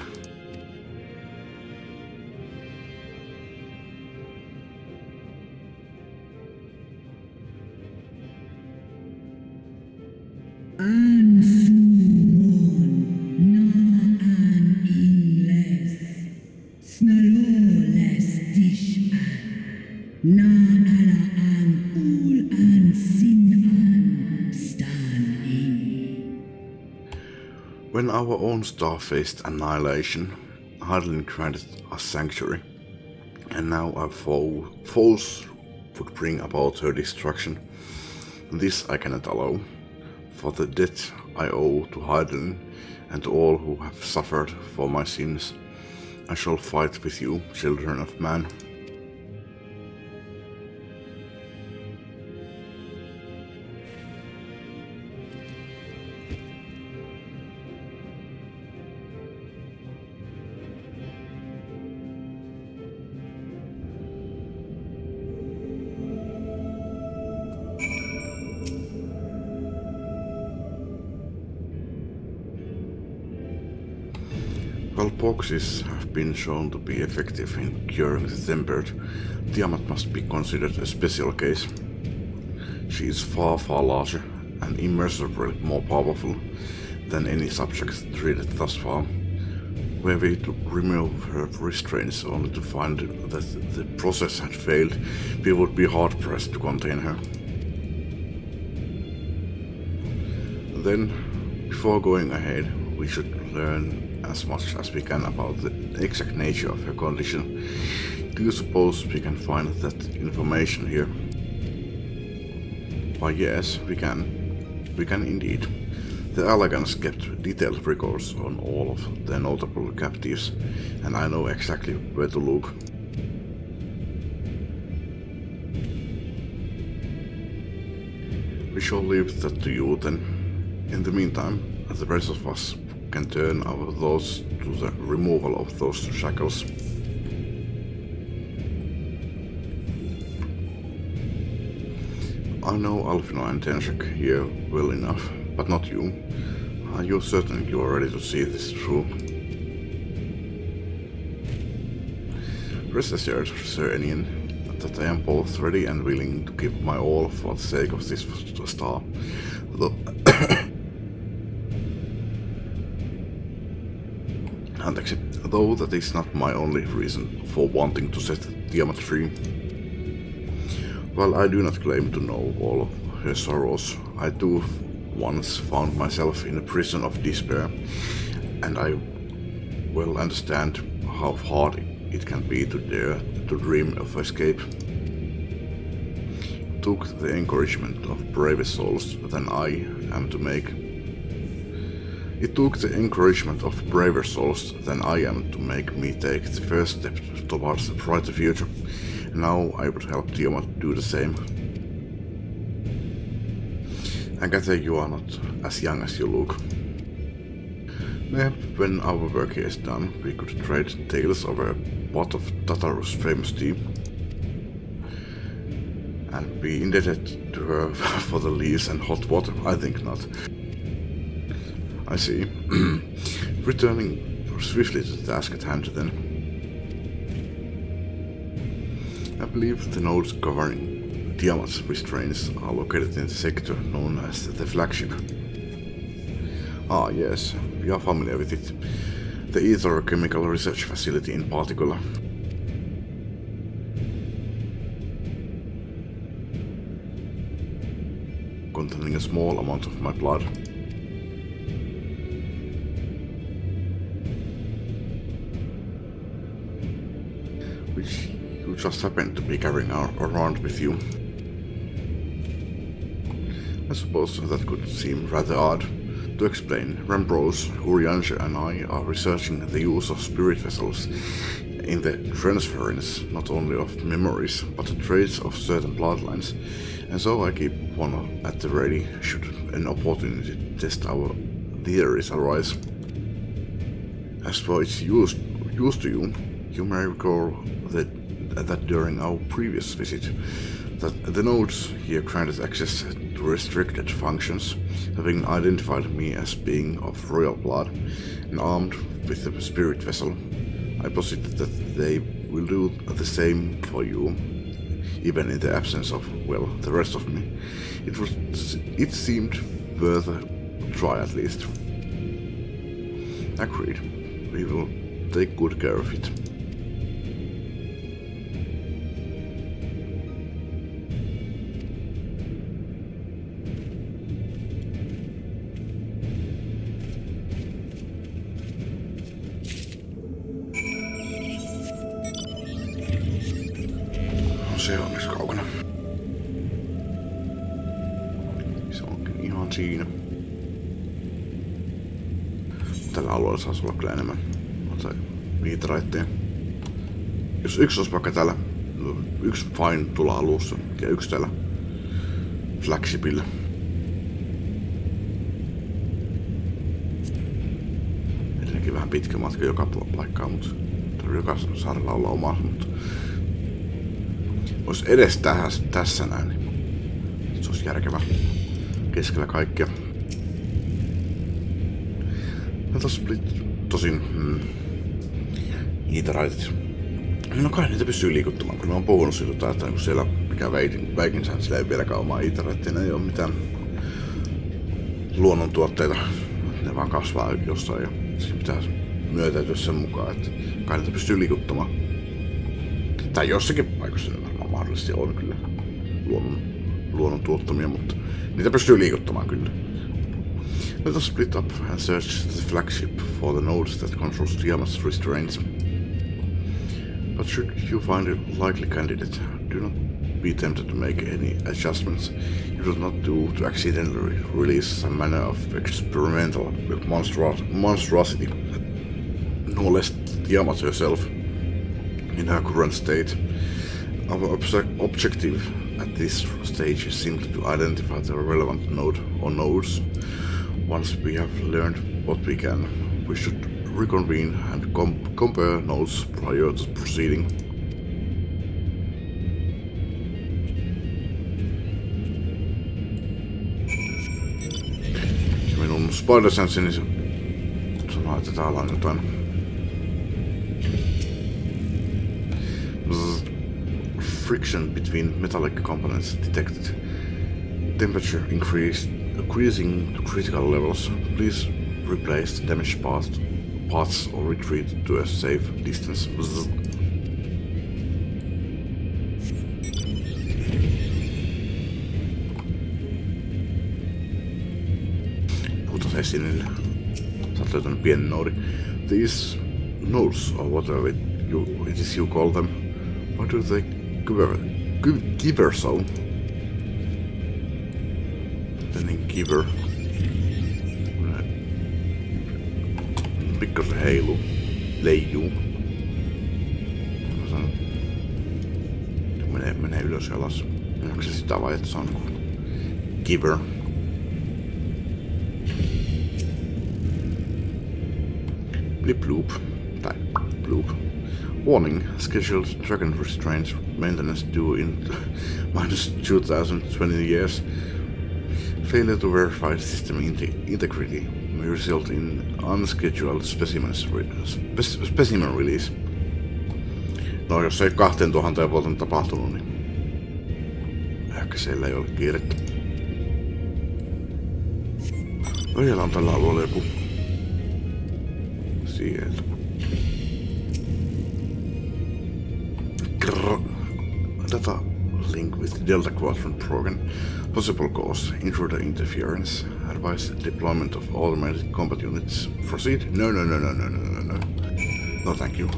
When our own star faced annihilation, Hydaelyn granted us sanctuary, and now our foes would bring about her destruction. This I cannot allow, for the debt I owe to Hydaelyn and to all who have suffered for my sins. I shall fight with you, children of man. While boxes have been shown to be effective in curing the tempered, Tiamat must be considered a special case. She is far larger and immeasurably more powerful than any subject treated thus far. Were we to remove her restraints only to find that the process had failed, we would be hard-pressed to contain her. Then, before going ahead, we should learn as much as we can about the exact nature of her condition. Do you suppose we can find that information here? Why yes, we can. We can indeed. The Allegans kept detailed records on all of their notable captives, and I know exactly where to look. We shall leave that to you then. In the meantime, the rest of us can turn our thoughts to the removal of those shackles. I know Alfino and Tenshek here well enough, but not you. Are you certain you are ready to see this through? Rest assured, Sir Enian, that I am both ready and willing to give my all for the sake of this star. Anteeksi, though that is not my only reason for wanting to set Tiamat free. While I do not claim to know all of her sorrows, I too once found myself in a prison of despair, and I well understand how hard it can be to dare to dream of escape. It took the encouragement of braver souls than I am to make me take the first step towards a brighter future. Now I would help Tiamat do the same. Agatha, you are not as young as you look. Maybe when our work here is done, we could trade tales over a pot of Tataru's famous tea. And be indebted to her for the leaves and hot water? I think not. I see. Returning swiftly to the task at hand then. I believe the nodes governing Tiamat's restraints are located in the sector known as the flagship. Ah yes, we are familiar with it. The Ether Chemical Research Facility in particular. Containing a small amount of my blood. Which you just happen to be carrying around with you. I suppose that could seem rather odd. To explain, Rambrose, Urianger and I are researching the use of spirit vessels in the transference not only of memories, but the traits of certain bloodlines, and so I keep one at the ready should an opportunity to test our theories arise. As for its use to you, you may recall that during our previous visit, that the nodes here granted access to restricted functions, having identified me as being of royal blood and armed with a spirit vessel. I posit that they will do the same for you, even in the absence of, well, the rest of me. It seemed worth a try at least. Agreed. We will take good care of it. Se on nyt kaukana. Se onkin ihan siinä. Tällä alueella saisi olla kyllä enemmän viitaraitteja. Jos yksi olisi vaikka täällä, yksi Fine tulla alussa ja yksi täällä flagshipillä. Edelleenkin vähän pitkä matka joka paikkaan, mutta tarvii joka saarella olla oma. Mutta olisi edes tässä näin, niin se olisi järkevä keskellä kaikkea. Ja tossa tosin niitä raitit. No kai niitä pystyy liikuttamaan, kun ne on puhunut siitä, että kun siellä mikä väikinsä, sillä ei vieläkään omaa iitaraitteja, ei ole mitään luonnontuotteita. Ne vaan kasvaa jossain ja siinä pitää myötäytyä sen mukaan, että kai niitä pystyy liikuttamaan. Tai jossakin paikassa ne varmaan mahdollisesti on kyllä luonnon tuottamia, mutta niitä pystyy liikuttamaan kyllä. Let us split up and search the flagship for the nodes that controls Tiamat's restraints. But should you find a likely candidate, do not be tempted to make any adjustments you do not do to accidentally release some manner of experimental monstrosity, no less Tiamat herself in her current state. Our objective at this stage is simply to identify the relevant node or nodes. Once we have learned what we can, we should reconvene and compare notes prior to proceeding. Se minun spider-sensini sanoo, että täällä on jotain friction between metallic components detected. Temperature increasing to critical levels. Please replace the damaged paths or retreat to a safe distance. Bzz. Putos esinille. Sä oot löytänyt pienen noodi. These nodes, or whatever it is you call them, why do they giver so? Then giver. Pikkasen heilu. Leijuu. Mä sanon, menee ylös ja alas. Onko se sitä vai, että se on giver? Blip loop. Tai bloop. Warning, scheduled dragon restraint maintenance due in minus 2020 years. Failure to verify system integrity may result in unscheduled specimen release. No jos ei 2000 vuoteen tapahtunut, niin ehkä siellä ei ole kiirettä. Vielä on tällä alueella joku siellä. Data link with Delta Quadrant program. Possible cause, intruder interference. Advise deployment of automated combat units. Proceed? No. No, thank you.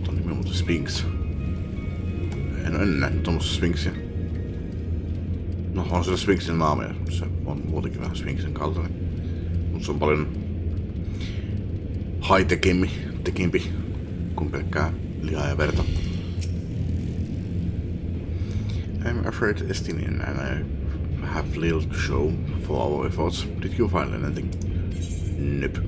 Toni me muuten Sphinx. En nähnyt tommosia Sphinxia. No on se Sphinxin naama ja se on muutenkin vähän Sphinxin kaltainen. Mut se on paljon high-techimpi kuin pelkkää lihaa ja verta. I'm afraid Estinian and I have little to show for our efforts. Did you find anything? Nope.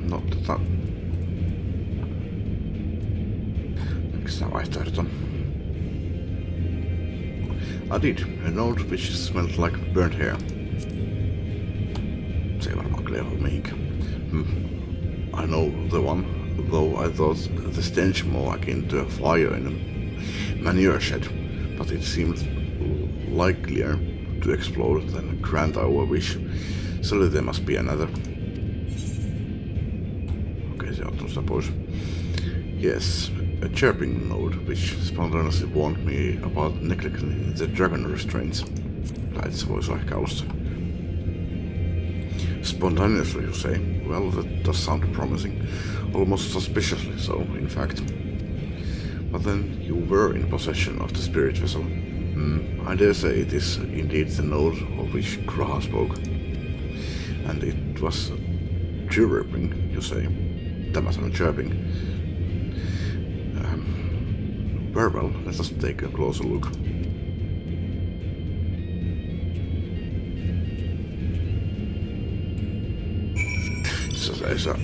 No miks nää vaihtoehdot on? I did. A note which smelled like burnt hair. Se ei varmaan kleehu mihinkään. I know the one, though I thought the stench more akin to a fire in a manure shed, but it seemed likelier to explode than grant our wish. So there must be another. Okay, se on tuosta pois. Yes, a chirping note which spontaneously warned me about neglecting the dragon restraints. Tai se voisi ehkä olla se. Spontaneously, you say? Well, that does sound promising. Almost suspiciously so, in fact. But then you were in possession of the spirit vessel. I dare say it is indeed the note of which Graha spoke. And it was chirping, you say? Tämä sanoi chirping. Very well, let us take a closer look.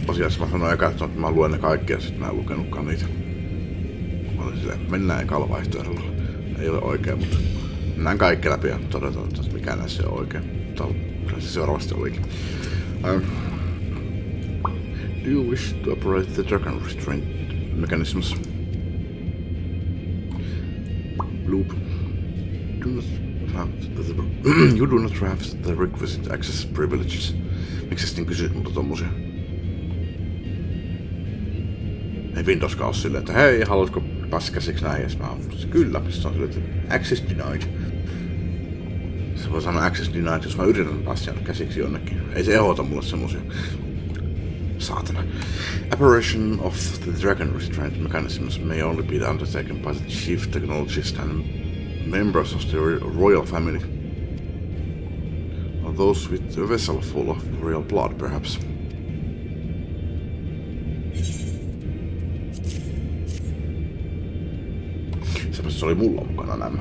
Asiassa mä sanoin eka, että mä luen ne kaikki ja sit mä en lukenutkaan niitä. Mä olin silleen, mennään ekalla vaihtoehdolla. Ei ole oikein, mutta mennään kaikki läpi ja todetaan, että mikä näissä on oikein. Kyllä se seuraavasti olikin. Do you wish to operate the dragon restraint mechanisms? Bloop. You do not have the requisite access privileges. Miksi sitten kysyt multa tommosia? Ei Windowskaan oo silleen, että hei, haluatko päästä käsiksi näihin? Ja mä oon, kyllä, se on silleen, että access denied. Se voi sanoa access denied, jos mä yritän päästä käsiksi jonnekin. Ei se ehdota mulle semmosia. Saatana. Operation of the dragon restraint mechanisms may only be undertaken by the chief technologist and members of the royal family. Or those with a vessel full of royal blood, perhaps. Se oli mulla mukana nämä.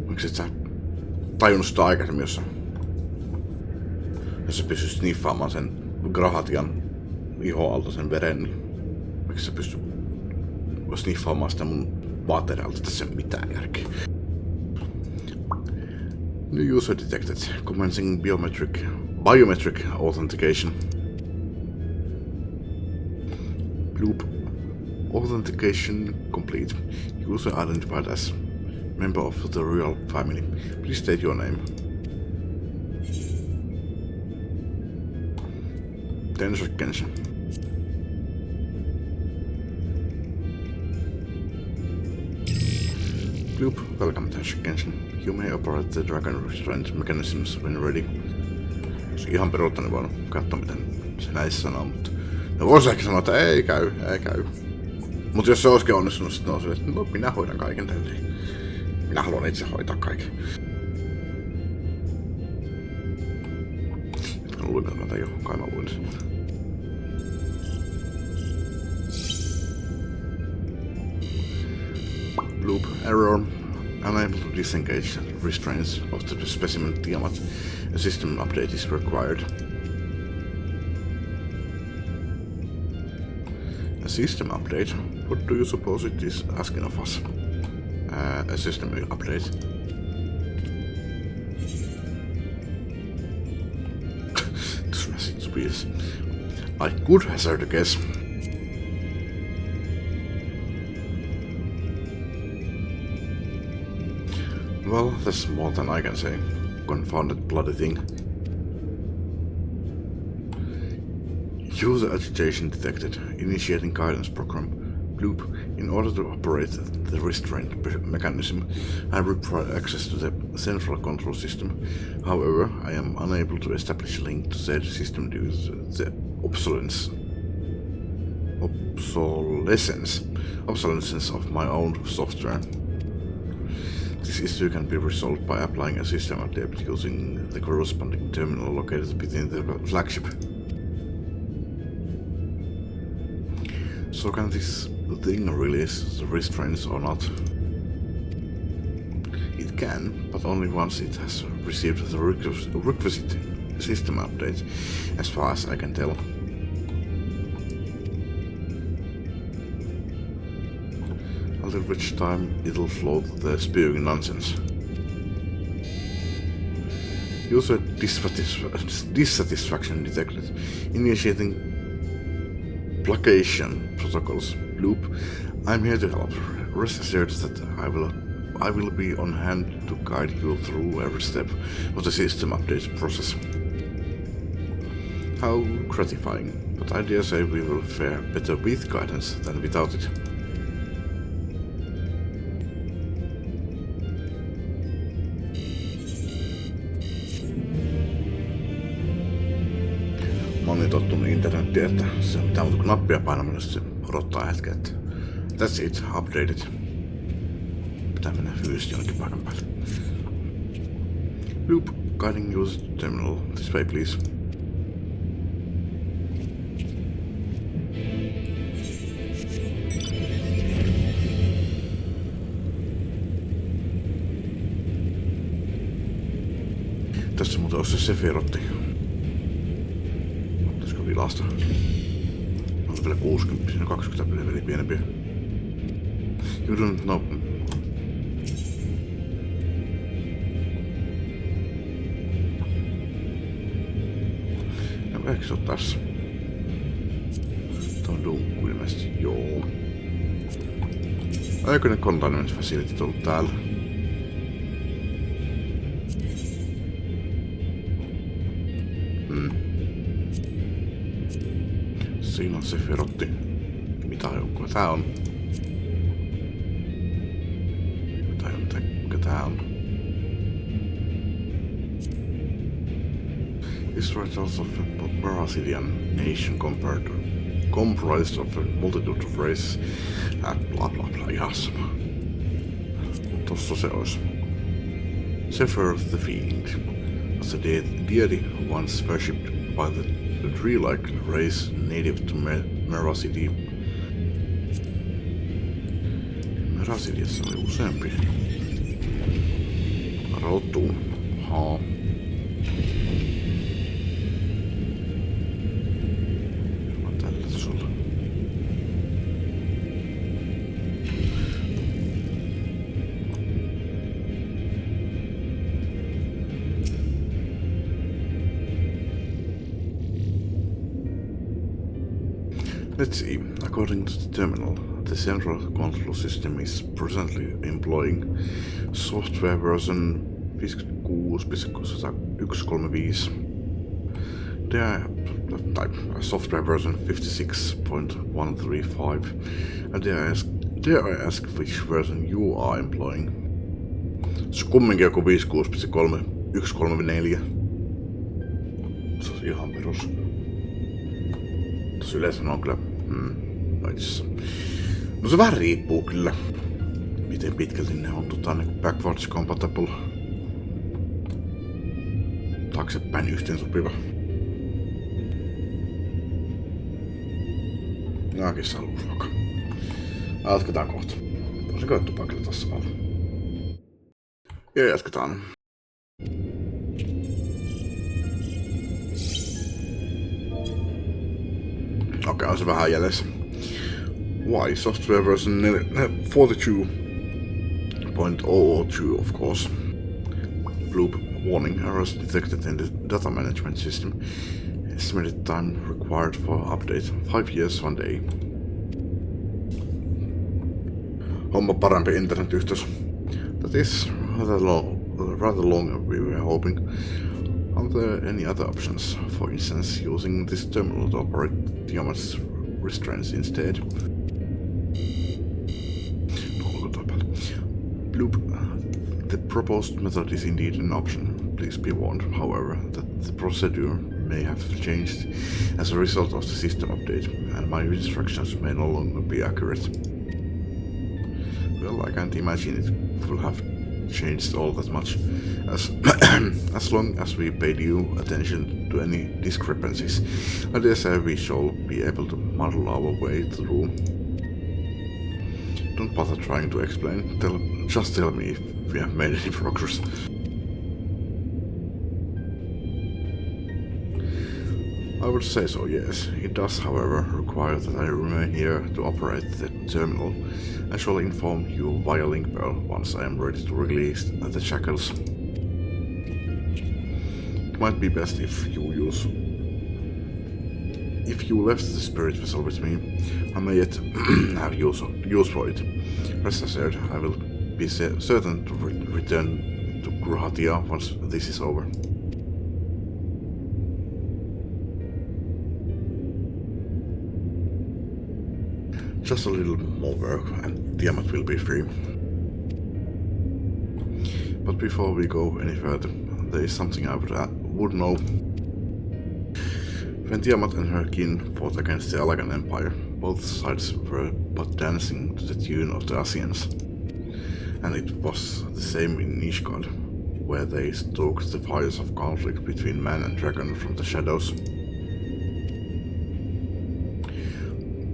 Miksi et sä tajunnut sitä aikaisemmin, jos sä pystyt sniffaamaan sen Grahatian ihoalta sen veren, niin miksi sä pystyt sniffaamaan sitä mun vaatteidalta? Tässä ei ole mitään järkeä. New user detected. Commencing biometric authentication. Loop. Authentication complete. User identified as member of the royal family. Please state your name. 10 seconds. Loop, welcome to Genshin. You may operate the dragon restraint mechanisms when ready. Se ihan peruuttani vaan katsoa miten se näissä sanoo, mutta ne voisi ehkä sanoa, että ei käy. Mut jos se olisikin onnistunut, sit ne on silleen, että no, minä hoidan kaiken täyteen. Minä haluan itse hoitaa kaiken. Mä luin tätä jo, kai mä luin sen. Loop error. Unable to disengage restraints of the specimen Tiamat. A system update is required. A system update? What do you suppose it is asking of us? A system update. This message is... I could hazard a guess. Well, that's more than I can say. Confounded bloody thing. User agitation detected. Initiating guidance program. Loop. In order to operate the restraint mechanism, I require access to the central control system. However, I am unable to establish a link to said system due to the obsolescence of my own software. This issue can be resolved by applying a system update using the corresponding terminal located within the flagship. So can this thing release the restraints or not? It can, but only once it has received the requisite system update, as far as I can tell. Until which time it'll float the spewing nonsense. User dissatisfaction detected. Initiating placation protocols. Loop. I'm here to help. Rest assured that I will be on hand to guide you through every step of the system update process. How gratifying, but I dare say we will fare better with guidance than without it. Mä oon niin tottunut internettiin, että se on mitään muuta kuin nappia painamalla, se odottaa hetken, että that's it, updated. Pitää mennä fyysisesti jonnekin paikan päälle. Loop, guiding user terminal, this way please. Tässä muuten on se Sephirotti. Ottaisiko vilasta? On vielä 60, siinä 20 leveliä pienempiä. You don't know. No eikö se oo tässä? Tuo on dunkku ilmeisesti, joo. Eikö ne containment facilityt ollut täällä? Siinä on Sephirotti. Mitä jonkua tää on? Mikä tää on? Israel of a Brazilian nation comprised of a multitude of races. Bla bla bla, ihan sama. Tossa se ois. Sephiroth the Fiend was a deity who once worshipped by the tree-like race native to Mera City. Mera Cityssä oli useampi. Rotu. Haa. Mä tällä sulla. Let's see. According to the terminal, the central control system is presently employing software version 56.135. Software version 56.135, and dare I ask which version you are employing? Se on kumminkin joku 56.134. Se on ihan perus. Tossa yleensä on kyllä... No se vähän riippuu kyllä, miten pitkälti ne on backwards compatible. Taaksepäin yhteen sopiva. Kissa alusluokka. Jatketaan kohta. Voisin koettu paikalla tässä alla. Ja jatketaan. Okei, on se vähän jäljessä. Why? Software version 42.002, of course. Bloop warning errors detected in the data management system. Estimated time required for update 5 years 1 day. Homma parempi internetyhteys. That is rather long we were hoping. Are there any other options? For instance, using this terminal to operate Tiamat's restraints instead? Bloop. The proposed method is indeed an option. Please be warned, however, that the procedure may have changed as a result of the system update, and my instructions may no longer be accurate. Well, I can't imagine it will have changed all that much, as long as we paid due attention to any discrepancies. I dare say we shall be able to muddle our way through. Don't bother trying to explain. Just tell me if we have made any progress. I would say so, yes. It does, however, require that I remain here to operate the terminal. I shall inform you via link bell once I am ready to release the shackles. It might be best if you left the spirit vessel with me. I may yet have use for it. Rest assured, I will be certain to return to Gruhatia once this is over. Just a little more work and Tiamat will be free. But before we go any further, there is something I would know. When Tiamat and her kin fought against the Alagan Empire, both sides were but dancing to the tune of the Asians. And it was the same in Ishgard, where they stoked the fires of conflict between man and dragon from the shadows.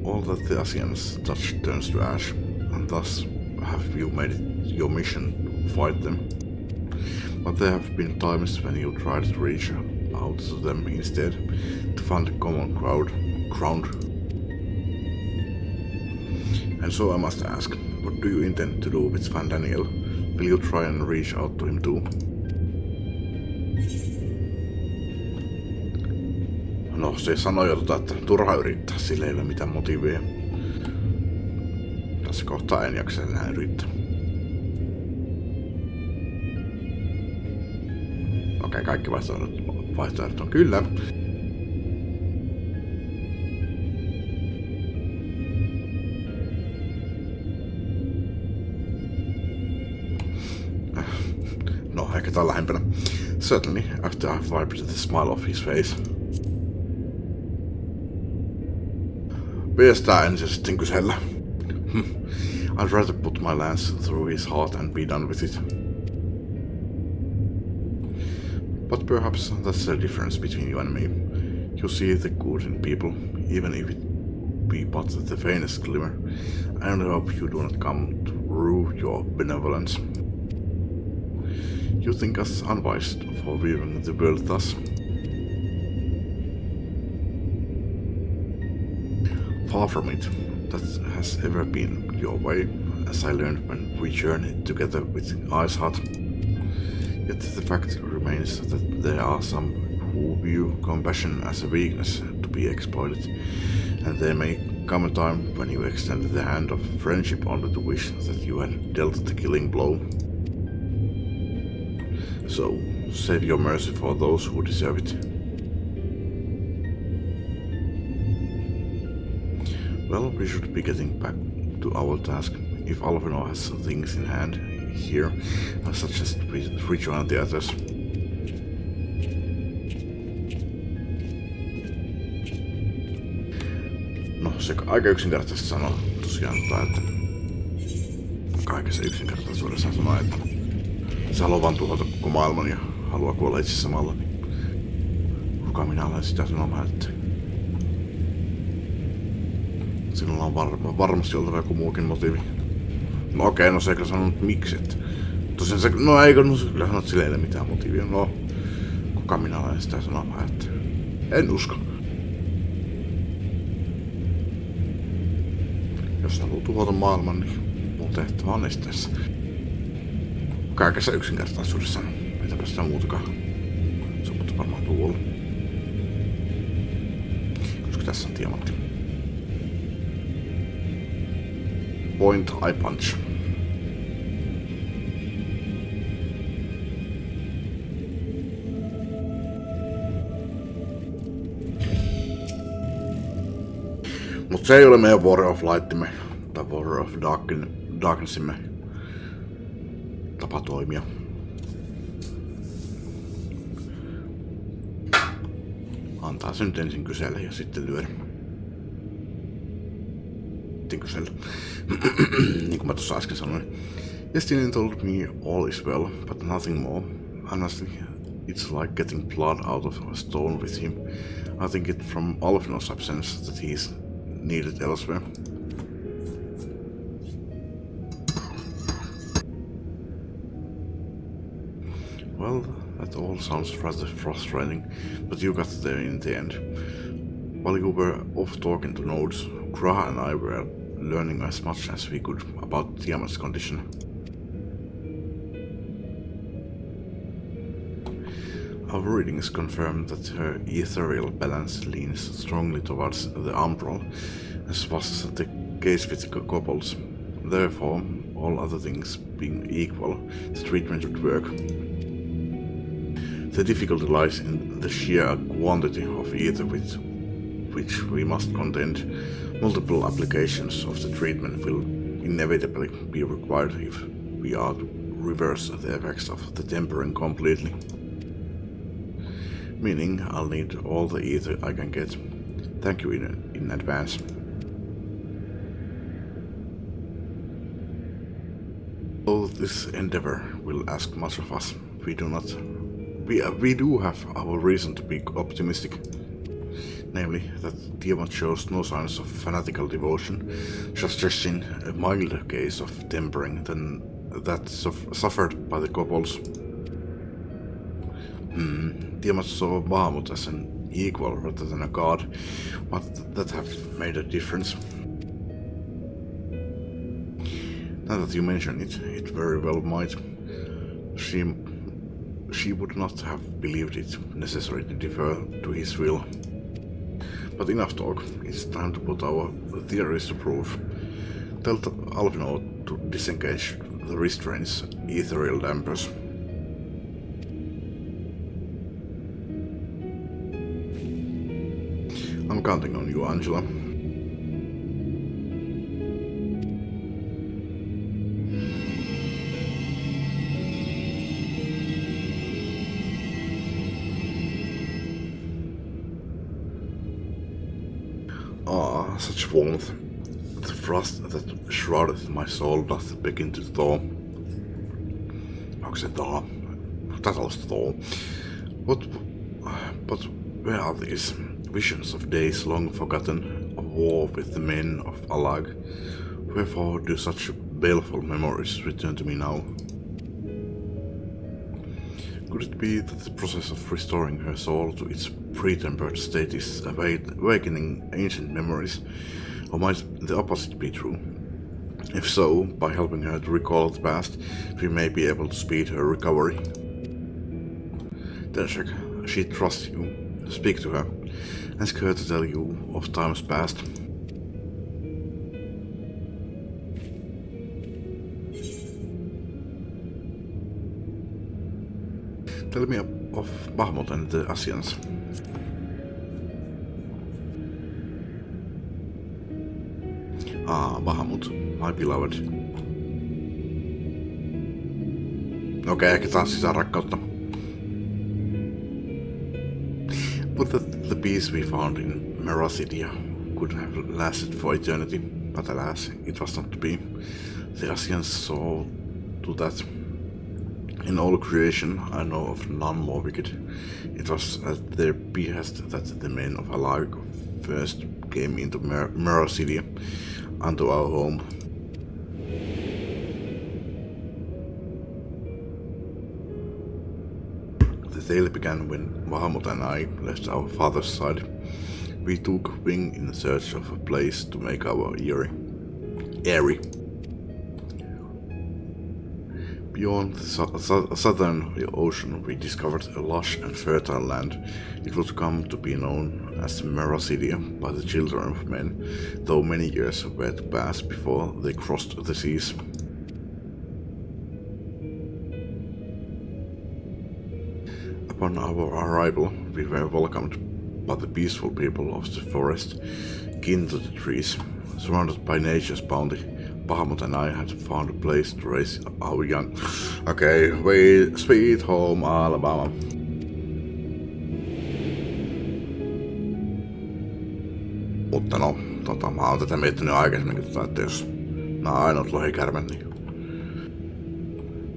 All that the Asians touch turns to ash, and thus have you made it your mission to fight them. But there have been times when you tried to reach out to them instead, to find a common ground. And so I must ask, what do you intend to do with Svan Daniel? Will you try and reach out to him too? No, se sanoi jo että turha yrittää, sillä ei ole mitään motiivia. Tässä kohtaa en jaksa enää yrittää. Okei, kaikki vaihtoehdot on kyllä. No, ehkä tää on lähempänä. Certainly, after I've wiped the smile off his face. Päästään ensin sitten kysellä. I'd rather put my lance through his heart and be done with it. But perhaps that's the difference between you and me. You see the good in people, even if it be but the faintest glimmer. I only hope you do not come to rue your benevolence. You think us unwise for viewing the world thus? Far from it. That has ever been your way, as I learned when we journeyed together with Ice Hut. Yet the fact remains that there are some who view compassion as a weakness to be exploited, and there may come a time when you extend the hand of friendship only to wish that you had dealt the killing blow. So, save your mercy for those who deserve it. Well, we should be getting back to our task. If Alvino has things in hand here, I suggest we rejoin the others. No, se aika yksinkertaisesti sanoo tosiaan, että kaikessa yksinkertaisuudessa sanoo, että se haluaa vaan tuhota koko maailman ja haluaa kuolla itse samalla. Kuka minä olen sitä sanomaan, että sinulla on varmasti oltava joku muukin motiivi. No okei, no se ei kyllä sanonut miksi, että tosiaan se, no eikö, no se kyllä sanonut sille ei ole mitään motiivia. No, kuka minä olen sitä sanomaan, että en usko. Jos haluaa tuhota maailman, niin mun tehtävä on estää se. Kaikessa yksinkertaisuudessa. Mitäpä sitä muutakaan. Se on mutta varmaan tuolla. Koska tässä on diamantti. Point I punch. Mut se ei ole meidän Warrior of Lightimme tai Warrior of Darknessimme tapa toimia. Antaa sen nyt ensin kysellä ja sitten lyödä. Sitten kysellä. Niin kuin mä tuossa äsken sanoin. Destiny told me all is well, but nothing more. Honestly, it's like getting blood out of a stone with him. I think it from Alfino's absence that he's needed elsewhere. Well, that all sounds rather frustrating, but you got there in the end. While you were off talking to Nodes, Graha and I were learning as much as we could about Tiamat's condition. Our readings confirm that her ethereal balance leans strongly towards the umbral, as was the case with kobolds. Therefore, all other things being equal, the treatment would work. The difficulty lies in the sheer quantity of ether with which we must contend. Multiple applications of the treatment will inevitably be required if we are to reverse the effects of the tempering completely. Meaning I'll need all the ether I can get. Thank you in advance. Though this endeavor will ask much of us, we do have our reason to be optimistic. Namely, that Tiamat shows no signs of fanatical devotion, suggesting a milder case of tempering than that suffered by the kobolds. Tiamat saw Bahamut as an equal rather than a god, but that have made a difference. Now that you mention it, it very well might. She would not have believed it necessary to defer to his will. But enough talk, it's time to put our theories to proof. Tell Alvino to disengage the restraints, ethereal dampers. I'm counting on you, Angela. Ah, such warmth. The frost that shroudeth my soul doth begin to thaw. Onko se thaw? Taitaa olla thaw. But where are these visions of days long forgotten, of war with the men of Alag? Wherefore do such baleful memories return to me now? Could it be that the process of restoring her soul to its pre-tempered state is awakening ancient memories, or might the opposite be true? If so, by helping her to recall the past, we may be able to speed her recovery. Denshek, she trusts you. Speak to her. and scared to tell you of times past. Tell me of Bahamut and the Asians. Bahamut, my beloved. Okei, ehkä taas sisärakkautta. But the peace we found in Merasidia could have lasted for eternity, but alas, it was not to be. The Asians saw to that. In all creation, I know of none more wicked. It was at their behest that the men of Alaric first came into Merasidia, unto our home. The tale began when Bahamut and I left our father's side. We took wing in search of a place to make our eyrie. Beyond the southern ocean, we discovered a lush and fertile land. It would come to be known as Merasidia by the children of men, though many years were to pass before they crossed the seas. Upon our arrival, we were welcomed by the peaceful people of the forest, kin to the trees, surrounded by nature's bounty. Bahamut and I had found a place to raise our young. Okay, wait, sweet home Alabama. Mutta no, mä oon tätä miettinyt aikaisemmin, että jos nää on ainoat lohikärmet, niin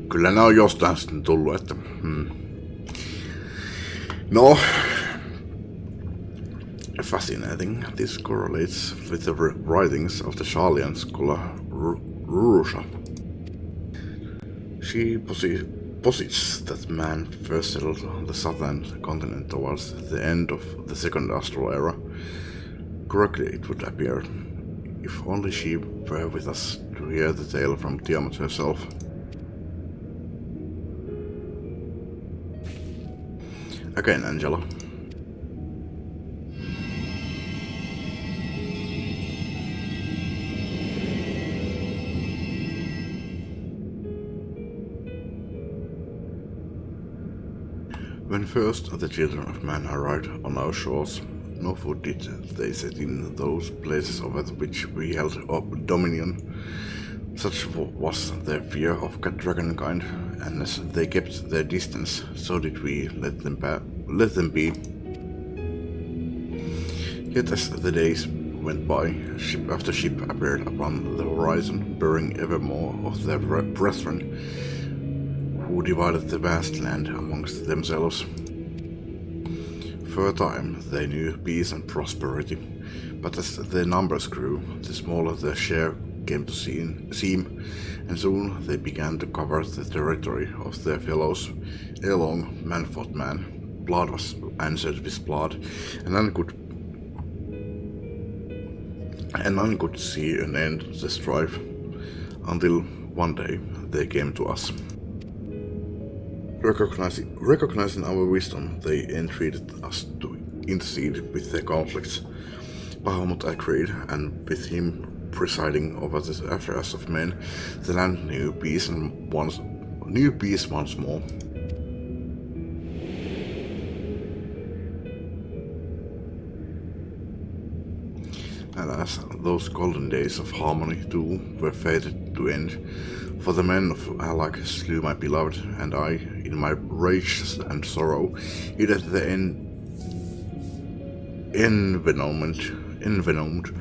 kyllä ne on jostain sitten tullut, että No, fascinating. This correlates with the writings of the Shalian scholar Rurusha. She posits that man first settled the southern continent towards the end of the second astral era. Correctly, it would appear, if only she were with us to hear the tale from Tiamat herself. Again, Angela. When first the children of man arrived on our shores, no food did they set in those places over which we held up dominion. Such was their fear of dragonkind, and as they kept their distance, so did we let them be. Yet as the days went by, ship after ship appeared upon the horizon, bearing ever more of their brethren, who divided the vast land amongst themselves. For a time they knew peace and prosperity, but as their numbers grew, the smaller their share came to seem, and soon they began to cover the territory of their fellows. Ere long, man fought man, blood was answered with blood, and none could see an end to the strife, until one day they came to us. Recognizing our wisdom, they entreated us to intercede with their conflicts. Bahamut agreed, and with him presiding over the affairs of men, the land knew peace once more. Alas, those golden days of harmony too were fated to end, for the men of Alak slew my beloved, and I, in my rage and sorrow, heeded the envenomed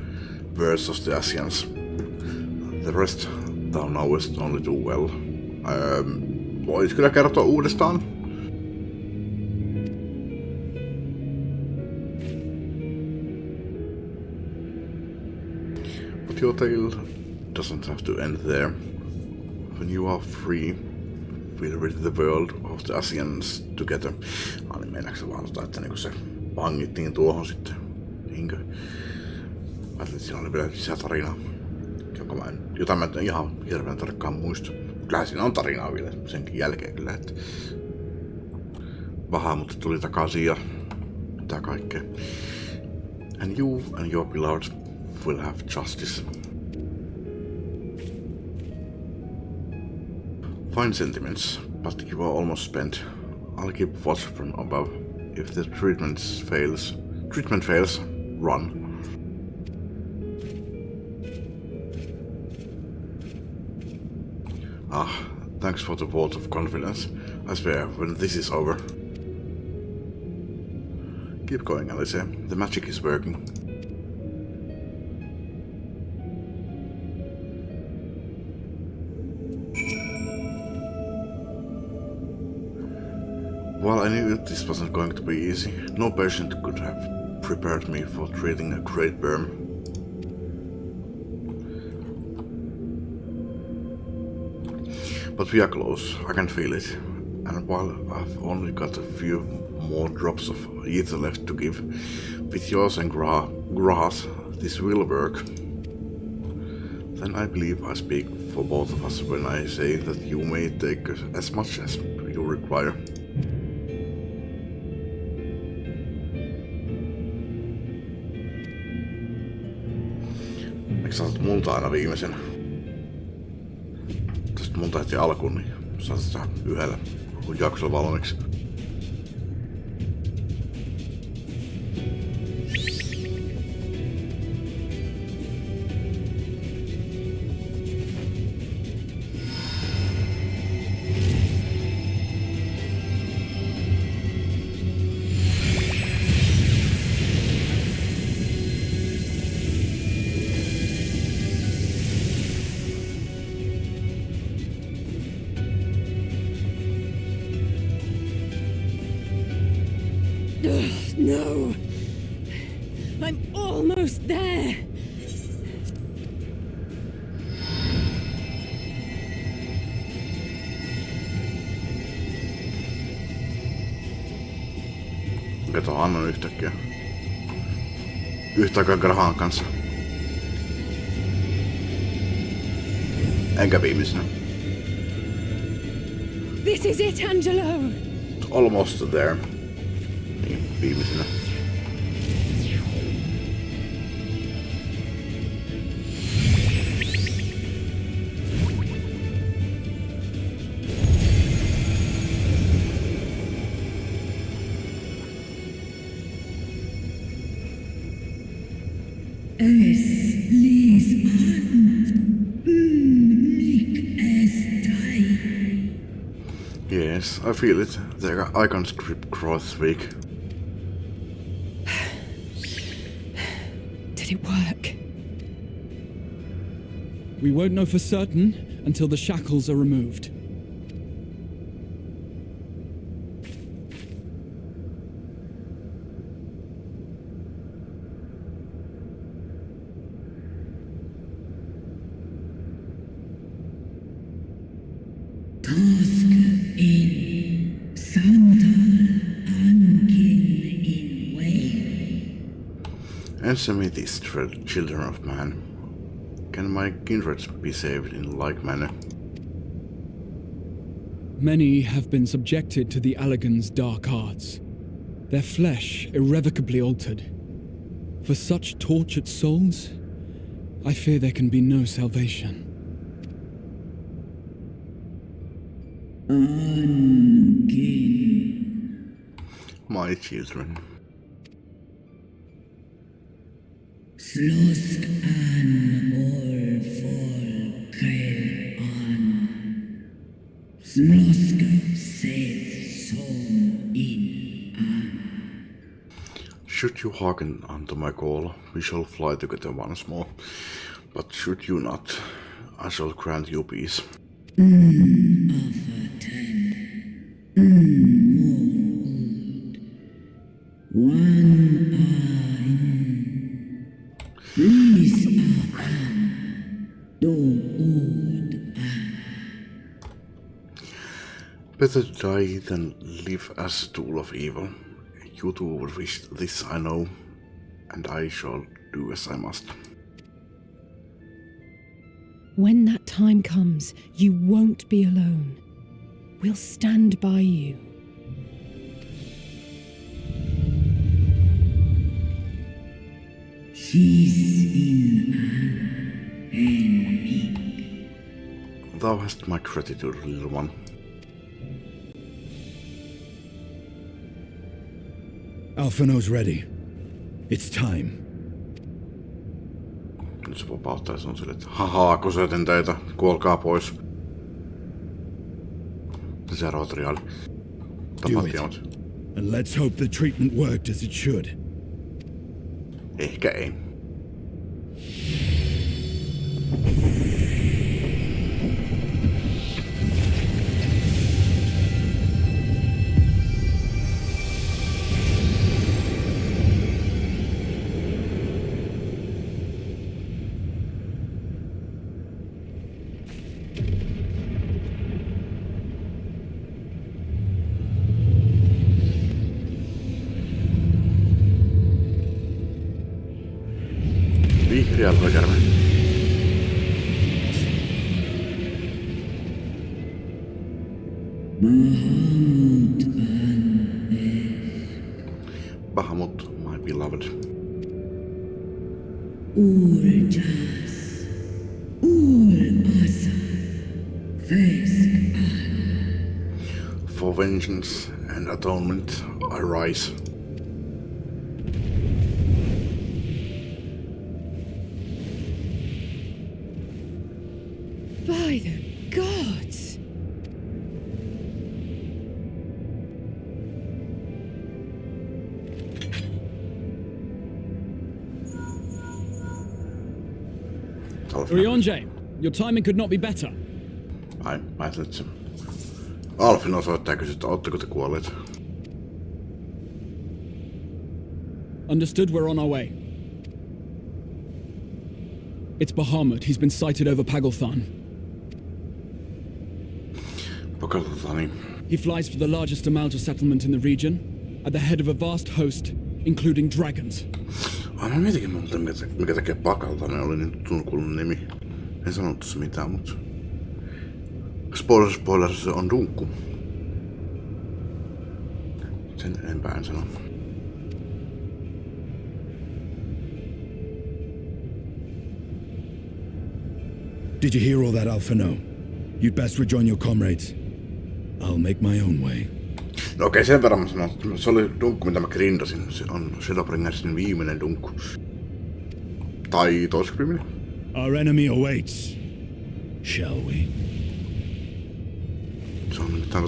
words of the Asians. The rest thou knowest only too well. Voit kyllä kertoa uudestaan? But your tale doesn't have to end there. When you are free, we'll rid the world of the Asians together. Niin mennäänkö vaan että niinku se vangittiin tuohon sitten? Niinkö? Mä ajattelin, että siinä oli vielä lisää tarinaa, jota mä en ihan hirveän tarkkaan muista. Kyllähän siinä on tarinaa vielä senkin jälkeen kyllä, että Bahamut tuli takaisin ja mitä kaikkea. And you and your beloved will have justice. Fine sentiments, but you are almost spent. I'll keep watch from above. If the treatment fails, run. Ah, thanks for the vote of confidence. I swear, when this is over. Keep going, Alice. The magic is working. While I knew this wasn't going to be easy, no patient could have prepared me for treating a great burn. But we are close, I can feel it. And while I've only got a few more drops of ether left to give, with yours and grass, this will work. Then I believe I speak for both of us when I say that you may take as much as you require. Eikö sä saat multa aina viimeisen? Tästä multa heti alkuun, niin saat sitä yhdellä jaksolla valmiiksi. No! I'm almost there! Kato Annan yhtäkkiä. Yhtä aikaa Grahan kanssa. Enkä viimeisenä. This is it, Angelo! Almost there. Niin, viimeisenä. Yes, I feel it. The icon script growth week. Did it work? We won't know for certain until the shackles are removed. Answer me this, children of man. Can my kindred be saved in like manner? Many have been subjected to the Allagan's dark arts, their flesh irrevocably altered. For such tortured souls, I fear there can be no salvation. My children. Slåsk an all folker an. Slåsk seth som in an. Should you hearken unto my call, we shall fly together once more. But should you not, I shall grant you peace. Offer ten. More old. One Please do old Better die than live as a tool of evil. You two will wish this, I know, and I shall do as I must. When that time comes, you won't be alone. We'll stand by you. Thou hast my gratitude, little one. Alphino's ready. It's time. Nyt se vapauttaa sun sille, että hahaa, kun syötin teitä, kuolkaa pois. Se rotoriaali. Do it. And let's hope the treatment worked as it should. Ehkä ei. Vihreä alkajärve. Bahamut, my beloved. Urjas, Asa, For vengeance and atonement I rise. By the gods! Orionje, your timing could not be better. Ai, mä ajattelin, että se Alfino soittaa ja kysyy, että ootteko te kuolleet? Understood, we're on our way. It's Bahamut. He's been sighted over Pagalthan. Pagalthani. He flies for the largest Amalta settlement in the region, at the head of a vast host, including dragons. Mä mietinkin muuten, mikä tekee Pagalthani oli niin tunkullinen nimi. En sanonut tuossa mitään, mutta... Spoiler, se on dunkku. Sen enempää en sano. Did you hear all that, Alphino? You'd best rejoin your comrades. I'll make my own way. No okei, sen verran mä sanon, että se oli dunkku, mitä mä grindasin. Se on Shadowbringersin viimeinen dunkku. Tai toiseksi viimeinen. Our enemy awaits. Shall we? Se on nimittäin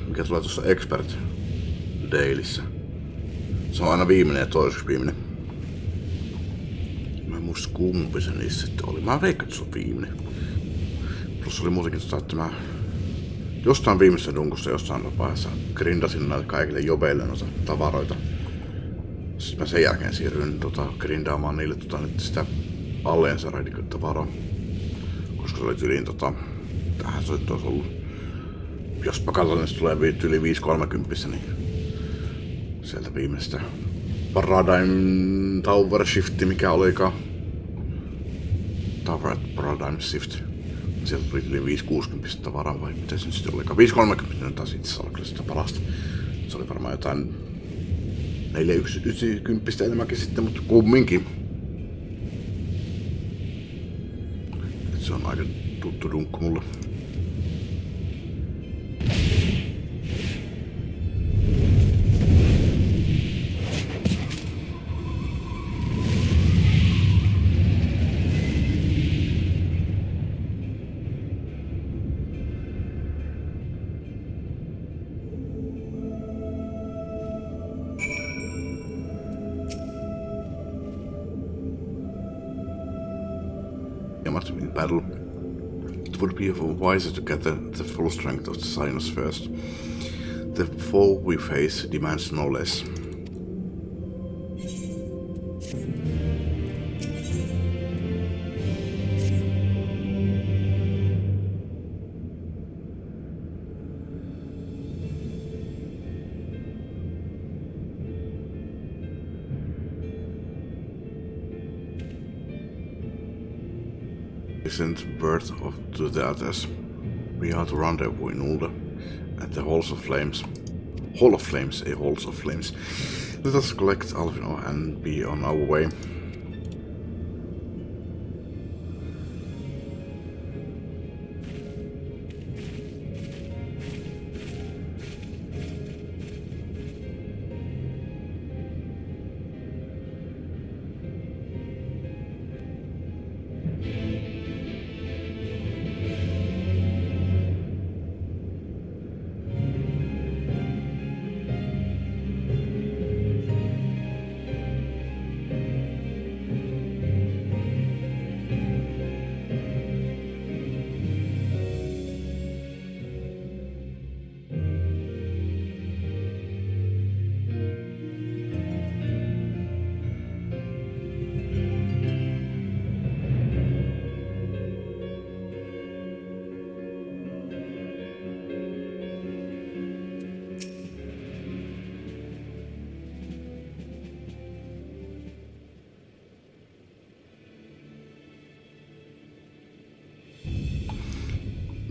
mikä tulee tuossa Expert Dailyssä. Se on aina viimeinen ja toiseksi viimeinen. Mä en muista kumpi se niissä sitten oli. Mä veikkaan, että se on viimeinen. Plus oli muutenkin että mä jostain viimeisessä dunkussa jossain vaiheessa grindasin näille kaikille jobeille noita tavaroita. Sitten mä sen jälkeen siirryin grindaamaan niille nyt sitä Alliance-tavaraa. Koska se oli tyliin tähän se olisi ollut. Jos Pagalthanista tulee yli 530, niin sieltä viimeistä Paradigm Tower Shift, mikä olikaan. Tower Paradigm Shift. Sieltä tuli yli 560 tavaraa vai mitä se nyt sitten olikaan. 530 on taas itse asiassa sitä parasta. Se oli varmaan jotain 490 enemmänkin sitten, mutta kumminkin. Et se on aika tuttu dunkku mulle. In battle, it would be wiser to gather the full strength of the Sinos first. The foe we face demands no less. Sent word to the others. We are to rendezvous in Ulda at the Halls of Flames. Hall of Flames, a Halls of Flames. Let us collect Alphino and be on our way.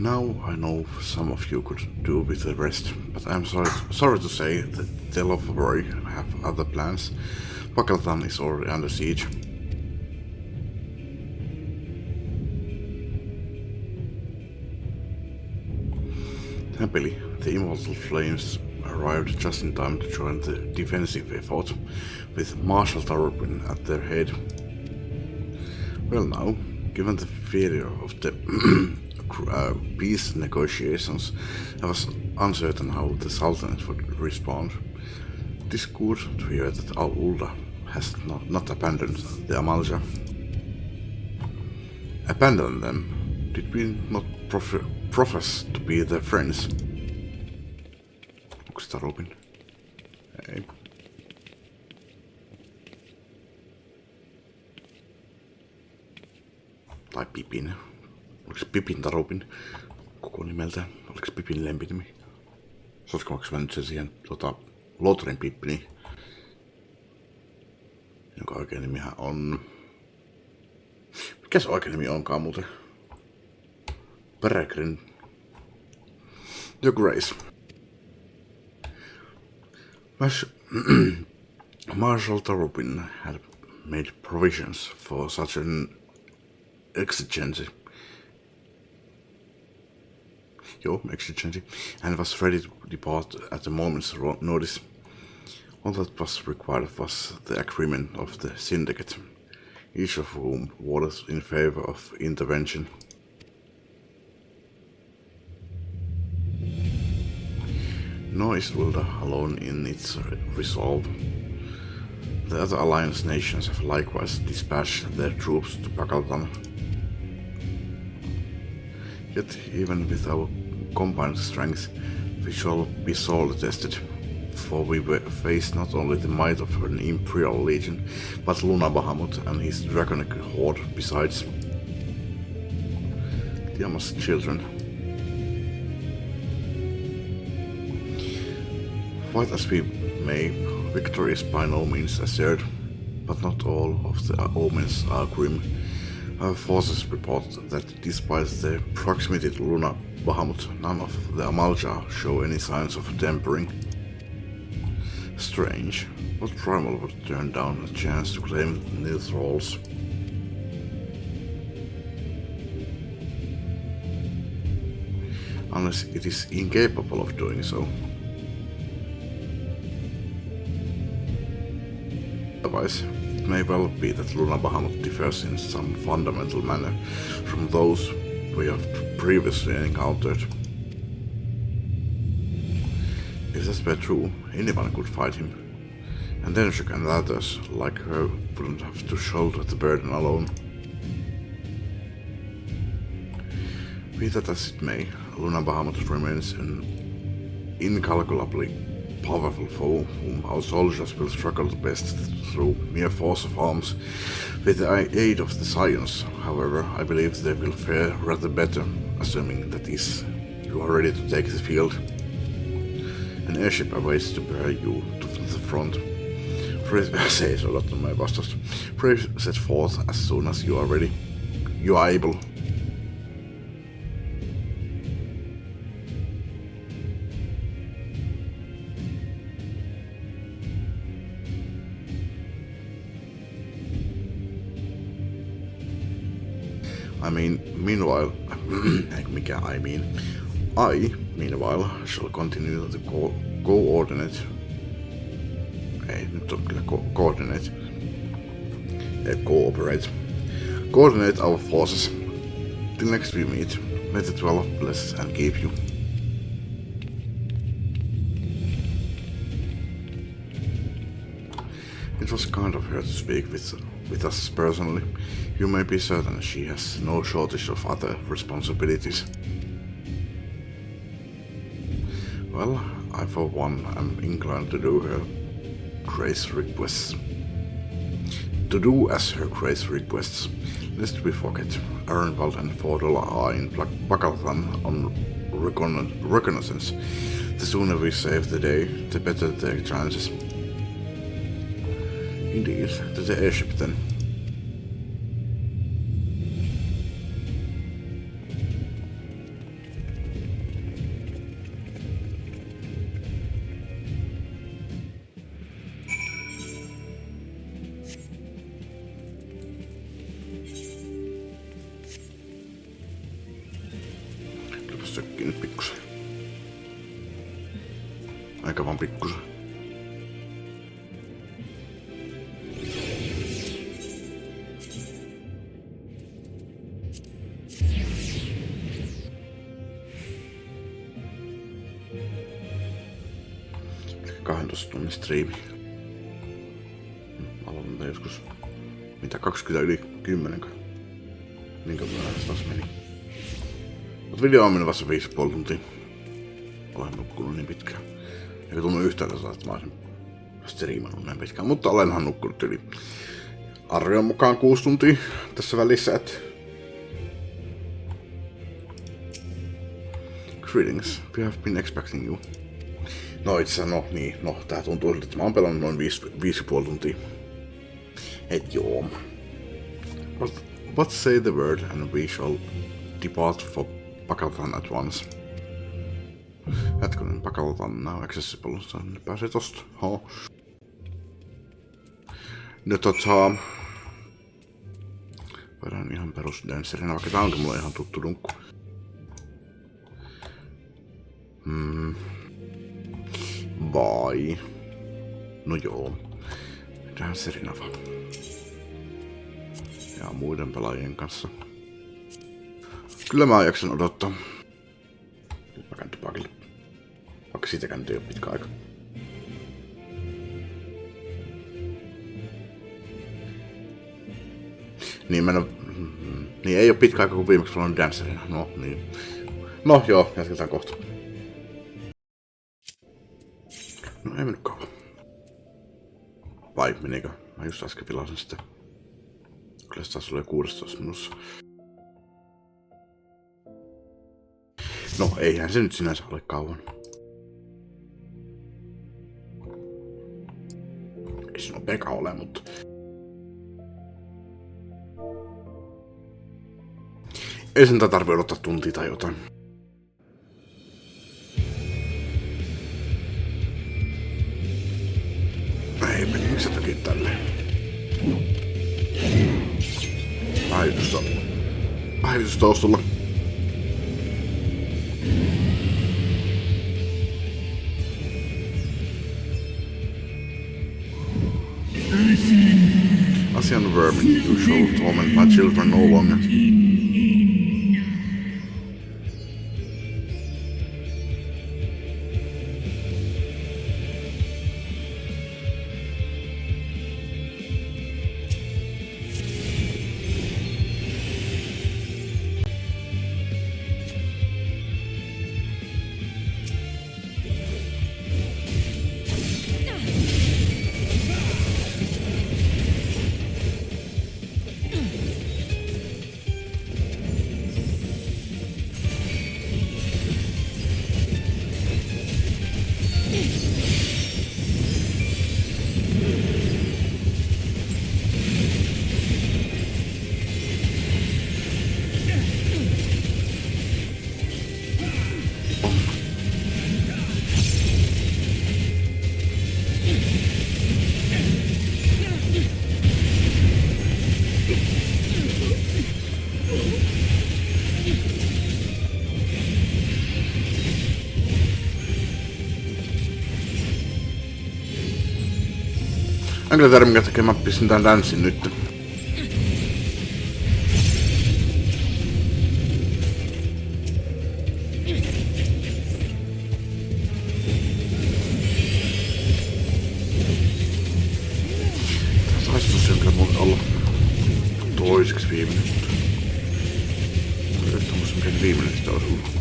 Now I know some of you could do with the rest, but I'm sorry to say that the Lofroy have other plans. Pakistan is already under siege. Happily, the Immortal Flames arrived just in time to join the defensive effort, with Marshal Tarupin at their head. Well now, given the failure of the peace negotiations, I was uncertain how the Sultanate would respond. It is good to hear that Al-Ulda has not abandoned the Amalja. Abandon them? Did we not profess to be their friends? Onks Tarupin? Ei. Tai Pipin. Oliks Pipin Tarupin koko nimeltä? Oliks Pipin lempinimi? Olisiko mä nyt sen siihen Lotrin Pippini, jonka oikein nimihän on... Mikä se oikein nimi onkaan muuten? Peregrin. The Grace. Marshal Tarupin had made provisions for such an exigency. And was ready to depart at a moment's notice. All that was required was the agreement of the syndicate, each of whom voted in favor of intervention. Nor is Ulda alone in its resolve. The other alliance nations have likewise dispatched their troops to Pakistan. Yet, even with our combined strength, we shall be sorely tested, for we face not only the might of an Imperial Legion, but Luna Bahamut and his draconic horde besides. Tiamat's children. Fight as we may, victory is by no means assured, but not all of the omens are grim. Our forces report that despite the proximity to Luna Bahamut, none of the Amalja show any signs of tempering. Strange, what primal would turn down a chance to claim new thralls? Unless it is incapable of doing so. Otherwise, it may well be that Luna Bahamut differs in some fundamental manner from those we have previously encountered. If that were true, anyone could fight him, and Denshuk and others like her wouldn't have to shoulder the burden alone. Be that as it may, Luna Bahamut remains an incalculably powerful foe whom our soldiers will struggle best through mere force of arms. With the aid of the Scions, however, I believe they will fare rather better, assuming that you are ready to take the field. An airship awaits to bear you to the front. Say so, that on my vastaus. Pray set forth as soon as you are ready. You are able. I, meanwhile, shall continue to coordinate our forces. Till next we meet, may the 12 bless and keep you. It was kind of her to speak with us personally. You may be certain she has no shortage of other responsibilities. Well, I for one am inclined to do her Grace requests. To do as her Grace requests, lest we forget, Arenvald and Fordola are in Pakistan on reconnaissance. The sooner we save the day, the better their chances. Indeed, to the airship then. sökkii nyt pikkusen. Aika vaan pikkusen. Ehkä 12 tunnin striimi. Aloitan joskus. Mitä 20 yli 10? Minkä verran se taas meni? Mutta video on mennyt vasta 5,5 tuntia. Olen nukkunut niin pitkään. Eikä tunnu yhtään tasaa, että mä olisin striimannut näin pitkään. Mutta olenhan nukkunut yli arvion mukaan 6 tuntia tässä välissä, että... Greetings, we have been expecting you. No itse asiassa, tää tuntuu siltä, että mä oon pelannut noin 5,5 tuntia. Et joo. But say the word and we shall depart for Pakatan at once. Hetkonen, Pakatan now accessible, so pääsee tosta. No voidaan ihan perus dancerina, vaikka tää onkin mulle ihan tuttu dunkku. Vai? No joo. Dancerina vaan. Ja muiden pelaajien kanssa. Kyllä mä jaksan odottaa. Nyt mä käyn tupakille. Vaikka siitäkään ei oo pitkä aika. Niin ei oo pitkä aika, kun viimeksi pelannut dancerina. No niin. No joo, jatketaan kohta. No ei mennyt kauan. Vai menikö? Mä just äsken pilasin sitä. Kyllä se taas oli 16 minussa. No eihän se nyt sinänsä ole kauan. Ei se nopeakaan ole, mutta... Ei sen tarvitse odottaa tuntia tai jotain. Ei meni, miksi sä tekit tälleen? Päivitys taustalla. Asian vermin, you shall torment my children no longer. Mä kyllä tiedä, minkä takia mä pistin tän danssin nyt. Tässä olisi tosiaan kyllä mulle olla toiseksi viimeinen. Mutta yhtä musta mikä viimeinen sitä olisi ollut.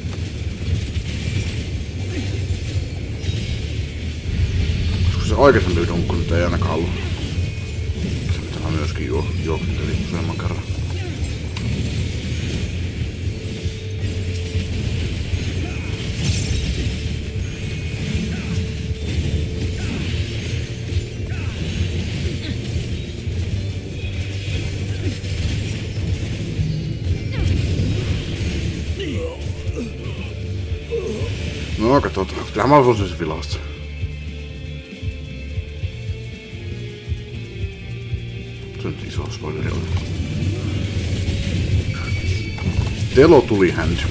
Se aikaisempi dunkku nyt ei ainakaan ollut. Se mitä mä myöskin juoksentelin useamman kerran. No katsotaan. Kyllähän mä voisin se vilasta. Se nyt iso spoileri on. Telo tuli häntä.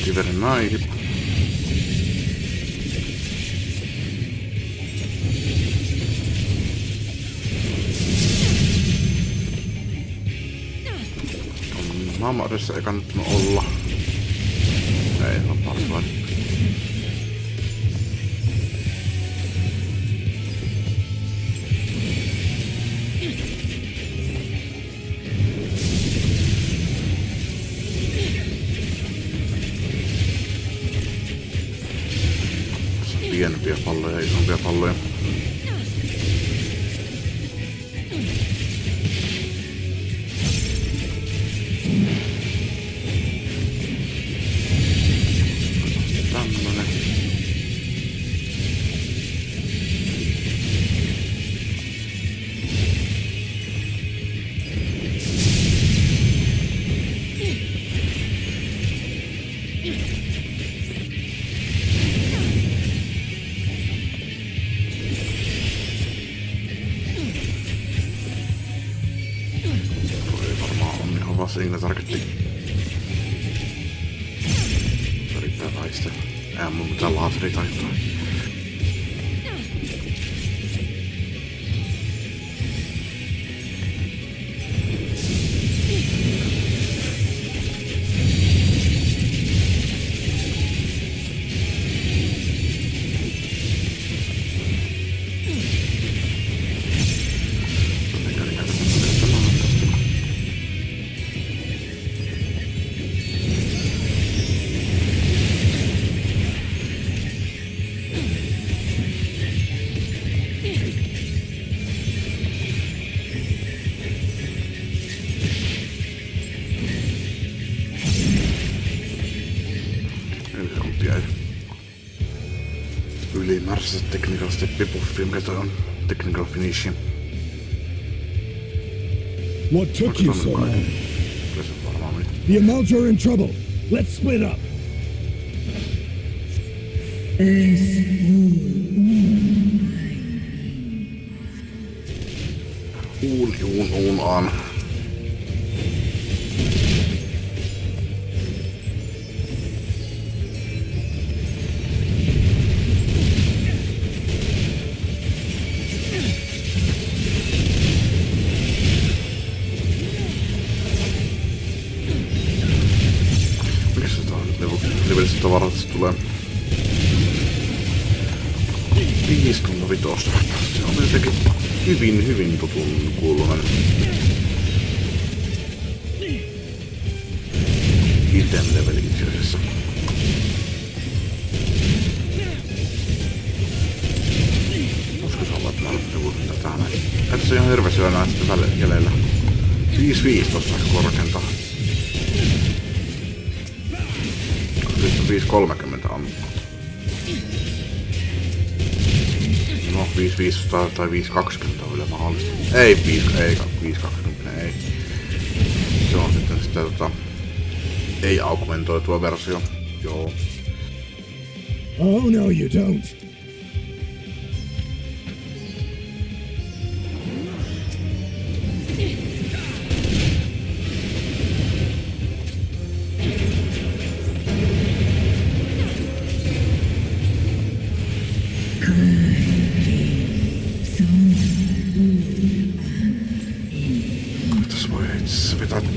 Very nice. Maailmanodessa ei kannattanut olla. Ei, on paras vain. Pienempiä palloja ja isompia palloja. Tämmönen. Siinä tarkoitti. Yrittää taistella. Ei mun mitään laseritaitoa. Ylimääräiset technical steppipuffia, mikä toi on technical finish. What took you so long? The Amalja are in trouble. Let's split up. On. Levelistä tavarat tulee 5/5. Se on jotenkin hyvin tutun kuulunen. Item leveli itse asiassa. Koska se on laittanut tätä näin. Että se ihan hirveästi on enää sitten tälle jäljellä. 5/5 tossa aika korkeinta. Nyt on 5/30 ammuttu. No 5/5 tai 5/20 on vielä mahdollista. Ei 5/20 ei. Se on sitten sitä ei augmentoitua versio. Joo. Oh no you don't.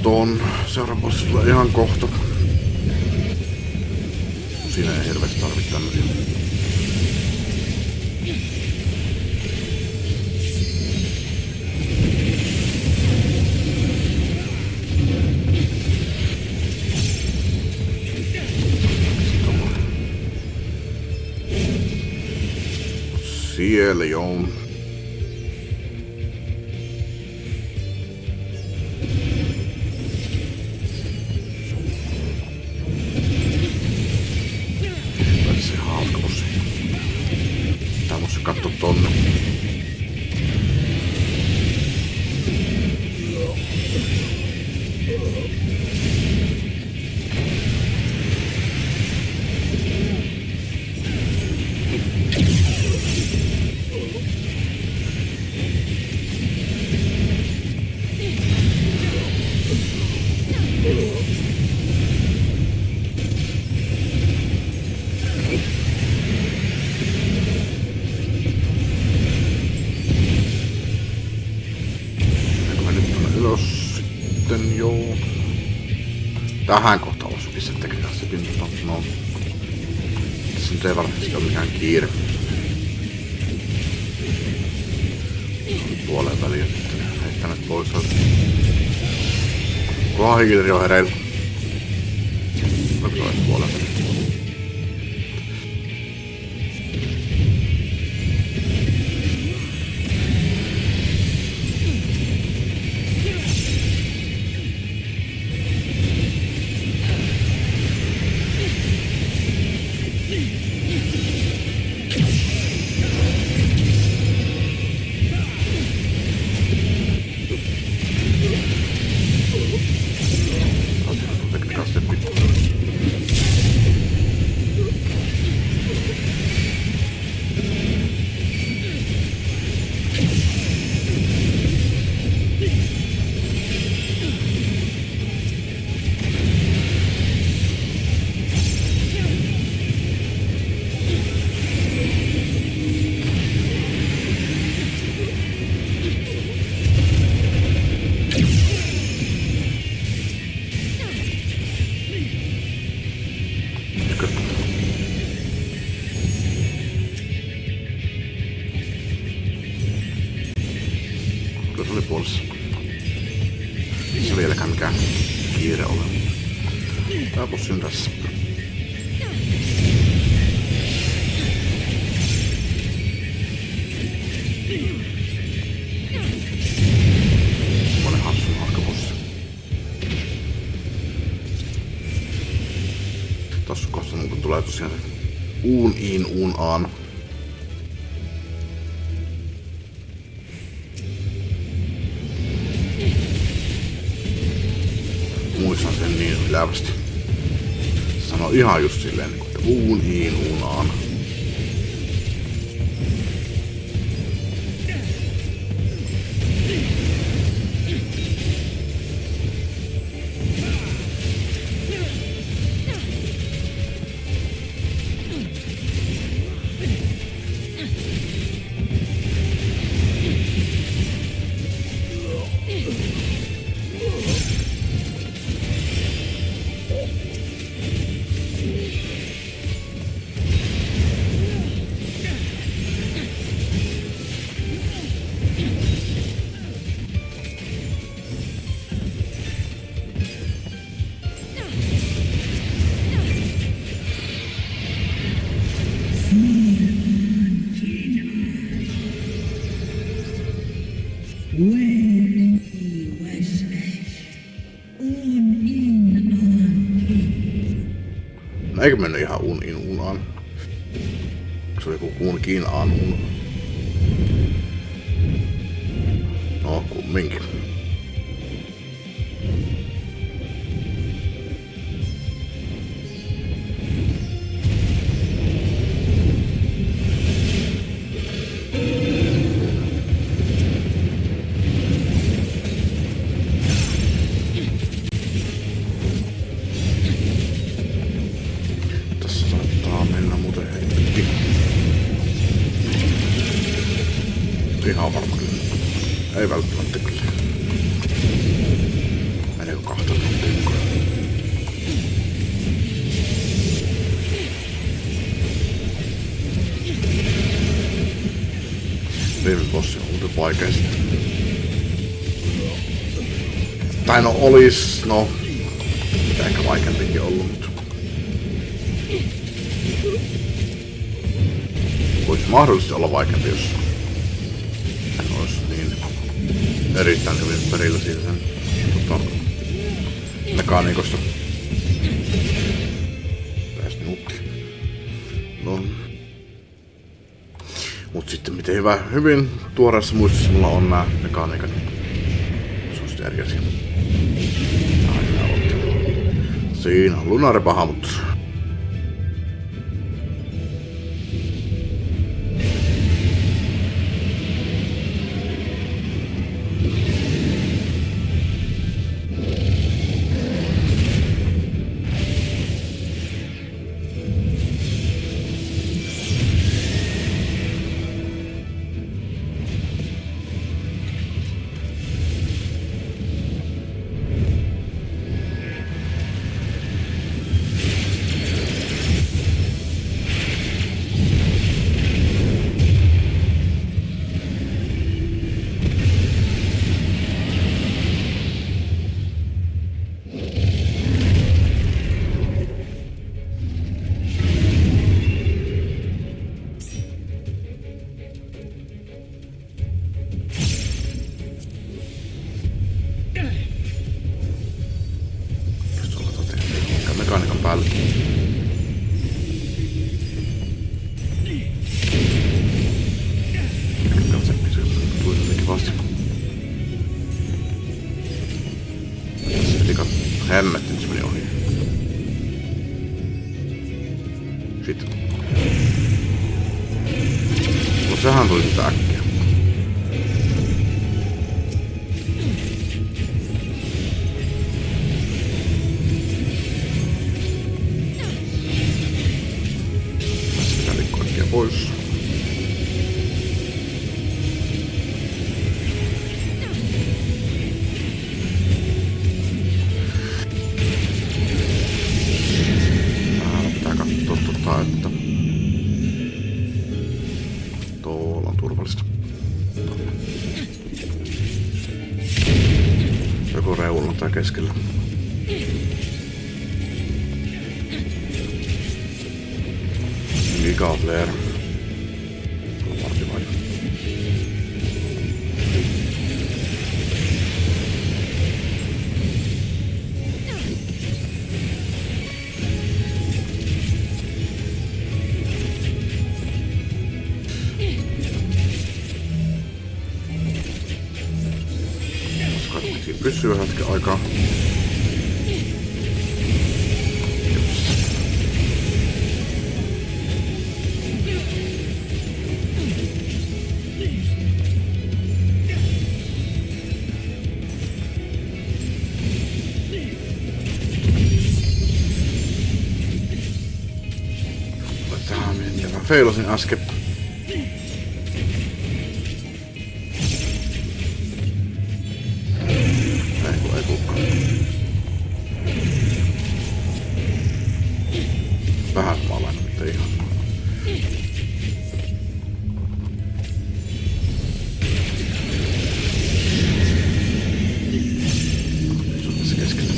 Tuon seuraavan bossi tulee ihan kohta. Siinä ei hirveästi tarvitse tämmösiä. Siellä joo. Katso tonne. vähän kohta osukissa tekniikassakin, mutta no... Tässä nyt ei varsinaisesti ole mikään kiire. Puoleen väliin ja sitten heittäneet pois. Kohan hiileri on hereillä. Oliko toinen puoleen väliin? Kyllä se oli puolessa. Ei se vieläkään mikään kiire ole. Tää bossi on tässä. Monen hassun alkabossi. Tossa kohta mun tulee tosiaan se uun in, uun aan. Muistan sen niin ylävästi. Sano ihan just silleen, että uun in, uun aan. No eikö mennyt ihan uun in, uun aan? Se oli joku kuun kiin aan uun. No kumminkin. Ihan varma kyllä. Ei välttämättä kyllä. Meneekö 2 tuntia? Viimeinen bossi on muuten vaikea sitten. Tai no olis, no... Ehkä vaikeampikin ollut, mutta... Voisi mahdollisesti olla vaikeampi, jos... En olisi niin erittäin hyvin perillä siitä sen mekaniikosta. Lähes minuuttia. No. Mut sitten miten hyvin tuoreessa muistissa mulla on nää mekaniikat. Se on sitten eri asia. Siinä on lunaripaha, mutta... päälle. Katsempi se tuli jotenkin vasta. Se piti hemmetti, niin se meni ohi. Shit. No sehän tuli sitä äkkiä. Pois. Pitää katsoa että tuolla on turvallista. Joku reuna tää keskellä. Gigaflare. Pysyy hetken aikaa. Mä feilasin äsken. Ei kukaan. Vähän mä olen, mutta ihan. Se on tässä keskellä.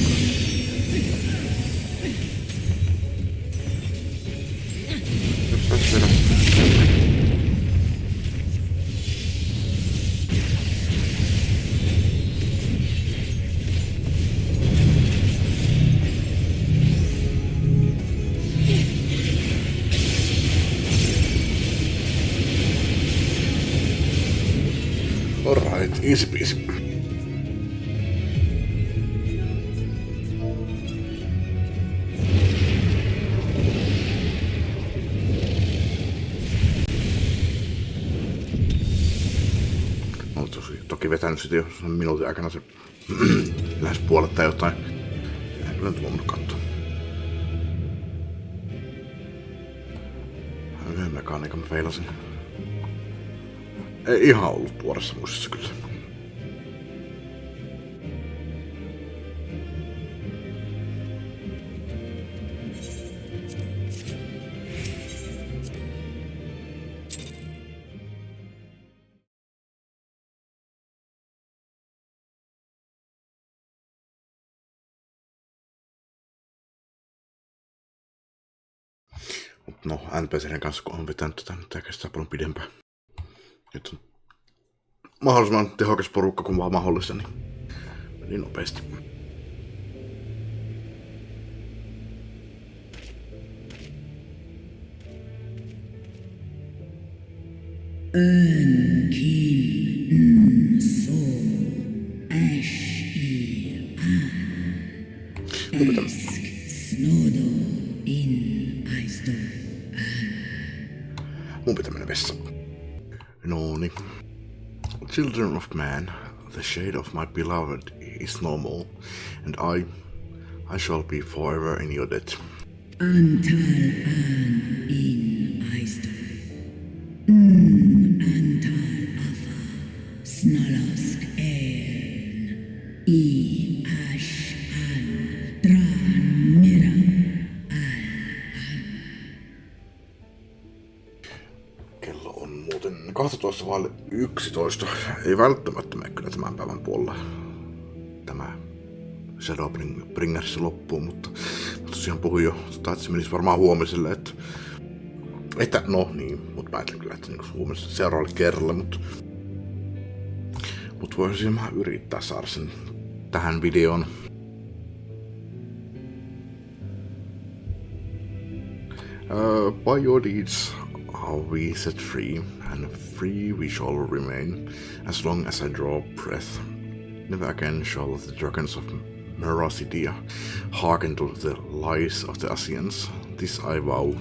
Alright, easy peasy. Toki vetänyt sitä jo minuutin aikana se lähes puolet tai jotain. En kyllä nyt huomannut katsoa. Yhden mekaniikan mä feilasin. Ei ihan ollut tuoreessa muistissa kyllä. No, NPC:n kanssa kun on vetänyt tätä, niin tää kestää paljon pidempään. Nyt on mahdollisimman tehokas porukka kuin vaan mahdollista, niin meni nopeasti. Mun pitää mennä vessaan. Nooni. Children of man, the shade of my beloved is no more, and I shall be forever in your debt. Antal an in aisto. Antal afa snalask en. I ash an tran mira Kello on muuten 12:11. Ei välttämättä mene kyllä tämän päivän puolella tämä Shadowbringers loppuun, mutta tosiaan puhuin jo, että se menisi varmaan huomiselle, että no niin, mutta mä ajattelin kyllä, että huomiselle seuraavalle kerralle, mutta voisin mä yrittää saada sen tähän videoon. By your deeds are we set free, and free we shall remain, as long as I draw breath. Never again shall the dragons of Meracidia hearken to the lies of the Asians. This I vow.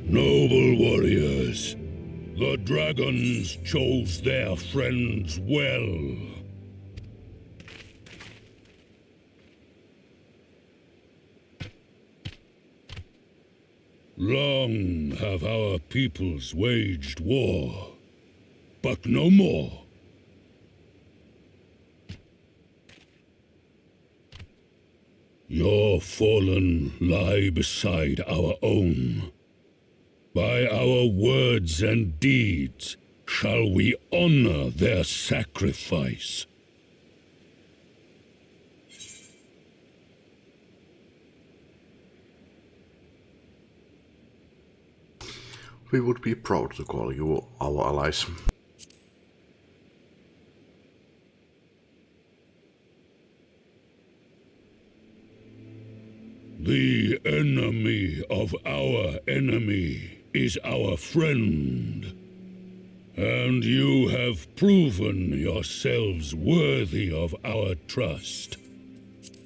Noble warriors, the dragons chose their friends well. Long have our peoples waged war, but no more. Your fallen lie beside our own. By our words and deeds shall we honor their sacrifice. We would be proud to call you our allies. The enemy of our enemy is our friend, and you have proven yourselves worthy of our trust.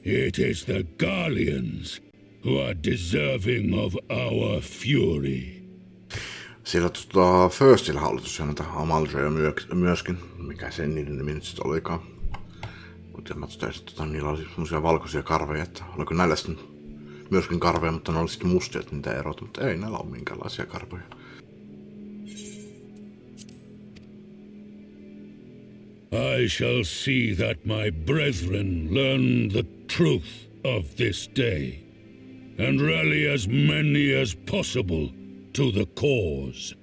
It is the Garleans who are deserving of our fury. Siellä Firstillä oli tosiaan näitä Amaljoja myöskin, mikä sen niiden nimi nyt sitten olikaan. Mutta mä totesin, niillä oli semmosia valkoisia karveja, että oliko näillä sitten myöskin karveja, mutta ne oli sitten mustia, että niitä erota, mutta ei näillä ole minkäänlaisia karvoja. I shall see that my brethren learn the truth of this day, and rally as many as possible to the cause,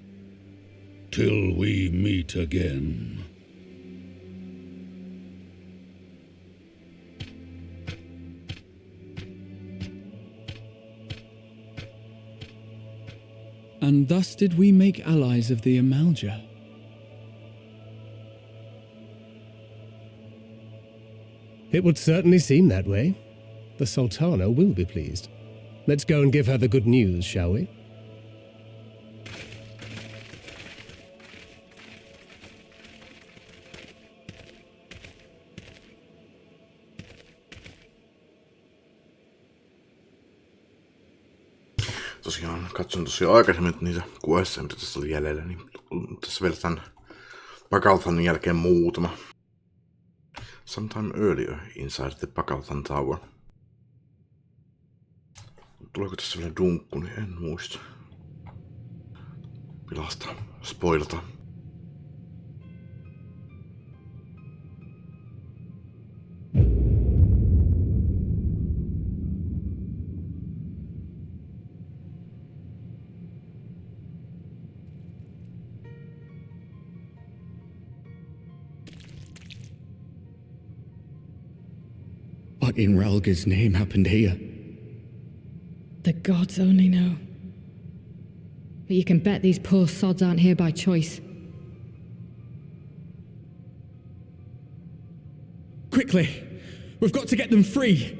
till we meet again. And thus did we make allies of the Amalja. It would certainly seem that way. The Sultana will be pleased. Let's go and give her the good news, shall we? Tosiaan katson tosiaan aikaisemmin niitä questseja, mitä tässä oli jäljellä, niin tässä vielä tän Pagalthanin jälkeen muutama. Sometime earlier inside the Pagalthan Tower. Tuleeko tässä vielä dunkku, niin en muista. Pilasta, spoilata. What in Ralga's name happened here? The gods only know. But you can bet these poor sods aren't here by choice. Quickly! We've got to get them free!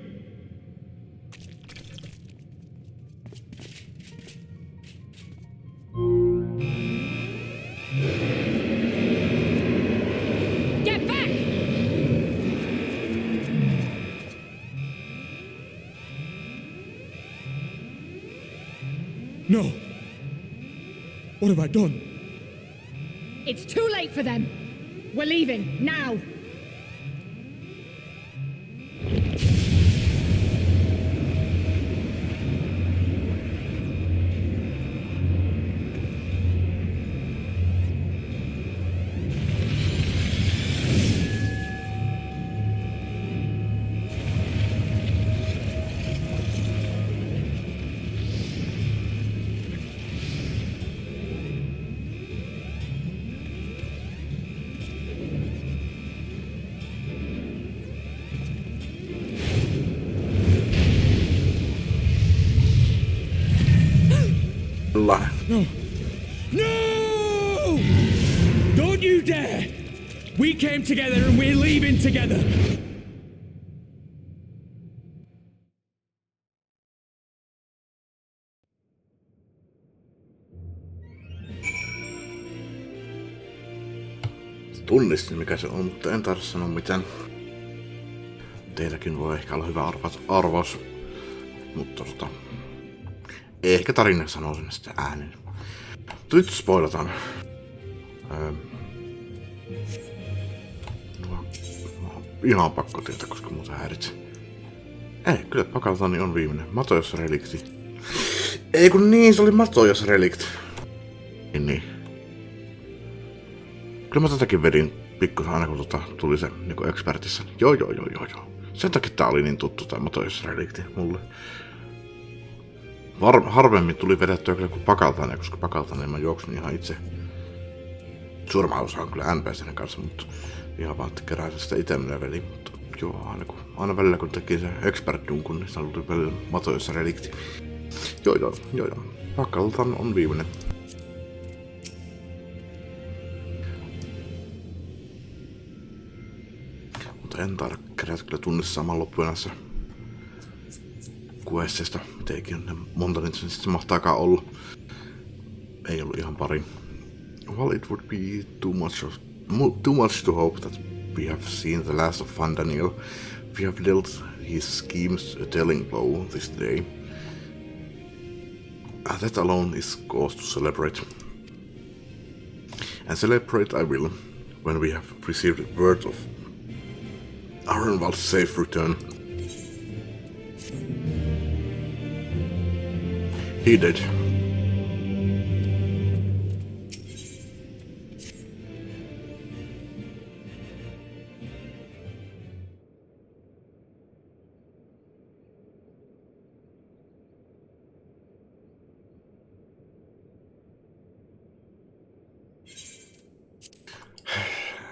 Get back! No! What have I done? It's too late for them! We're leaving, now! No! No! Don't you dare! We came together and we're leaving together! Tunnistin mikä se on, mutta en tarvitse sanoa mitään. Teilläkin voi ehkä olla hyvä arvaus. Mutta ehkä tarina sanoo sen sitten äänen. Nyt spoilataan. Ihan pakko tietää, koska muuta häiritsee. Ei, kyllä Pakaltani on viimeinen. Matojas-relikti. Ei kun niin, se oli Matojas-relikti. Niin. Kyllä mä tätäkin vedin pikkusen aina kun tuli se niinku expertissä. Joo. Sen takia tää oli niin tuttu tää Matojas-relikti mulle. Harvemmin tuli vedettyä kyllä kuin Pakaltania, koska Pakaltania mä juoksin ihan itse. Suurma osa on kyllä NPC:n kanssa, mutta ihan vaan keräsin sitä ite minä veli. Mutta joo, aina välillä kun teki se expert-dunkun, niin se oli välillä Matojas-relikti. Joo. Pakaltan on viimeinen. Mutta en taida kerätä kyllä tunnissa saman loppujenässä questista. Teikin monta niitä sen sitten mahtaakaan olla. Ei ollut ihan pari. Well, it would be too much to hope that we have seen the last of Van Daniel. We have dealt his schemes a telling blow this day. That alone is cause to celebrate. And celebrate I will, when we have received word of Arenvald's safe return. He did.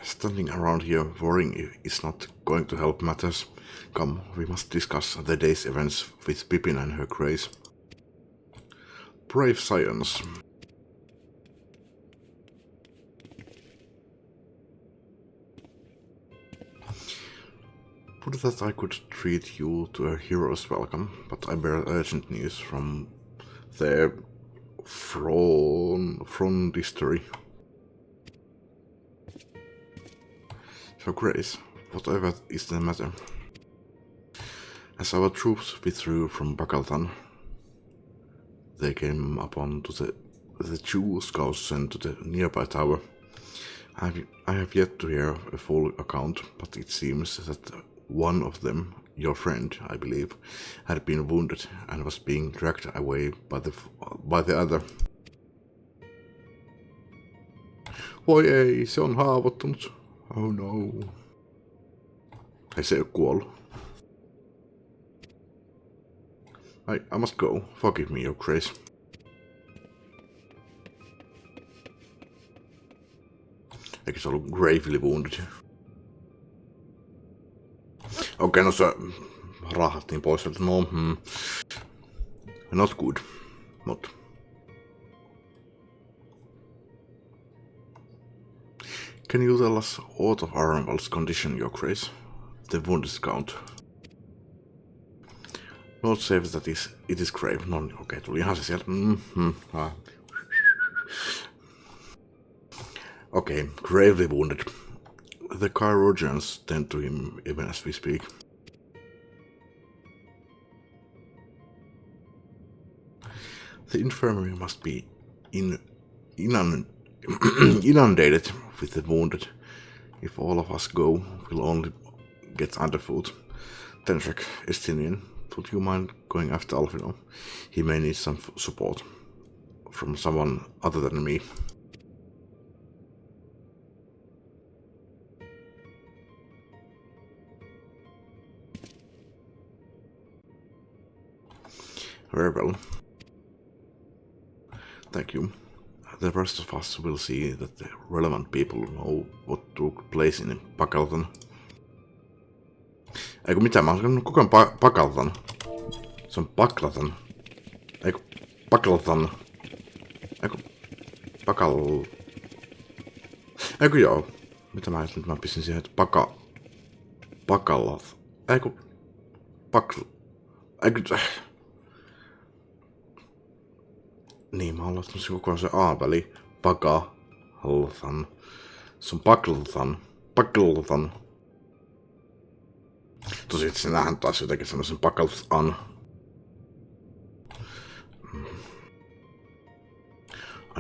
Standing around here worrying is not going to help matters. Come, we must discuss the day's events with Pippin and her grace. Brave science. Would that I could treat you to a hero's welcome, but I bear urgent news from the frontistery. So Grace, whatever is the matter? As our troops withdrew from Bakaltan, they came upon the Jew scouts sent to the nearby tower. I have yet to hear a full account, but it seems that one of them, your friend, I believe, had been wounded and was being dragged away by the other. Voi ei, se on haavoittunut. Oh no. Ei se ole kuollut. I must go. Forgive me, your grace. Eikö se ollut gravely wounded? Okei, no se rahattiin pois sieltä. No, not good. Mut. Can you tell us aught of Arenvald's condition, your grace? The wounded scout. Lord saves that it is grave. No niin, okei, tuli ihan se sieltä. Okay, gravely wounded. The Chirurgeons tend to him even as we speak. The infirmary must be inundated with the wounded. If all of us go, we'll only get underfoot. Tenrek, Estinian, would you mind going after Alfino? He may need some support from someone other than me. Very well. Thank you. The rest of us will see that the relevant people know what took place in Pakaltan. Eiku mitä, mä oon sanonut koko ajan Pakaltan. Se on Paklatan. Eiku Paklatan. Eiku Eikö joo? Mitä mä ajattelin, mä pistin siihen, että pakalat. Eikö? Eikö? Niin, mä oon laittanut koko se A-väli. Pakalthan. Se on Pakalthan. Tosi, että sinähän taas jotenkin semmoisen Pakalthan.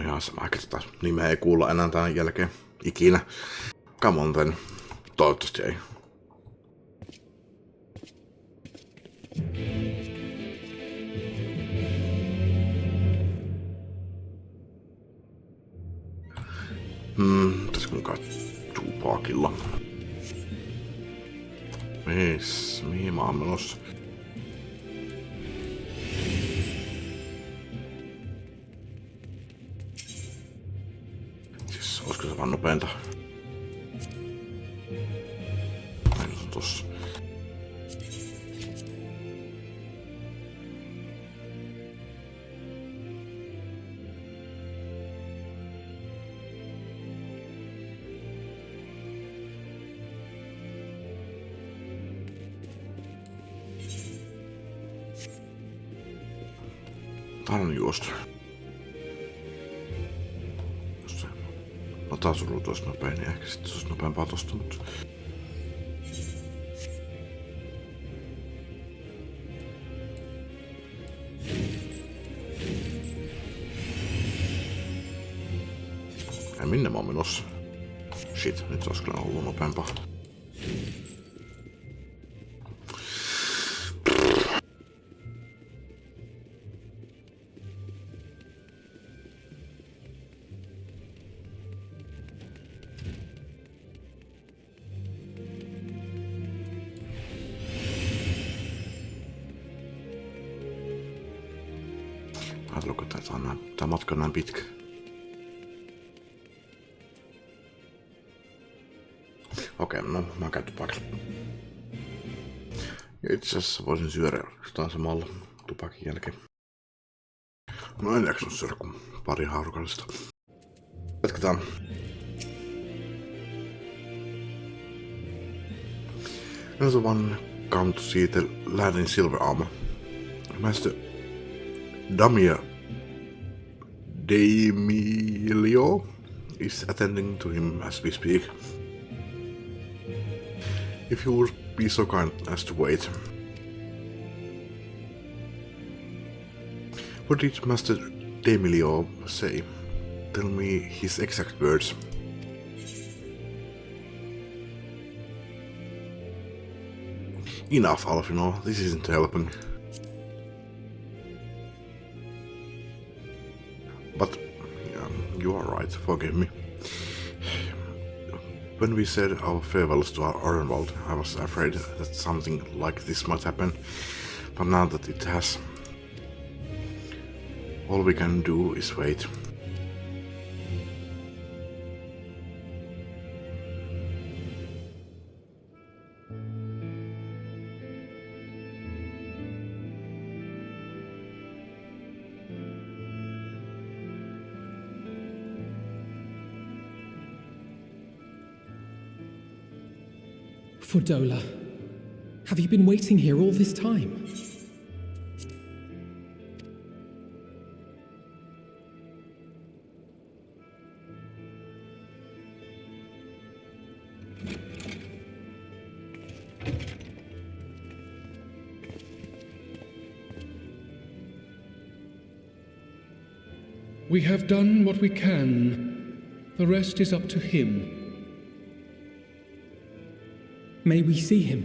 Ihan sama, että tätä nimeä ei kuulla enää tämän jälkeen ikinä. Come on then. Toivottavasti ei. Tässä kun kattuu paakilla. Mihin mä oon menossa? Siis olisiko se vaan nopeinta? Näin on tossa. Tää on juosta. Jos se latausruutu olisi nopein, niin ehkä sitten se olisi nopeampaa tosta, mutta... Ja minne mä oon menossa? Shit, nyt se olisi kyllä ollut nopeampaa. Ajatelluko, että tää matka on näin pitkä? Okei, no mä oon käyty paikalla. Ja itse asiassa voisin syödä jostain samalla tupakin jälkeen. No en jaksanut syödä kuin pari haarukallista. Jatketaan. Another one come to see the lad in silver armor. Master D'Amelio is attending to him as we speak. If you would be so kind as to wait. What did Master D'Amelio say? Tell me his exact words. Enough, Alfino, this isn't helping. But you are right, forgive me. When we said our farewells to our Orenwald, I was afraid that something like this might happen, but now that it has, all we can do is wait. Fordola, have you been waiting here all this time? We have done what we can. The rest is up to him. May we see him?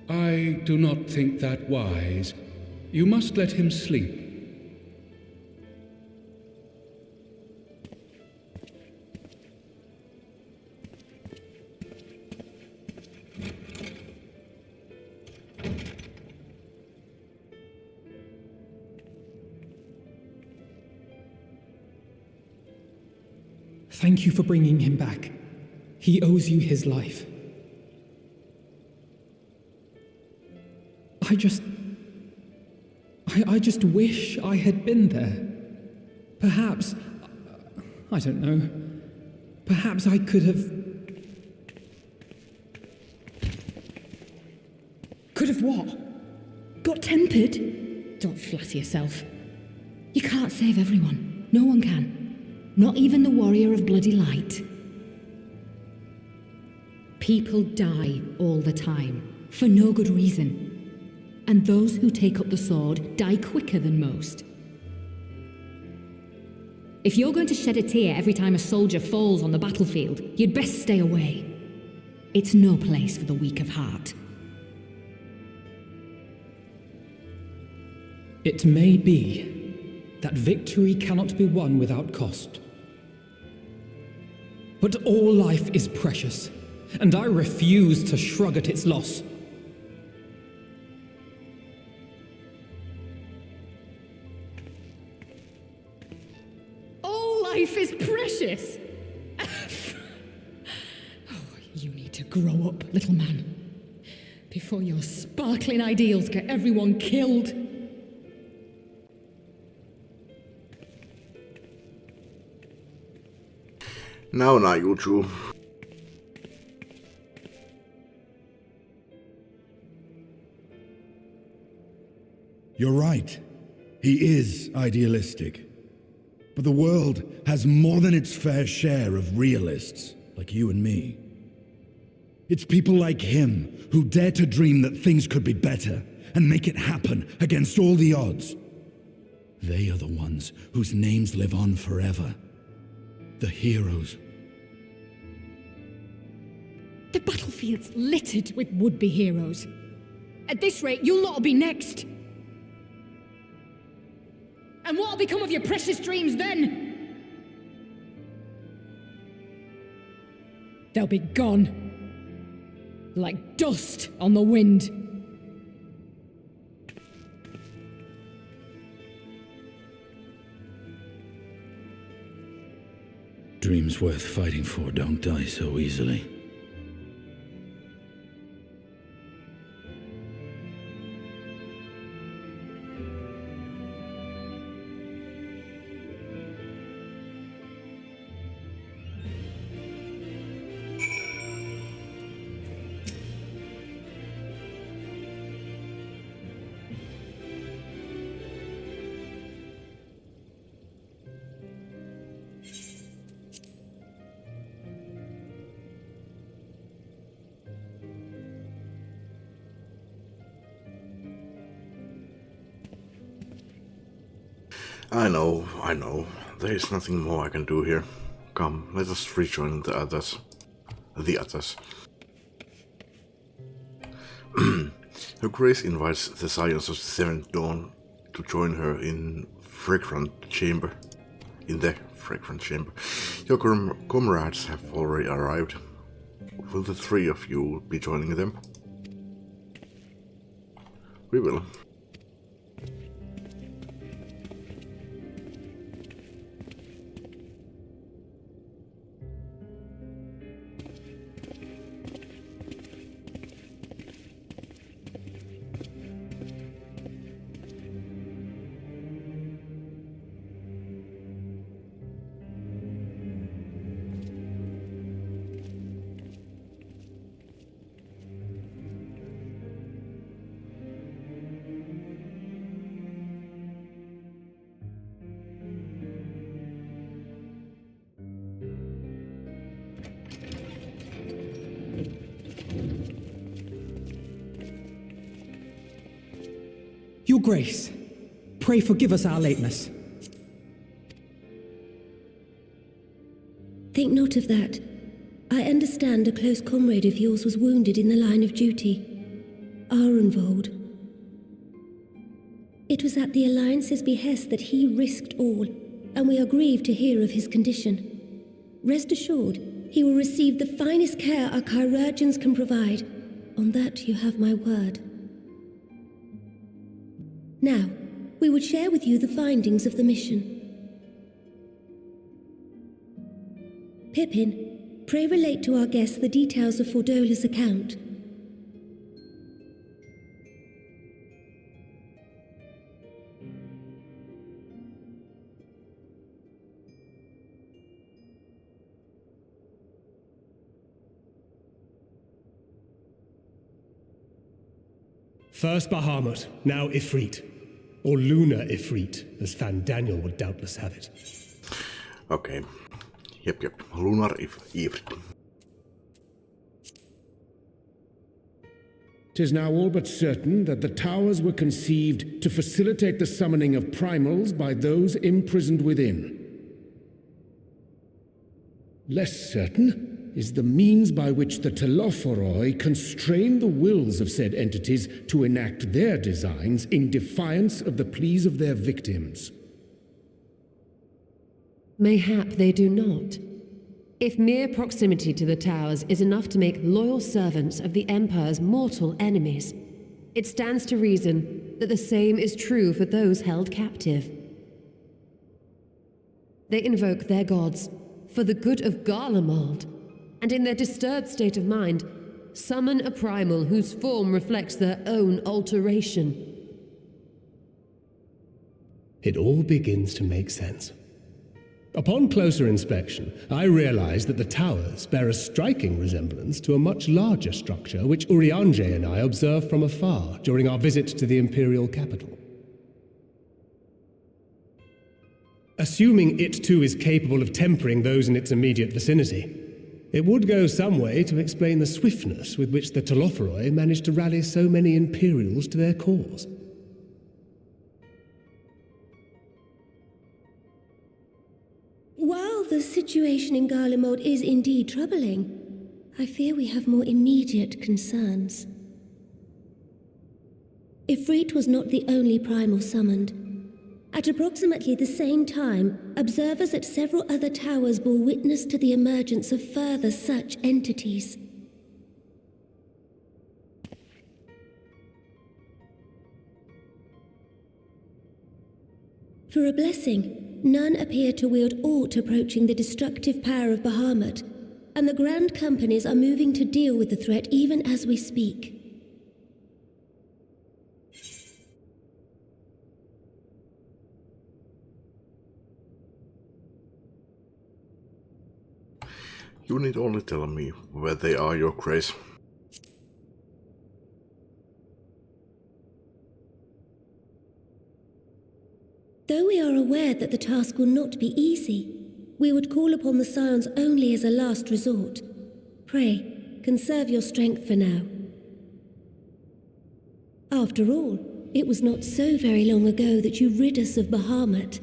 I do not think that wise. You must let him sleep. Thank you for bringing him back. He owes you his life. I I just wish I had been there. Perhaps, I don't know, perhaps I could have... Could have what? Got tempered? Don't flatter yourself. You can't save everyone. No one can. Not even the warrior of bloody light. People die all the time, for no good reason. And those who take up the sword die quicker than most. If you're going to shed a tear every time a soldier falls on the battlefield, you'd best stay away. It's no place for the weak of heart. It may be that victory cannot be won without cost. But all life is precious, and I refuse to shrug at its loss. All life is precious! Oh, you need to grow up, little man, before your sparkling ideals get everyone killed. Now, YouTube. You're right. He is idealistic. But the world has more than its fair share of realists, like you and me. It's people like him who dare to dream that things could be better and make it happen against all the odds. They are the ones whose names live on forever. The heroes. The battlefield's littered with would-be heroes. At this rate, you'll lot'll be next. And what'll become of your precious dreams then? They'll be gone. Like dust on the wind. Dreams worth fighting for don't die so easily. I know. There is nothing more I can do here. Come, let us rejoin the others. Her Grace invites the Scions of the Seventh Dawn to join her in the Fragrant Chamber. Your comrades have already arrived. Will the three of you be joining them? We will. Your Grace, pray forgive us our lateness. Think not of that. I understand a close comrade of yours was wounded in the line of duty. Arenvold. It was at the Alliance's behest that he risked all, and we are grieved to hear of his condition. Rest assured, he will receive the finest care our chirurgeons can provide. On that you have my word. Now, we would share with you the findings of the mission. Pippin, pray relate to our guests the details of Fordola's account. First Bahamut, now Ifrit. Or Lunar Ifrit, as Fan Daniel would doubtless have it. Okay. Yep. Lunar Ifrit. 'Tis now all but certain that the towers were conceived to facilitate the summoning of primals by those imprisoned within. Less certain is the means by which the Telophoroi constrain the wills of said entities to enact their designs in defiance of the pleas of their victims. Mayhap they do not. If mere proximity to the towers is enough to make loyal servants of the Empire's mortal enemies, it stands to reason that the same is true for those held captive. They invoke their gods for the good of Garlemald, and in their disturbed state of mind, summon a primal whose form reflects their own alteration. It all begins to make sense. Upon closer inspection, I realized that the towers bear a striking resemblance to a much larger structure which Urianger and I observed from afar during our visit to the Imperial capital. Assuming it too is capable of tempering those in its immediate vicinity, it would go some way to explain the swiftness with which the Telophoroi managed to rally so many Imperials to their cause. While the situation in Garlemald is indeed troubling, I fear we have more immediate concerns. Ifrit was not the only primal summoned. At approximately the same time, observers at several other towers bore witness to the emergence of further such entities. For a blessing, none appear to wield aught approaching the destructive power of Bahamut, and the Grand Companies are moving to deal with the threat even as we speak. You need only tell me where they are, Your Grace. Though we are aware that the task will not be easy, we would call upon the Scions only as a last resort. Pray, conserve your strength for now. After all, it was not so very long ago that you rid us of Bahamut.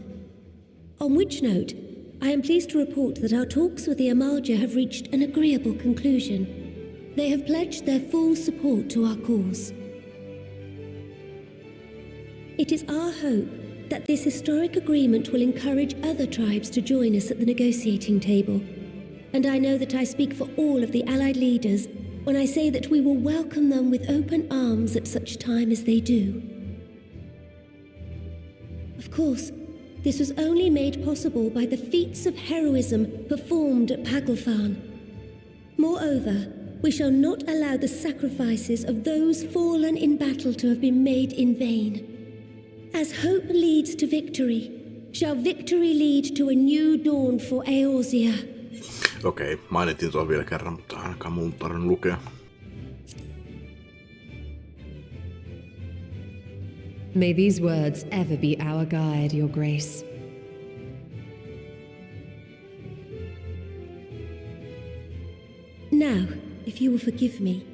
On which note, I am pleased to report that our talks with the Amalja have reached an agreeable conclusion. They have pledged their full support to our cause. It is our hope that this historic agreement will encourage other tribes to join us at the negotiating table. And I know that I speak for all of the Allied leaders when I say that we will welcome them with open arms at such time as they do. Of course, this was only made possible by the feats of heroism performed at Paglfan. Moreover, we shall not allow the sacrifices of those fallen in battle to have been made in vain. As hope leads to victory, shall victory lead to a new dawn for Eorzea. Okei, mainittiin tuo vielä kerran, mutta ainakaan mun tarvinnut lukea. May these words ever be our guide, Your Grace. Now, if you will forgive me,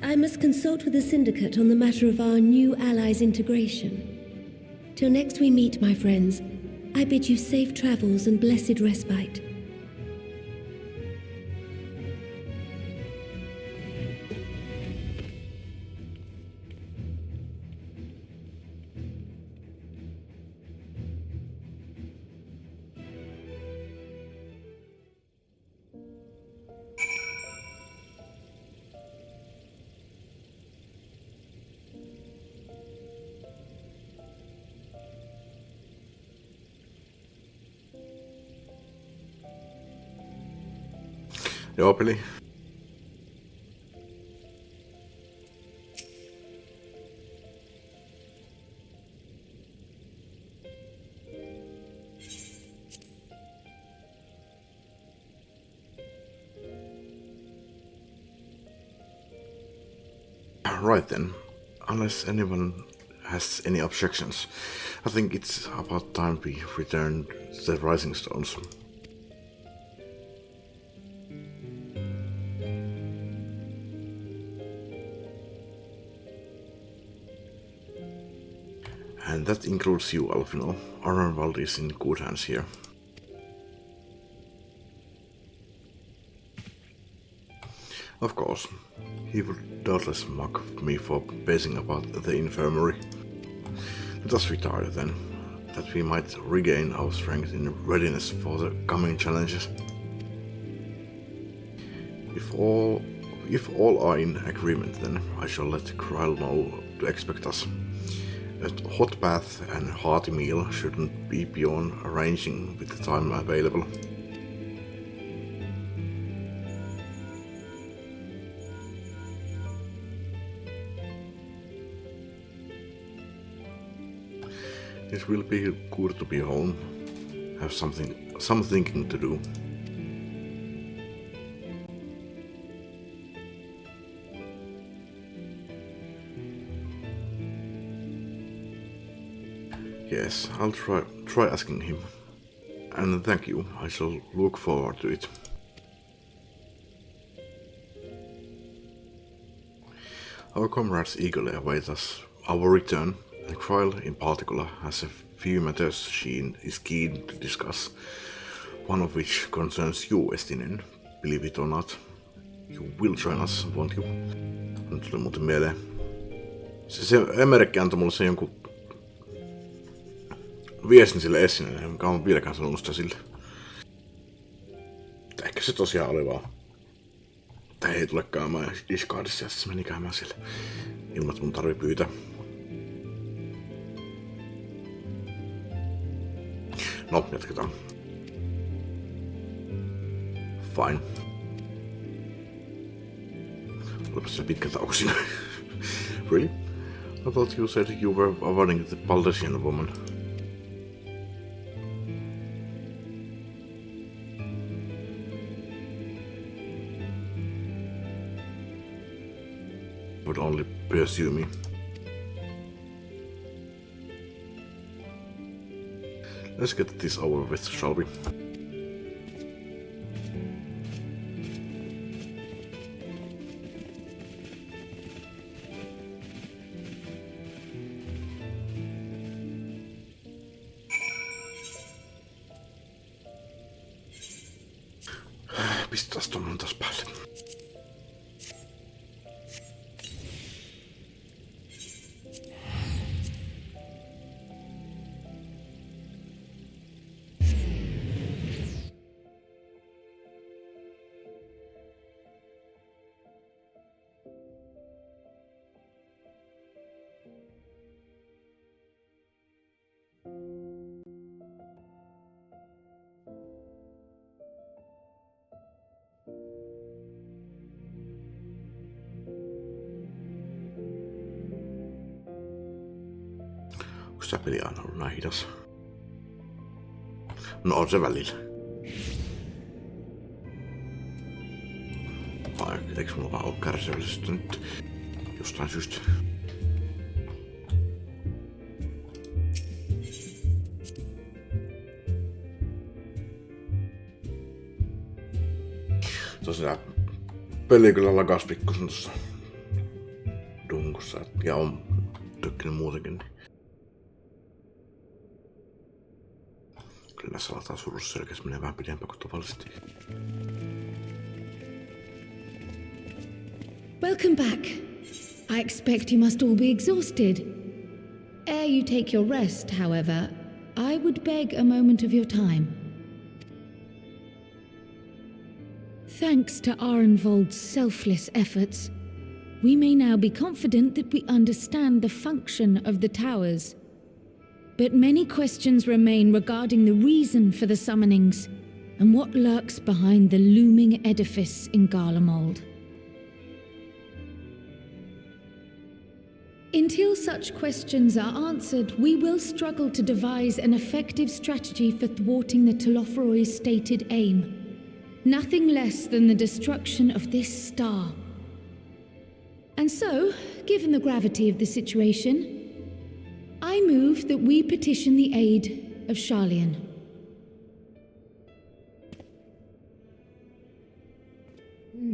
I must consult with the Syndicate on the matter of our new allies' integration. Till next we meet, my friends, I bid you safe travels and blessed respite. Joo, peli. Right then, unless anyone has any objections, I think it's about time we return to the Rising Stones. And that includes you, Alfino. Arnvald is in good hands here. Of course, he would doubtless mock me for pacing about the infirmary. Let us retire then, that we might regain our strength in readiness for the coming challenges. If all are in agreement, then I shall let Kryl know to expect us. A hot bath and hearty meal shouldn't be beyond arranging with the time available. It will be good to be home, have some thinking to do. Yes, I'll try asking him. And thank you, I shall look forward to it. Our comrades eagerly await our return, and Kryl in particular has a few matters she is keen to discuss, one of which concerns you, Estinen. Believe it or not, you will join us, won't you? Nyt tuli muuten mieleen. Se Emerikki antoi mulle sen jonkun viestin sille Essinelle, enkä ole vieläkään sanonut sitä sille. Ehkä se tosiaan oli vaan. Tai ei tule käymään Discordissa, ja se meni käymään siellä. Ilman, että mun tarvii pyytää. No, jatketaan. Fine. Olipa se pitkä tauko siinä. Really? I thought you said you were avoiding the Baldessian woman. Would only pursue me. Let's get this over with, shall we? Pistäis tommonen taas päälle. Onko tää peli aina ollut näin hidas? No on se välillä. Vai eikö mulla vaan oo kärsivällisyyttä nyt jostain syystä? Tosiaan peli kyllä lakas pikkusen tossa dunkussa ja on tökkinyt muutenkin. Kyllä näissä aletaan surusselkäs menee vähän pidempään kuin tavallisesti. Welcome back. I expect you must all be exhausted. Ere you take your rest, however, I would beg a moment of your time. Thanks to Arnvold's selfless efforts, we may now be confident that we understand the function of the towers. But many questions remain regarding the reason for the summonings and what lurks behind the looming edifice in Garlemald. Until such questions are answered, we will struggle to devise an effective strategy for thwarting the Telophoroi's stated aim. Nothing less than the destruction of this star. And so, given the gravity of the situation, I move that we petition the aid of Sharlayan.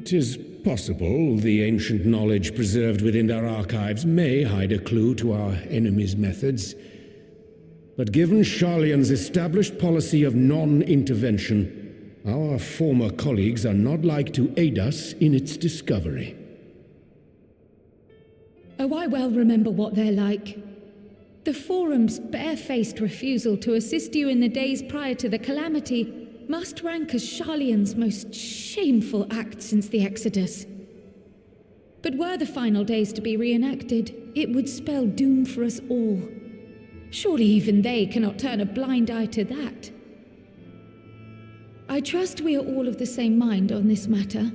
"'Tis possible the ancient knowledge preserved within our archives may hide a clue to our enemy's methods. But given Sharlayan's established policy of non-intervention, our former colleagues are not like to aid us in its discovery." Oh, I well remember what they're like. The Forum's barefaced refusal to assist you in the days prior to the calamity must rank as Sharlayan's most shameful act since the Exodus. But were the final days to be reenacted, it would spell doom for us all. Surely even they cannot turn a blind eye to that. I trust we are all of the same mind on this matter.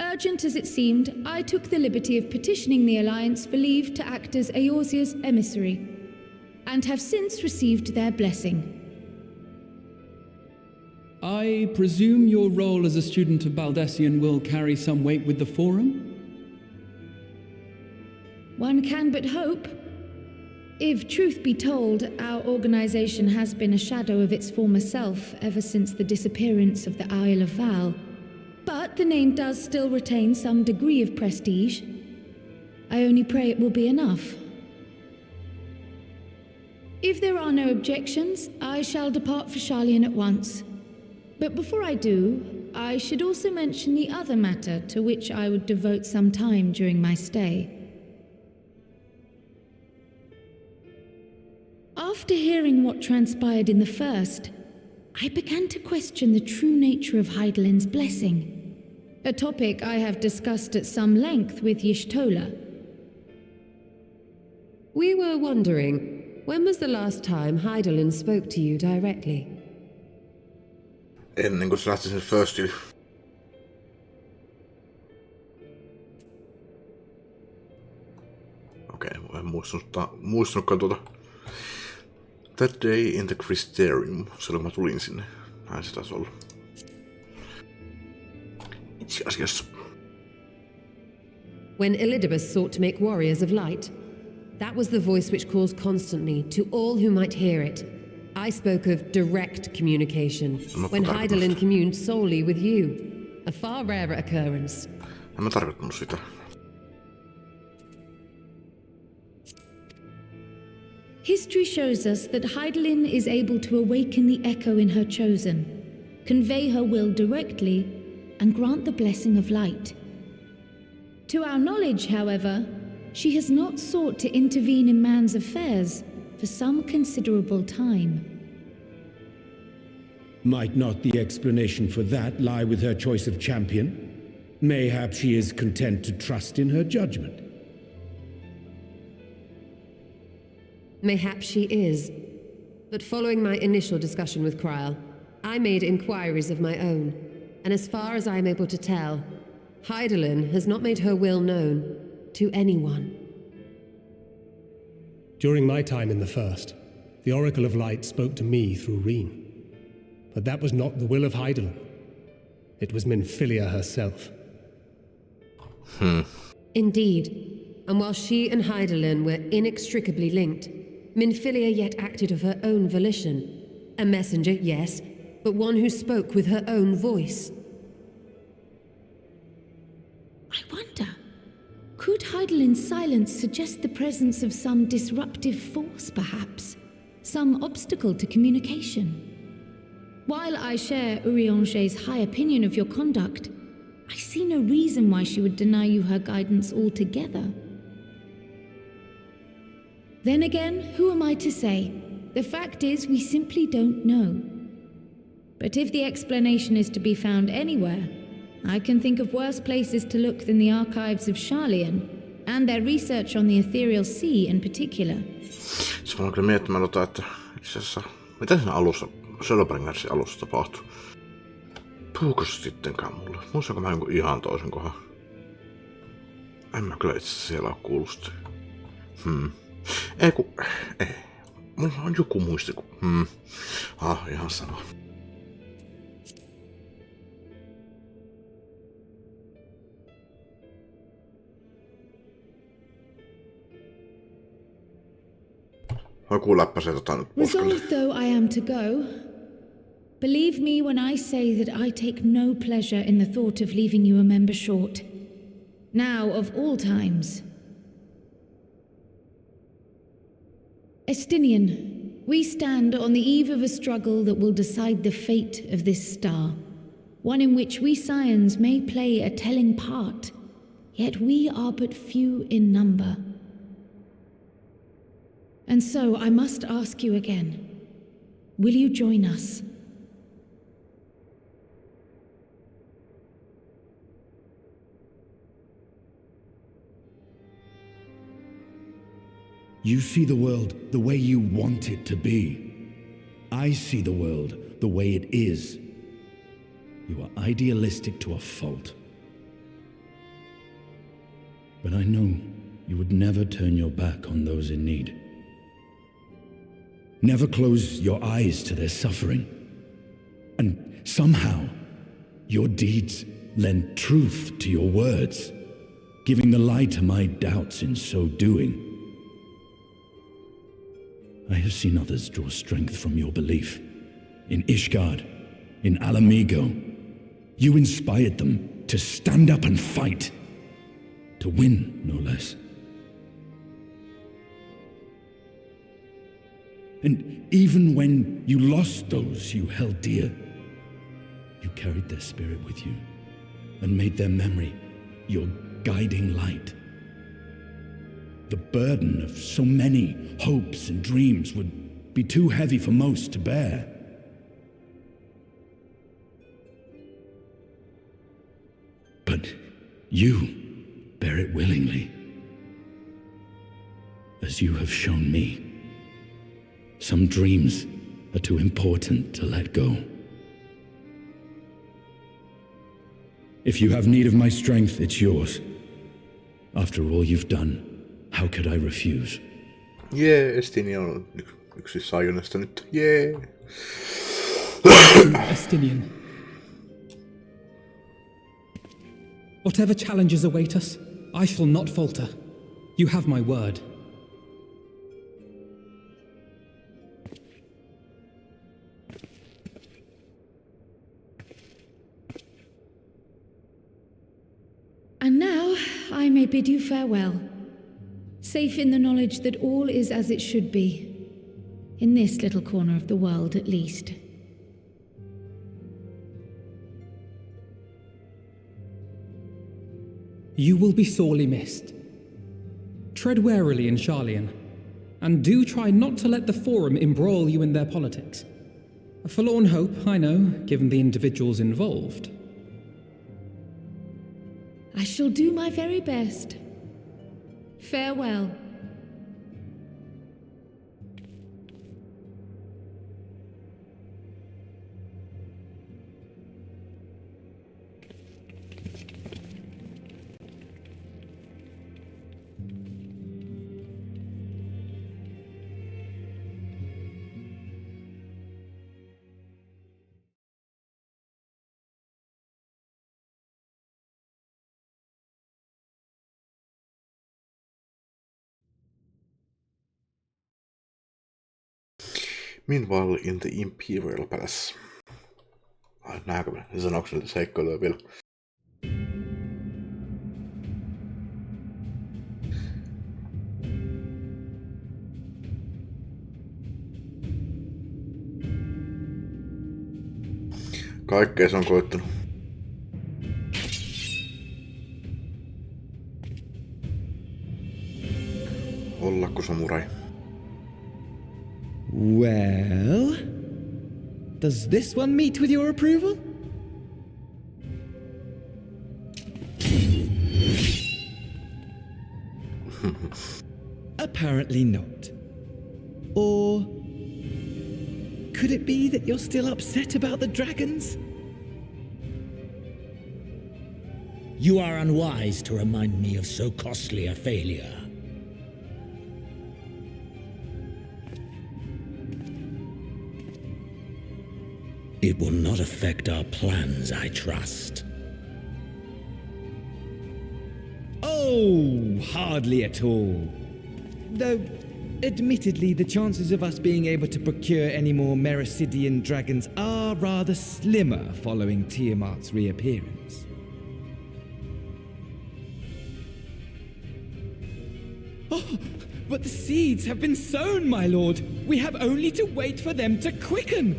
Urgent as it seemed, I took the liberty of petitioning the Alliance for leave to act as Eorzea's emissary, and have since received their blessing. I presume your role as a student of Baldessian will carry some weight with the Forum? One can but hope. If truth be told, our organization has been a shadow of its former self ever since the disappearance of the Isle of Val. But the name does still retain some degree of prestige. I only pray it will be enough. If there are no objections, I shall depart for Sharlayan at once. But before I do, I should also mention the other matter to which I would devote some time during my stay. After hearing what transpired in the first, I began to question the true nature of Hydaelyn's blessing, a topic I have discussed at some length with Y'shtola. We were wondering, when was the last time Hydaelyn spoke to you directly? Ennen kuin se lähti sen firstille. Okei, en muistanutkaan tuota. That day in the Crysterium, silloin kun mä tulin sinne. Näin se taisi olla. Itse asiassa. When Elidibus sought to make warriors of light, that was the voice which calls constantly to all who might hear it. I spoke of direct communication, when Hydaelyn communed solely with you. A far rarer occurrence. En mä tarkoittanut sitä. History shows us that Hydaelyn is able to awaken the echo in her chosen, convey her will directly, and grant the blessing of light. To our knowledge, however, she has not sought to intervene in man's affairs for some considerable time. Might not the explanation for that lie with her choice of champion? Mayhap she is content to trust in her judgment. Mayhap she is. But following my initial discussion with Kryl, I made inquiries of my own, and as far as I am able to tell, Hydaelyn has not made her will known to anyone. During my time in the First, the Oracle of Light spoke to me through Reen. But that was not the will of Hydaelyn. It was Minfilia herself. Indeed. And while she and Hydaelyn were inextricably linked, Minfilia yet acted of her own volition. A messenger, yes, but one who spoke with her own voice. I wonder, could Hydaelyn's silence suggest the presence of some disruptive force, perhaps? Some obstacle to communication? While I share Urianger's high opinion of your conduct, I see no reason why she would deny you her guidance altogether. Then again, who am I to say? The fact is, we simply don't know. But if the explanation is to be found anywhere, I can think of worse places to look than the archives of Sharlayan, and their research on the Ethereal Sea in particular. Se mä oon kyllä miettimään että itse asiassa, mitä siinä alussa, Shadowbringersin alussa tapahtui? Puhuuko se sittenkään mulle? Muistanko mä jonkun ihan toisen kohan? En mä kyllä itse asiassa siellä oo kuullut sitä. Ei. Mulla on joku muisti, ihan sama. Joku läppäsee nyt poskelle. Resolved though I am to go, believe me when I say that I take no pleasure in the thought of leaving you a member short. Now of all times. Estinian, we stand on the eve of a struggle that will decide the fate of this star. One in which we Scions may play a telling part, yet we are but few in number. And so I must ask you again, will you join us? You see the world the way you want it to be. I see the world the way it is. You are idealistic to a fault. But I know you would never turn your back on those in need. Never close your eyes to their suffering. And somehow, your deeds lend truth to your words, giving the lie to my doubts in so doing. I have seen others draw strength from your belief. In Ishgard, in Alamigo, you inspired them to stand up and fight. To win, no less. And even when you lost those you held dear, you carried their spirit with you and made their memory your guiding light. The burden of so many hopes and dreams would be too heavy for most to bear. But you bear it willingly, as you have shown me. Some dreams are too important to let go. If you have need of my strength, it's yours. After all you've done, how could I refuse? Estinian on yksi Sionista nyt. Estinian. Whatever challenges await us, I shall not falter. You have my word. And now I may bid you farewell, safe in the knowledge that all is as it should be, in this little corner of the world at least. You will be sorely missed. Tread warily in Charlian, and do try not to let the Forum embroil you in their politics. A forlorn hope, I know, given the individuals involved. I shall do my very best. Farewell. Meanwhile in the Imperial Palace. Nähdäänkö me sanoksi näitä seikkailuja vielä? Kaikkea se on koittanut. Ollako samurai? Well, does this one meet with your approval? Apparently not. Or could it be that you're still upset about the dragons? You are unwise to remind me of so costly a failure. It will not affect our plans, I trust. Oh, hardly at all. Though, Admittedly, the chances of us being able to procure any more Mericidian dragons are rather slimmer following Tiamat's reappearance. Oh, but the seeds have been sown, my lord. We have only to wait for them to quicken.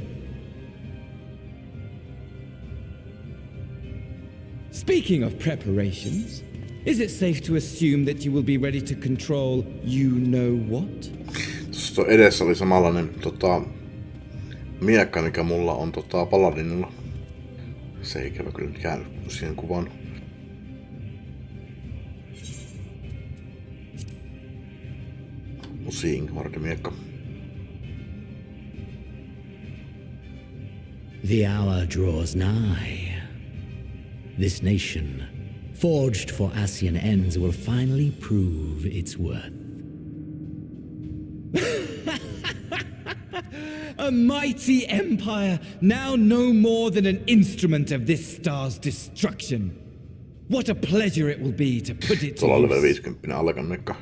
Speaking of preparations, is it safe to assume that you will be ready to control you-know-what? Tuossa edessä oli samanlainen miekka, mikä mulla on paladinilla. Se ei ikävä kyllä jäänyt siihen kuvaan. Musiin miekka. The hour draws nigh. This nation, forged for Asian ends, will finally prove its worth. A mighty empire, now no more than an instrument of this star's destruction. What a pleasure it will be to put it to use.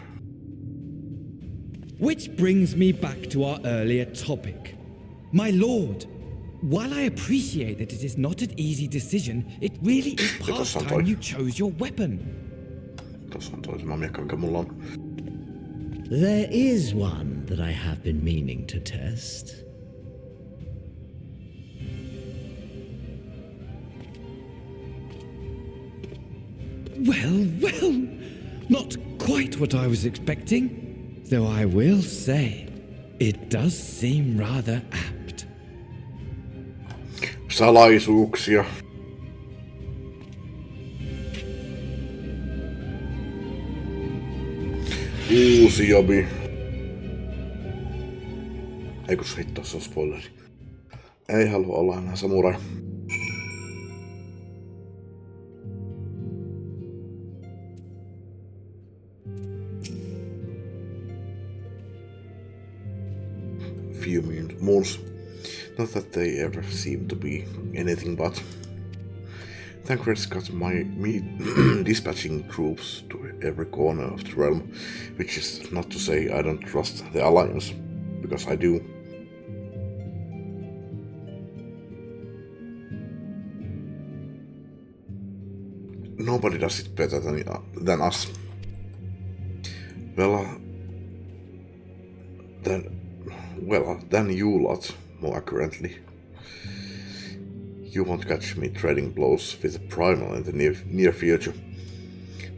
Which brings me back to our earlier topic. My lord, while I appreciate that it is not an easy decision, it really is past time you chose your weapon. There is one that I have been meaning to test. Well, not quite what I was expecting, though I will say, it does seem rather apt. Salaisuuksia. Uusi jobi. Eikus hitto, se on spoileri. Ei halua olla enää samurai. Few moons. Not that they ever seem to be anything but. Thancred's got me dispatching troops to every corner of the realm, which is not to say I don't trust the Alliance, because I do. Nobody does it better than us. Than you lot, more accurately. You won't catch me trading blows with a primal in the near future.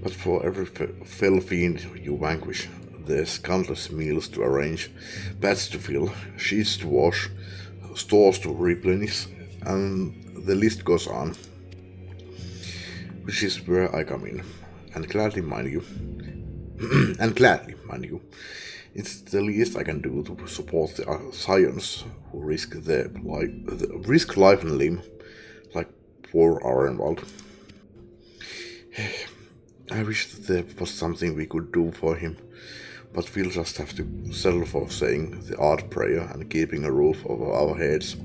But for every fell fiend you vanquish, there's countless meals to arrange, beds to fill, sheets to wash, stores to replenish, and the list goes on. Which is where I come in, and gladly, mind you. It's the least I can do to support the scions who risk life and limb, like poor Arenwald. I wish that there was something we could do for him, but we'll just have to settle for saying the odd prayer and keeping a roof over our heads.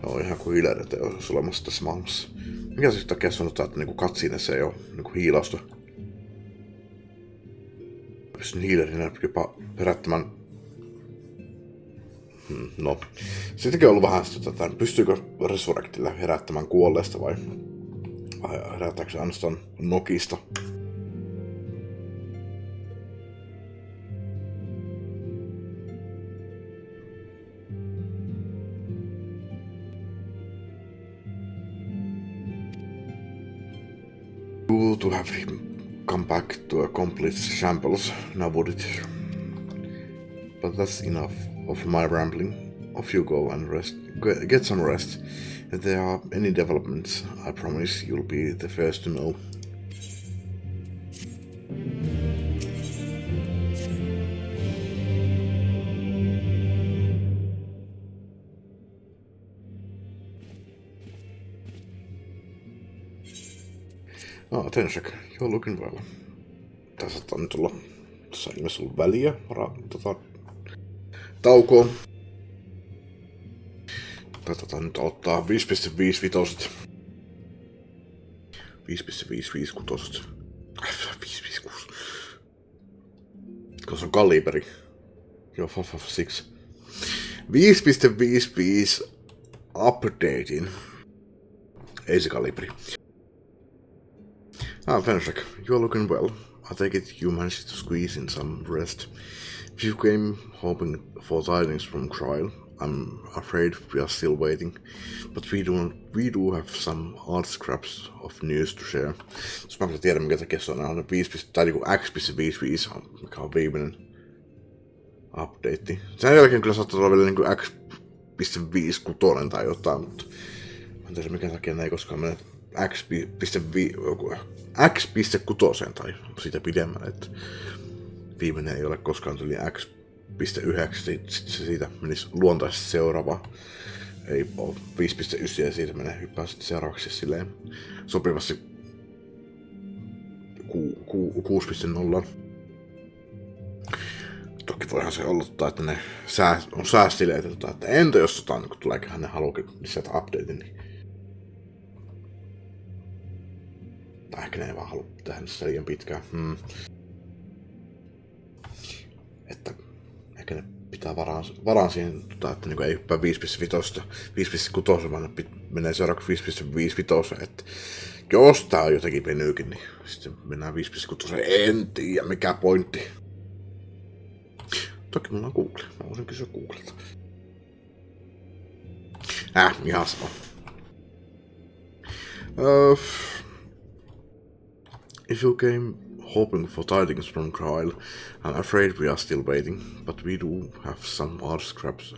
On ihan kuin hiileidet ei olisi olemassa tässä maailmassa. Mikä se takia sanotaan, että niinku katsiinessa ei ole niinku hiilausta? Pystyn hiileirinä jopa herättämään. No, sittenkin on ollut vähän sitä, pystyykö Resurrectilla herättämään kuolleesta vai herättääkö se ainoastaan Nokista? Cool to have him come back to a complete shambles, now would it? But that's enough of my rambling. Off you go and rest. Get some rest. If there are any developments, I promise you'll be the first to know. Tensek, you're looking well. Tässä saattaa nyt olla tuossa ilmeisesti ollut väliä taukoon. Tätä nyt aloittaa 5.5 vitoset. 5.5 kutoset. 5.6. Koska se on kaliberi. Joo, 556. 5.55 updating. Ei se kalibri. Fenrik, you're looking well. I take it you managed to squeeze in some rest. If you came hoping for tidings from trial, I'm afraid we are still waiting. But we do have some odd scraps of news to share. Jos mä tiedän, mikä takia se on 5, tai niinku X.55, mikä on viimeinen update. Sen jälkeen kyllä saattaa olla vielä niinku X.56 tai jotain, mutta mä en tiedä mikä takia ne ei koskaan mene X.6 tai siitä pidemmälle, että viimeinen ei ole koskaan tuli X.9, sitten siitä menisi luontaisesti seuraava, ei ole 5.9 ja siitä menee hyppää sitten seuraavaksi silleen sopivasti 6.0. Toki voihan se olla, että ne on säästileitä, että entä jos jotain, kun tuleeköhän ne haluukin lisätä updatein, niin tai ehkä ne ei vaan halua tehdä sitä liian pitkään. Että ehkä ne pitää varaan siihen, että niinku ei hyppää 5.5, 5.6, vaan menee seuraavaksi 5.55, että jos tää on jotenkin venyykin, niin sitten mennään 5.6, en tiedä mikä pointti. Toki mulla on Google, mä voisin kysyä Googlelta. Ihan sama. If you came hoping for tidings from trial, I'm afraid we are still waiting, but we do have some odd scraps.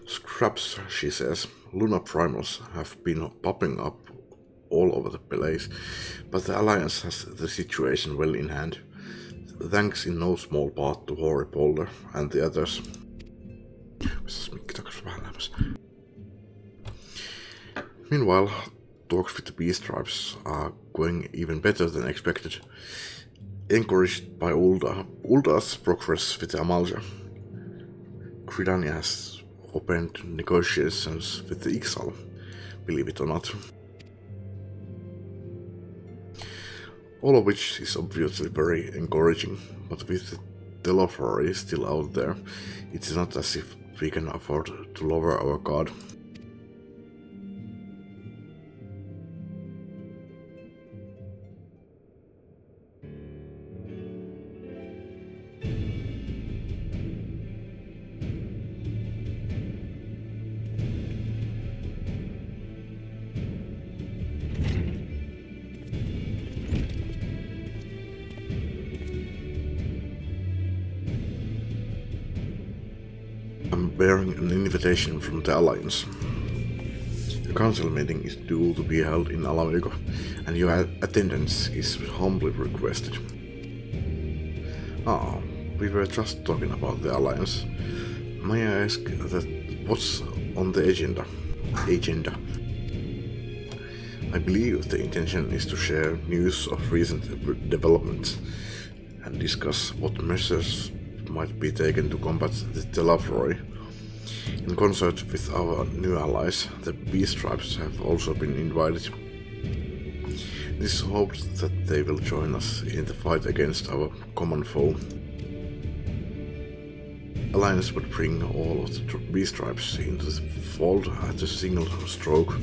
Scraps, she says. Lunar primals have been popping up all over the place, but the Alliance has the situation well in hand, thanks in no small part to Hoary Polder and the others. Meanwhile, talks with the Beast Tribes are going even better than expected, encouraged by Ulda's progress with the Amalja. Gridania has opened negotiations with the XIV, believe it or not. All of which is obviously very encouraging, but with the Teleflori still out there, it is not as if we can afford to lower our guard. I'm bearing an invitation from the Alliance. A council meeting is due to be held in Alamigo, and your attendance is humbly requested. We were just talking about the Alliance. May I ask that what's on the agenda? I believe the intention is to share news of recent developments and discuss what measures might be taken to combat the Teleflori. In concert with our new allies, the Beast Tribes have also been invited. It is hoped that they will join us in the fight against our common foe. Alliance would bring all of the Beast Tribes into the fold at a single stroke.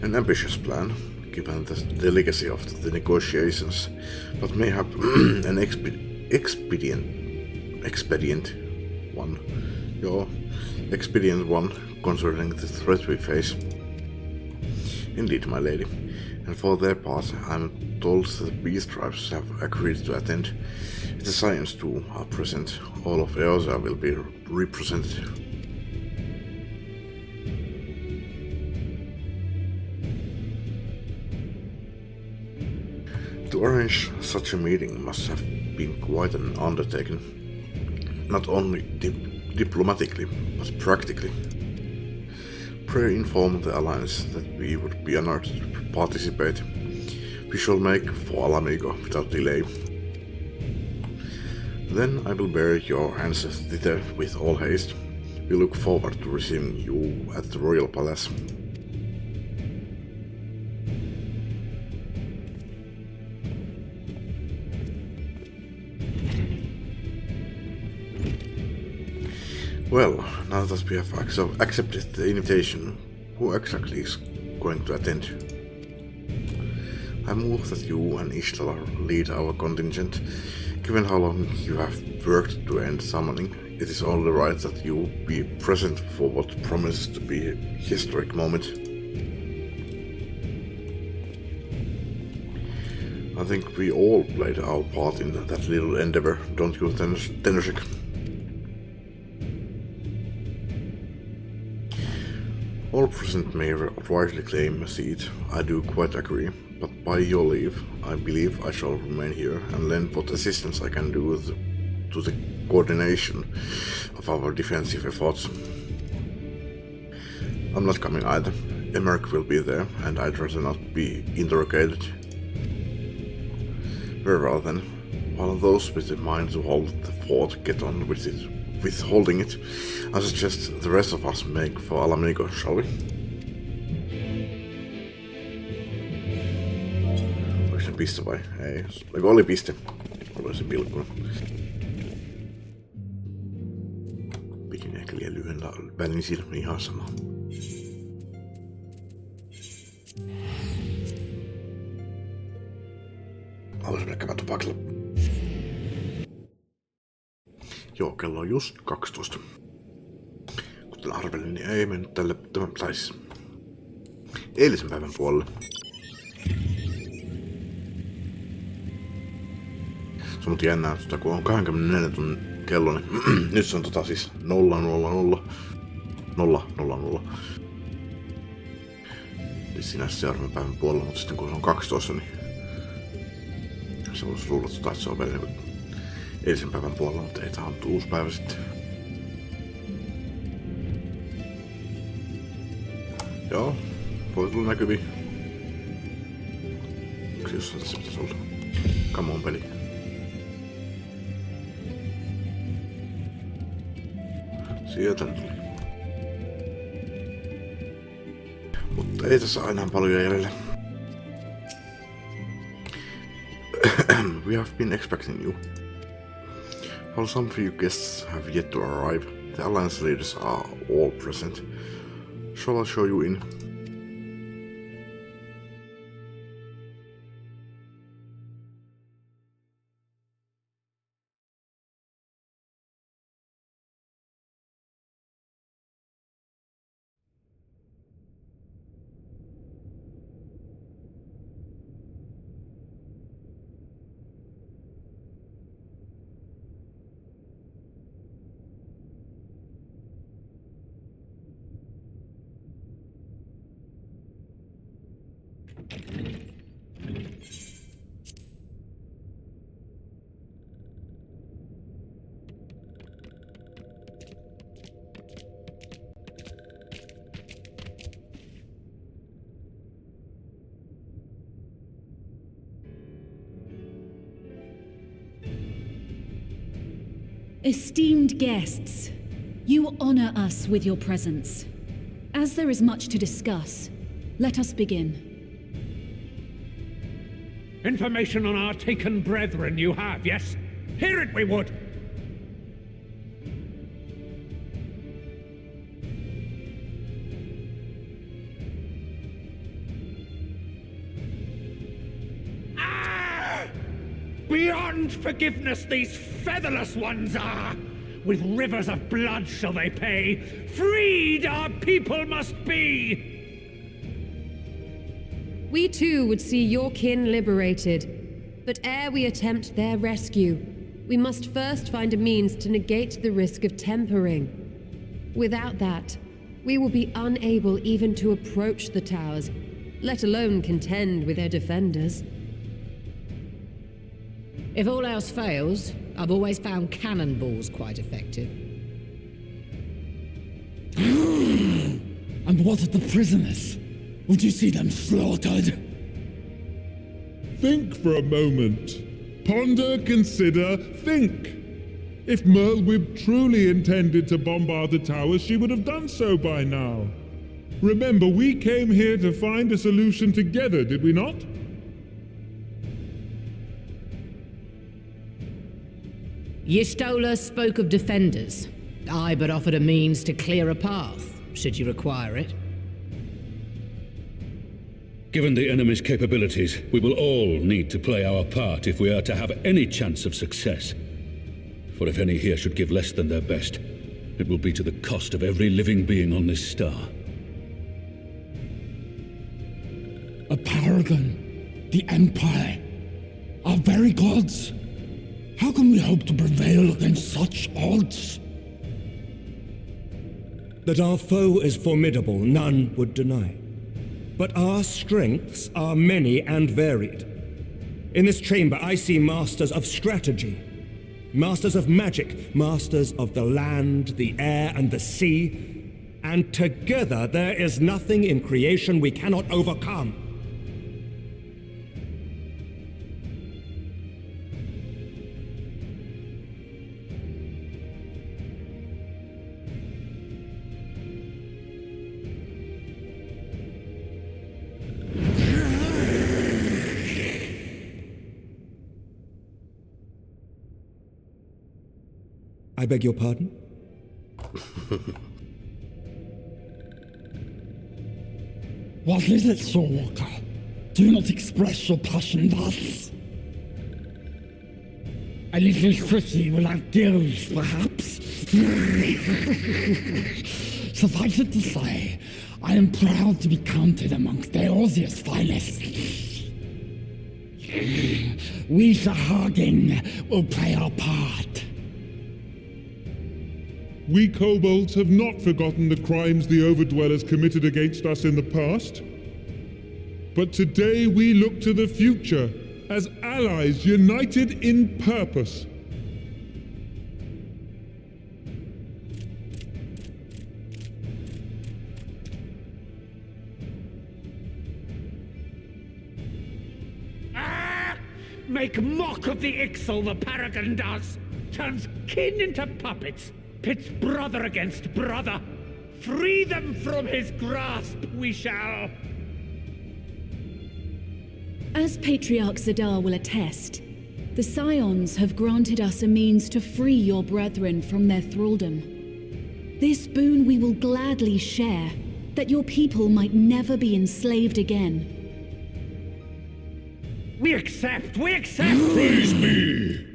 An ambitious plan, given the legacy of the negotiations, but mayhap an expedient one concerning the threat we face. Indeed, my lady, and for their part, I'm told the Beast Tribes have agreed to attend. If the Science too are present, all of Eosa will be represented. To arrange such a meeting must have been quite an undertaking, not only diplomatically, but practically. Pray inform the Alliance that we would be honored to participate. We shall make for Alamigo without delay. Then I will bear your answer thither with all haste. We look forward to receiving you at the Royal Palace. Well, now that we have accepted the invitation, who exactly is going to attend? I move that you and Ishtar lead our contingent. Given how long you have worked to end summoning, it is only right that you be present for what promises to be a historic moment. I think we all played our part in that little endeavor, don't you, Tenushik? All present may rightly claim a seat, I do quite agree, but by your leave, I believe I shall remain here and lend what assistance I can do to the coordination of our defensive efforts. I'm not coming either. Emmerich will be there, and I'd rather not be interrogated. Very well then, while those with the mind to hold the fort get on with it. With holding it, I suggest the rest of us make for Alamigo, shall we? Oliko se piste vai? Ei. Oli piste. Olisin pilkkuna. Pidin ehkä liian lyhyen välin silmiin ihan sama. Haluaisin ehkä tupakilla. Joo, kello on just 12. Kuten arvelin, niin ei mennyt tälle eilisen päivän puolelle. Se on mut jännää, kun on 24 tunnin kello, niin nyt se on siis 000. Eli sinänsä seuraavan päivän puolella, mutta sitten kun se on 12, niin se voisi luulla, että se on vielä niin eilisen päivän puolella, mutta ei tää on uusi päivä sitten. Joo, voi tulla näkyviin. Onks jossain tässä pitäis olla? Come on peli. Sieltä tuli. Mutta ei tässä aina paljon jäljellä. We have been expecting you. While some few guests have yet to arrive, the Alliance leaders are all present. Shall I show you in? Esteemed guests, you honor us with your presence. As there is much to discuss, let us begin. Information on our taken brethren you have, yes? Hear it we would! Beyond forgiveness these featherless ones are! With rivers of blood shall they pay! Freed our people must be! We too would see your kin liberated, but ere we attempt their rescue, we must first find a means to negate the risk of tempering. Without that, we will be unable even to approach the towers, let alone contend with their defenders. If all else fails, I've always found cannonballs quite effective. And what of the prisoners? Would you see them slaughtered? Think for a moment. Ponder, consider, think. If Merlwyb truly intended to bombard the towers, she would have done so by now. Remember, we came here to find a solution together, did we not? Y'shtola spoke of defenders. I but offered a means to clear a path, should you require it. Given the enemy's capabilities, we will all need to play our part if we are to have any chance of success. For if any here should give less than their best, it will be to the cost of every living being on this star. A paragon, the Empire, our very gods. How can we hope to prevail against such odds? That our foe is formidable, none would deny. But our strengths are many and varied. In this chamber, I see masters of strategy, masters of magic, masters of the land, the air, and the sea, and together there is nothing in creation we cannot overcome. I beg your pardon? What is it, Soulwalker? Do not express your passion thus. A little pretty without gills, perhaps? Suffice it to say, I am proud to be counted amongst Eorzea's finest. We Sahagin will play our part. We kobolds have not forgotten the crimes the Overdwellers committed against us in the past. But today we look to the future as allies united in purpose. Make mock of the Ixal, the Paragon does! Turns kin into puppets! Pits brother against brother! Free them from his grasp, we shall! As Patriarch Zadar will attest, the Scions have granted us a means to free your brethren from their thraldom. This boon we will gladly share, that your people might never be enslaved again. We accept! We accept! Praise me!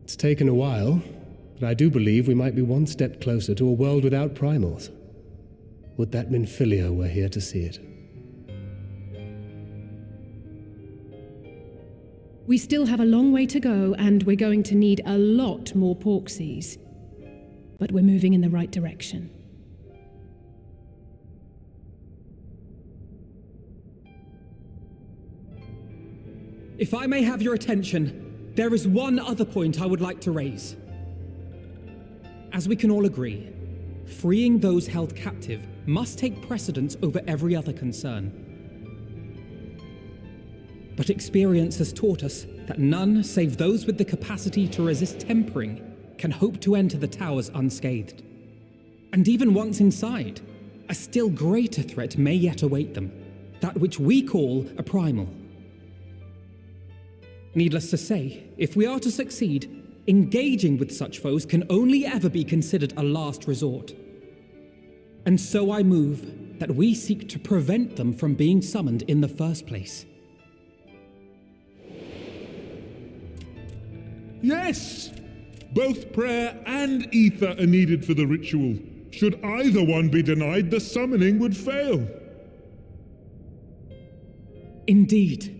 It's taken a while, but I do believe we might be one step closer to a world without primals. Would that Minfilia were here to see it. We still have a long way to go, and we're going to need a lot more Porksies. But we're moving in the right direction. If I may have your attention, there is one other point I would like to raise. As we can all agree, freeing those held captive must take precedence over every other concern. But experience has taught us that none save those with the capacity to resist tempering can hope to enter the towers unscathed. And even once inside, a still greater threat may yet await them, that which we call a primal. Needless to say, if we are to succeed, engaging with such foes can only ever be considered a last resort. And so I move that we seek to prevent them from being summoned in the first place. Yes! Both prayer and ether are needed for the ritual. Should either one be denied, the summoning would fail. Indeed.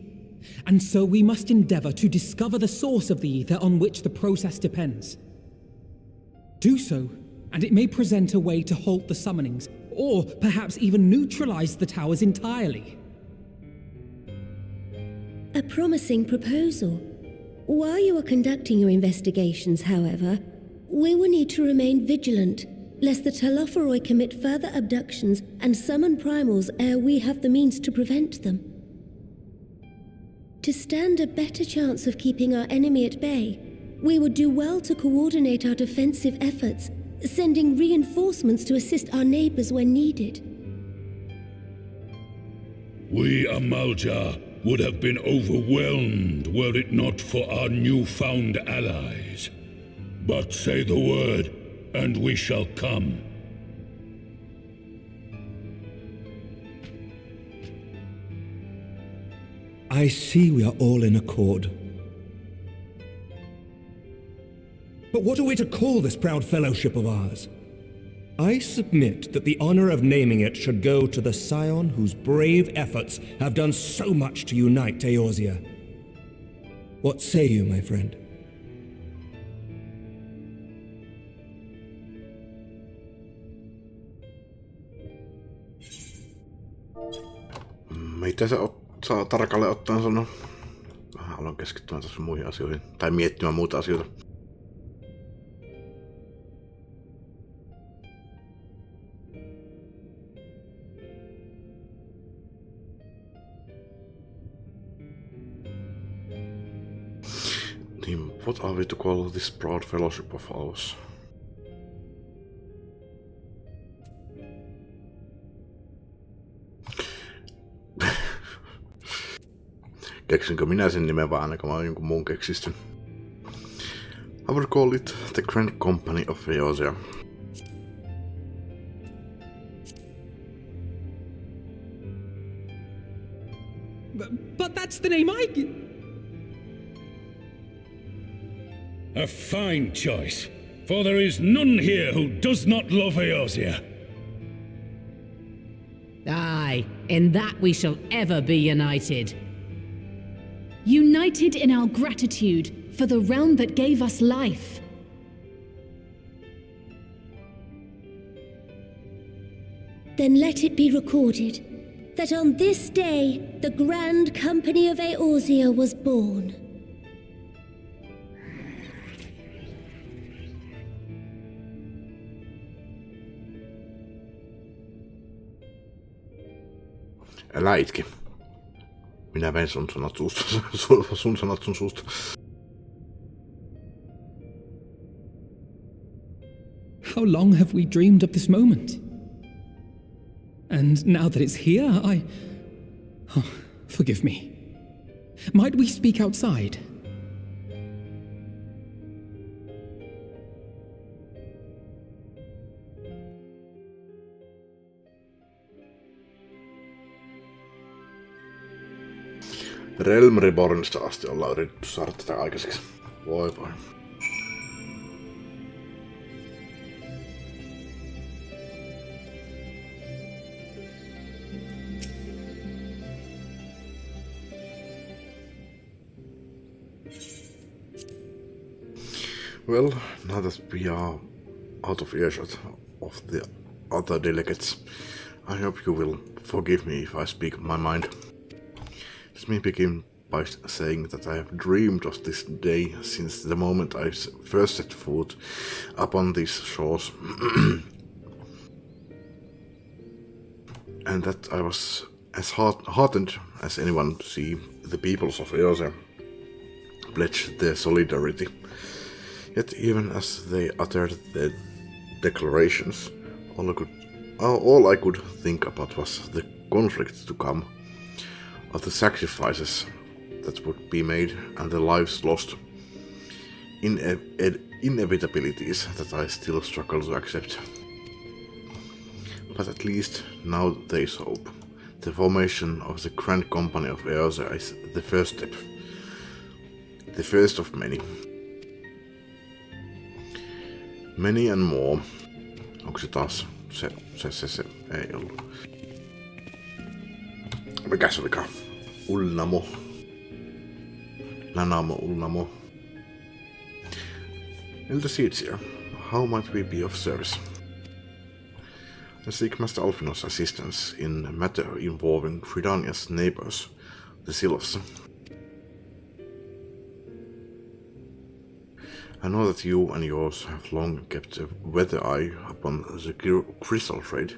And so we must endeavor to discover the source of the ether on which the process depends. Do so, and it may present a way to halt the summonings, or perhaps even neutralize the towers entirely. A promising proposal. While you are conducting your investigations, however, we will need to remain vigilant, lest the Telophoroi commit further abductions and summon primals ere we have the means to prevent them. To stand a better chance of keeping our enemy at bay, We would do well to coordinate our defensive efforts, sending reinforcements to assist our neighbors when needed. We Amalja would have been overwhelmed were it not for our newfound allies. But say the word, and we shall come. I see we are all in accord. But what are we to call this proud fellowship of ours? I submit that the honor of naming it should go to the scion whose brave efforts have done so much to unite Eorzea. What say you, my friend? Mitä se saa tarkalleen ottaen sanoa? Vähän aloin keskittymään tässä muihin asioihin. Tai miettimään muita asioita. Niin, what are we to call this proud fellowship of ours? Keksinkö minä sen nimen vai ainakaan mä jonkun muun keksistyn? I would call it the Grand Company of Eorzea. But that's the name I give. A fine choice, for there is none here who does not love Eorzea. Aye, in that we shall ever be united. United in our gratitude for the realm that gave us life. Then let it be recorded that on this day the Grand Company of Eorzea was born. Älä itki. Minä vein sun sanat suusta. Sun sanat sun suusta. How long have we dreamed of this moment? And now that it's here, Oh, forgive me. Might we speak outside? Realm Rebornista asti ollaan yritetty saada tätä aikaiseksi. Voi voi. Well, now that we are out of earshot of the other delegates, I hope you will forgive me if I speak my mind. Let me begin by saying that I have dreamed of this day since the moment I first set foot upon these shores, and that I was as heartened as anyone to see the peoples of Eorzea pledge their solidarity. Yet even as they uttered their declarations, all I could think about was the conflict to come, of the sacrifices that would be made and the lives lost, inevitabilities that I still struggle to accept. But at least now there is hope. The formation of the Grand Company of Eorzea is the first step. The first of many. Many and more. Onko se taas se ei ollut. Mikä se olikaan? Ulnamo. Lanamo, Ulnamo. Elder Seedsir, how might we be of service? I seek Master Alfino's assistance in a matter involving Fridania's neighbors, the Silos. I know that you and yours have long kept a weather eye upon the crystal trade.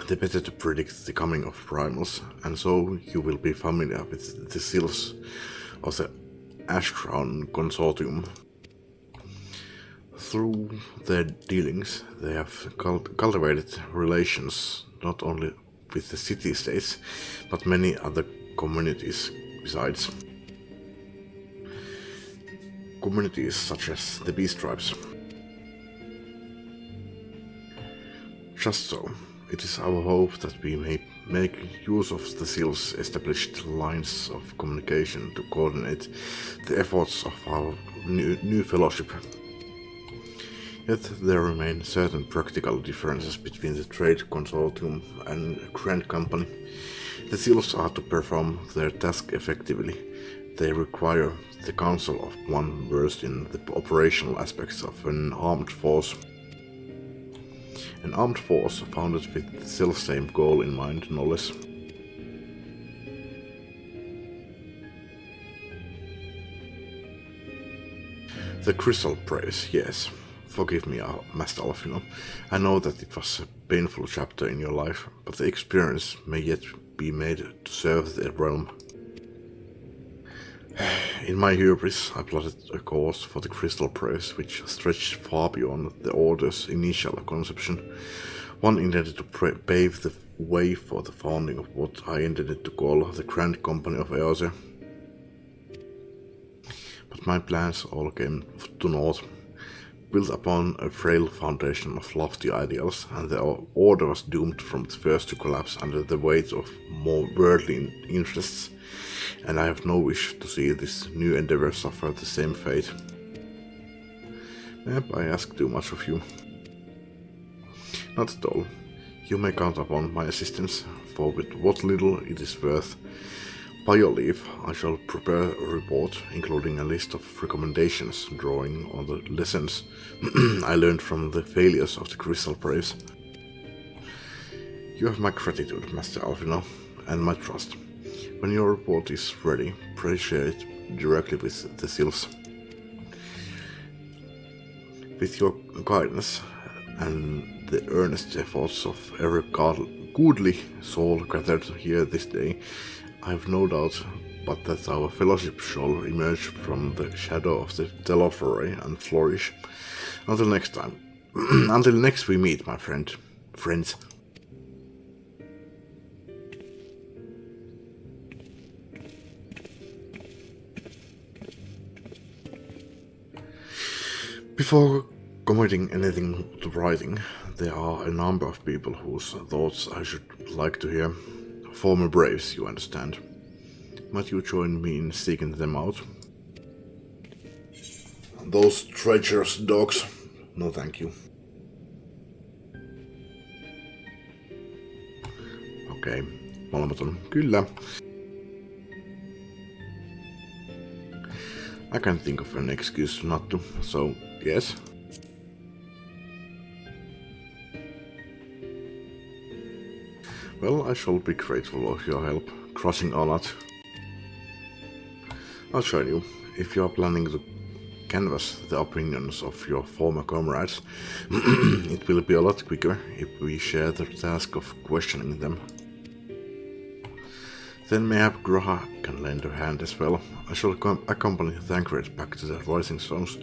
The better to predict the coming of primals, and so you will be familiar with the seals of the Ash Crown Consortium. Through their dealings, they have cultivated relations not only with the city-states, but many other communities besides. Communities such as the Beast Tribes. Just so, it is our hope that we may make use of the Seal's established lines of communication to coordinate the efforts of our new fellowship. Yet there remain certain practical differences between the Trade Consortium and Grand Company. The Seals are to perform their task effectively. They require the counsel of one versed in the operational aspects of an armed force. An armed force founded with the self-same goal in mind, no less. The Crystal Praise, yes. Forgive me, Master Alfino. I know that it was a painful chapter in your life, but the experience may yet be made to serve the realm. In my hubris, I plotted a course for the Crystal Praise which stretched far beyond the Order's initial conception, one intended to pave the way for the founding of what I intended to call the Grand Company of Eose. But my plans all came to naught. Built upon a frail foundation of lofty ideals, and the Order was doomed from the first to collapse under the weight of more worldly interests, and I have no wish to see this new endeavor suffer the same fate. Yep, I ask too much of you. Not at all. You may count upon my assistance, for with what little it is worth. By your leave, I shall prepare a report, including a list of recommendations drawing on the lessons I learned from the failures of the Crystal Praise. You have my gratitude, Master Alfino, and my trust. When your report is ready, pray share it directly with the Seals. With your guidance and the earnest efforts of every goodly soul gathered here this day, I have no doubt but that our fellowship shall emerge from the shadow of the Telophore and flourish. Until next time. Until next we meet, my friends. Before committing anything to writing, there are a number of people whose thoughts I should like to hear. Former braves, you understand. Might you join me in seeking them out? Those treacherous dogs. No thank you. Okei, molemmat on kyllä. I can't think of an excuse not to, so yes. Well, I shall be grateful of your help, crossing or not. I'll join you. If you are planning to canvass the opinions of your former comrades, it will be a lot quicker if we share the task of questioning them. Then mayhap Graha can lend a hand as well. I shall accompany Thancred back to the Rising Stones.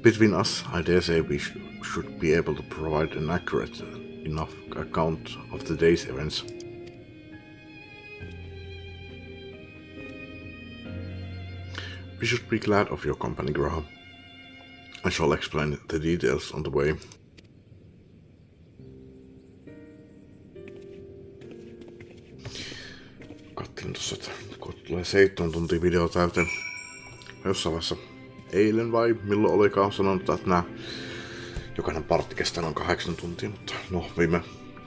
Between us, I dare say we should be able to provide an accurate enough account of the day's events. We should be glad of your company, Graha. I shall explain the details on the way. Kattelin tossa, että kun tulee 7 tuntia video täyteen. Jossain vaiheessa eilen vai milloin olikaan sanonut, että jokainen partti kestää noin 8 tuntia, mutta no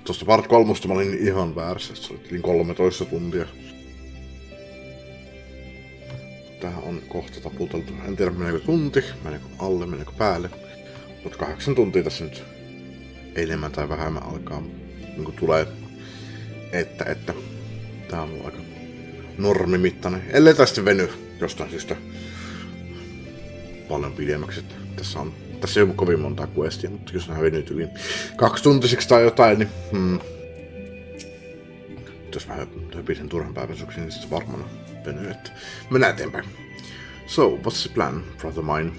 tuosta part 3 mä olin ihan väärässä, se oli 13 tuntia. Tähän on kohta taputeltu. En tiedä meneekö tunti, meneekö alle, meneekö päälle. Mutta 8 tuntia tässä nyt enemmän tai vähemmän alkaa niin tulee, että tää on ollut aika normimittainen. Ellei tästä veny jostain syystä paljon pidemmäksi. Tässä ei ole kovin montaa questia, mutta jos nämä venyt yli 2 tuntisiksi tai jotain, niin jos mä höpisen turhan päiväsyksin, niin sitten varmaan venyy, että mennään eteenpäin. So, what's the plan, brother mine?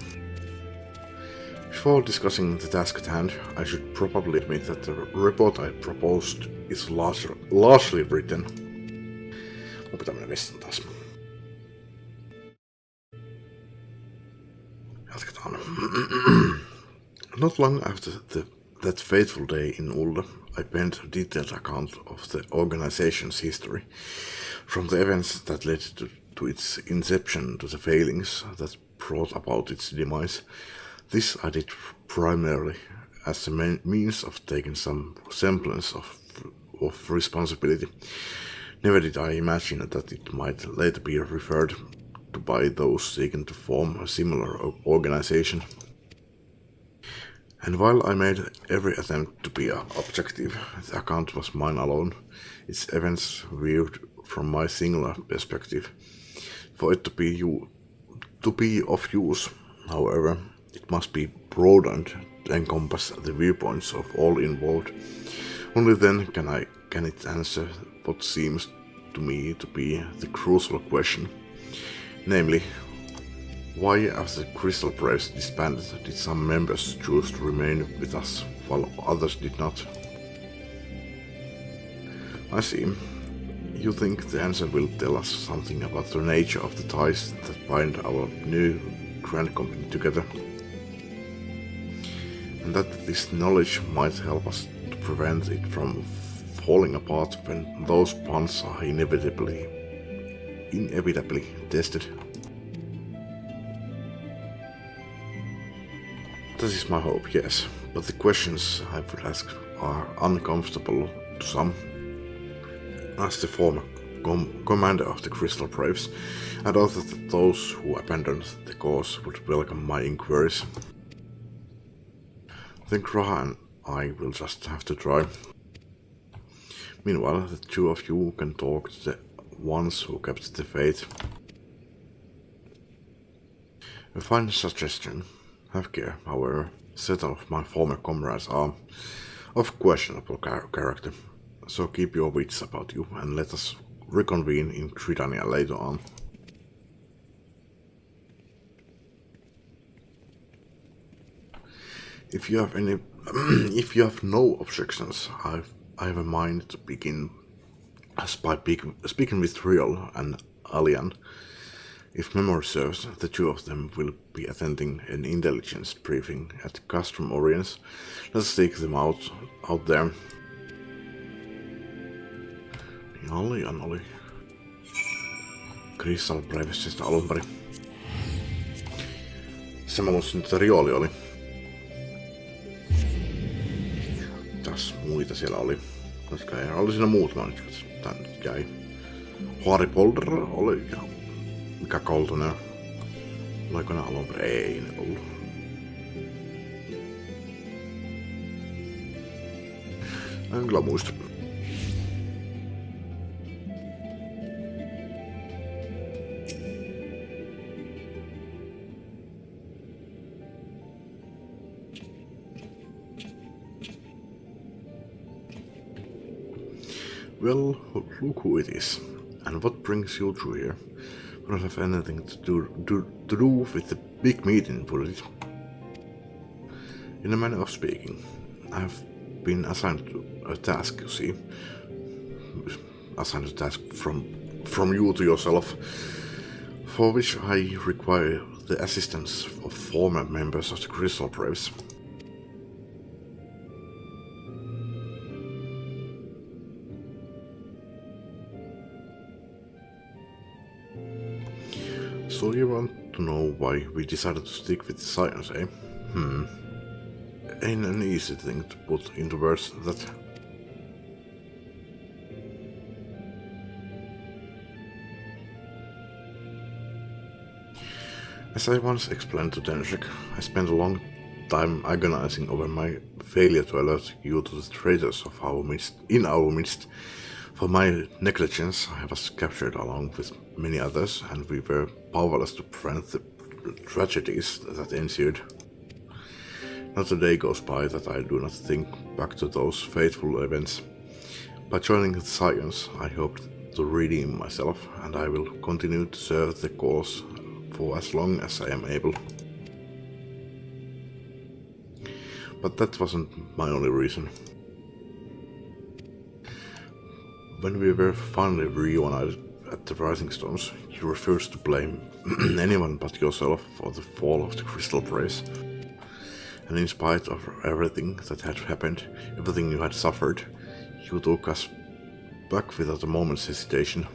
Before discussing the task at hand, I should probably admit that the report I proposed is largely written. Mun pitää mennä vessaan taas. Jatketaan. Not long after that fateful day in Ulda, I penned a detailed account of the organization's history, from the events that led to its inception to the failings that brought about its demise. This I did primarily as a means of taking some semblance of responsibility. Never did I imagine that it might later be referred to by those seeking to form a similar organization. And while I made every attempt to be objective, the account was mine alone, its events viewed from my singular perspective. For it to be of use, however, it must be broadened to encompass the viewpoints of all involved. Only then can it answer what seems to me to be the crucial question, namely, why, after the Crystal Braves disbanded, did some members choose to remain with us while others did not? I see. You think the answer will tell us something about the nature of the ties that bind our new grand company together, and that this knowledge might help us to prevent it from falling apart when those bonds are inevitably tested. That is my hope, yes, but the questions I would ask are uncomfortable to some. As the former commander of the Crystal Braves, I doubt that those who abandoned the cause would welcome my inquiries. Then Graha and I will just have to try. Meanwhile, the two of you can talk to the ones who kept the faith. A fine suggestion. Have care, however, certain of my former comrades are of questionable character, so keep your wits about you and let us reconvene in Tridania later on. If you have no objections, I have a mind to begin by speaking with Riol and Alian. If memory serves, the two of them will be attending an intelligence briefing at Castrum Oriens. Let's take them out there. Oli. Crystal Bravesista alunperin. Se mä muistin, että Rioli oli. Mitäs muita siellä oli? Koska ei oli siinä muutama nyt, tän nyt jäi. Harry Polder oli. Mikä Koltonen? Oliko ne alunperin? Ei ne ollut. En kyllä muista. Well, look who it is, and what brings you through here. Will it have anything to do with the big meeting, will it? In a manner of speaking, I have been assigned a task, you see. Assigned a task from you to yourself, for which I require the assistance of former members of the Crystal Braves. So you want to know why we decided to stick with science, eh? Ain't an easy thing to put into words, that. As I once explained to Denshik, I spent a long time agonizing over my failure to alert you to the traitors in our midst. For my negligence, I was captured along with many others, and we were powerless to prevent the tragedies that ensued. Not a day goes by that I do not think back to those fateful events. By joining the Science, I hoped to redeem myself, and I will continue to serve the cause for as long as I am able. But that wasn't my only reason. When we were finally reunited at the Rising Stones, you refused to blame anyone but yourself for the fall of the Crystal Brace. And in spite of everything that had happened, everything you had suffered, you took us back without a moment's hesitation.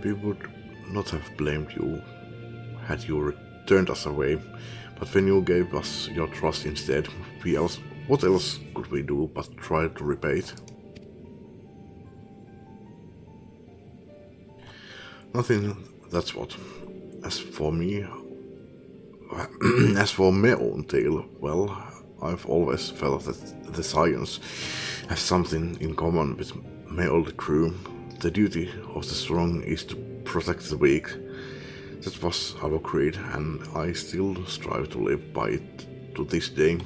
We would not have blamed you had you turned us away, but when you gave us your trust instead, what else could we do but try to repay it? Nothing, that's what. As for me, as for my own tale, well, I've always felt that the Scions have something in common with my old crew. The duty of the strong is to protect the weak. That was our creed, and I still strive to live by it to this day.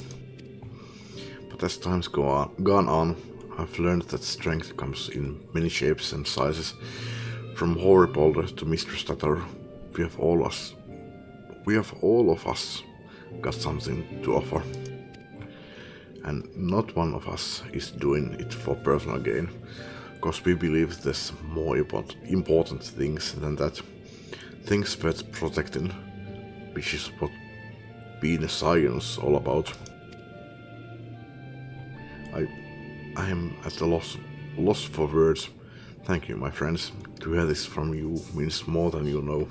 But as time's gone on, I've learned that strength comes in many shapes and sizes. From Hoary Boulder to Mr. Stutter, we have all of us got something to offer. And not one of us is doing it for personal gain, because we believe there's more important things than that. Things worth protecting, which is what being a Science all about. I am at a loss for words. Thank you, my friends. To hear this from you means more than you know.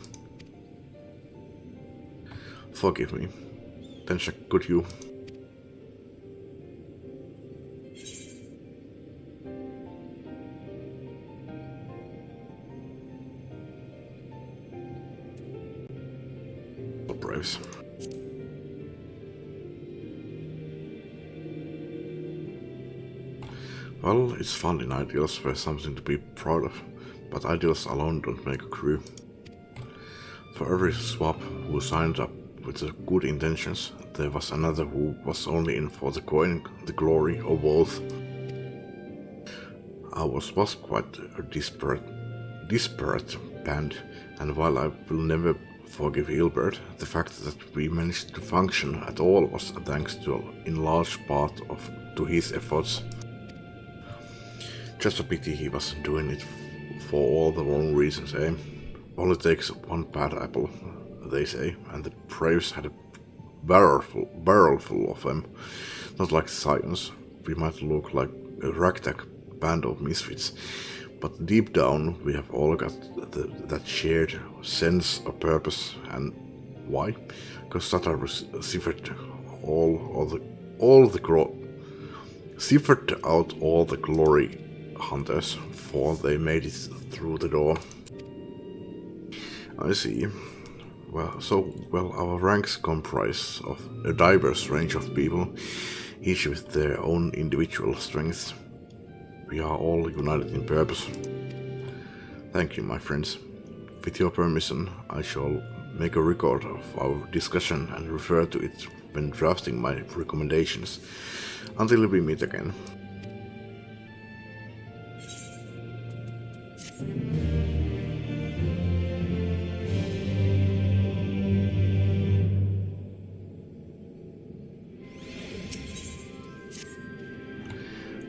Forgive me. Then could you? The Braves. Well, it's fun in ideals where something to be proud of, but ideals alone don't make a crew. For every swap who signed up with the good intentions, there was another who was only in for the coin, the glory, or both. Ours was quite a disparate band, and while I will never forgive Hilbert, the fact that we managed to function at all was thanks to, in large part, to his efforts. Just a pity he was doing it for all the wrong reasons, eh? Only takes one bad apple, they say, and the Braves had a barrel full of them. Not like Science, we might look like a ragtag band of misfits, but deep down we have all got that shared sense of purpose. And why? Because Sutter ciphered out all the glory hunters before they made it through the door. I see. Well, our ranks comprise of a diverse range of people, each with their own individual strengths. We are all united in purpose. Thank you, my friends. With your permission, I shall make a record of our discussion and refer to it when drafting my recommendations. Until we meet again.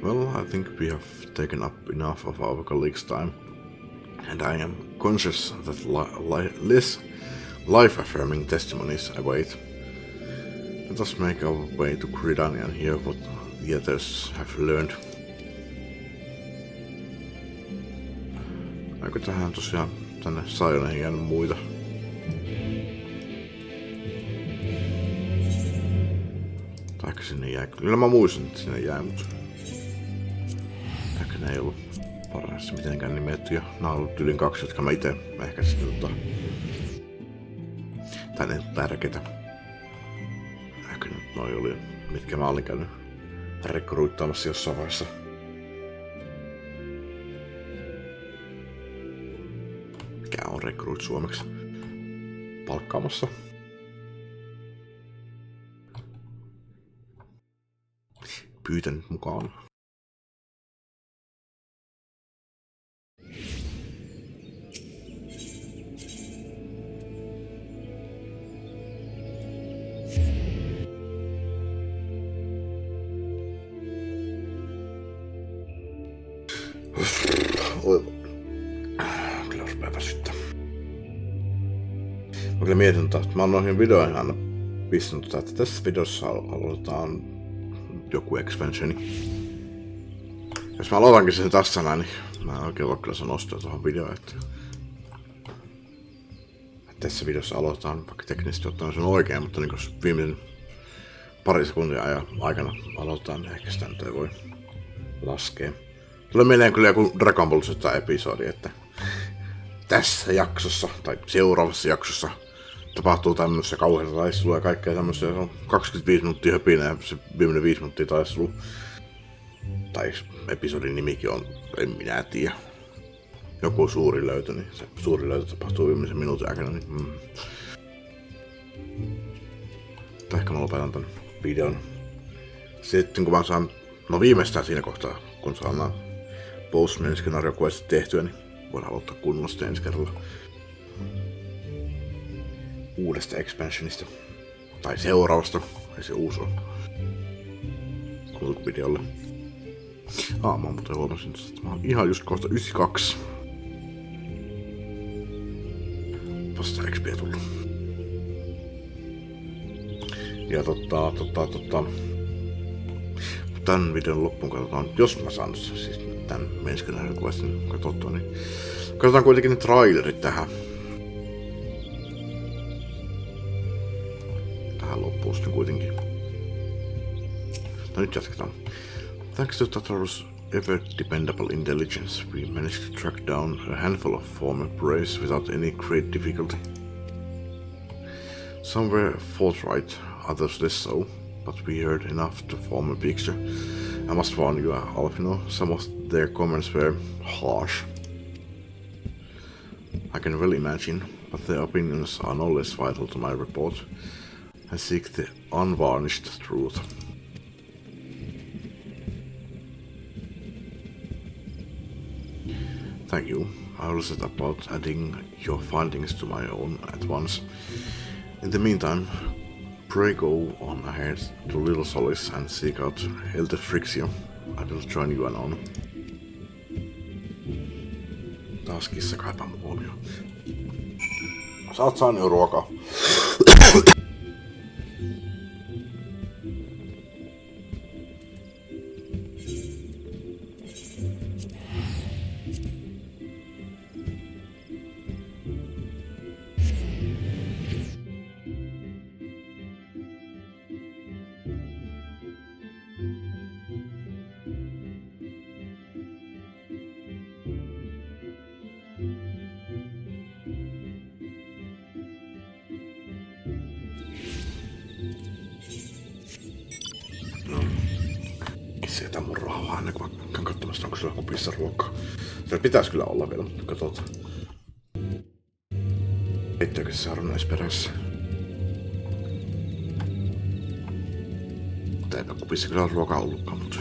Well, I think we have taken up enough of our colleagues' time, and I am conscious that less life-affirming testimonies await. Let us make our way to Gridani and hear what the others have learned. Aiko tähän tosiaan tänne Sioneihin jäänyt muita? Taikka sinne jäi? Kyllä mä muistan, että sinne jäi, mutta ehkä ne ei ollut parhaassa mitenkään nimetty, ja nää on ollut yli 2, jotka mä ite ehkä sitten tai ne tärkeitä. Ehkä nyt noi oli, mitkä mä olin käynyt rekryttämässä jossain vaiheessa. Mikä on rekryt suomeksi? Palkkaamassa. Pyytänyt mukaan. Kyllä rupeaa väsyttää. Mä kyllä mietin, että mä oon noihin videoihin aina pistänyt, että tässä videossa aloitetaan joku expansioni. Jos mä aloitankin sen tässä näin, niin mä en oikein voi kyllä sanoa sitä tuohon videoon, että tässä videossa aloitetaan, vaikka teknisesti ottaen se on oikein, mutta niin jos viimeisen pari sekuntia ajan aikana aloitetaan, niin ehkä sitä nyt ei voi laskea. Tulee mieleen kyllä joku Dragon Ball Z-episodi, että tässä jaksossa tai seuraavassa jaksossa tapahtuu tämmöisiä kauheita taistelua ja kaikkea tämmöisiä. Se on 25 minuuttia höpinä ja se viimeinen 5 minuuttia taistelu. Tai episodin nimikin on, en minä tiedä. Joku suuri löytö, niin se suuri löytö tapahtuu viimeisen minuutin aikana. Niin, ehkä mä lopetan tän videon. Sitten kun mä saan, no viimeistään siinä kohtaa, kun saan nämä postmain skenaario-questit tehtyä, niin voidaan aloittaa kunnosta ensi kerralla uudesta expansionista. Tai seuraavasta, ei se uusi on. Videolle. Mä muuten huomasin, että mä oon ihan just kohta 92. Vasta XP tullut. Ja tän videon loppuun katsotaan, jos mä saan siis tän menskenäisen questin katsottua, niin katsotaan kuitenkin ne trailerit tähän loppuun sitten kuitenkin. No nyt jatketaan. Thanks to Tataru's ever-dependable intelligence, we managed to track down a handful of former braves without any great difficulty. Some were forthright, others less so, but we heard enough to form a picture. I must warn you, Alfino, some of their comments were harsh. I can well imagine, but their opinions are no less vital to my report. I seek the unvarnished truth. Thank you. I will set about adding your findings to my own at once. In the meantime, pray go on ahead to Little Solis and seek out Elder Frixio. I will join you anon. Taas kissa kaipaa mun huomioon. Sä oot saanut jo ruokaa. Sieltä mun rahaa ennen kuin mä käyn katsomassa, onko siellä kupissa ruokaa. Siellä pitäisi kyllä olla vielä, mutta katsotaan. Heittääkö se saarnais perässä? Mutta eipä kupissa kyllä ole ruokaa ollutkaan, mutta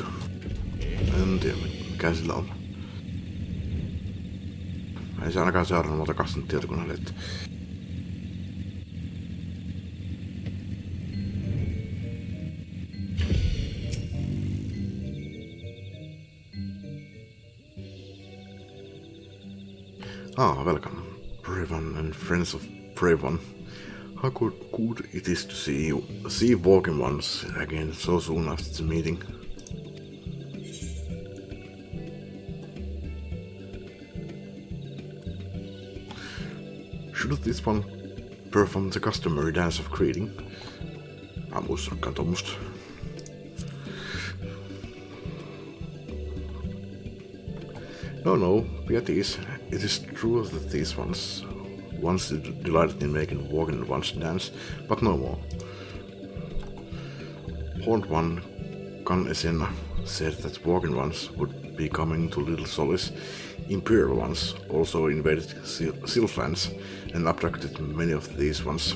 en tiedä mikä sillä on. Ei se ainakaan seurannut muuta kastanut tietokoneelle, että welcome, Brevon and friends of Brevon. How good it is to see walking ones again so soon after the meeting. Should this one perform the customary dance of greeting? Mä en muistanutkaan tommoista. No, be at ease. It is true that these ones once delighted in making walking ones dance, but no more. Horned one, Kan Esena, said that walking ones would be coming to Little Solis. Imperial ones also invaded Sylphlands and abducted many of these ones.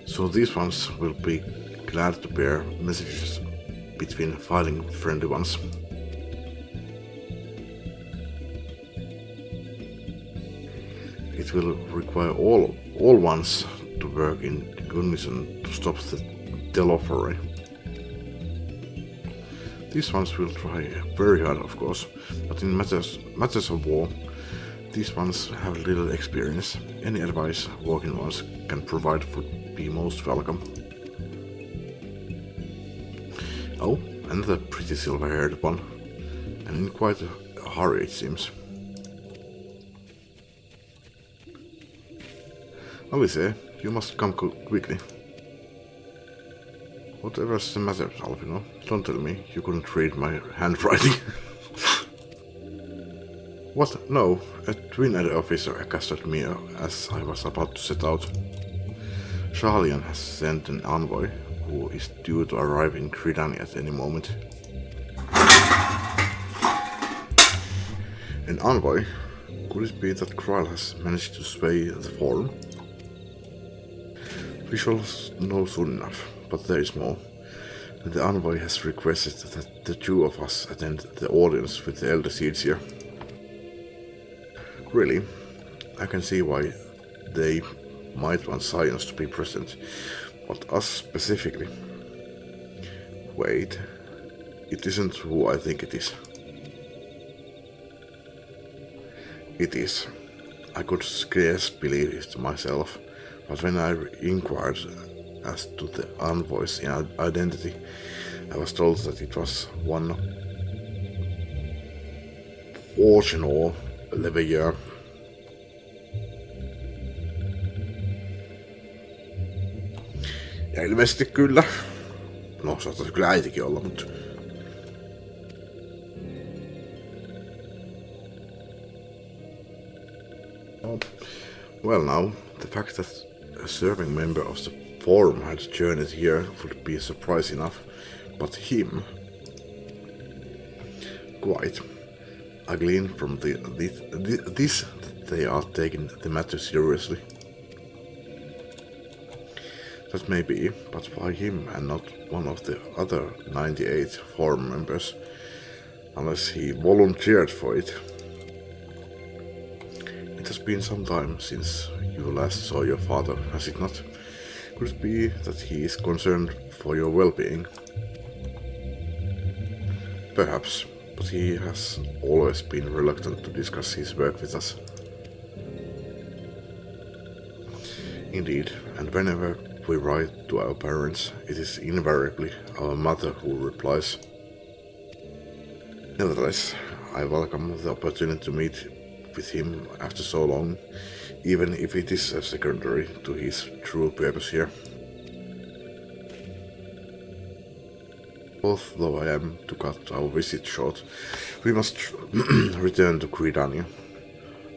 So these ones will be glad to bear messages between fighting friendly ones. It will require all ones to work in unison to stop the Telophore. These ones will try very hard, of course, but in matters of war, these ones have little experience. Any advice walking ones can provide would be most welcome. Oh, another pretty silver-haired one, and in quite a hurry it seems. Alice, you must come quickly. Whatever's the matter, Alvino? Don't tell me you couldn't read my handwriting. What? No, a twin-headed officer accosted me as I was about to set out. Shalian has sent an envoy who is due to arrive in Cridani at any moment. An envoy? Could it be that Kral has managed to sway the forum? We shall know soon enough, but there is more. The envoy has requested that the two of us attend the audience with the elder seeds here. Really, I can see why they might want science to be present, but us specifically. Wait, it isn't who I think it is. It is. I could scarce believe it myself, but when I inquired as to the envoy's identity, I was told that it was one Fortunor Leveilleur. Ja ilmeisesti kyllä. No, saattaisi kyllä äitikin olla, mutta... Well now, the fact that a serving member of the forum had journeyed here would be a surprise enough, but him... Quite. I glean from this that they are taking the matter seriously. That may be, but why him and not one of the other 98 forum members, unless he volunteered for it? It has been some time since you last saw your father, has it not? Could it be that he is concerned for your well-being? Perhaps, but he has always been reluctant to discuss his work with us. Indeed, and whenever we write to our parents, it is invariably our mother who replies. Nevertheless, I welcome the opportunity to meet with him after so long, even if it is secondary to his true purpose here. Although I am to cut our visit short, we must return to Cridania.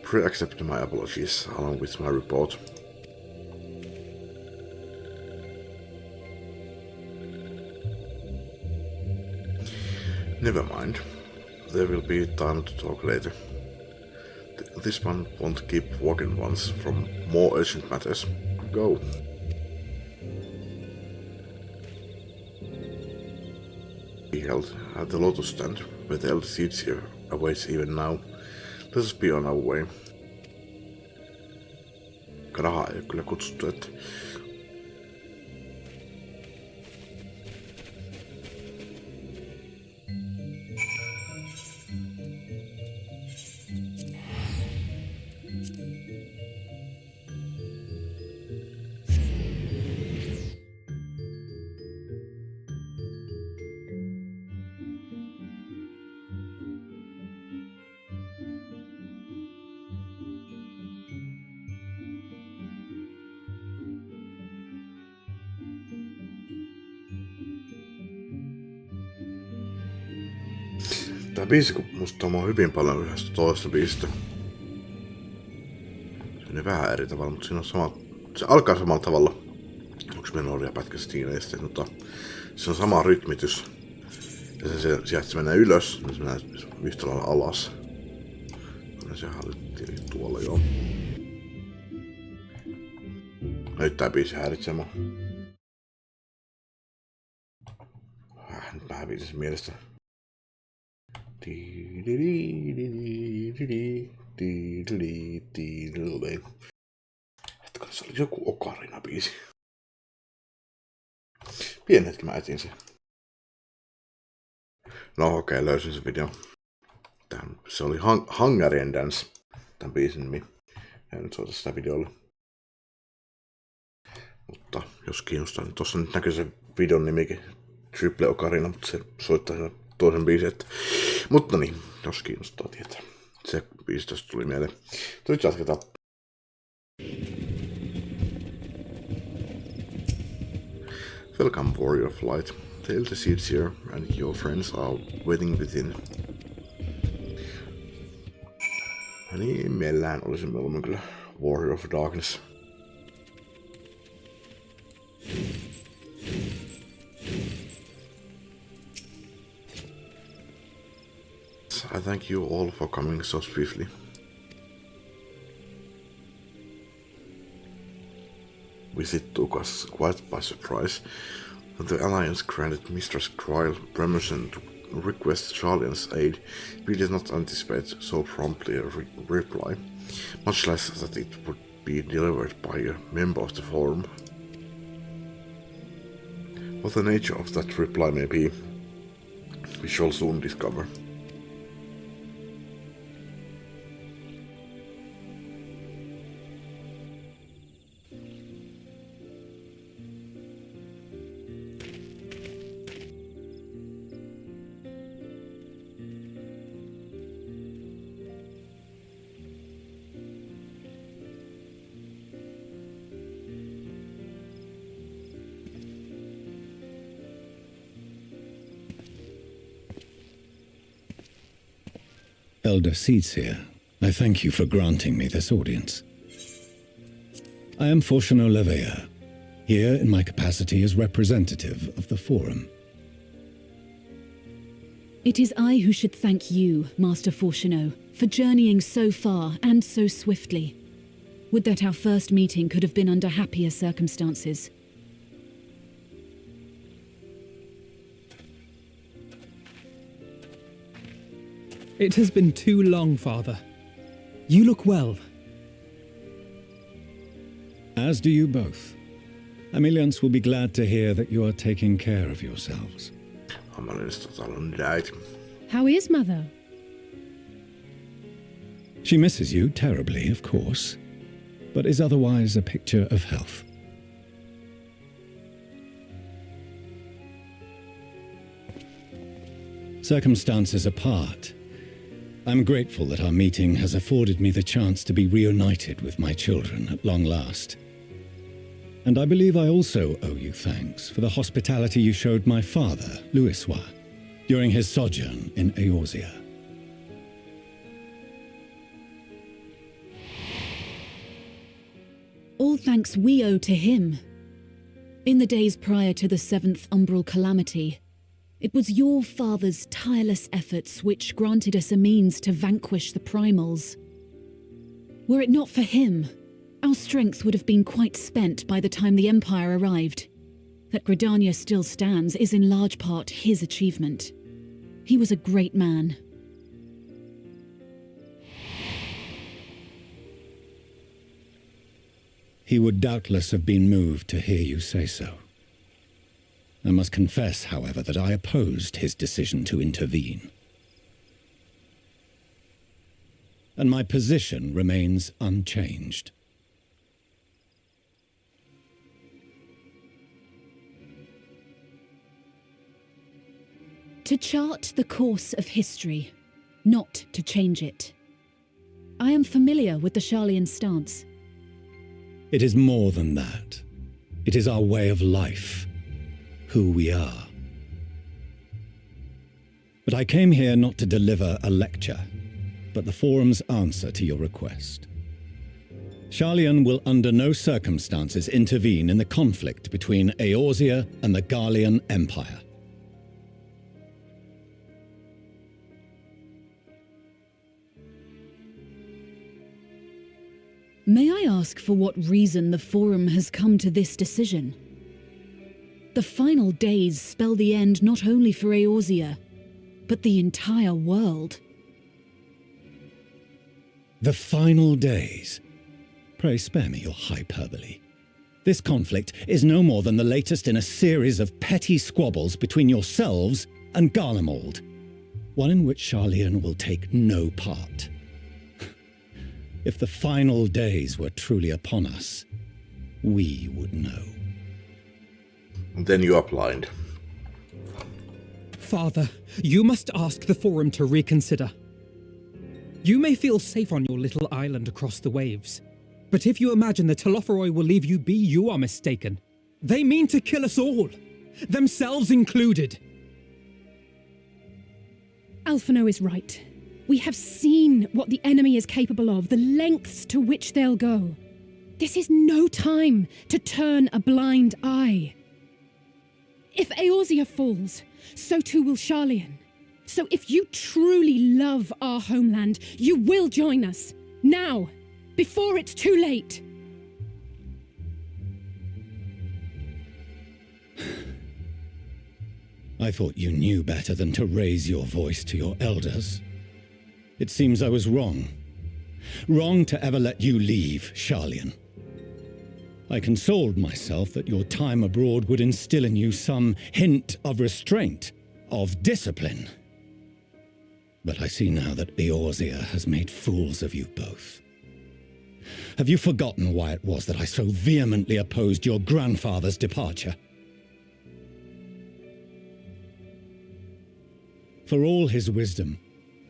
Pray accept my apologies along with my report. Never mind. There will be time to talk later. This one won't keep walking ones from more urgent matters. Go. He held at the lotus stand, where the elder seeds here awaits even now. Let us be on our way. Rahaa ei kyllä kutsuttu, että... Tää biisi musta on hyvin paljon yhdestä toista biisistä. Se on vähän eri tavalla, mutta siinä on sama... Se alkaa samalla tavalla. Onks meillä pätkä siinä ja sitten, se on sama rytmitys. Ja sieltä se menee ylös, niin se menee yhtä lailla alas. Se hallittiin tuolla joo. Nyt tää biisi häiritsee mua. Nyt mä hävitin sen mielestä. Hetkinen, se oli joku ocarina biisi. Pieni hetki mä etsin sen. No okei, löysin sen video. Se oli Hungarian Dance. tämän biisin nimi. En nyt soita sitä videolla. Mutta jos kiinnostaa, niin tuossa nyt näkyy se videon nimikin. Triple Ocarina, mutta se soittaa sen toisen biisin. Mutta niin, jos kiinnostaa tietää. Se biisi tästä tuli mieleen. Nyt jatketaan. Welcome, warrior of light. The elder seeds here and your friends are waiting within. Ja niin, mielellään olisin mieluummin kyllä Warrior of Darkness. I thank you all for coming so swiftly. Visit took us quite by surprise. The Alliance granted Mistress Kryl permission to request Sharlian's aid. We did not anticipate so promptly a reply, much less that it would be delivered by a member of the Forum. What the nature of that reply may be, we shall soon discover. Elder Seedsir, I thank you for granting me this audience. I am Fortuno Levea, here in my capacity as representative of the Forum. It is I who should thank you, Master Fortuno, for journeying so far and so swiftly. Would that our first meeting could have been under happier circumstances. It has been too long, Father. You look well. As do you both. Ameliance will be glad to hear that you are taking care of yourselves. How is Mother? She misses you terribly, of course, but is otherwise a picture of health. Circumstances apart, I'm grateful that our meeting has afforded me the chance to be reunited with my children at long last. And I believe I also owe you thanks for the hospitality you showed my father, Louisois, during his sojourn in Eorzea. All thanks we owe to him. In the days prior to the 7th Umbral Calamity, it was your father's tireless efforts which granted us a means to vanquish the primals. Were it not for him, our strength would have been quite spent by the time the Empire arrived. That Gridania still stands is in large part his achievement. He was a great man. He would doubtless have been moved to hear you say so. I must confess, however, that I opposed his decision to intervene. And my position remains unchanged. To chart the course of history, not to change it. I am familiar with the Sharlian stance. It is more than that. It is our way of life. Who we are. But I came here not to deliver a lecture, but the Forum's answer to your request. Sharlian will under no circumstances intervene in the conflict between Eorzea and the Garlean Empire. May I ask for what reason the Forum has come to this decision? The final days spell the end not only for Eorzea, but the entire world. The final days? Pray spare me your hyperbole. This conflict is no more than the latest in a series of petty squabbles between yourselves and Garlemald, one in which Sharlian will take no part. If the final days were truly upon us, we would know. And then you are blind. Father, you must ask the Forum to reconsider. You may feel safe on your little island across the waves, but if you imagine the Telophoroi will leave you be, you are mistaken. They mean to kill us all, themselves included. Alphino is right. We have seen what the enemy is capable of, the lengths to which they'll go. This is no time to turn a blind eye. If Eorzea falls, so too will Sharlayan. So if you truly love our homeland, you will join us. Now, before it's too late. I thought you knew better than to raise your voice to your elders. It seems I was wrong. Wrong to ever let you leave, Sharlayan. I consoled myself that your time abroad would instill in you some hint of restraint, of discipline. But I see now that Eorzea has made fools of you both. Have you forgotten why it was that I so vehemently opposed your grandfather's departure? For all his wisdom,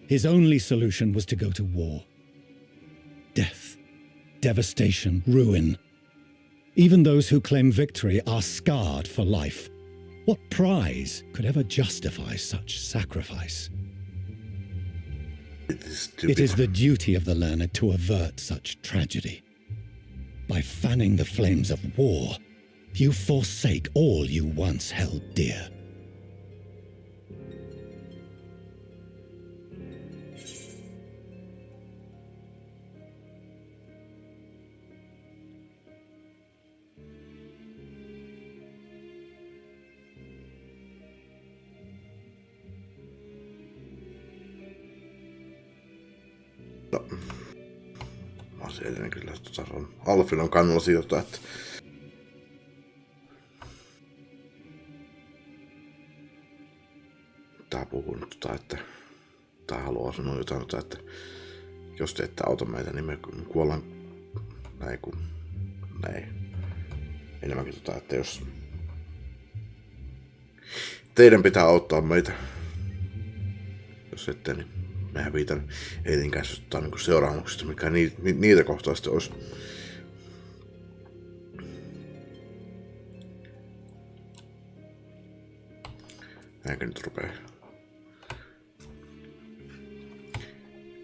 his only solution was to go to war. Death, devastation, ruin. Even those who claim victory are scarred for life. What prize could ever justify such sacrifice? It is the duty of the learned to avert such tragedy. By fanning the flames of war, you forsake all you once held dear. Aseellinen kyllä on Alfinon kannalla siitä, että tää puhuu nyt että tää haluaa sanoa jotain, että jos te ette auta meitä, niin me kuollaan näin kuin näin. Enemmänkin että jos teidän pitää auttaa meitä, jos ette, niin me hävitän. Ei niinkään niin seuraamuksista, mikä niitä kohtaisesti olisi. Näinkö nyt rupee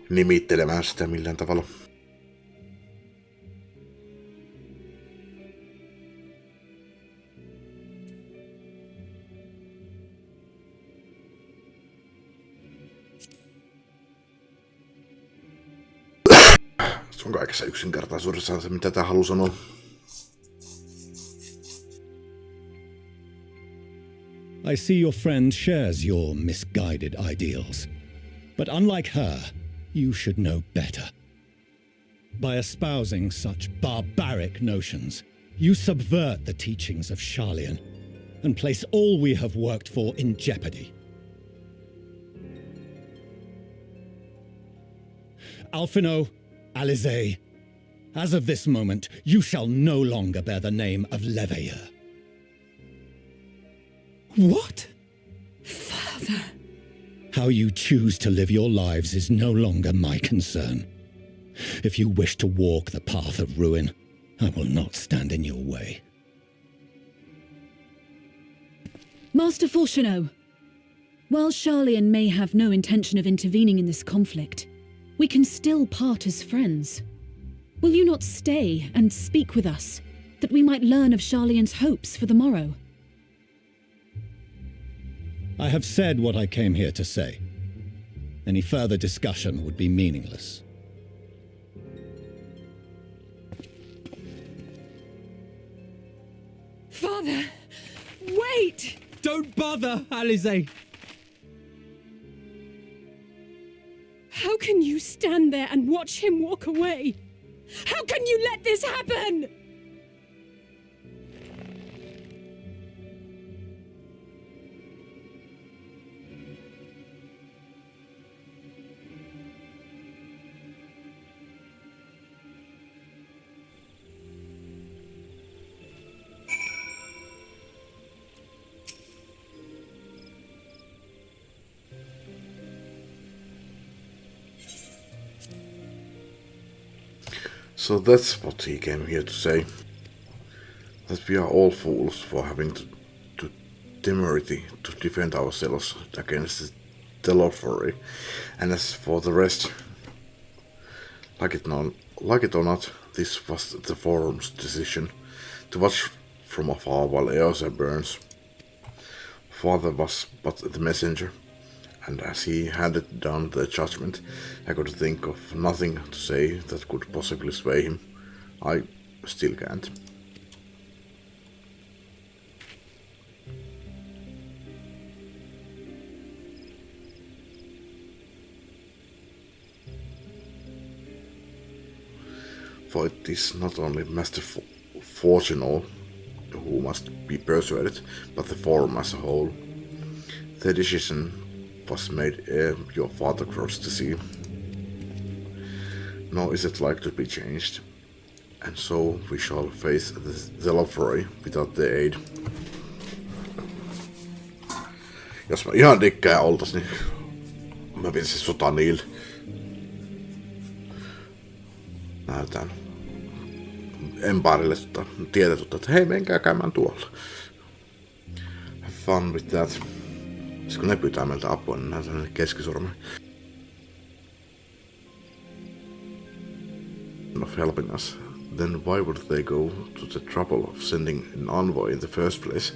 nimittelemään sitä millään tavalla. Se on kaikessa yksinkertaisuudessaan se, mitä tää haluaa sanoa. I see your friend shares your misguided ideals. But unlike her, you should know better. By espousing such barbaric notions, you subvert the teachings of Sharlayan and place all we have worked for in jeopardy. Alphino, Alizé, as of this moment, you shall no longer bear the name of Leveilleur. What? Father! How you choose to live your lives is no longer my concern. If you wish to walk the path of ruin, I will not stand in your way. Master Fourcheneau, while Sharlayan may have no intention of intervening in this conflict, we can still part as friends. Will you not stay and speak with us, that we might learn of Sharlayan's hopes for the morrow? I have said what I came here to say. Any further discussion would be meaningless. Father! Wait! Don't bother, Alizé! How can you stand there and watch him walk away? How can you let this happen? So that's what he came here to say. That we are all fools for having to temerity to defend ourselves against the Lottery. And as for the rest, like it or not, this was the forum's decision to watch from afar while Eosa burns. Father was but the messenger, and as he handed down the judgment, I could think of nothing to say that could possibly sway him. I still can't. For it is not only Master Fortunal who must be persuaded, but the forum as a whole. The decision was made ere your father crossed the sea. Nor is it like to be changed, and so we shall face the Lottery without their aid. Jos mä ihan dikkää oltais, niin mä vietin sota niille. Näytään Empirelle tietetulta, että hei, menkää käymään tuolla. Have fun with that. Kun ne pyytää meiltä apua, niin näytään keskisormen. Of helping us, then why would they go to the trouble of sending an envoy in the first place?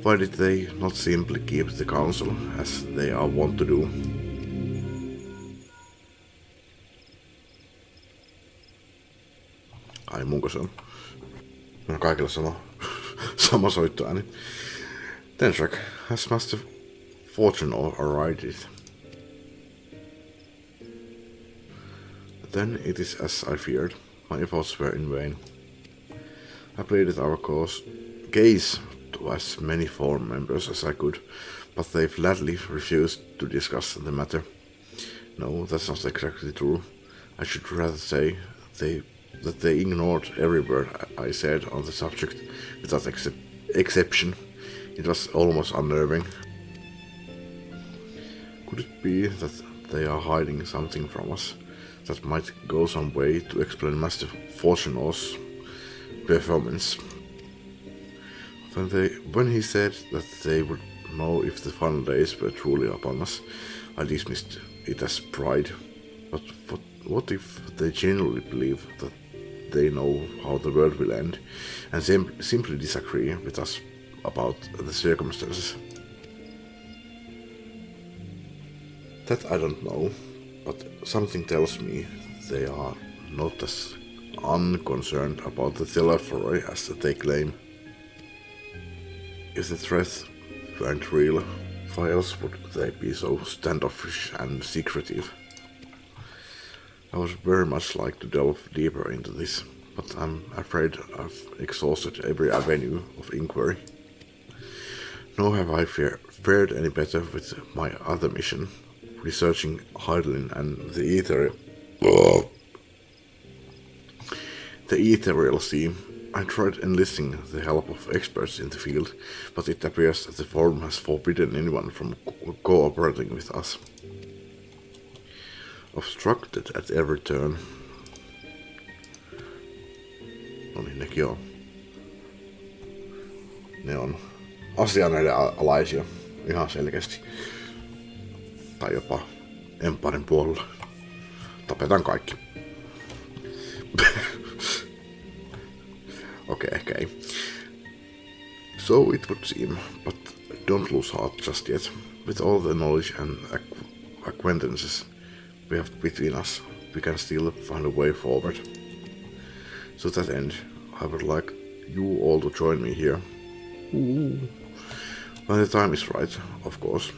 Why did they not simply keep the council, as they are wont to do? Ai munko se on? No kaikilla sama soittoääni. Then Shrek, has Master Fortunal arrived? Then it is as I feared. My efforts were in vain. I pleaded our case to as many forum members as I could, but they flatly refused to discuss the matter. No, that's not exactly true. I should rather say that they ignored every word I said on the subject without exception. It was almost unnerving. Could it be that they are hiding something from us that might go some way to explain Master Fortunal's performance? When he said that they would know if the final days were truly upon us, I dismissed it as pride. But what if they genuinely believe that they know how the world will end, and simply disagree with us about the circumstances? That I don't know, but something tells me they are not as unconcerned about the Lottery as they claim. If the threat weren't real, why else would they be so standoffish and secretive? I would very much like to delve deeper into this, but I'm afraid I've exhausted every avenue of inquiry. Nor have I fared any better with my other mission, researching Hydaelyn and the Ethereal Sea. I tried enlisting the help of experts in the field, but it appears that the forum has forbidden anyone from cooperating with us. Obstructed at every turn. No niin, nekin on. Ne on asianaiden alaisia, ihan selkeästi. Tai jopa Empiren puolella. Tapetaan kaikki. Okei, ehkä ei. So it would seem, but don't lose heart just yet. With all the knowledge and acquaintances we have between us, we can still find a way forward. To that end, I would like you all to join me here. Ooh. When the time is right, of course.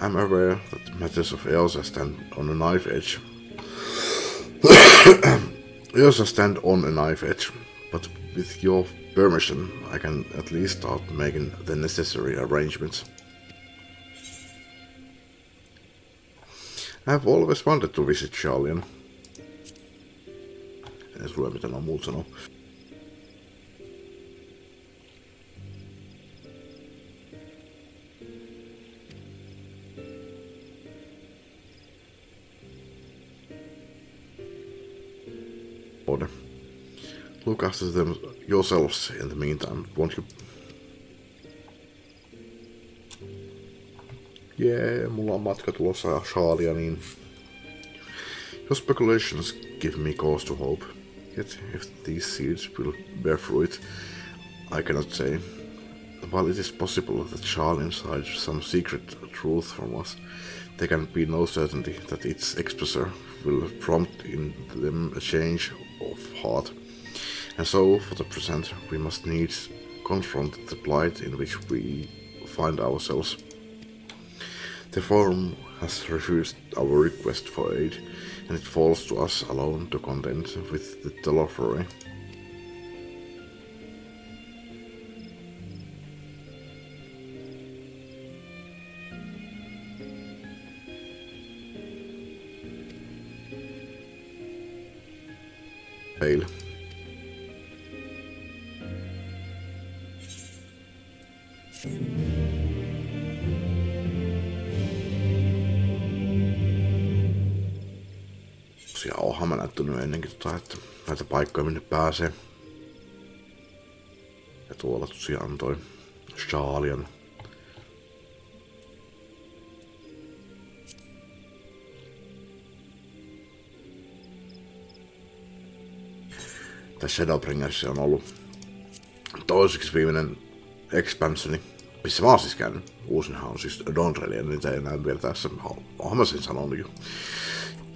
I'm aware that matters of Elsa stand on a knife edge. Elsa stand on a knife edge, but with your permission, I can at least start making the necessary arrangements. I've always wanted to visit Sharlayan. Ei sulle mitään on muut sanoa. order. Look after them yourselves in the meantime, won't you? Mulla on matka tulossa ja shaalia, niin... Your speculations give me cause to hope. Yet, if these seeds will bear fruit, I cannot say. While it is possible that Charlie inside some secret truth from us, there can be no certainty that its expressor will prompt in them a change of heart. And so, for the present, we must needs confront the plight in which we find ourselves. The Forum has refused our request for aid, and it falls to us alone to contend with the Telophori. Fail. Tosiaan onhan mä näyttänyt ennenkin että näitä paikkoja minne pääsee. Ja tuolla tosiaan toi Shalian. Tässä Shadowbringerissa on ollut toiseksi viimeinen expansioni, missä mä oon siis käynyt. Uusinhan on siis Dawntrail, niin se ei enää vielä tässä. Oonhan mä sen sanonut jo.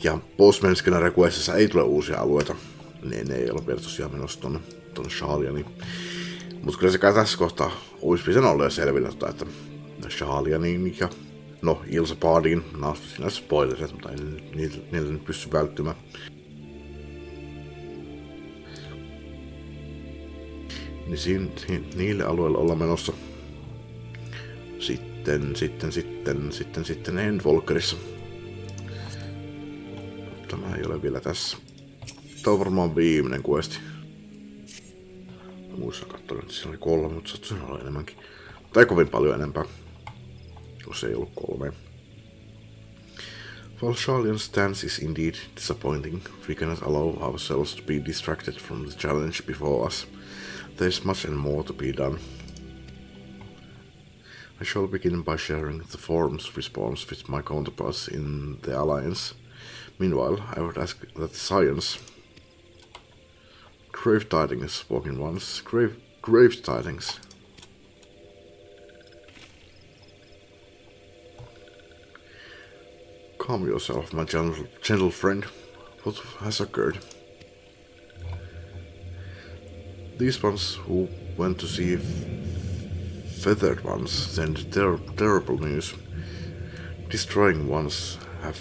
Ja Postman Scenario Questissa ei tule uusia alueita. Ne ei ole vielä tosiaan menossa tonne Shalianiin. Mut kyllä se kai tässä kohtaa olisi pitänyt olla jo selvillä, että Shalianiin ja no Ilsa Bardin, no siinä spoilerit, mutta ei niillä nyt pysty välttymään. Niin niille alueille ollaan menossa. Sitten Endwalkerissa. Tämä ei ole vielä tässä. Tämä on varmaan viimeinen questi. Mä muistan katsoa, että siinä oli 3, mutta sattuu olla enemmänkin. Tai ei kovin paljon enempää. Jos ei ollut 3. While Shalian's stance is indeed disappointing, we cannot allow ourselves to be distracted from the challenge before us. There is much and more to be done. I shall begin by sharing the Forum's response with my counterparts in the Alliance. Meanwhile, I would ask that science... Grave tidings, walking once. Grave tidings. Calm yourself, my gentle friend. What has occurred? These ones who went to see feathered ones send terrible news. Destroying ones have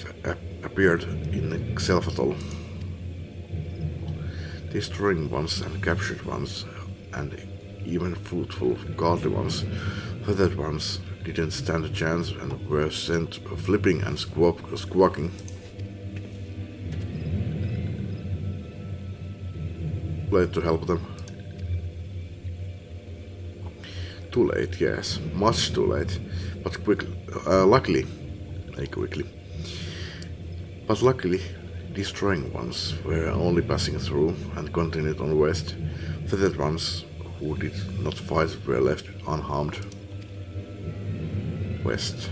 appeared in Xelphatol. Destroying ones and captured ones, and even fruitful godly ones, feathered ones didn't stand a chance and were sent flipping and squawking. Late to help them. Too late, yes, much too late, but luckily, destroying ones were only passing through and continued on west. Feathered ones who did not fight were left unharmed. West,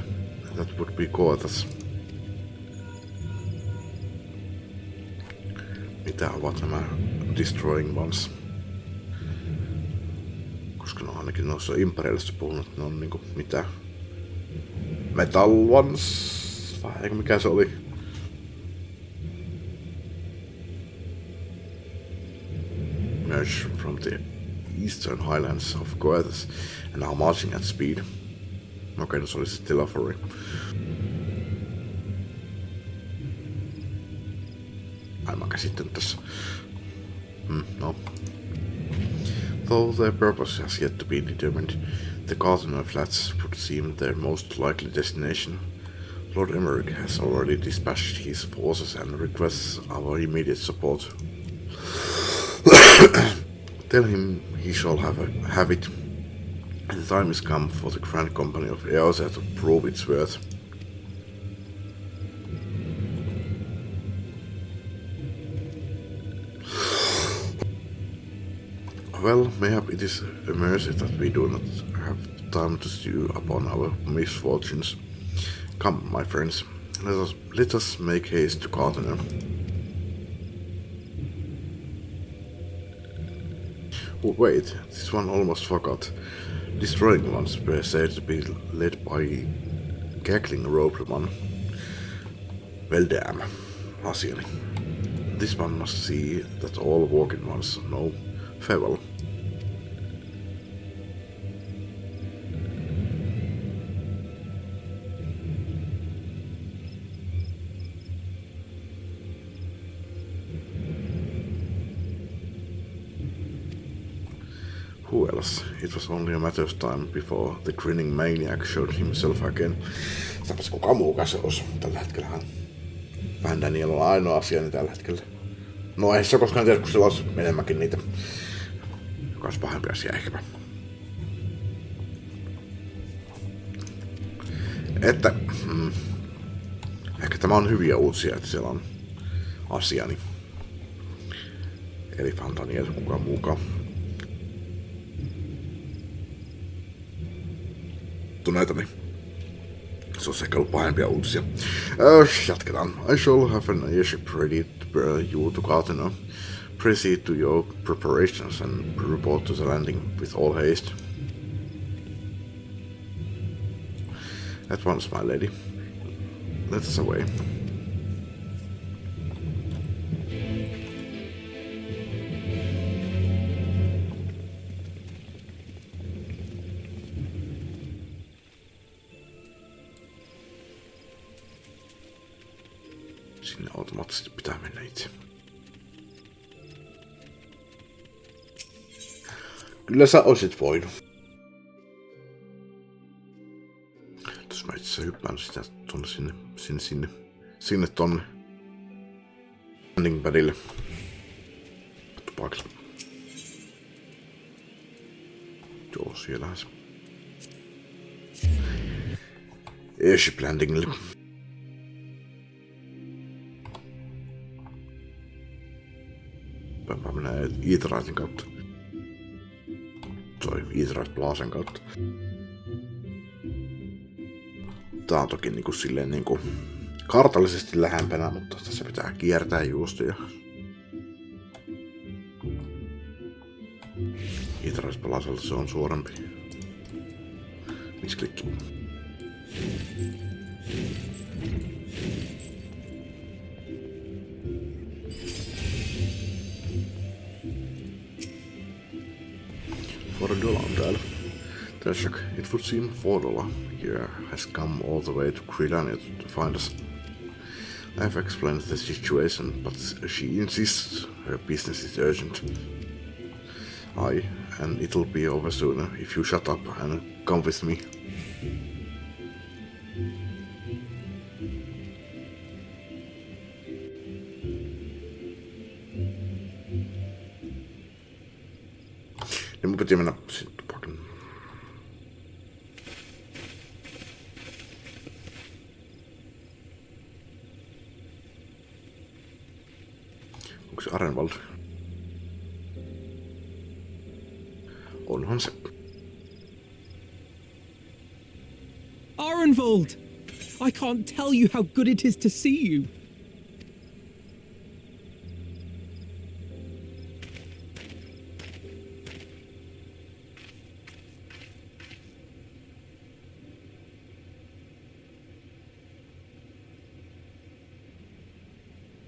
that would be Koatas. Mitä ovat nämä destroying ones? Koska ne on ainakin noissa Imperialista puhunut, että ne on niinku mitä? Metal ones? Vai eikö mikä se oli? Emerged from the eastern highlands of Coetus and now marching at speed. Okei, no se oli se Telophori. Ai mä käsittänyt tässä. No. Though their purpose has yet to be determined, the Gardener Flats would seem their most likely destination. Lord Emmerich has already dispatched his forces and requests our immediate support. Tell him he shall have it. The time has come for the Grand Company of Eosa to prove its worth. Well, mayhap it is a mercy that we do not have time to stew upon our misfortunes. Come, my friends, let us make haste to Cartener. Oh, wait, this one almost forgot. Destroying ones were said to be led by cackling robberman. Well damn, asiani. This one must see that all walking ones know farewell. Who else? It was only a matter of time before the grinning maniac showed himself again. Säpäs kuka muukaan se olisi tällä hetkellähän. Vähän Daniel on ainoa asiani tällä hetkellä. No ei se koskaan tiedä, kun sillä olisi enemmänkin niitä. Joka olisi pahempi asia ehkäpä. Että... ehkä tämä on hyviä uutisia, että siellä on asiani. Eli Van Daniel, kuka muukaan. Niin se on ehkä ollut pahempia uutisia. Jatketaan. I shall have an airship ready to bear you to Cartener. Proceed to your preparations and report to the landing with all haste. At once, my lady. Let us away. Sinne automaattisesti pitää mennä itse. Kyllä sä oisit voinut. Jos mä itse hyppään sitä tonne sinne tonne. Landing padille. Tupaksella. Joo, siellähän se. Airship landingille. Mä mennään Eatrightin kautta. Eatright Plazan kautta. Tää on toki niinku silleen niinku kartallisesti lähempänä, mutta tässä pitää kiertää juustoja. Eatright Plazalta se on suorempi. Misklikki. $4 on täällä. Tashak, it would seem $4 here has come all the way to Krilania to find us. I have explained the situation, but she insists her business is urgent. Aye, and it'll be over sooner if you shut up and come with me. Niin mun piti mennä sinne tupakin. Onko se Arenwald? Onhan se. Arenwald! I can't tell you how good it is to see you.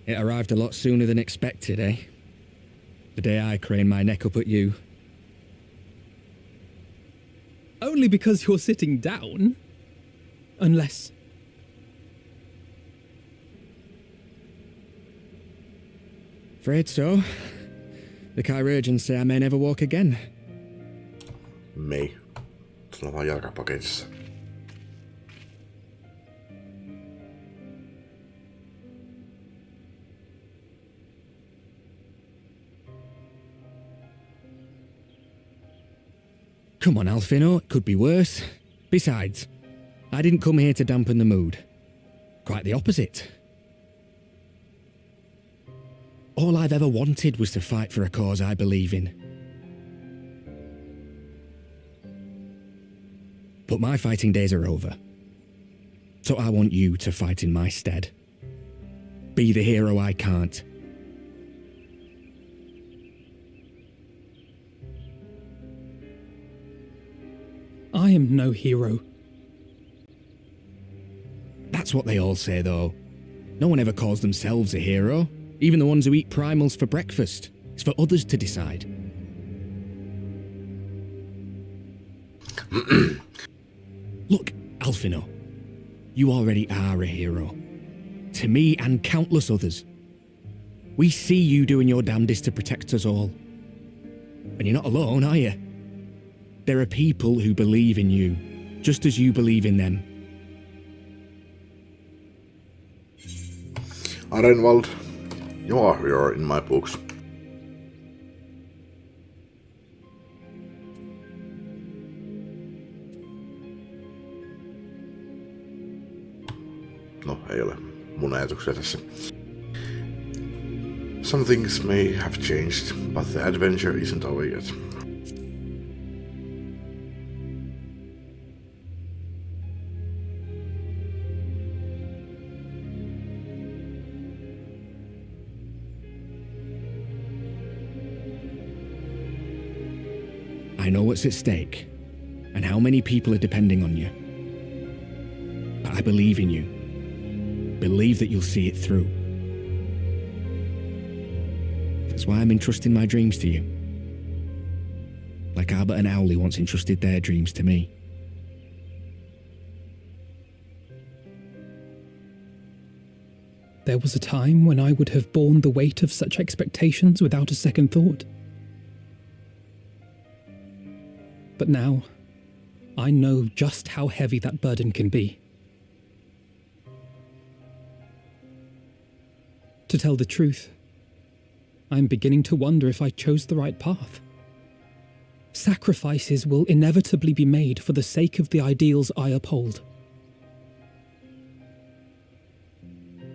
It arrived a lot sooner than expected, eh? The day I craned my neck up at you. Only because you're sitting down. Unless... Afraid so. The chirurgeons say I may never walk again. Mei. Sulla on vaan jalkapaketissa. Come on, Alfino, it could be worse. Besides, I didn't come here to dampen the mood. Quite the opposite. All I've ever wanted was to fight for a cause I believe in. But my fighting days are over. So I want you to fight in my stead. Be the hero I can't. I am no hero. That's what they all say, though. No one ever calls themselves a hero. Even the ones who eat primals for breakfast. It's for others to decide. Look, Alphino. You already are a hero. To me and countless others. We see you doing your damnedest to protect us all. And you're not alone, are you? There are people who believe in you, just as you believe in them. Arenwald, you are here in my books. No, ei ole mun ajatuksia tässä. Some things may have changed, but the adventure isn't over yet. I know what's at stake, and how many people are depending on you. But I believe in you. Believe that you'll see it through. That's why I'm entrusting my dreams to you. Like Albert and Owley once entrusted their dreams to me. There was a time when I would have borne the weight of such expectations without a second thought. But now, I know just how heavy that burden can be. To tell the truth, I'm beginning to wonder if I chose the right path. Sacrifices will inevitably be made for the sake of the ideals I uphold.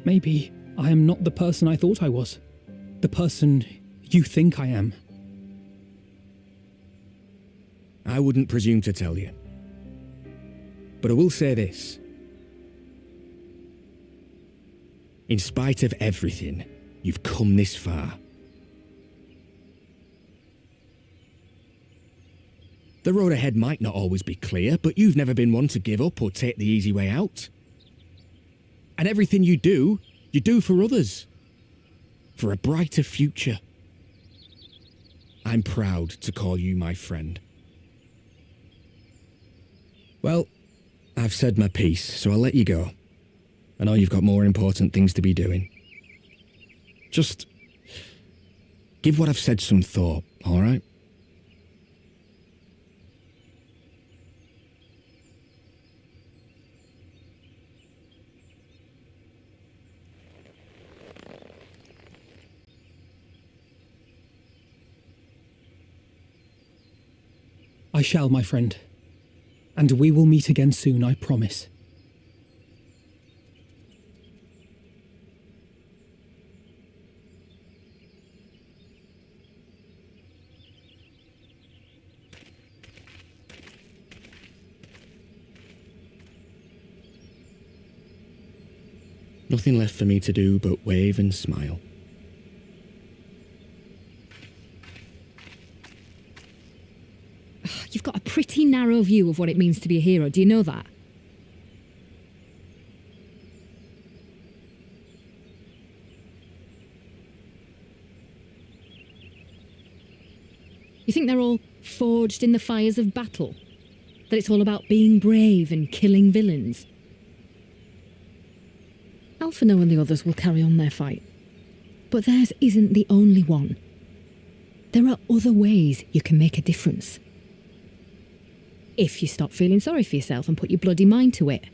Maybe I am not the person I thought I was, the person you think I am. I wouldn't presume to tell you. But I will say this. In spite of everything, you've come this far. The road ahead might not always be clear, but you've never been one to give up or take the easy way out. And everything you do for others. For a brighter future. I'm proud to call you my friend. Well, I've said my piece, so I'll let you go. I know you've got more important things to be doing. Just give what I've said some thought, all right? I shall, my friend. And we will meet again soon, I promise. Nothing left for me to do but wave and smile. You've got a pretty narrow view of what it means to be a hero, do you know that? You think they're all forged in the fires of battle? That it's all about being brave and killing villains? Alphino and the others will carry on their fight. But theirs isn't the only one. There are other ways you can make a difference. If you stop feeling sorry for yourself and put your bloody mind to it.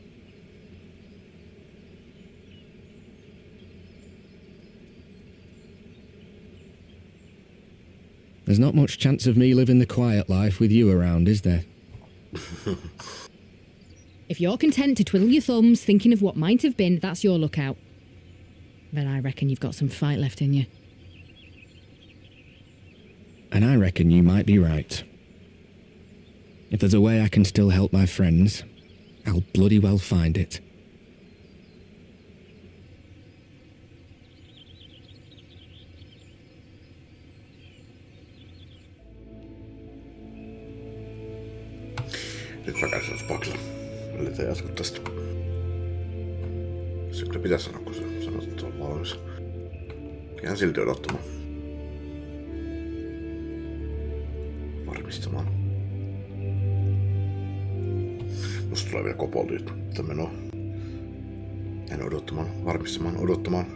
There's not much chance of me living the quiet life with you around, is there? If you're content to twiddle your thumbs thinking of what might have been, that's your lookout. But I reckon you've got some fight left in you. And I reckon you might be right. If there's a way I can still help my friends, I'll bloody well find it. Nyt mä käyn se pakilla. Yletään jatkuu tästä. Se kyllä pitää sanoa, kun se sanoo, että se on valmis. Jään silti odottamaan. Varmistamaan. Musta tulee vielä kopolti, että menoa. Jään odottamaan, varmistamaan, odottamaan.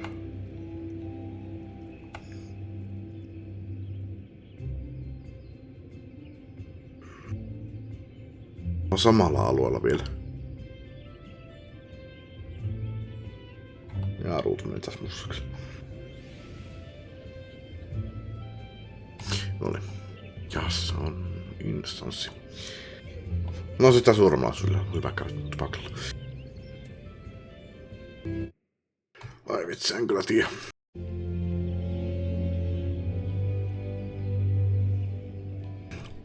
On samalla alueella vielä. Ja ruutu meni taas mussaksi. Noniin. Jas, on instanssi. No sitä suuremmalla sulle on hyvä käydä tupakalla. Ai vitsi, en kyllä tiedä.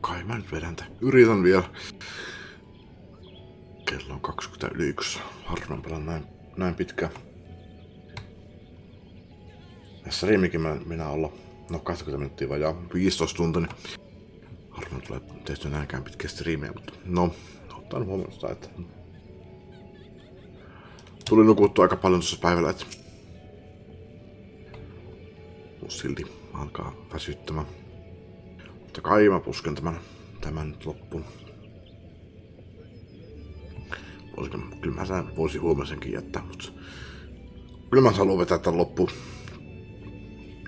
Kai mä nyt vedän tän. Yritän vielä. Kello on 20 yli 1. Harvoin pelaan näin pitkään. Tässä riimikin minä olla 20 minuuttia vajaa 15 tuntia. Niin harvoin tulee tehty näinkään pitkiä striimejä, mutta no, ottaen huomioon sitä, että tuli nukuttua aika paljon tuossa päivällä, että mut silti alkaa väsyttämään. Mutta kai mä pusken tämän nyt loppuun. Kyllä mä voisin huomenna senkin jättää, mutta kyllä mä haluan vetää tän loppuun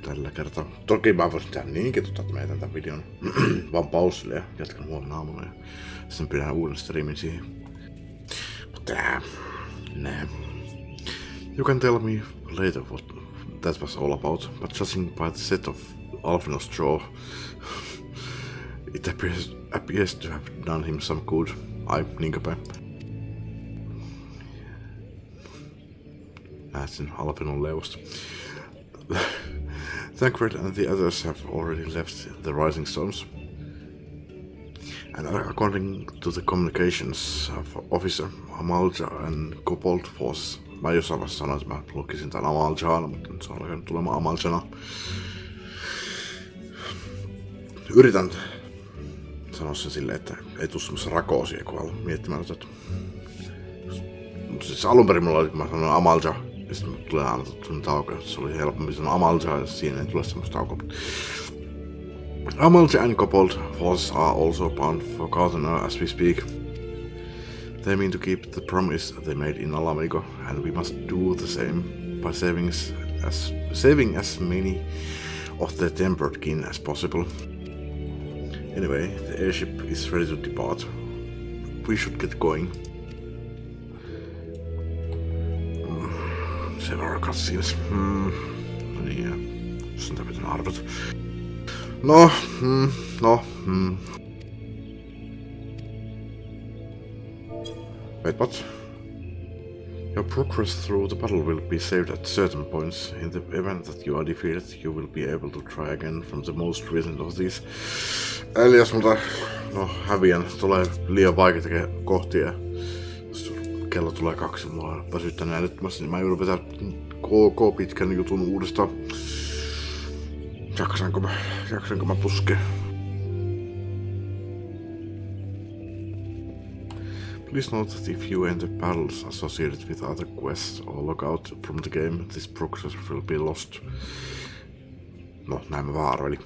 tällä kertaa. Toki mä voisin tehdä niinkin, että mä jätän tän videon vaan paussille ja jatkan huomenna aamulla ja sitten pidän uuden streamin siihen. Mutta nää. You can tell me later what that was all about, but judging by the set of Alfino's jaw, it appears to have done him some good. Ai, niinkö päin? Sen Alfinon leuasta. Thancred and the others have already left the Rising Storms. And according to the communications officer, Amalja and Kobold Force. Mä jossain vaiheessa sanoin, että mä lukisin tän Amaljana, mutta nyt se on alkanut tulemaan Amaljana. Yritän sanoa sen silleen, että ei tuu semmassa rakoosia kohdalla miettimään tätä. Mutta siis alunperin mulla oli, kun mä sanoin Amalja, ja sitten tulee aina tauko, se oli helpompi sanoa Amalja, ja siinä ei tule semmoista taukoa. Amalja and Kobold Forces are also bound for Carthaner as we speak. They mean to keep the promise they made in Alamigo, and we must do the same by saving as many of the tempered kin as possible. Anyway, the airship is ready to depart. We should get going. Several cutscenes. Niin, sen pitää arvata. Wait, what? Your progress through the battle will be saved at certain points. In the event that you are defeated, you will be able to try again from the most recent of these. Eli jos multa häviän, tulee liian vaikeita kohtia. Kello tulee 2, mulla on väsyttänyt älyttömästi, niin mä joudun vetää koko pitkän jutun uudestaan. Jaksanko mä puskea? Please note that if you enter battles associated with other quests or log out from the game, this progress will be lost. No, näin mä vaan arvelin.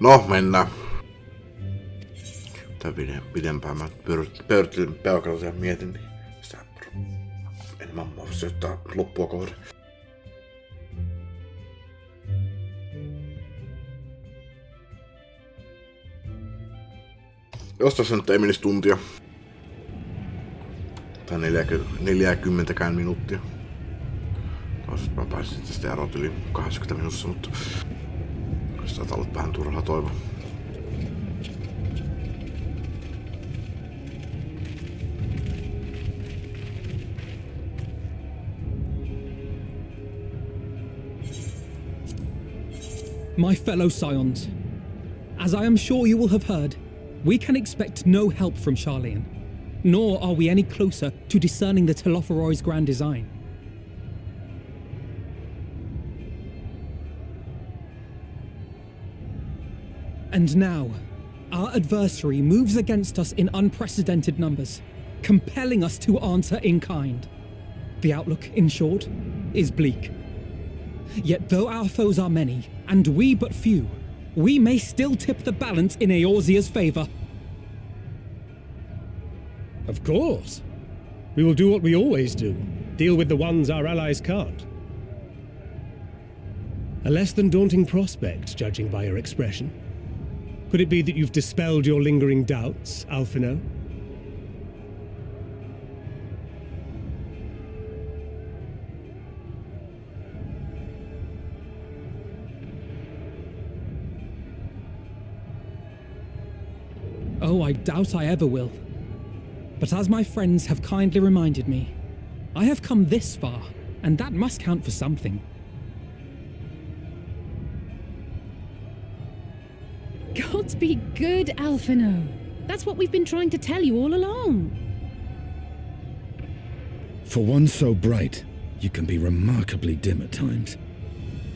No, mennään. Tää pidempään mä pyörittelin peukaloita ja mietin, niin sitä enemmän mä voisi syöttää loppua kohden. Jos tässä nyt ei menisi tuntia. Tai 40 minuuttia. Toisaalta mä pääsin tästä eroon yli 80 minuutissa, mutta sitä taitaa olla vähän turhaa toivoa. My fellow Scions, as I am sure you will have heard, we can expect no help from Charlian, nor are we any closer to discerning the Telophoroi's grand design. And now, our adversary moves against us in unprecedented numbers, compelling us to answer in kind. The outlook, in short, is bleak. Yet though our foes are many, and we but few, we may still tip the balance in Eorzea's favor. Of course. We will do what we always do. Deal with the ones our allies can't. A less than daunting prospect, judging by your expression. Could it be that you've dispelled your lingering doubts, Alphino? Oh, I doubt I ever will. But as my friends have kindly reminded me, I have come this far, and that must count for something. Gods be good, Alphino. That's what we've been trying to tell you all along. For one so bright, you can be remarkably dim at times.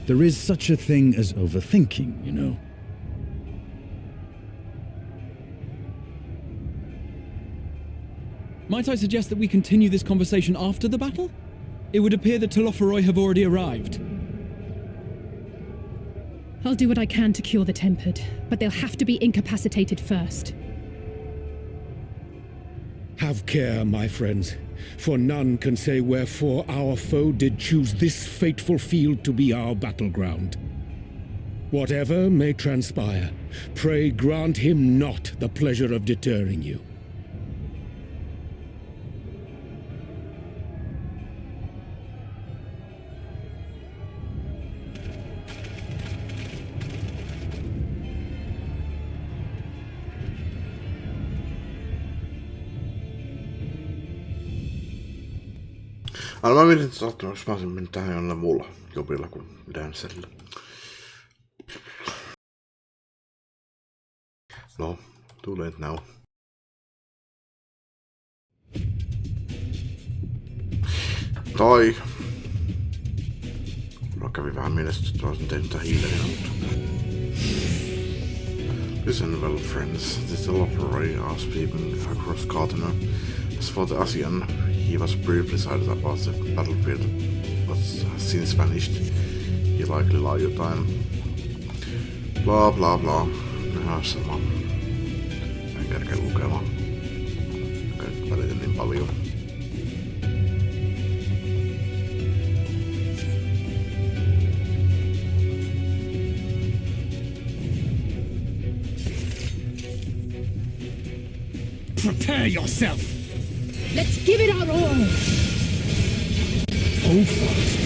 There is such a thing as overthinking, you know. Might I suggest that we continue this conversation after the battle? It would appear that Telophoroi have already arrived. I'll do what I can to cure the tempered, but they'll have to be incapacitated first. Have care, my friends, for none can say wherefore our foe did choose this fateful field to be our battleground. Whatever may transpire, pray grant him not the pleasure of deterring you. Mä mietin, että sattunut, jos mä olisin mennyt tähän jollain muulla jobilla kuin Dancella. No, too late now. Tai... Mulla kävi vähän mielessä, että mä olisin tehnyt tää hiilerina, mutta... Listen well, friends. This Telophoroi are speaking across Cartena. As for the ASEAN, he was briefly cited about the battlefield, but has since vanished. He likely lied jotain. Bla bla bla. Ihan sama. En kerkeä lukemaan. En välitä niin paljon. Prepare yourself! Let's give it our all! Hold fast.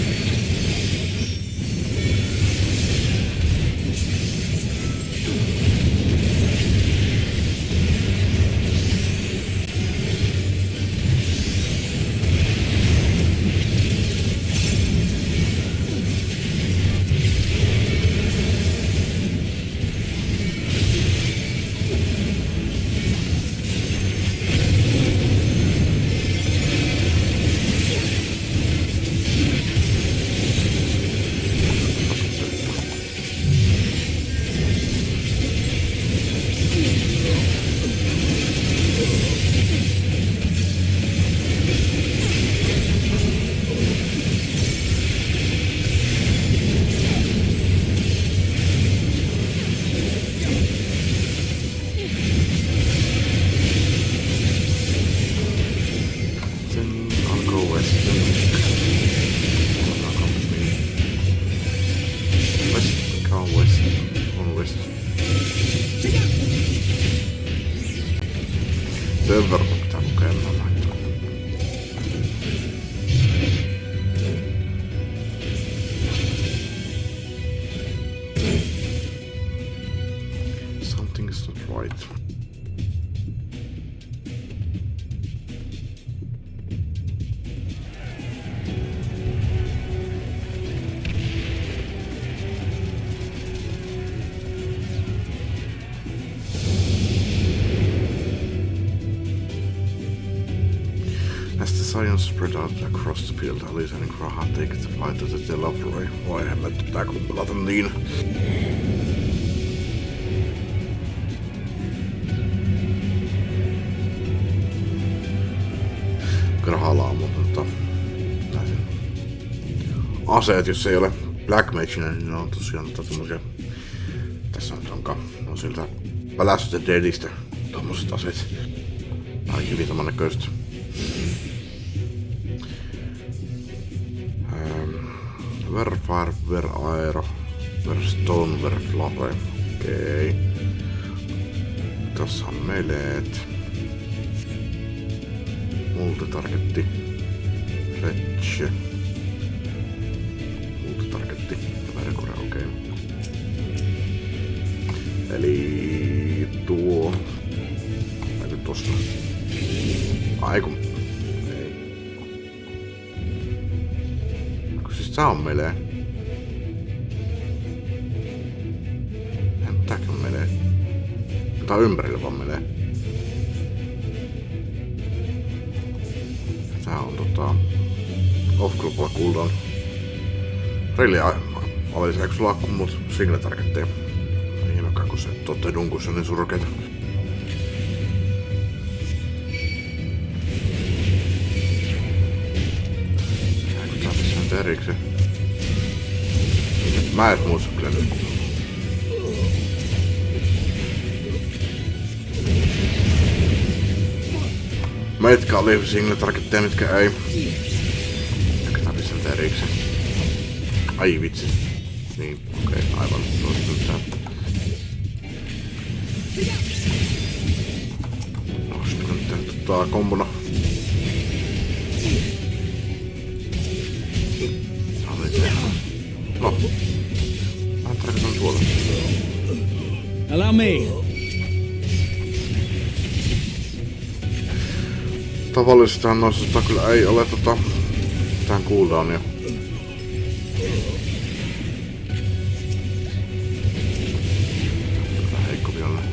Sen verran pitää lukea noita. Something is not right. Science spread out across the field, Alice and Graha take the flight to the Delafroy. Vai hemmet, tää kun pelata niin. Grahalla on mutta aseet, jos ei ole Black Magina, niin ne on tosiaan tommosia. Tässä nyt onkaan, on siltä Palästytä Deadistä tommoset aseet. Ainakin hyvin tämän näköiset. Ver Fire, Ver Aero, Ver Stone, Ver Flare. Okei. Tässä on meleet. Multitargetti. Fletch. Multitargetti. Verkure, okei. Eli tuo. Täytyy tosta. Aiku. Ei. Kun siis tää on melee. Tääkin on melee. Tää on ympärillä vaan melee. Tää on off-global cooldown. Really olisi eikö sulla akku mut single targetteja? Ei mäkään kun se totte dunkussa niin surkeita. Eikö tää missä nyt erikseen? Mä et muista kyllä nyt. Mitkä oli single targetteja, mitkä ei. Eikö tää missä nyt erikseen? Ai vitsi. Niin, okei, aivan toista nyt tää. Onks nyt tehty tää kombona? No. Mä tarkoitan tuolla. Allow me. Tavallisestihan noissa kyllä ei ole mitään cooldownia. Heikko vielä.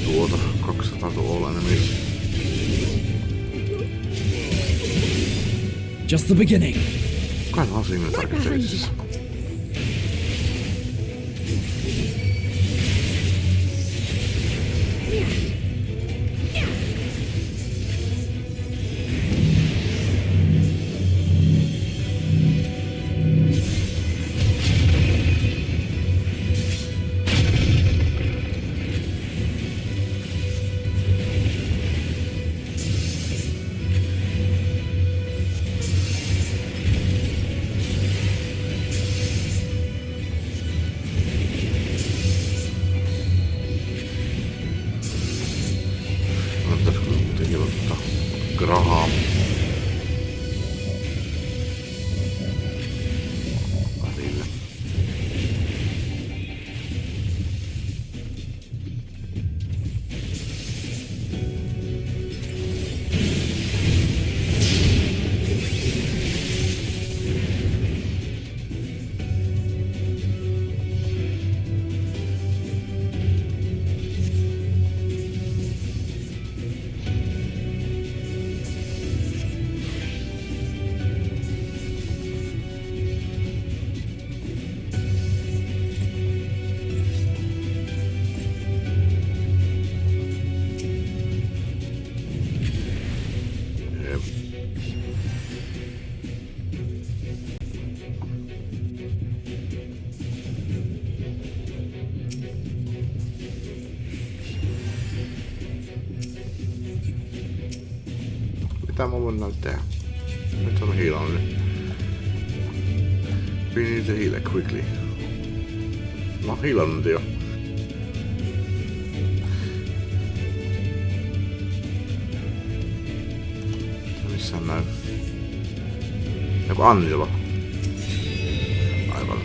Tuota 200 to all enemies. Just the beginning. Kai on siinä tarkoituksessa. Grahaa. Välillä. Mitä mä voin näyttää? Nyt on hiilannut. We need to heal it quickly. Mä oon healannut jo. Missä näin? Joku Angelo. Aivan.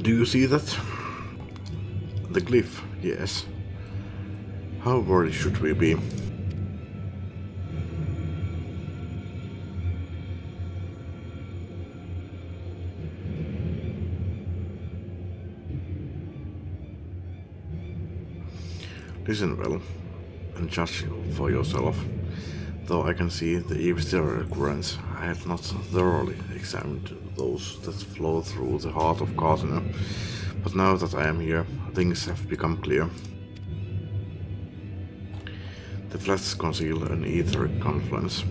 Do you see that? The glyph, yes. How worried should we be? Listen well, and judge for yourself. Though I can see the episterial currents, I had not thoroughly examined those that flow through the heart of Gardener, but now that I am here, things have become clear. The flats conceal an etheric confluence,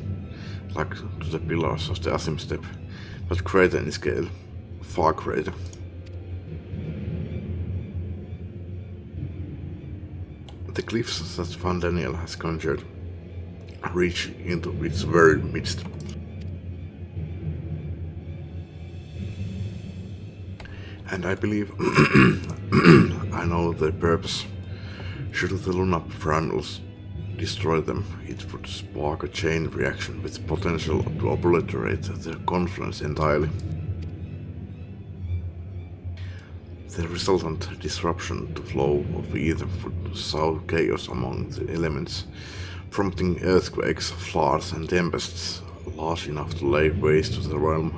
like to the pillars of the Asim step, but greater in scale, far greater. The glyphs that Van Daniel has conjured reach into its very midst. And I believe I know their purpose. Should the Luna Primal's destroy them, it would spark a chain reaction with potential to obliterate the confluence entirely. The resultant disruption to flow of ether would sow chaos among the elements, prompting earthquakes, floods and tempests large enough to lay waste to the realm.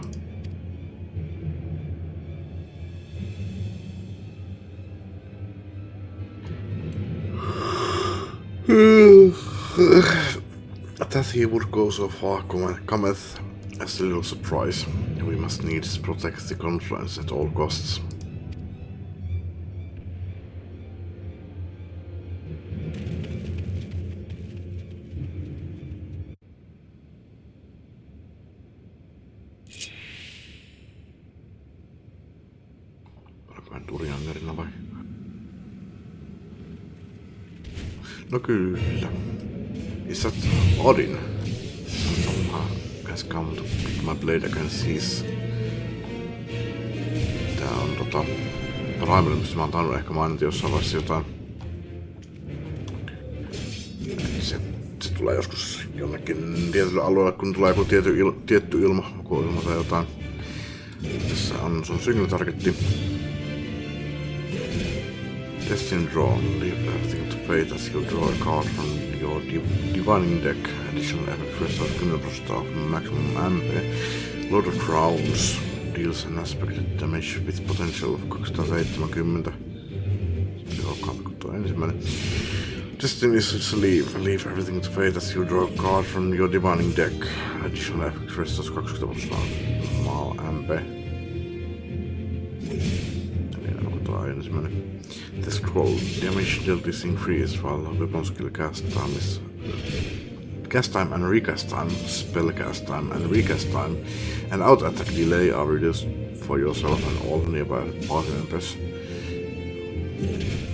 That he would go so far cometh as a little surprise. We must needs protect the confluence at all costs. Turiangerina vai? No kyllä. Is that Odin? Somehow has come to pick my blade against his. Tää on Primal, mistä mä oon tainnut ehkä mainita jossain vaiheessa jotain. Se tulee joskus jonnekin tietylle alueelle, kun tulee joku tietty ilma tai jotain. Tässä on sun single targetti. Destiny drawn, leave everything to fate as you draw a card from your divining deck. Additional effect restores 10% of maximum MP. Lord of Crowns deals an aspected damage with potential of 270. Joo, katko ensimmäinen. Destiny is leave everything to fate as you draw a card from your divining deck. Additional effect restores 20% of MP. Eli ensimmäinen. The scroll damage dealt is increased while weapon skill cast time and recast time, spell cast time and recast time, and auto attack delay are reduced for yourself and all nearby party members.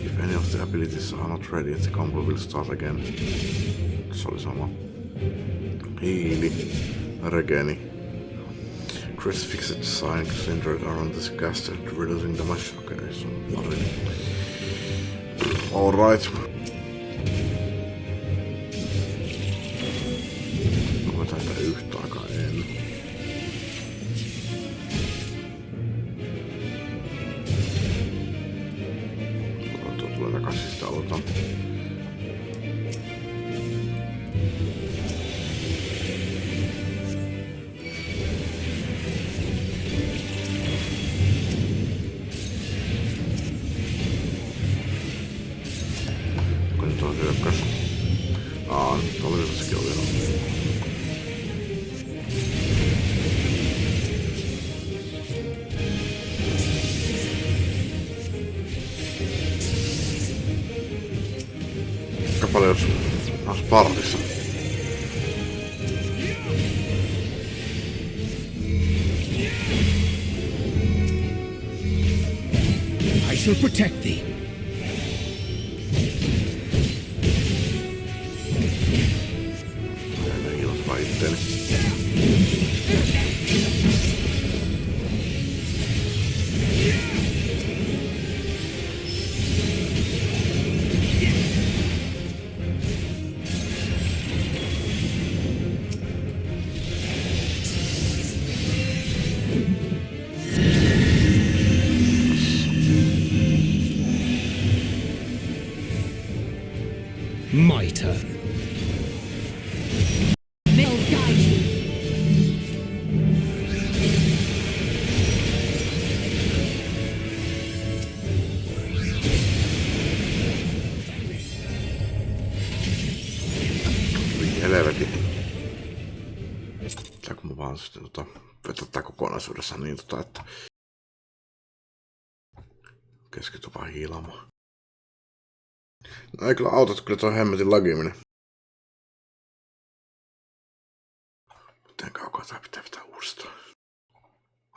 If any of the abilities are not ready, the combo will start again. Se oli sama. Hiili, regeni. Crest fixed sign centered around this caster, reducing damage. Okay, so pari. Alright. Mä tätä yhtä aikaa en. Tuo tulee takaisin, sitä aloitan. Kun tuo hyökkäys. Tuolla yhdessäkin on vielä. Aika paljon jos partissa. I shall protect thee. My turn. Mills guide you. Helvetin. Pitääkö mun vaan sitten vetää kokonaisuudessaan niin että keskity vaan hiilaamaan. No ei kyllä auta, kyllä tuo hemmetin lagiminen. Miten kaukaa tää pitää vetää uudestaan?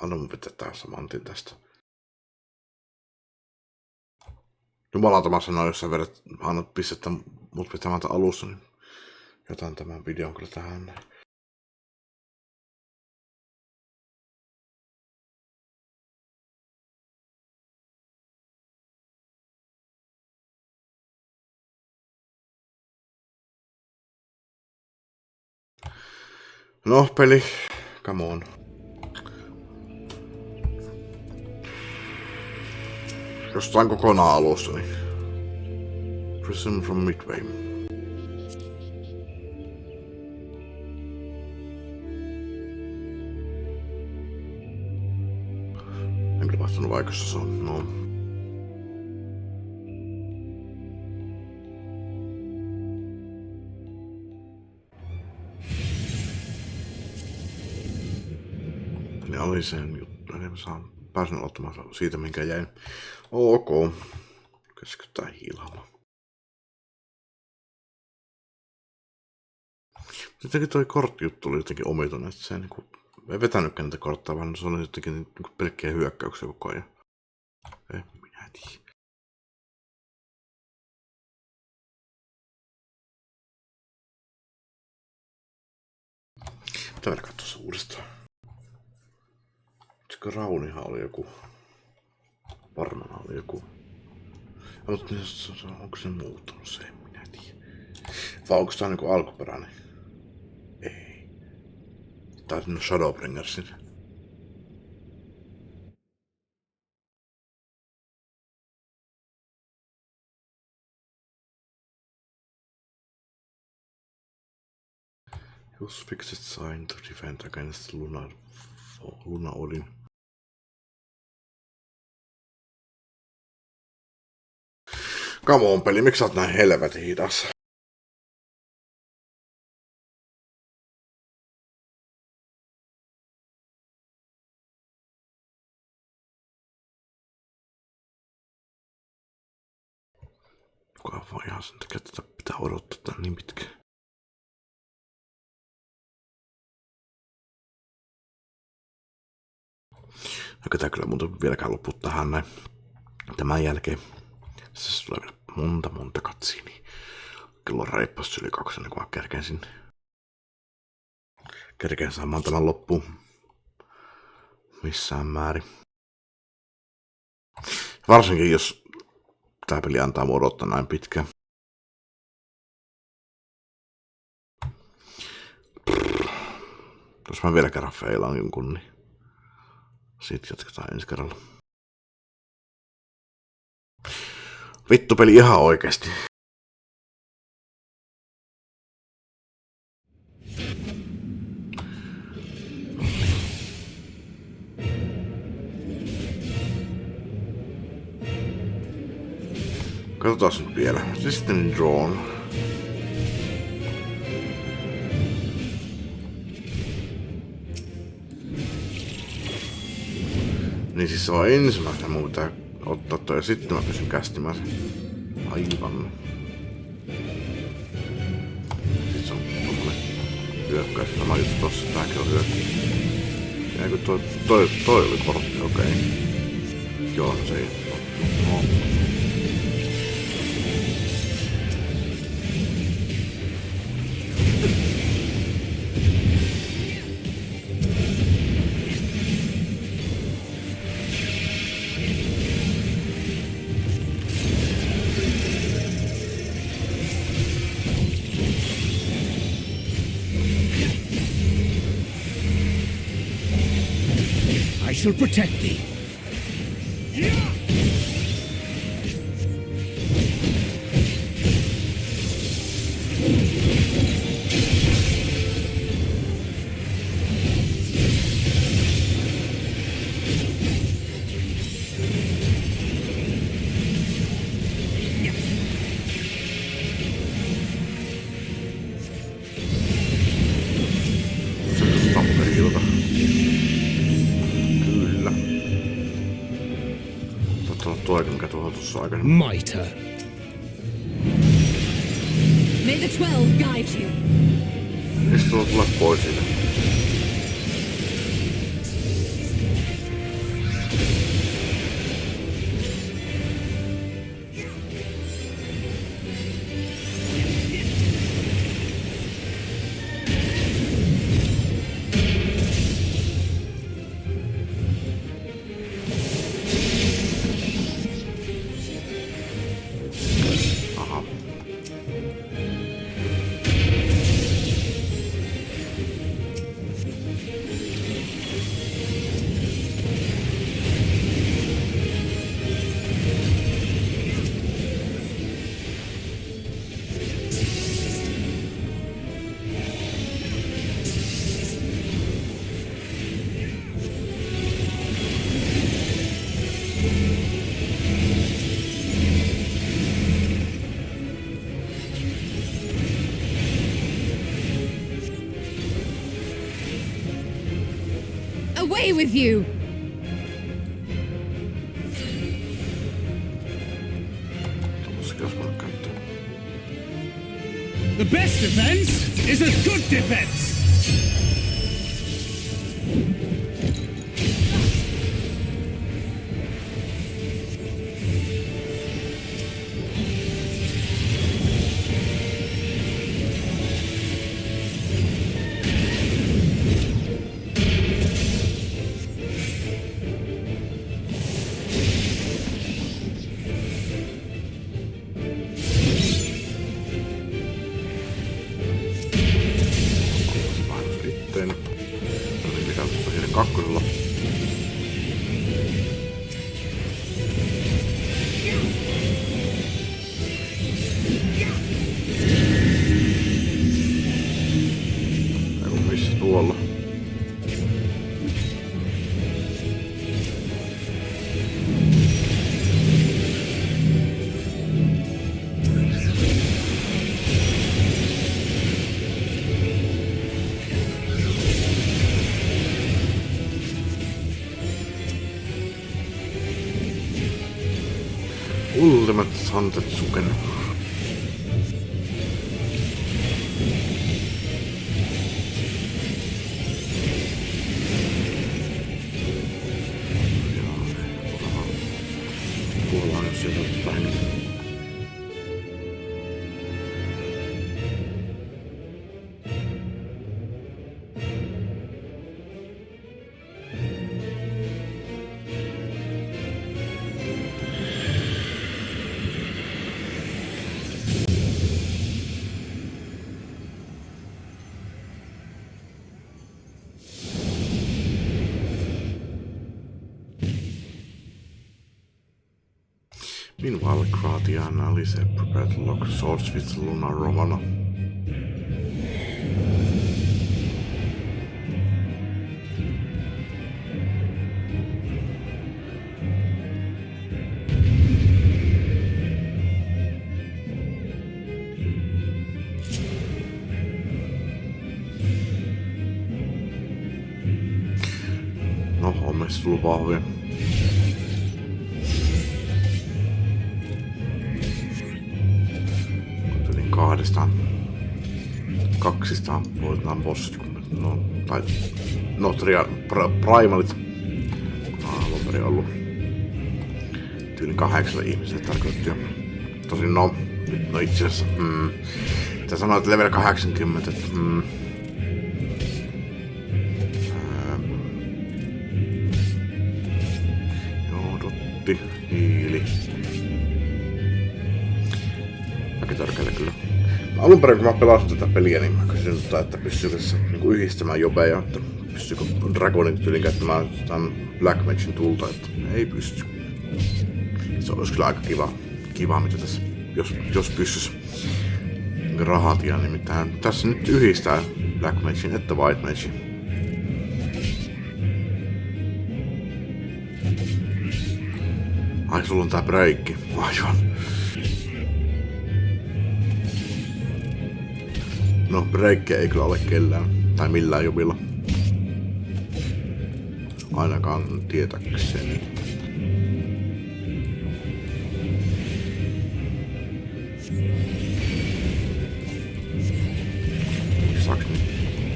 Anna mun pitää tää saman tien tästä. Jumalauta mä sanoin, jos sä vedät, annat pistettä mut pitämään tämän alussa, niin jätän tämän videon kyllä tähän näin. No, peli. Come on. Jostain kokonaan alusta, niin. Prison from Midway. En kyllä vaihtanut vaikeassa se on. No. Niin oli sen juttu, eli mä pääsin aloittamaan siitä, minkä jäin. Ok. Keskitytään hiilaamaan. Jotenkin toi korttijuttu oli jotenkin omituinen, että se niinku ei vetänytkään niitä kortteja, vaan se oli jotenkin niinku pelkkiä hyökkäyksiä koko ajan. Ei minä tiedä. Mitä mennä katsoa uudestaan? Sekö Raunihan oli joku? Varmaan oli joku. Mutta onko se muuttunut? Se en minä tiedä. Vai onko tää niinku alkuperäinen? Ei. Tai Shadowbringersin. Use fixed sign to defend against Luna Odin. Come on peli, miksi sä oot näin helvetin hidas? Kukaan voi ihan sen takia, että pitää odottaa tän niin pitkään. Eikä tää kyllä muuten vieläkään loppu tähän näin. Tämän jälkeen se tulee vielä monta katsiini. Kello on reippaasti yli 2, niin kun mä kerkeen saamaan tämän loppuun. Missään määrin. Varsinkin jos tää peli antaa mua odottaa näin pitkään. Jos mä vielä kerran feilaan jonkun, niin sit jatketaan ensi kerralla. Vittu peli ihan oikeesti. Katsotaan nyt vielä. System Drawn. Niin siis se on ensimmäisenä mun pitää ottaa toi ja sitten mä pystyn kästimään sen. Aivan. Sitten se on tommonen hyökkäys. Sama juttu tossa. Tääkin on hyökkäys. Jääkö toi oli kortti? Okei. Joo, se ei. No. I shall protect thee. Mitre. May the 12 guide you. Mistä sulla tulee pois siitä? Away with you! The best defense is a good defense! Kakkosella. Missä tuolla? Ultimate Santetsuken. Tuolla on jos sieltä vähän. Meanwhile, Kratia and Alice had prepared to lock swords with Luna Romana. No, on meistä tullut vahvoja. Tulin kaksistaan voitetaan bossit, kun primalit, alun perin ollut tyylin 8 ihmiselle tarkoitettu jo. Tosin no itse asiassa, tää sanoo, että level 80, että hiili. Mäkin törkeillä kyllä. Alun perin kun mä pelasin tätä peliä, niin mä kysyin, että pystyykö tässä niinku yhdistämään jobeja, että pystyykö Dragonin tyylin käyttämään tämän Black Magin tulta, että ei pysty. Se olisi kyllä aika kiva mitä tässä, jos pystyisi rahatia, nimittäin tässä nyt yhdistää Black Magin että White Magin. Ai, sulla on tää breikki. Aivan. No, breikkiä ei kyllä ole kellään. Tai millään jubilla. Ainakaan tietäkseni.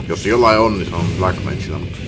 Jos jollain on, niin se on Black Magilla, mutta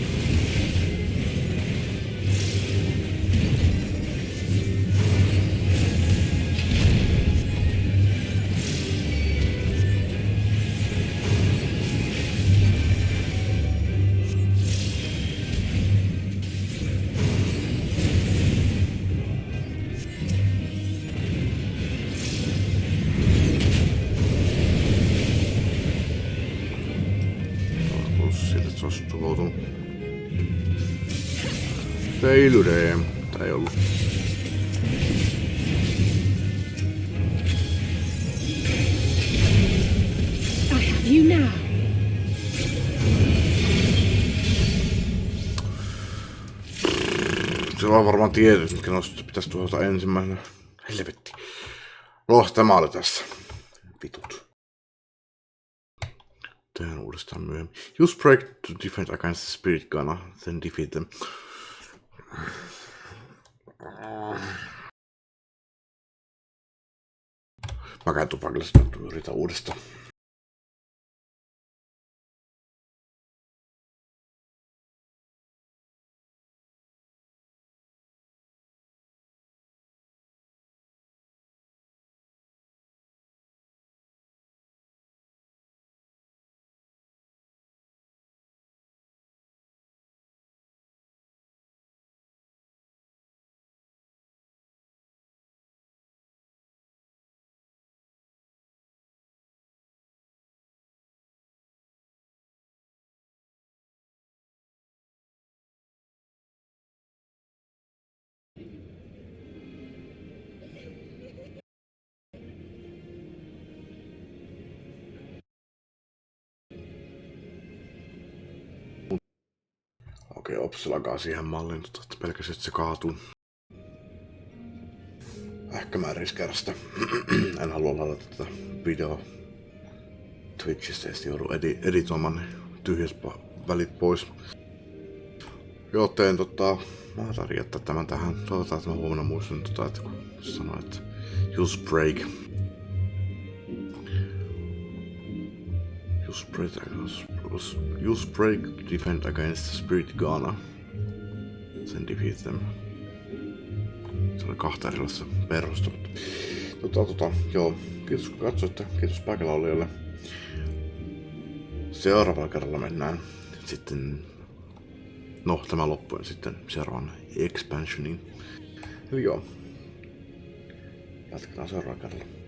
Failure. Tai ei ollut. I have you now. Se on varmaan tietyt, mitkä noista pitäisi tuhota ensimmäisenä. Helvetti. No, tämä oli tässä. Vitut. Tehdään uudestaan myöhemmin. Use break to defend against the spirit gunner, then defeat them. Mä käyn tupakille sitä yritä uudestaan. Okei, opsilakaa siihen malliin, että pelkästään että se kaatuu. Ehkä mä en riskeera sitä. En halua ladata tätä videoa Twitchistä ja sitten joudun editoimaan ne tyhjät välit pois. Joten mä taidan jättää tämän tähän. Toivotaan, että mä huomenna muistan että kun sanoin, että use break. Use break to defend against the spirit gunner. Then defeat them. Se oli 2 erilaista perustelua. Joo. Kiitos kun katsoitte. Kiitos paikalla olijoille. Seuraavalla kerralla mennään sitten tämä loppuen sitten seuraavan expansioniin. Eli joo. Jatketaan seuraavalla kerralla.